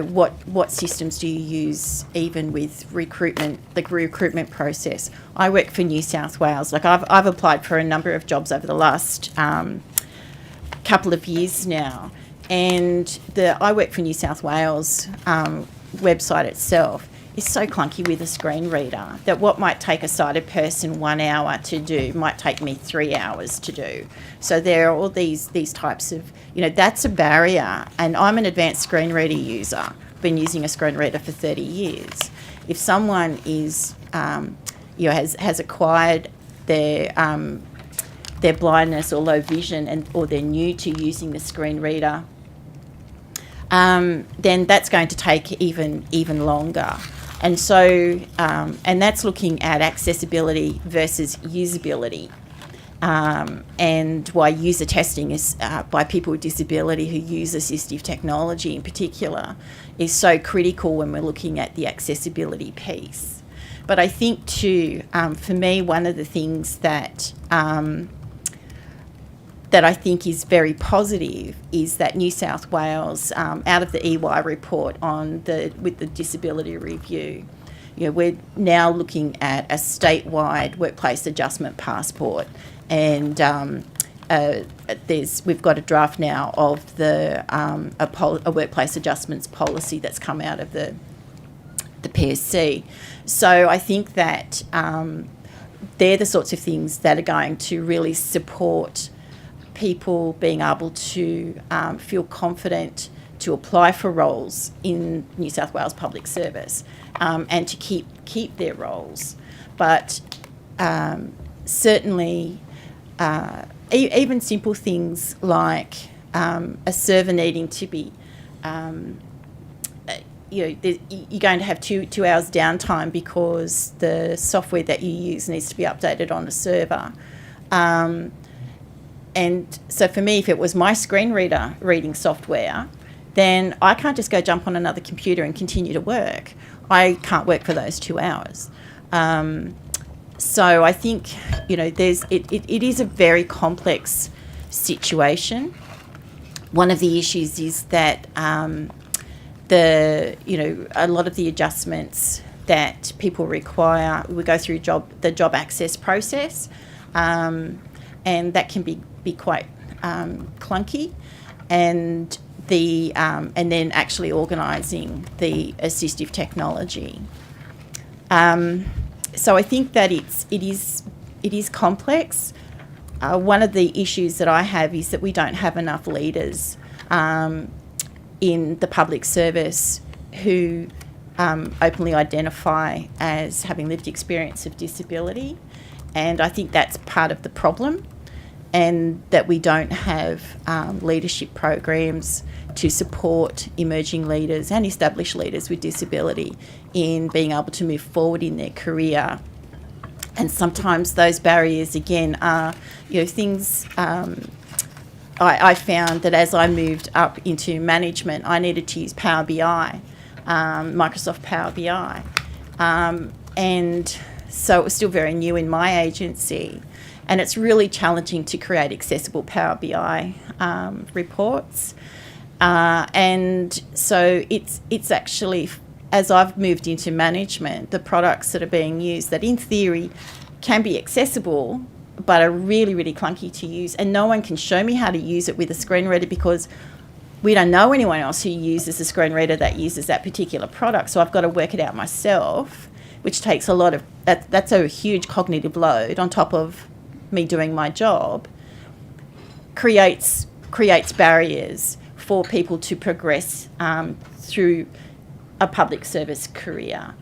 what systems do you use even with recruitment, the recruitment process. I work for New South Wales. Like I've applied for a number of jobs over the last couple of years now. And I work for New South Wales website itself is so clunky with a screen reader that what might take a sighted person 1 hour to do might take me 3 hours to do. So there are all these types of, that's a barrier. And I'm an advanced screen reader user, been using a screen reader for 30 years. If someone is, has acquired their blindness or low vision or they're new to using the screen reader, then that's going to take even longer. And so, and that's looking at accessibility versus usability, and why user testing is by people with disability who use assistive technology in particular is so critical when we're looking at the accessibility piece. But I think too, for me, one of the things that I think is very positive is that New South Wales, out of the EY report with the disability review, we're now looking at a statewide workplace adjustment passport, and we've got a draft now of a workplace adjustments policy that's come out of the PSC. So I think that they're the sorts of things that are going to really support people being able to feel confident to apply for roles in New South Wales Public Service, and to keep their roles. But certainly, even simple things like a server needing to be, you're going to have two hours downtime because the software that you use needs to be updated on a server. And so for me, if it was my screen reader reading software, then I can't just go jump on another computer and continue to work. I can't work for those 2 hours. So I think, it is a very complex situation. One of the issues is that a lot of the adjustments that people require, we go through the job access process, and that can be quite clunky, and then actually organising the assistive technology. So I think that it is complex. One of the issues that I have is that we don't have enough leaders in the public service who openly identify as having lived experience of disability, and I think that's part of the problem. And that we don't have leadership programs to support emerging leaders and established leaders with disability in being able to move forward in their career. And sometimes those barriers, again, are things. I found that as I moved up into management, I needed to use Power BI, Microsoft Power BI, and so it was still very new in my agency. And it's really challenging to create accessible Power BI reports. And so it's actually, as I've moved into management, the products that are being used that in theory can be accessible but are really, really clunky to use, and no one can show me how to use it with a screen reader because we don't know anyone else who uses a screen reader that uses that particular product. So I've got to work it out myself, which takes a lot of, that's a huge cognitive load on top of me doing my job, creates barriers for people to progress through a public service career.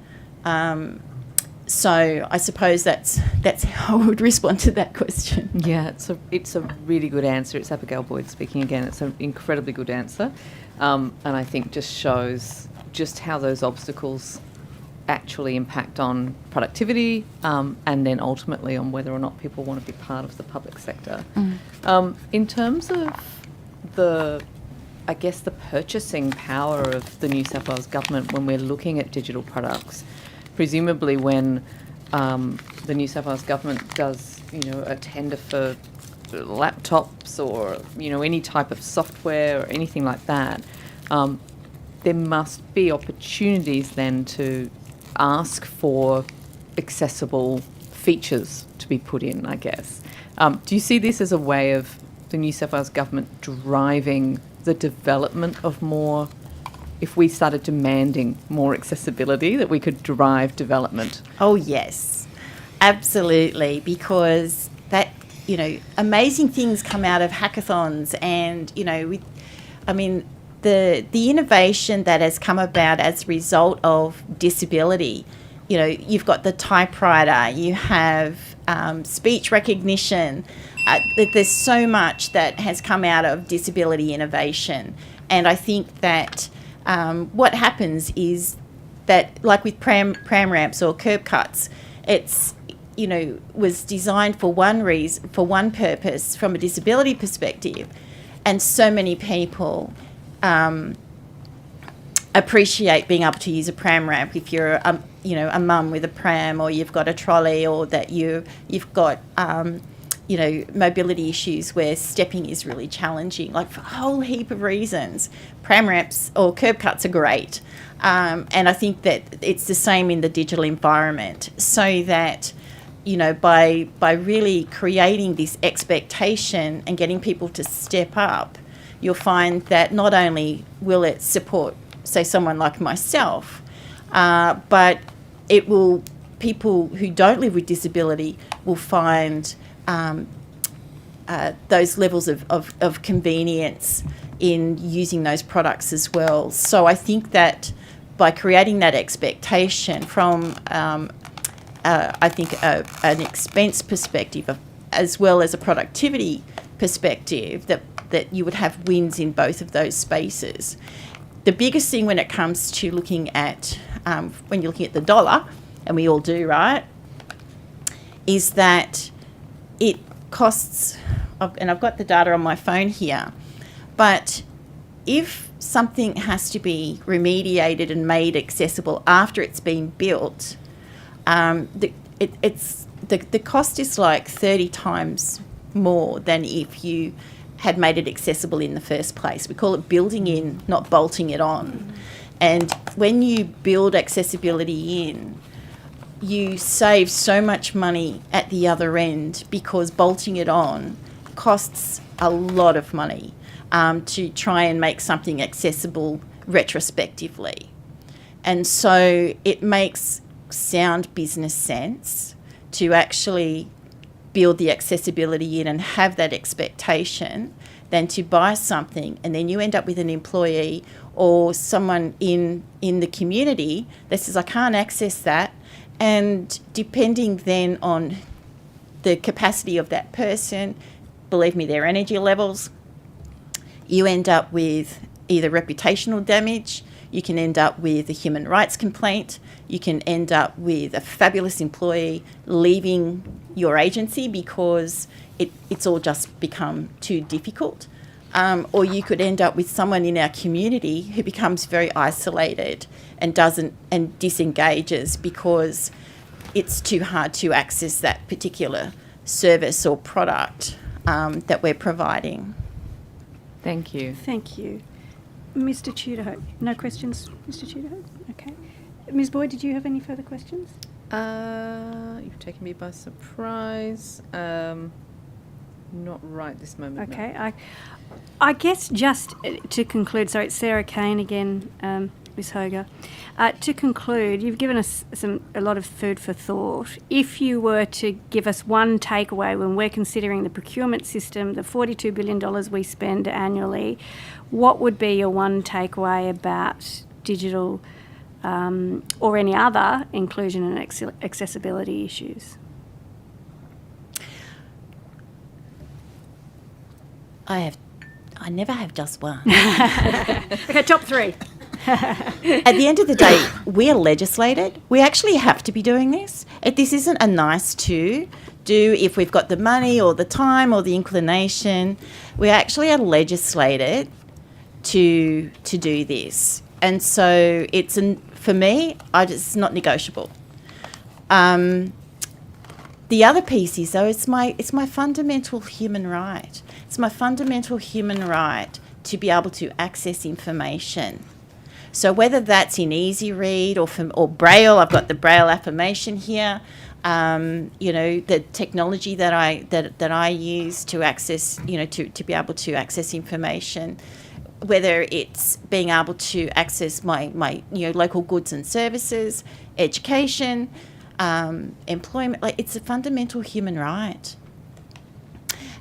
So I suppose that's how I would respond to that question. Yeah, it's a really good answer. It's Abigail Boyd speaking again. It's an incredibly good answer, and I think just shows just how those obstacles actually impact on productivity, and then ultimately on whether or not people want to be part of the public sector. In terms of the purchasing power of the New South Wales government when we're looking at digital products, presumably when the New South Wales government does, a tender for laptops or, any type of software or anything like that, there must be opportunities then to ask for accessible features to be put in, I guess. Do you see this as a way of the New South Wales government driving the development of more, if we started demanding more accessibility, that we could drive development? Oh, yes, absolutely, because that, amazing things come out of hackathons and, the innovation that has come about as a result of disability. You've got the typewriter, you have speech recognition. There's so much that has come out of disability innovation. And I think that what happens is that, like with pram ramps or curb cuts, it's, was designed for one reason, for one purpose from a disability perspective. And so many people appreciate being able to use a pram ramp if you're a mum with a pram, or you've got a trolley, or that you've got mobility issues where stepping is really challenging, like for a whole heap of reasons. Pram ramps or curb cuts are great, and I think that it's the same in the digital environment, so that by really creating this expectation and getting people to step up, you'll find that not only will it support, say, someone like myself, but it will, people who don't live with disability will find those levels of convenience in using those products as well. So I think that by creating that expectation from, I think, an expense perspective as well as a productivity perspective, that you would have wins in both of those spaces. The biggest thing when it comes to looking at, when you're looking at the dollar, and we all do, right, is that it costs, and I've got the data on my phone here, but if something has to be remediated and made accessible after it's been built, the cost is like 30 times more than if you had made it accessible in the first place. We call it building in, not bolting it on. And when you build accessibility in, you save so much money at the other end, because bolting it on costs a lot of money to try and make something accessible retrospectively. And so it makes sound business sense to actually build the accessibility in and have that expectation than to buy something and then you end up with an employee or someone in the community that says, I can't access that. And depending then on the capacity of that person, believe me, their energy levels, you end up with either reputational damage, you can end up with a human rights complaint, you can end up with a fabulous employee leaving your agency because it's all just become too difficult. Or you could end up with someone in our community who becomes very isolated and disengages because it's too hard to access that particular service or product that we're providing. Thank you. Thank you. Mr. Tudor, no questions, Mr. Tudor? Okay. Ms. Boyd, did you have any further questions? You've taken me by surprise. Not right this moment. no. Okay, I guess just to conclude, so it's Sarah Kane again, Ms. Hoger. To conclude, you've given us a lot of food for thought. If you were to give us one takeaway when we're considering the procurement system, the $42 billion we spend annually, what would be your one takeaway about digital or any other inclusion and accessibility issues? I never have just one. Okay, top three. At the end of the day, we are legislated. We actually have to be doing this. This isn't a nice to do if we've got the money or the time or the inclination. We actually are legislated to do this. And so for me, it's not negotiable. The other piece is, though, it's my fundamental human right. It's my fundamental human right to be able to access information. So whether that's in easy read or Braille, I've got the Braille affirmation here. The technology that I use to access, to be able to access information, whether it's being able to access my local goods and services, education, employment, it's a fundamental human right.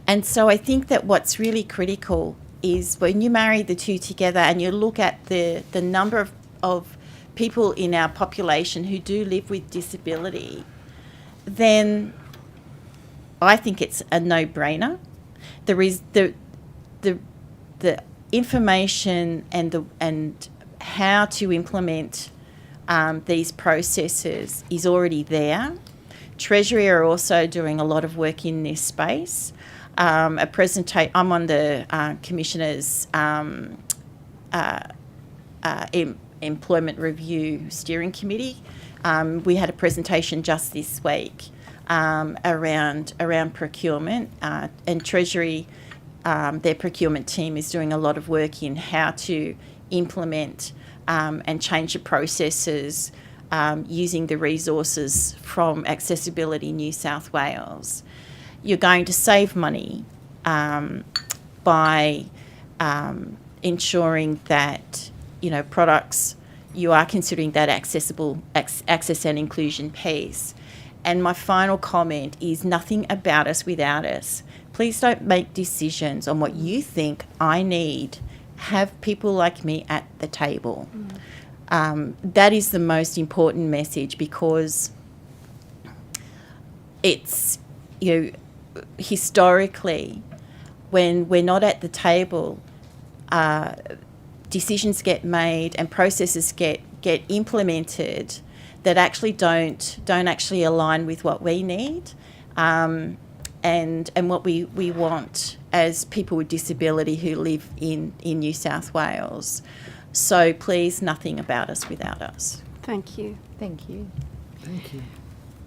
And so I think that what's really critical is when you marry the two together and you look at the number of people in our population who do live with disability, then I think it's a no-brainer. There is the information and how to implement these processes is already there. Treasury are also doing a lot of work in this space. I'm on the Commissioner's Employment Review Steering Committee. We had a presentation just this week around procurement, and Treasury, their procurement team is doing a lot of work in how to implement and change the processes using the resources from Accessibility New South Wales. You're going to save money by ensuring that, products, you are considering that access and inclusion piece. And my final comment is nothing about us without us. Please don't make decisions on what you think I need. Have people like me at the table. That is the most important message, because it's, historically, when we're not at the table, decisions get made and processes get implemented that actually don't actually align with what we need and what we want as people with disability who live in New South Wales. So please, nothing about us without us. Thank you. Thank you. Thank you.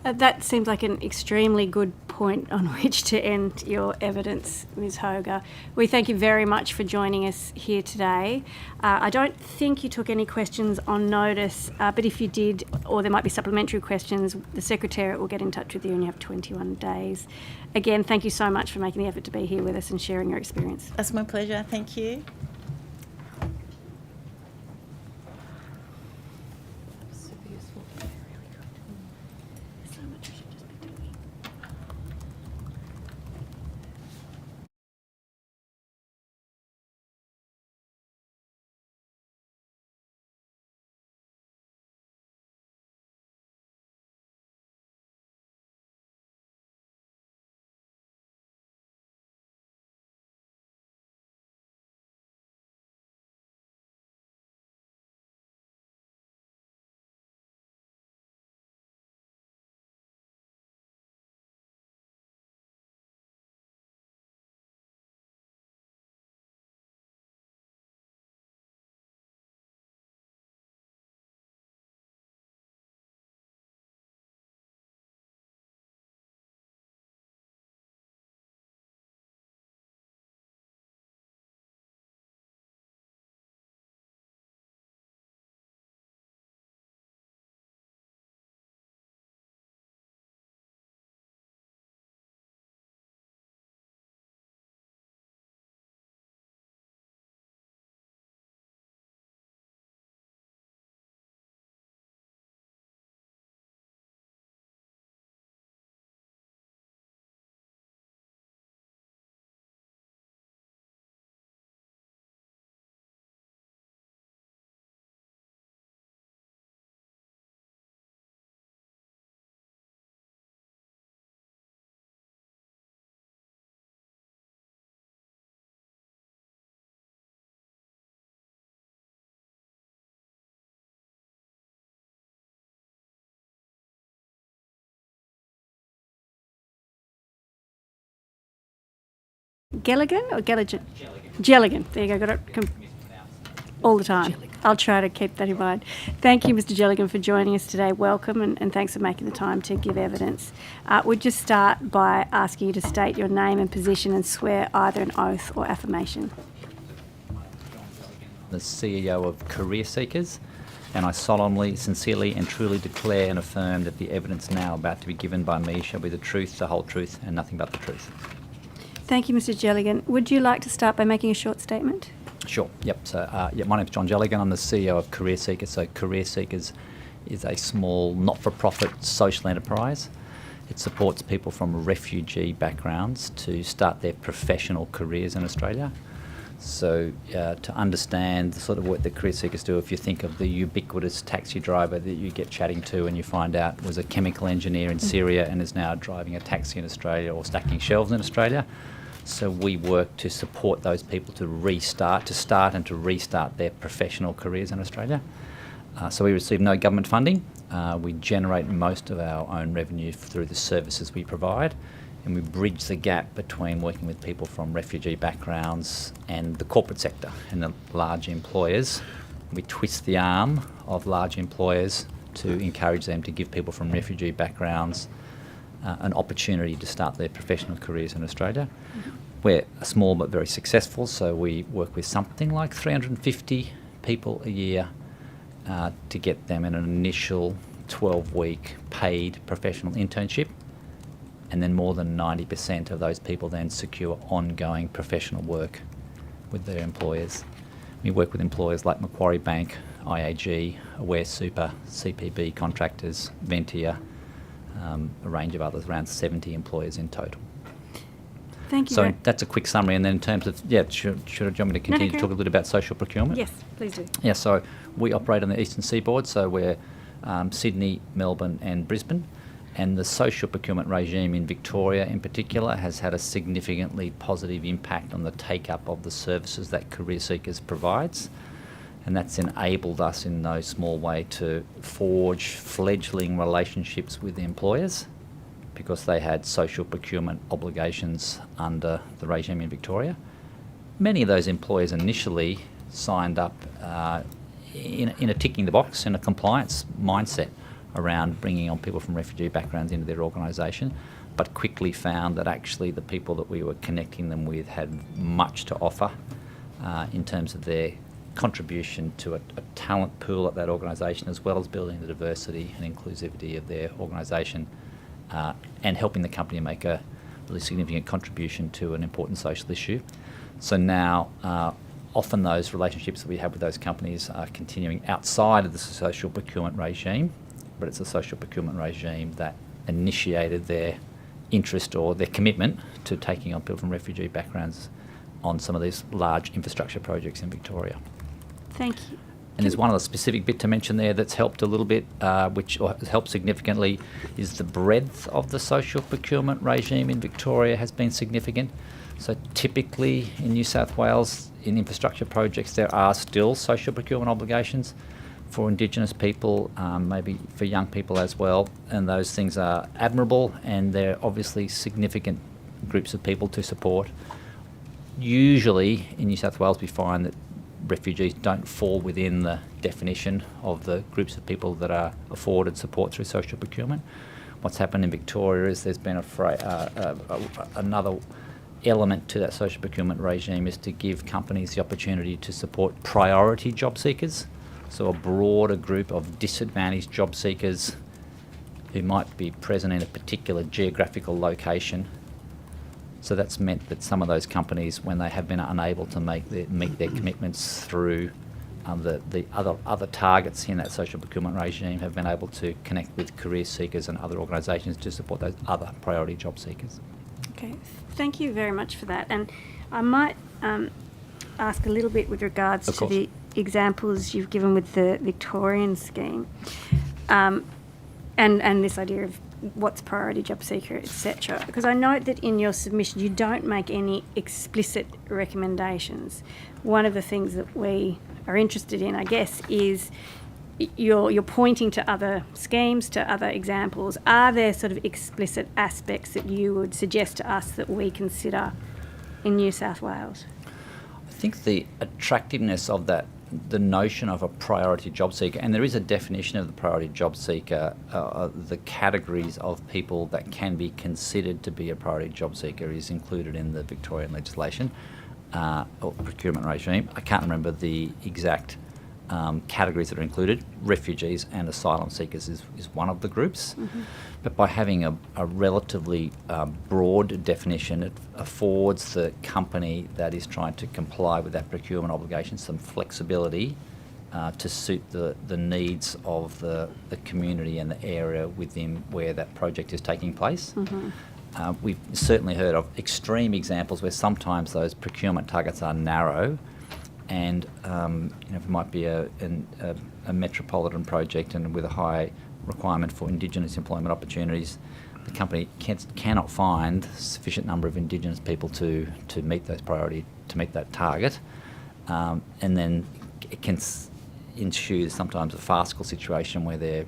That seems like an extremely good point on which to end your evidence, Ms. Hoger. We thank you very much for joining us here today. I don't think you took any questions on notice, but if you did, or there might be supplementary questions, the Secretariat will get in touch with you and you have 21 days. Again, thank you so much for making the effort to be here with us and sharing your experience. That's my pleasure. Thank you. Gelligan or Gelligan? Jelligan. There you go. Got it all the time. I'll try to keep that in mind. Thank you, Mr. Jelligan, for joining us today. Welcome, and thanks for making the time to give evidence. We'd just start by asking you to state your name and position and swear either an oath or affirmation. The CEO of Career Seekers, and I solemnly, sincerely and truly declare and affirm that the evidence now about to be given by me shall be the truth, the whole truth, and nothing but the truth. Thank you, Mr. Jelligan. Would you like to start by making a short statement? Sure. Yep. So, my name's John Jelligan. I'm the CEO of Career Seekers. So, Career Seekers is a small, not-for-profit social enterprise. It supports people from refugee backgrounds to start their professional careers in Australia. So, to understand the sort of work that Career Seekers do, if you think of the ubiquitous taxi driver that you get chatting to and you find out was a chemical engineer in Syria and is now driving a taxi in Australia or stacking shelves in Australia. So we work to support those people to start and to restart their professional careers in Australia. So we receive no government funding. We generate most of our own revenue through the services we provide, and we bridge the gap between working with people from refugee backgrounds and the corporate sector and the large employers. We twist the arm of large employers to encourage them to give people from refugee backgrounds an opportunity to start their professional careers in Australia. We're small but very successful, so we work with something like 350 people a year to get them in an initial 12-week paid professional internship, and then more than 90% of those people then secure ongoing professional work with their employers. We work with employers like Macquarie Bank, IAG, Aware Super, CPB Contractors, Ventia, a range of others, around 70 employers in total. Thank you. So that's a quick summary. And then in terms of, do you want me to continue to talk a little bit about social procurement? Yes, please do. Yeah, so we operate on the eastern seaboard, so we're Sydney, Melbourne and Brisbane. And the social procurement regime in Victoria in particular has had a significantly positive impact on the take-up of the services that Career Seekers provides. And that's enabled us in no small way to forge fledgling relationships with the employers because they had social procurement obligations under the regime in Victoria. Many of those employers initially signed up in a ticking the box, in a compliance mindset around bringing on people from refugee backgrounds into their organisation, but quickly found that actually the people that we were connecting them with had much to offer in terms of their contribution to a talent pool at that organisation, as well as building the diversity and inclusivity of their organisation and helping the company make a really significant contribution to an important social issue. So now often those relationships that we have with those companies are continuing outside of the social procurement regime, but it's a social procurement regime that initiated their interest or their commitment to taking on people from refugee backgrounds on some of these large infrastructure projects in Victoria. Thank you. And there's one other specific bit to mention there that's helped a little bit, which has helped significantly, is the breadth of the social procurement regime in Victoria has been significant. So typically in New South Wales, in infrastructure projects, there are still social procurement obligations for Indigenous people, maybe for young people as well, and those things are admirable, and they're obviously significant groups of people to support. Usually in New South Wales we find that refugees don't fall within the definition of the groups of people that are afforded support through social procurement. What's happened in Victoria is there's been another element to that social procurement regime is to give companies the opportunity to support priority job seekers, so a broader group of disadvantaged job seekers who might be present in a particular geographical location. So that's meant that some of those companies, when they have been unable to meet their commitments through the other targets in that social procurement regime, have been able to connect with Career Seekers and other organisations to support those other priority job seekers. Okay, thank you very much for that. And I might ask a little bit with regards to the examples you've given with the Victorian scheme, and this idea of what's priority job seeker, etc. Because I note that in your submission you don't make any explicit recommendations. One of the things that we are interested in, I guess, is you're pointing to other schemes, to other examples. Are there sort of explicit aspects that you would suggest to us that we consider in New South Wales? I think the attractiveness of that, the notion of a priority job seeker, and there is a definition of the priority job seeker, the categories of people that can be considered to be a priority job seeker is included in the Victorian legislation or procurement regime. I can't remember the exact categories that are included. Refugees and asylum seekers is one of the groups. But by having a relatively broad definition, it affords the company that is trying to comply with that procurement obligation some flexibility to suit the needs of the community and the area within where that project is taking place. We've certainly heard of extreme examples where sometimes those procurement targets are narrow, and if it might be a metropolitan project and with a high requirement for Indigenous employment opportunities, the company cannot find sufficient number of Indigenous people to meet those to meet that target, and then it can ensue sometimes a farcical situation where they're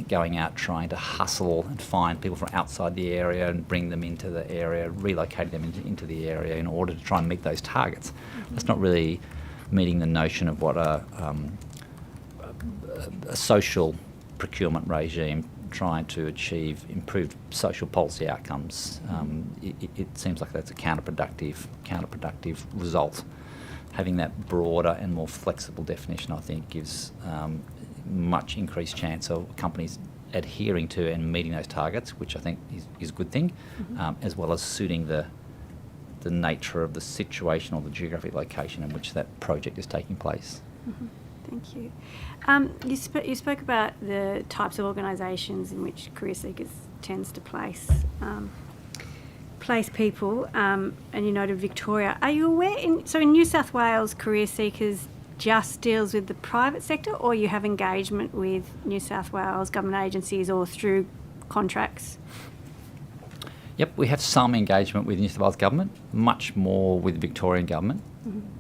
going out trying to hustle and find people from outside the area and bring them into the area, relocate them into the area in order to try and meet those targets. That's not really meeting the notion of what a social procurement regime trying to achieve improved social policy outcomes. It seems like that's a counterproductive result. Having that broader and more flexible definition, I think, gives much increased chance of companies adhering to and meeting those targets, which I think is a good thing, as well as suiting the nature of the situation or the geographic location in which that project is taking place. Thank you. You spoke about the types of organisations in which career seekers tends to place people, and you noted Victoria. Are you aware? In New South Wales, career seekers just deals with the private sector, or you have engagement with New South Wales government agencies or through contracts? Yep, we have some engagement with New South Wales government, much more with the Victorian government,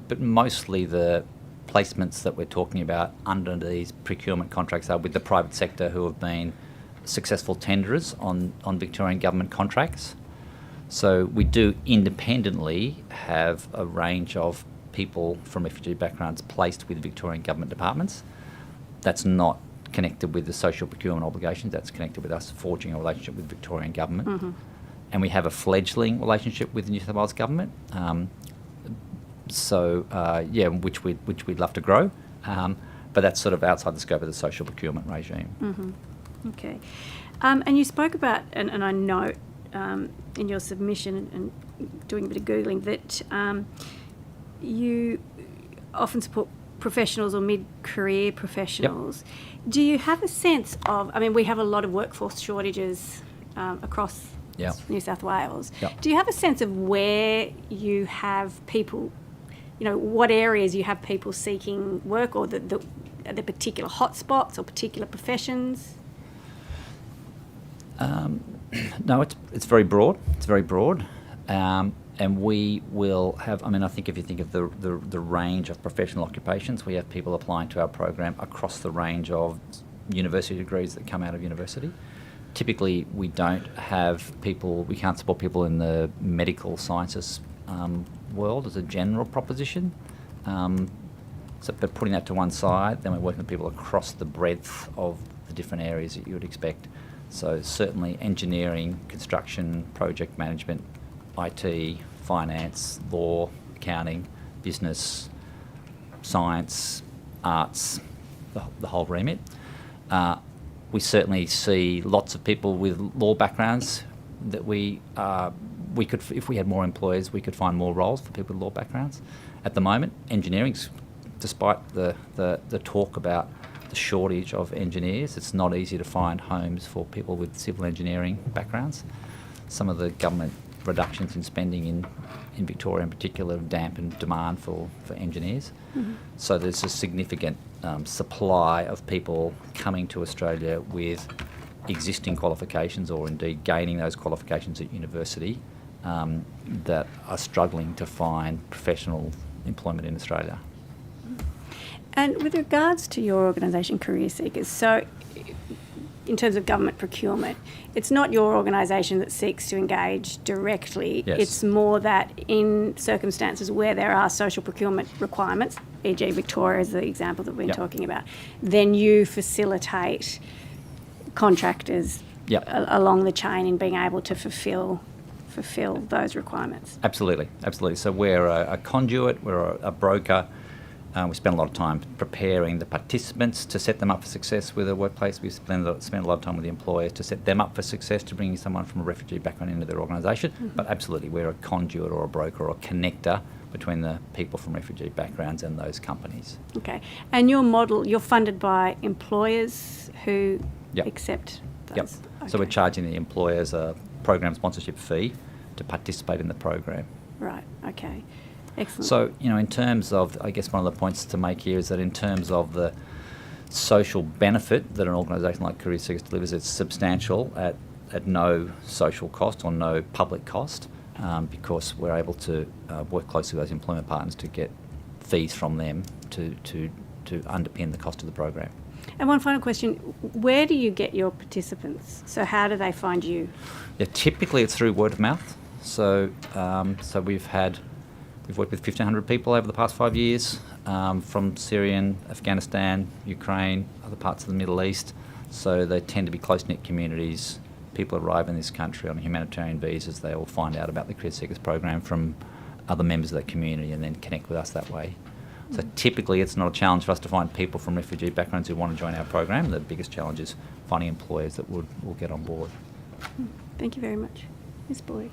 but mostly the placements that we're talking about under these procurement contracts are with the private sector who have been successful tenderers on Victorian government contracts. So we do independently have a range of people from refugee backgrounds placed with Victorian government departments. That's not connected with the social procurement obligations, that's connected with us forging a relationship with Victorian government. And we have a fledgling relationship with the New South Wales government. Which we'd love to grow, but that's sort of outside the scope of the social procurement regime. Okay. And you spoke about, and I note in your submission and doing a bit of Googling, that you often support professionals or mid-career professionals. Yep. Do you have a sense of, we have a lot of workforce shortages across New South Wales. Yep. Do you have a sense of where you have people, what areas you have people seeking work, or the particular hotspots or particular professions? No, it's very broad. It's very broad. And we will have, I think if you think of the range of professional occupations, we have people applying to our program across the range of university degrees that come out of university. Typically, we don't have people, we can't support people in the medical sciences world as a general proposition. But putting that to one side, then we're working with people across the breadth of the different areas that you would expect. So certainly engineering, construction, project management, IT, finance, law, accounting, business, science, arts, the whole remit. We certainly see lots of people with law backgrounds that we could, if we had more employers, we could find more roles for people with law backgrounds. At the moment, engineering's, despite the talk about the shortage of engineers, it's not easy to find homes for people with civil engineering backgrounds. Some of the government reductions in spending in Victoria in particular have dampened demand for engineers. So there's a significant supply of people coming to Australia with existing qualifications, or indeed gaining those qualifications at university, that are struggling to find professional employment in Australia. And with regards to your organisation, Career Seekers, so in terms of government procurement, it's not your organisation that seeks to engage directly. Yes. It's more that in circumstances where there are social procurement requirements, e.g. Victoria is the example that we've been Yep. talking about, then you facilitate contractors Yep. along the chain in being able to fulfil those requirements. Absolutely, absolutely. So we're a conduit, we're a broker. We spend a lot of time preparing the participants to set them up for success with a workplace. We spend a lot of time with the employers to set them up for success, to bring someone from a refugee background into their organisation. But absolutely, we're a conduit or a broker or a connector between the people from refugee backgrounds and those companies. Okay. And your model, you're funded by employers who Yep. accept those? Yep. So we're charging the employers a program sponsorship fee to participate in the program. Right, okay. Excellent. So, in terms of, I guess one of the points to make here is that in terms of the social benefit that an organisation like Career Seekers delivers, it's substantial at no social cost or no public cost, because we're able to work closely with those employment partners to get fees from them to underpin the cost of the program. And one final question, where do you get your participants? So how do they find you? Yeah, typically it's through word of mouth. So we've worked with 1,500 people over the past 5 years, from Syria, Afghanistan, Ukraine, other parts of the Middle East. So they tend to be close-knit communities. People arrive in this country on humanitarian visas. They all find out about the Career Seekers program from other members of that community and then connect with us that way. So typically it's not a challenge for us to find people from refugee backgrounds who want to join our program. The biggest challenge is finding employers that will get on board. Thank you very much. Ms. Boyd.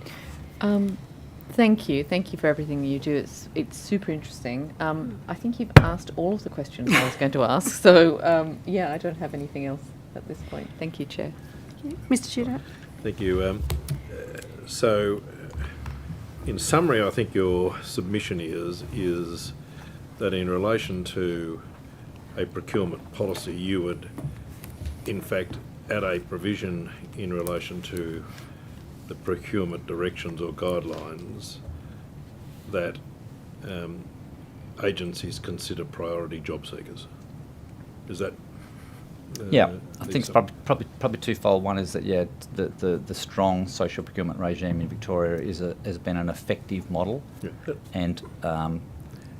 Thank you for everything you do. It's super interesting. I think you've asked all of the questions I was going to ask, so I don't have anything else at this point. Thank you, Chair. Mr. Tudor. Thank you. So, in summary, I think your submission is that in relation to a procurement policy, you would, in fact, add a provision in relation to the procurement directions or guidelines that agencies consider priority job seekers. Is that? Yeah, I think it's probably twofold. One is that the strong social procurement regime in Victoria has been an effective model, and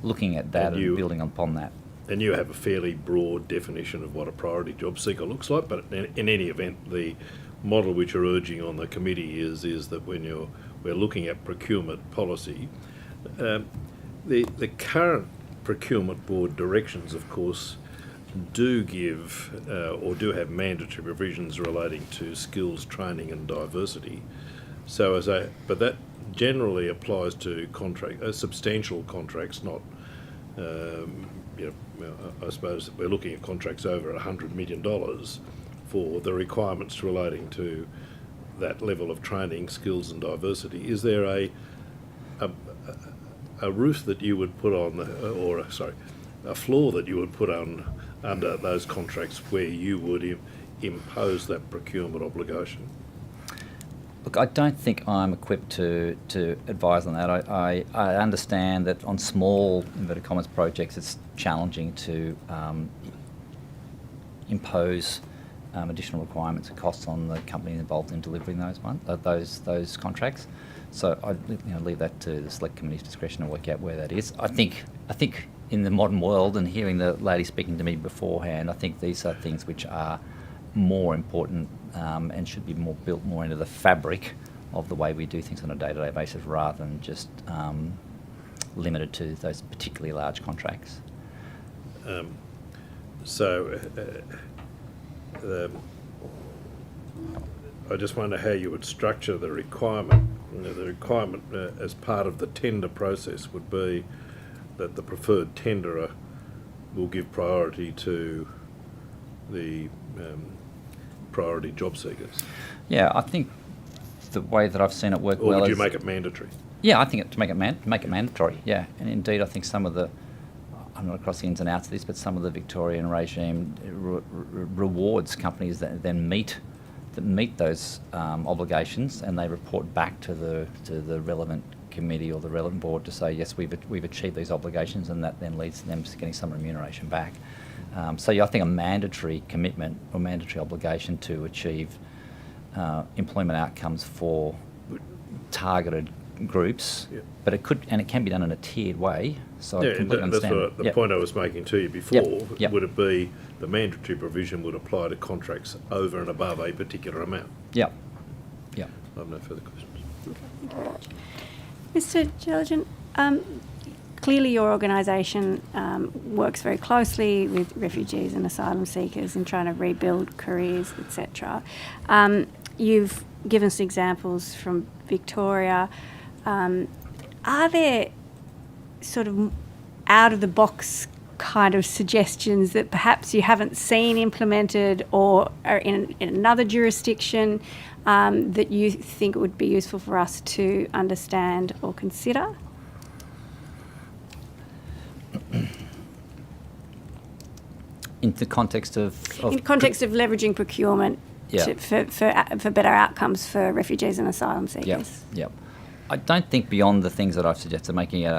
looking at that and building upon that. And you have a fairly broad definition of what a priority job seeker looks like, but in any event, the model which you're urging on the committee is that when we're looking at procurement policy, the current procurement board directions, of course, do give or do have mandatory provisions relating to skills, training, and diversity. So but that generally applies to substantial contracts, not. I suppose we're looking at contracts over $100 million for the requirements relating to that level of training, skills, and diversity. Is there a roof that you would put on, a floor that you would put on under those contracts where you would impose that procurement obligation? Look, I don't think I'm equipped to advise on that. I understand that on small, inverted commas, projects, it's challenging to impose additional requirements and costs on the company involved in delivering those contracts. So I leave that to the select committee's discretion to work out where that is. I think in the modern world, and hearing the lady speaking to me beforehand, I think these are things which are more important and should be built more into the fabric of the way we do things on a day-to-day basis, rather than just limited to those particularly large contracts. I just wonder how you would structure the requirement. The requirement as part of the tender process would be that the preferred tenderer will give priority to the priority job seekers. Yeah, I think the way that I've seen it work or well would you is... make it mandatory? Yeah, I think to make it mandatory, yeah. And indeed, I think some of the... I'm not across the ins and outs of this, but some of the Victorian regime rewards companies that then meet those obligations, and they report back to the relevant committee or the relevant board to say, yes, we've achieved these obligations, and that then leads to them to getting some remuneration back. So I think a mandatory commitment or mandatory obligation to achieve employment outcomes for targeted groups, but it can be done in a tiered way. So I completely that's understand. the point I was making to you before. Yep. Would it be the mandatory provision would apply to contracts over and above a particular amount? Yep. I have no further questions. Mr. Jelligan, clearly your organisation works very closely with refugees and asylum seekers in trying to rebuild careers, etc. You've given us examples from Victoria. Are there sort of out-of-the-box kind of suggestions that perhaps you haven't seen implemented or are in another jurisdiction that you think would be useful for us to understand or consider? In the context of in context of leveraging procurement for better outcomes for refugees and asylum seekers. Yep. I don't think beyond the things that I've suggested, making it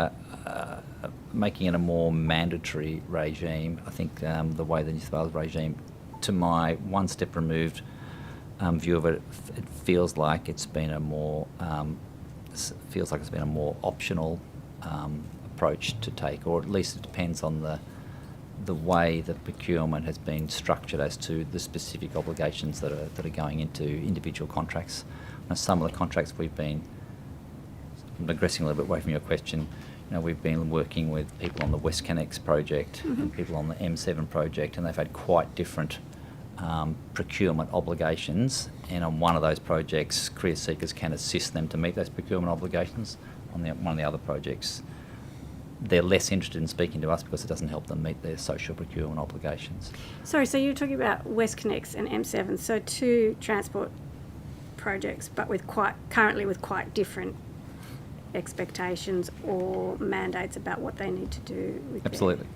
a more mandatory regime. I think the way the New South Wales regime, to my one step removed view of it, it feels like it's been a more optional approach to take, or at least it depends on the way that procurement has been structured as to the specific obligations that are going into individual contracts. Now, some of the contracts I'm digressing a little bit away from your question. We've been working with people on the WestConnex project and people on the M7 project, and they've had quite different procurement obligations. And on one of those projects, career seekers can assist them to meet those procurement obligations. On one of the other projects, they're less interested in speaking to us because it doesn't help them meet their social procurement obligations. Sorry, so you're talking about WestConnex and M7, so two transport projects, but currently with quite different expectations or mandates about what they need to do with Absolutely,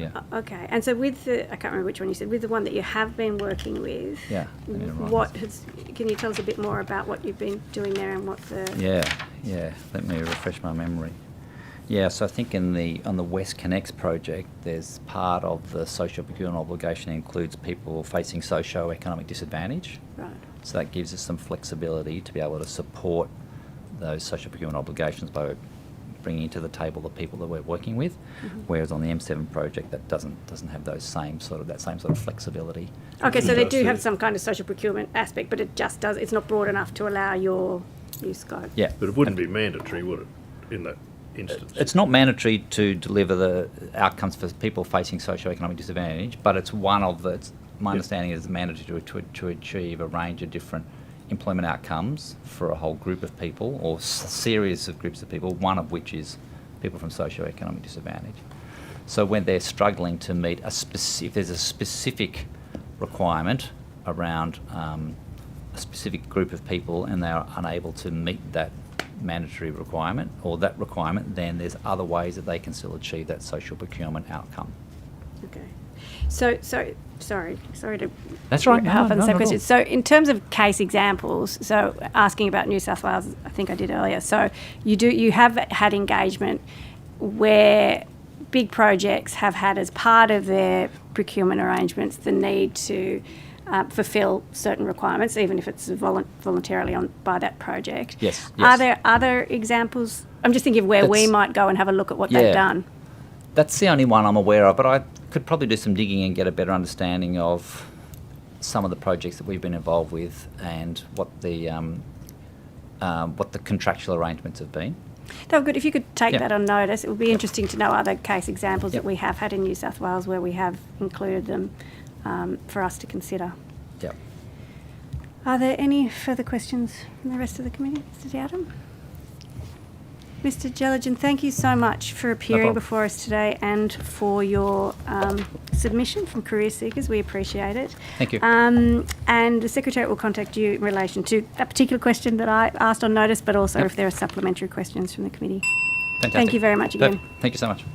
yeah. Okay, and so with I can't remember which one you said, with the one that you have been working with, can you tell us a bit more about what you've been doing there and what the... Yeah, let me refresh my memory. Yeah, so I think on the WestConnex project, there's part of the social procurement obligation includes people facing socio-economic disadvantage. Right. So that gives us some flexibility to be able to support those social procurement obligations by bringing to the table the people that we're working with, whereas on the M7 project that doesn't have that same sort of flexibility. Okay, so they do have some kind of social procurement aspect, but it's not broad enough to allow your scope. Yeah, but it wouldn't be mandatory, would it, in that instance? It's not mandatory to deliver the outcomes for people facing socio-economic disadvantage, but it's one of the. My understanding is mandatory to achieve a range of different employment outcomes for a whole group of people or series of groups of people, one of which is people from socio-economic disadvantage. So when they're struggling to meet if there's a specific requirement around a specific group of people and they're unable to meet that mandatory requirement or that requirement, then there's other ways that they can still achieve that social procurement outcome. Okay. So sorry to... That's right. Half on the same question. So in terms of case examples, so asking about New South Wales, I think I did earlier. So you have had engagement where big projects have had as part of their procurement arrangements the need to fulfil certain requirements, even if it's voluntarily by that project. Yes. Are there other examples? I'm just thinking of where we might go and have a look at what they've done. That's the only one I'm aware of, but I could probably do some digging and get a better understanding of some of the projects that we've been involved with and what the contractual arrangements have been. That would be good. If you could take that on notice, it would be interesting to know other case examples that we have had in New South Wales where we have included them for us to consider. Yep. Are there any further questions from the rest of the committee? Mr. Dowden? Mr. Jelligan, thank you so much for appearing before us today and for your submission from career seekers. We appreciate it. Thank you. And the Secretariat will contact you in relation to that particular question that I asked on notice, but also if there are supplementary questions from the committee. Fantastic. Thank you very much again. Thank you so much.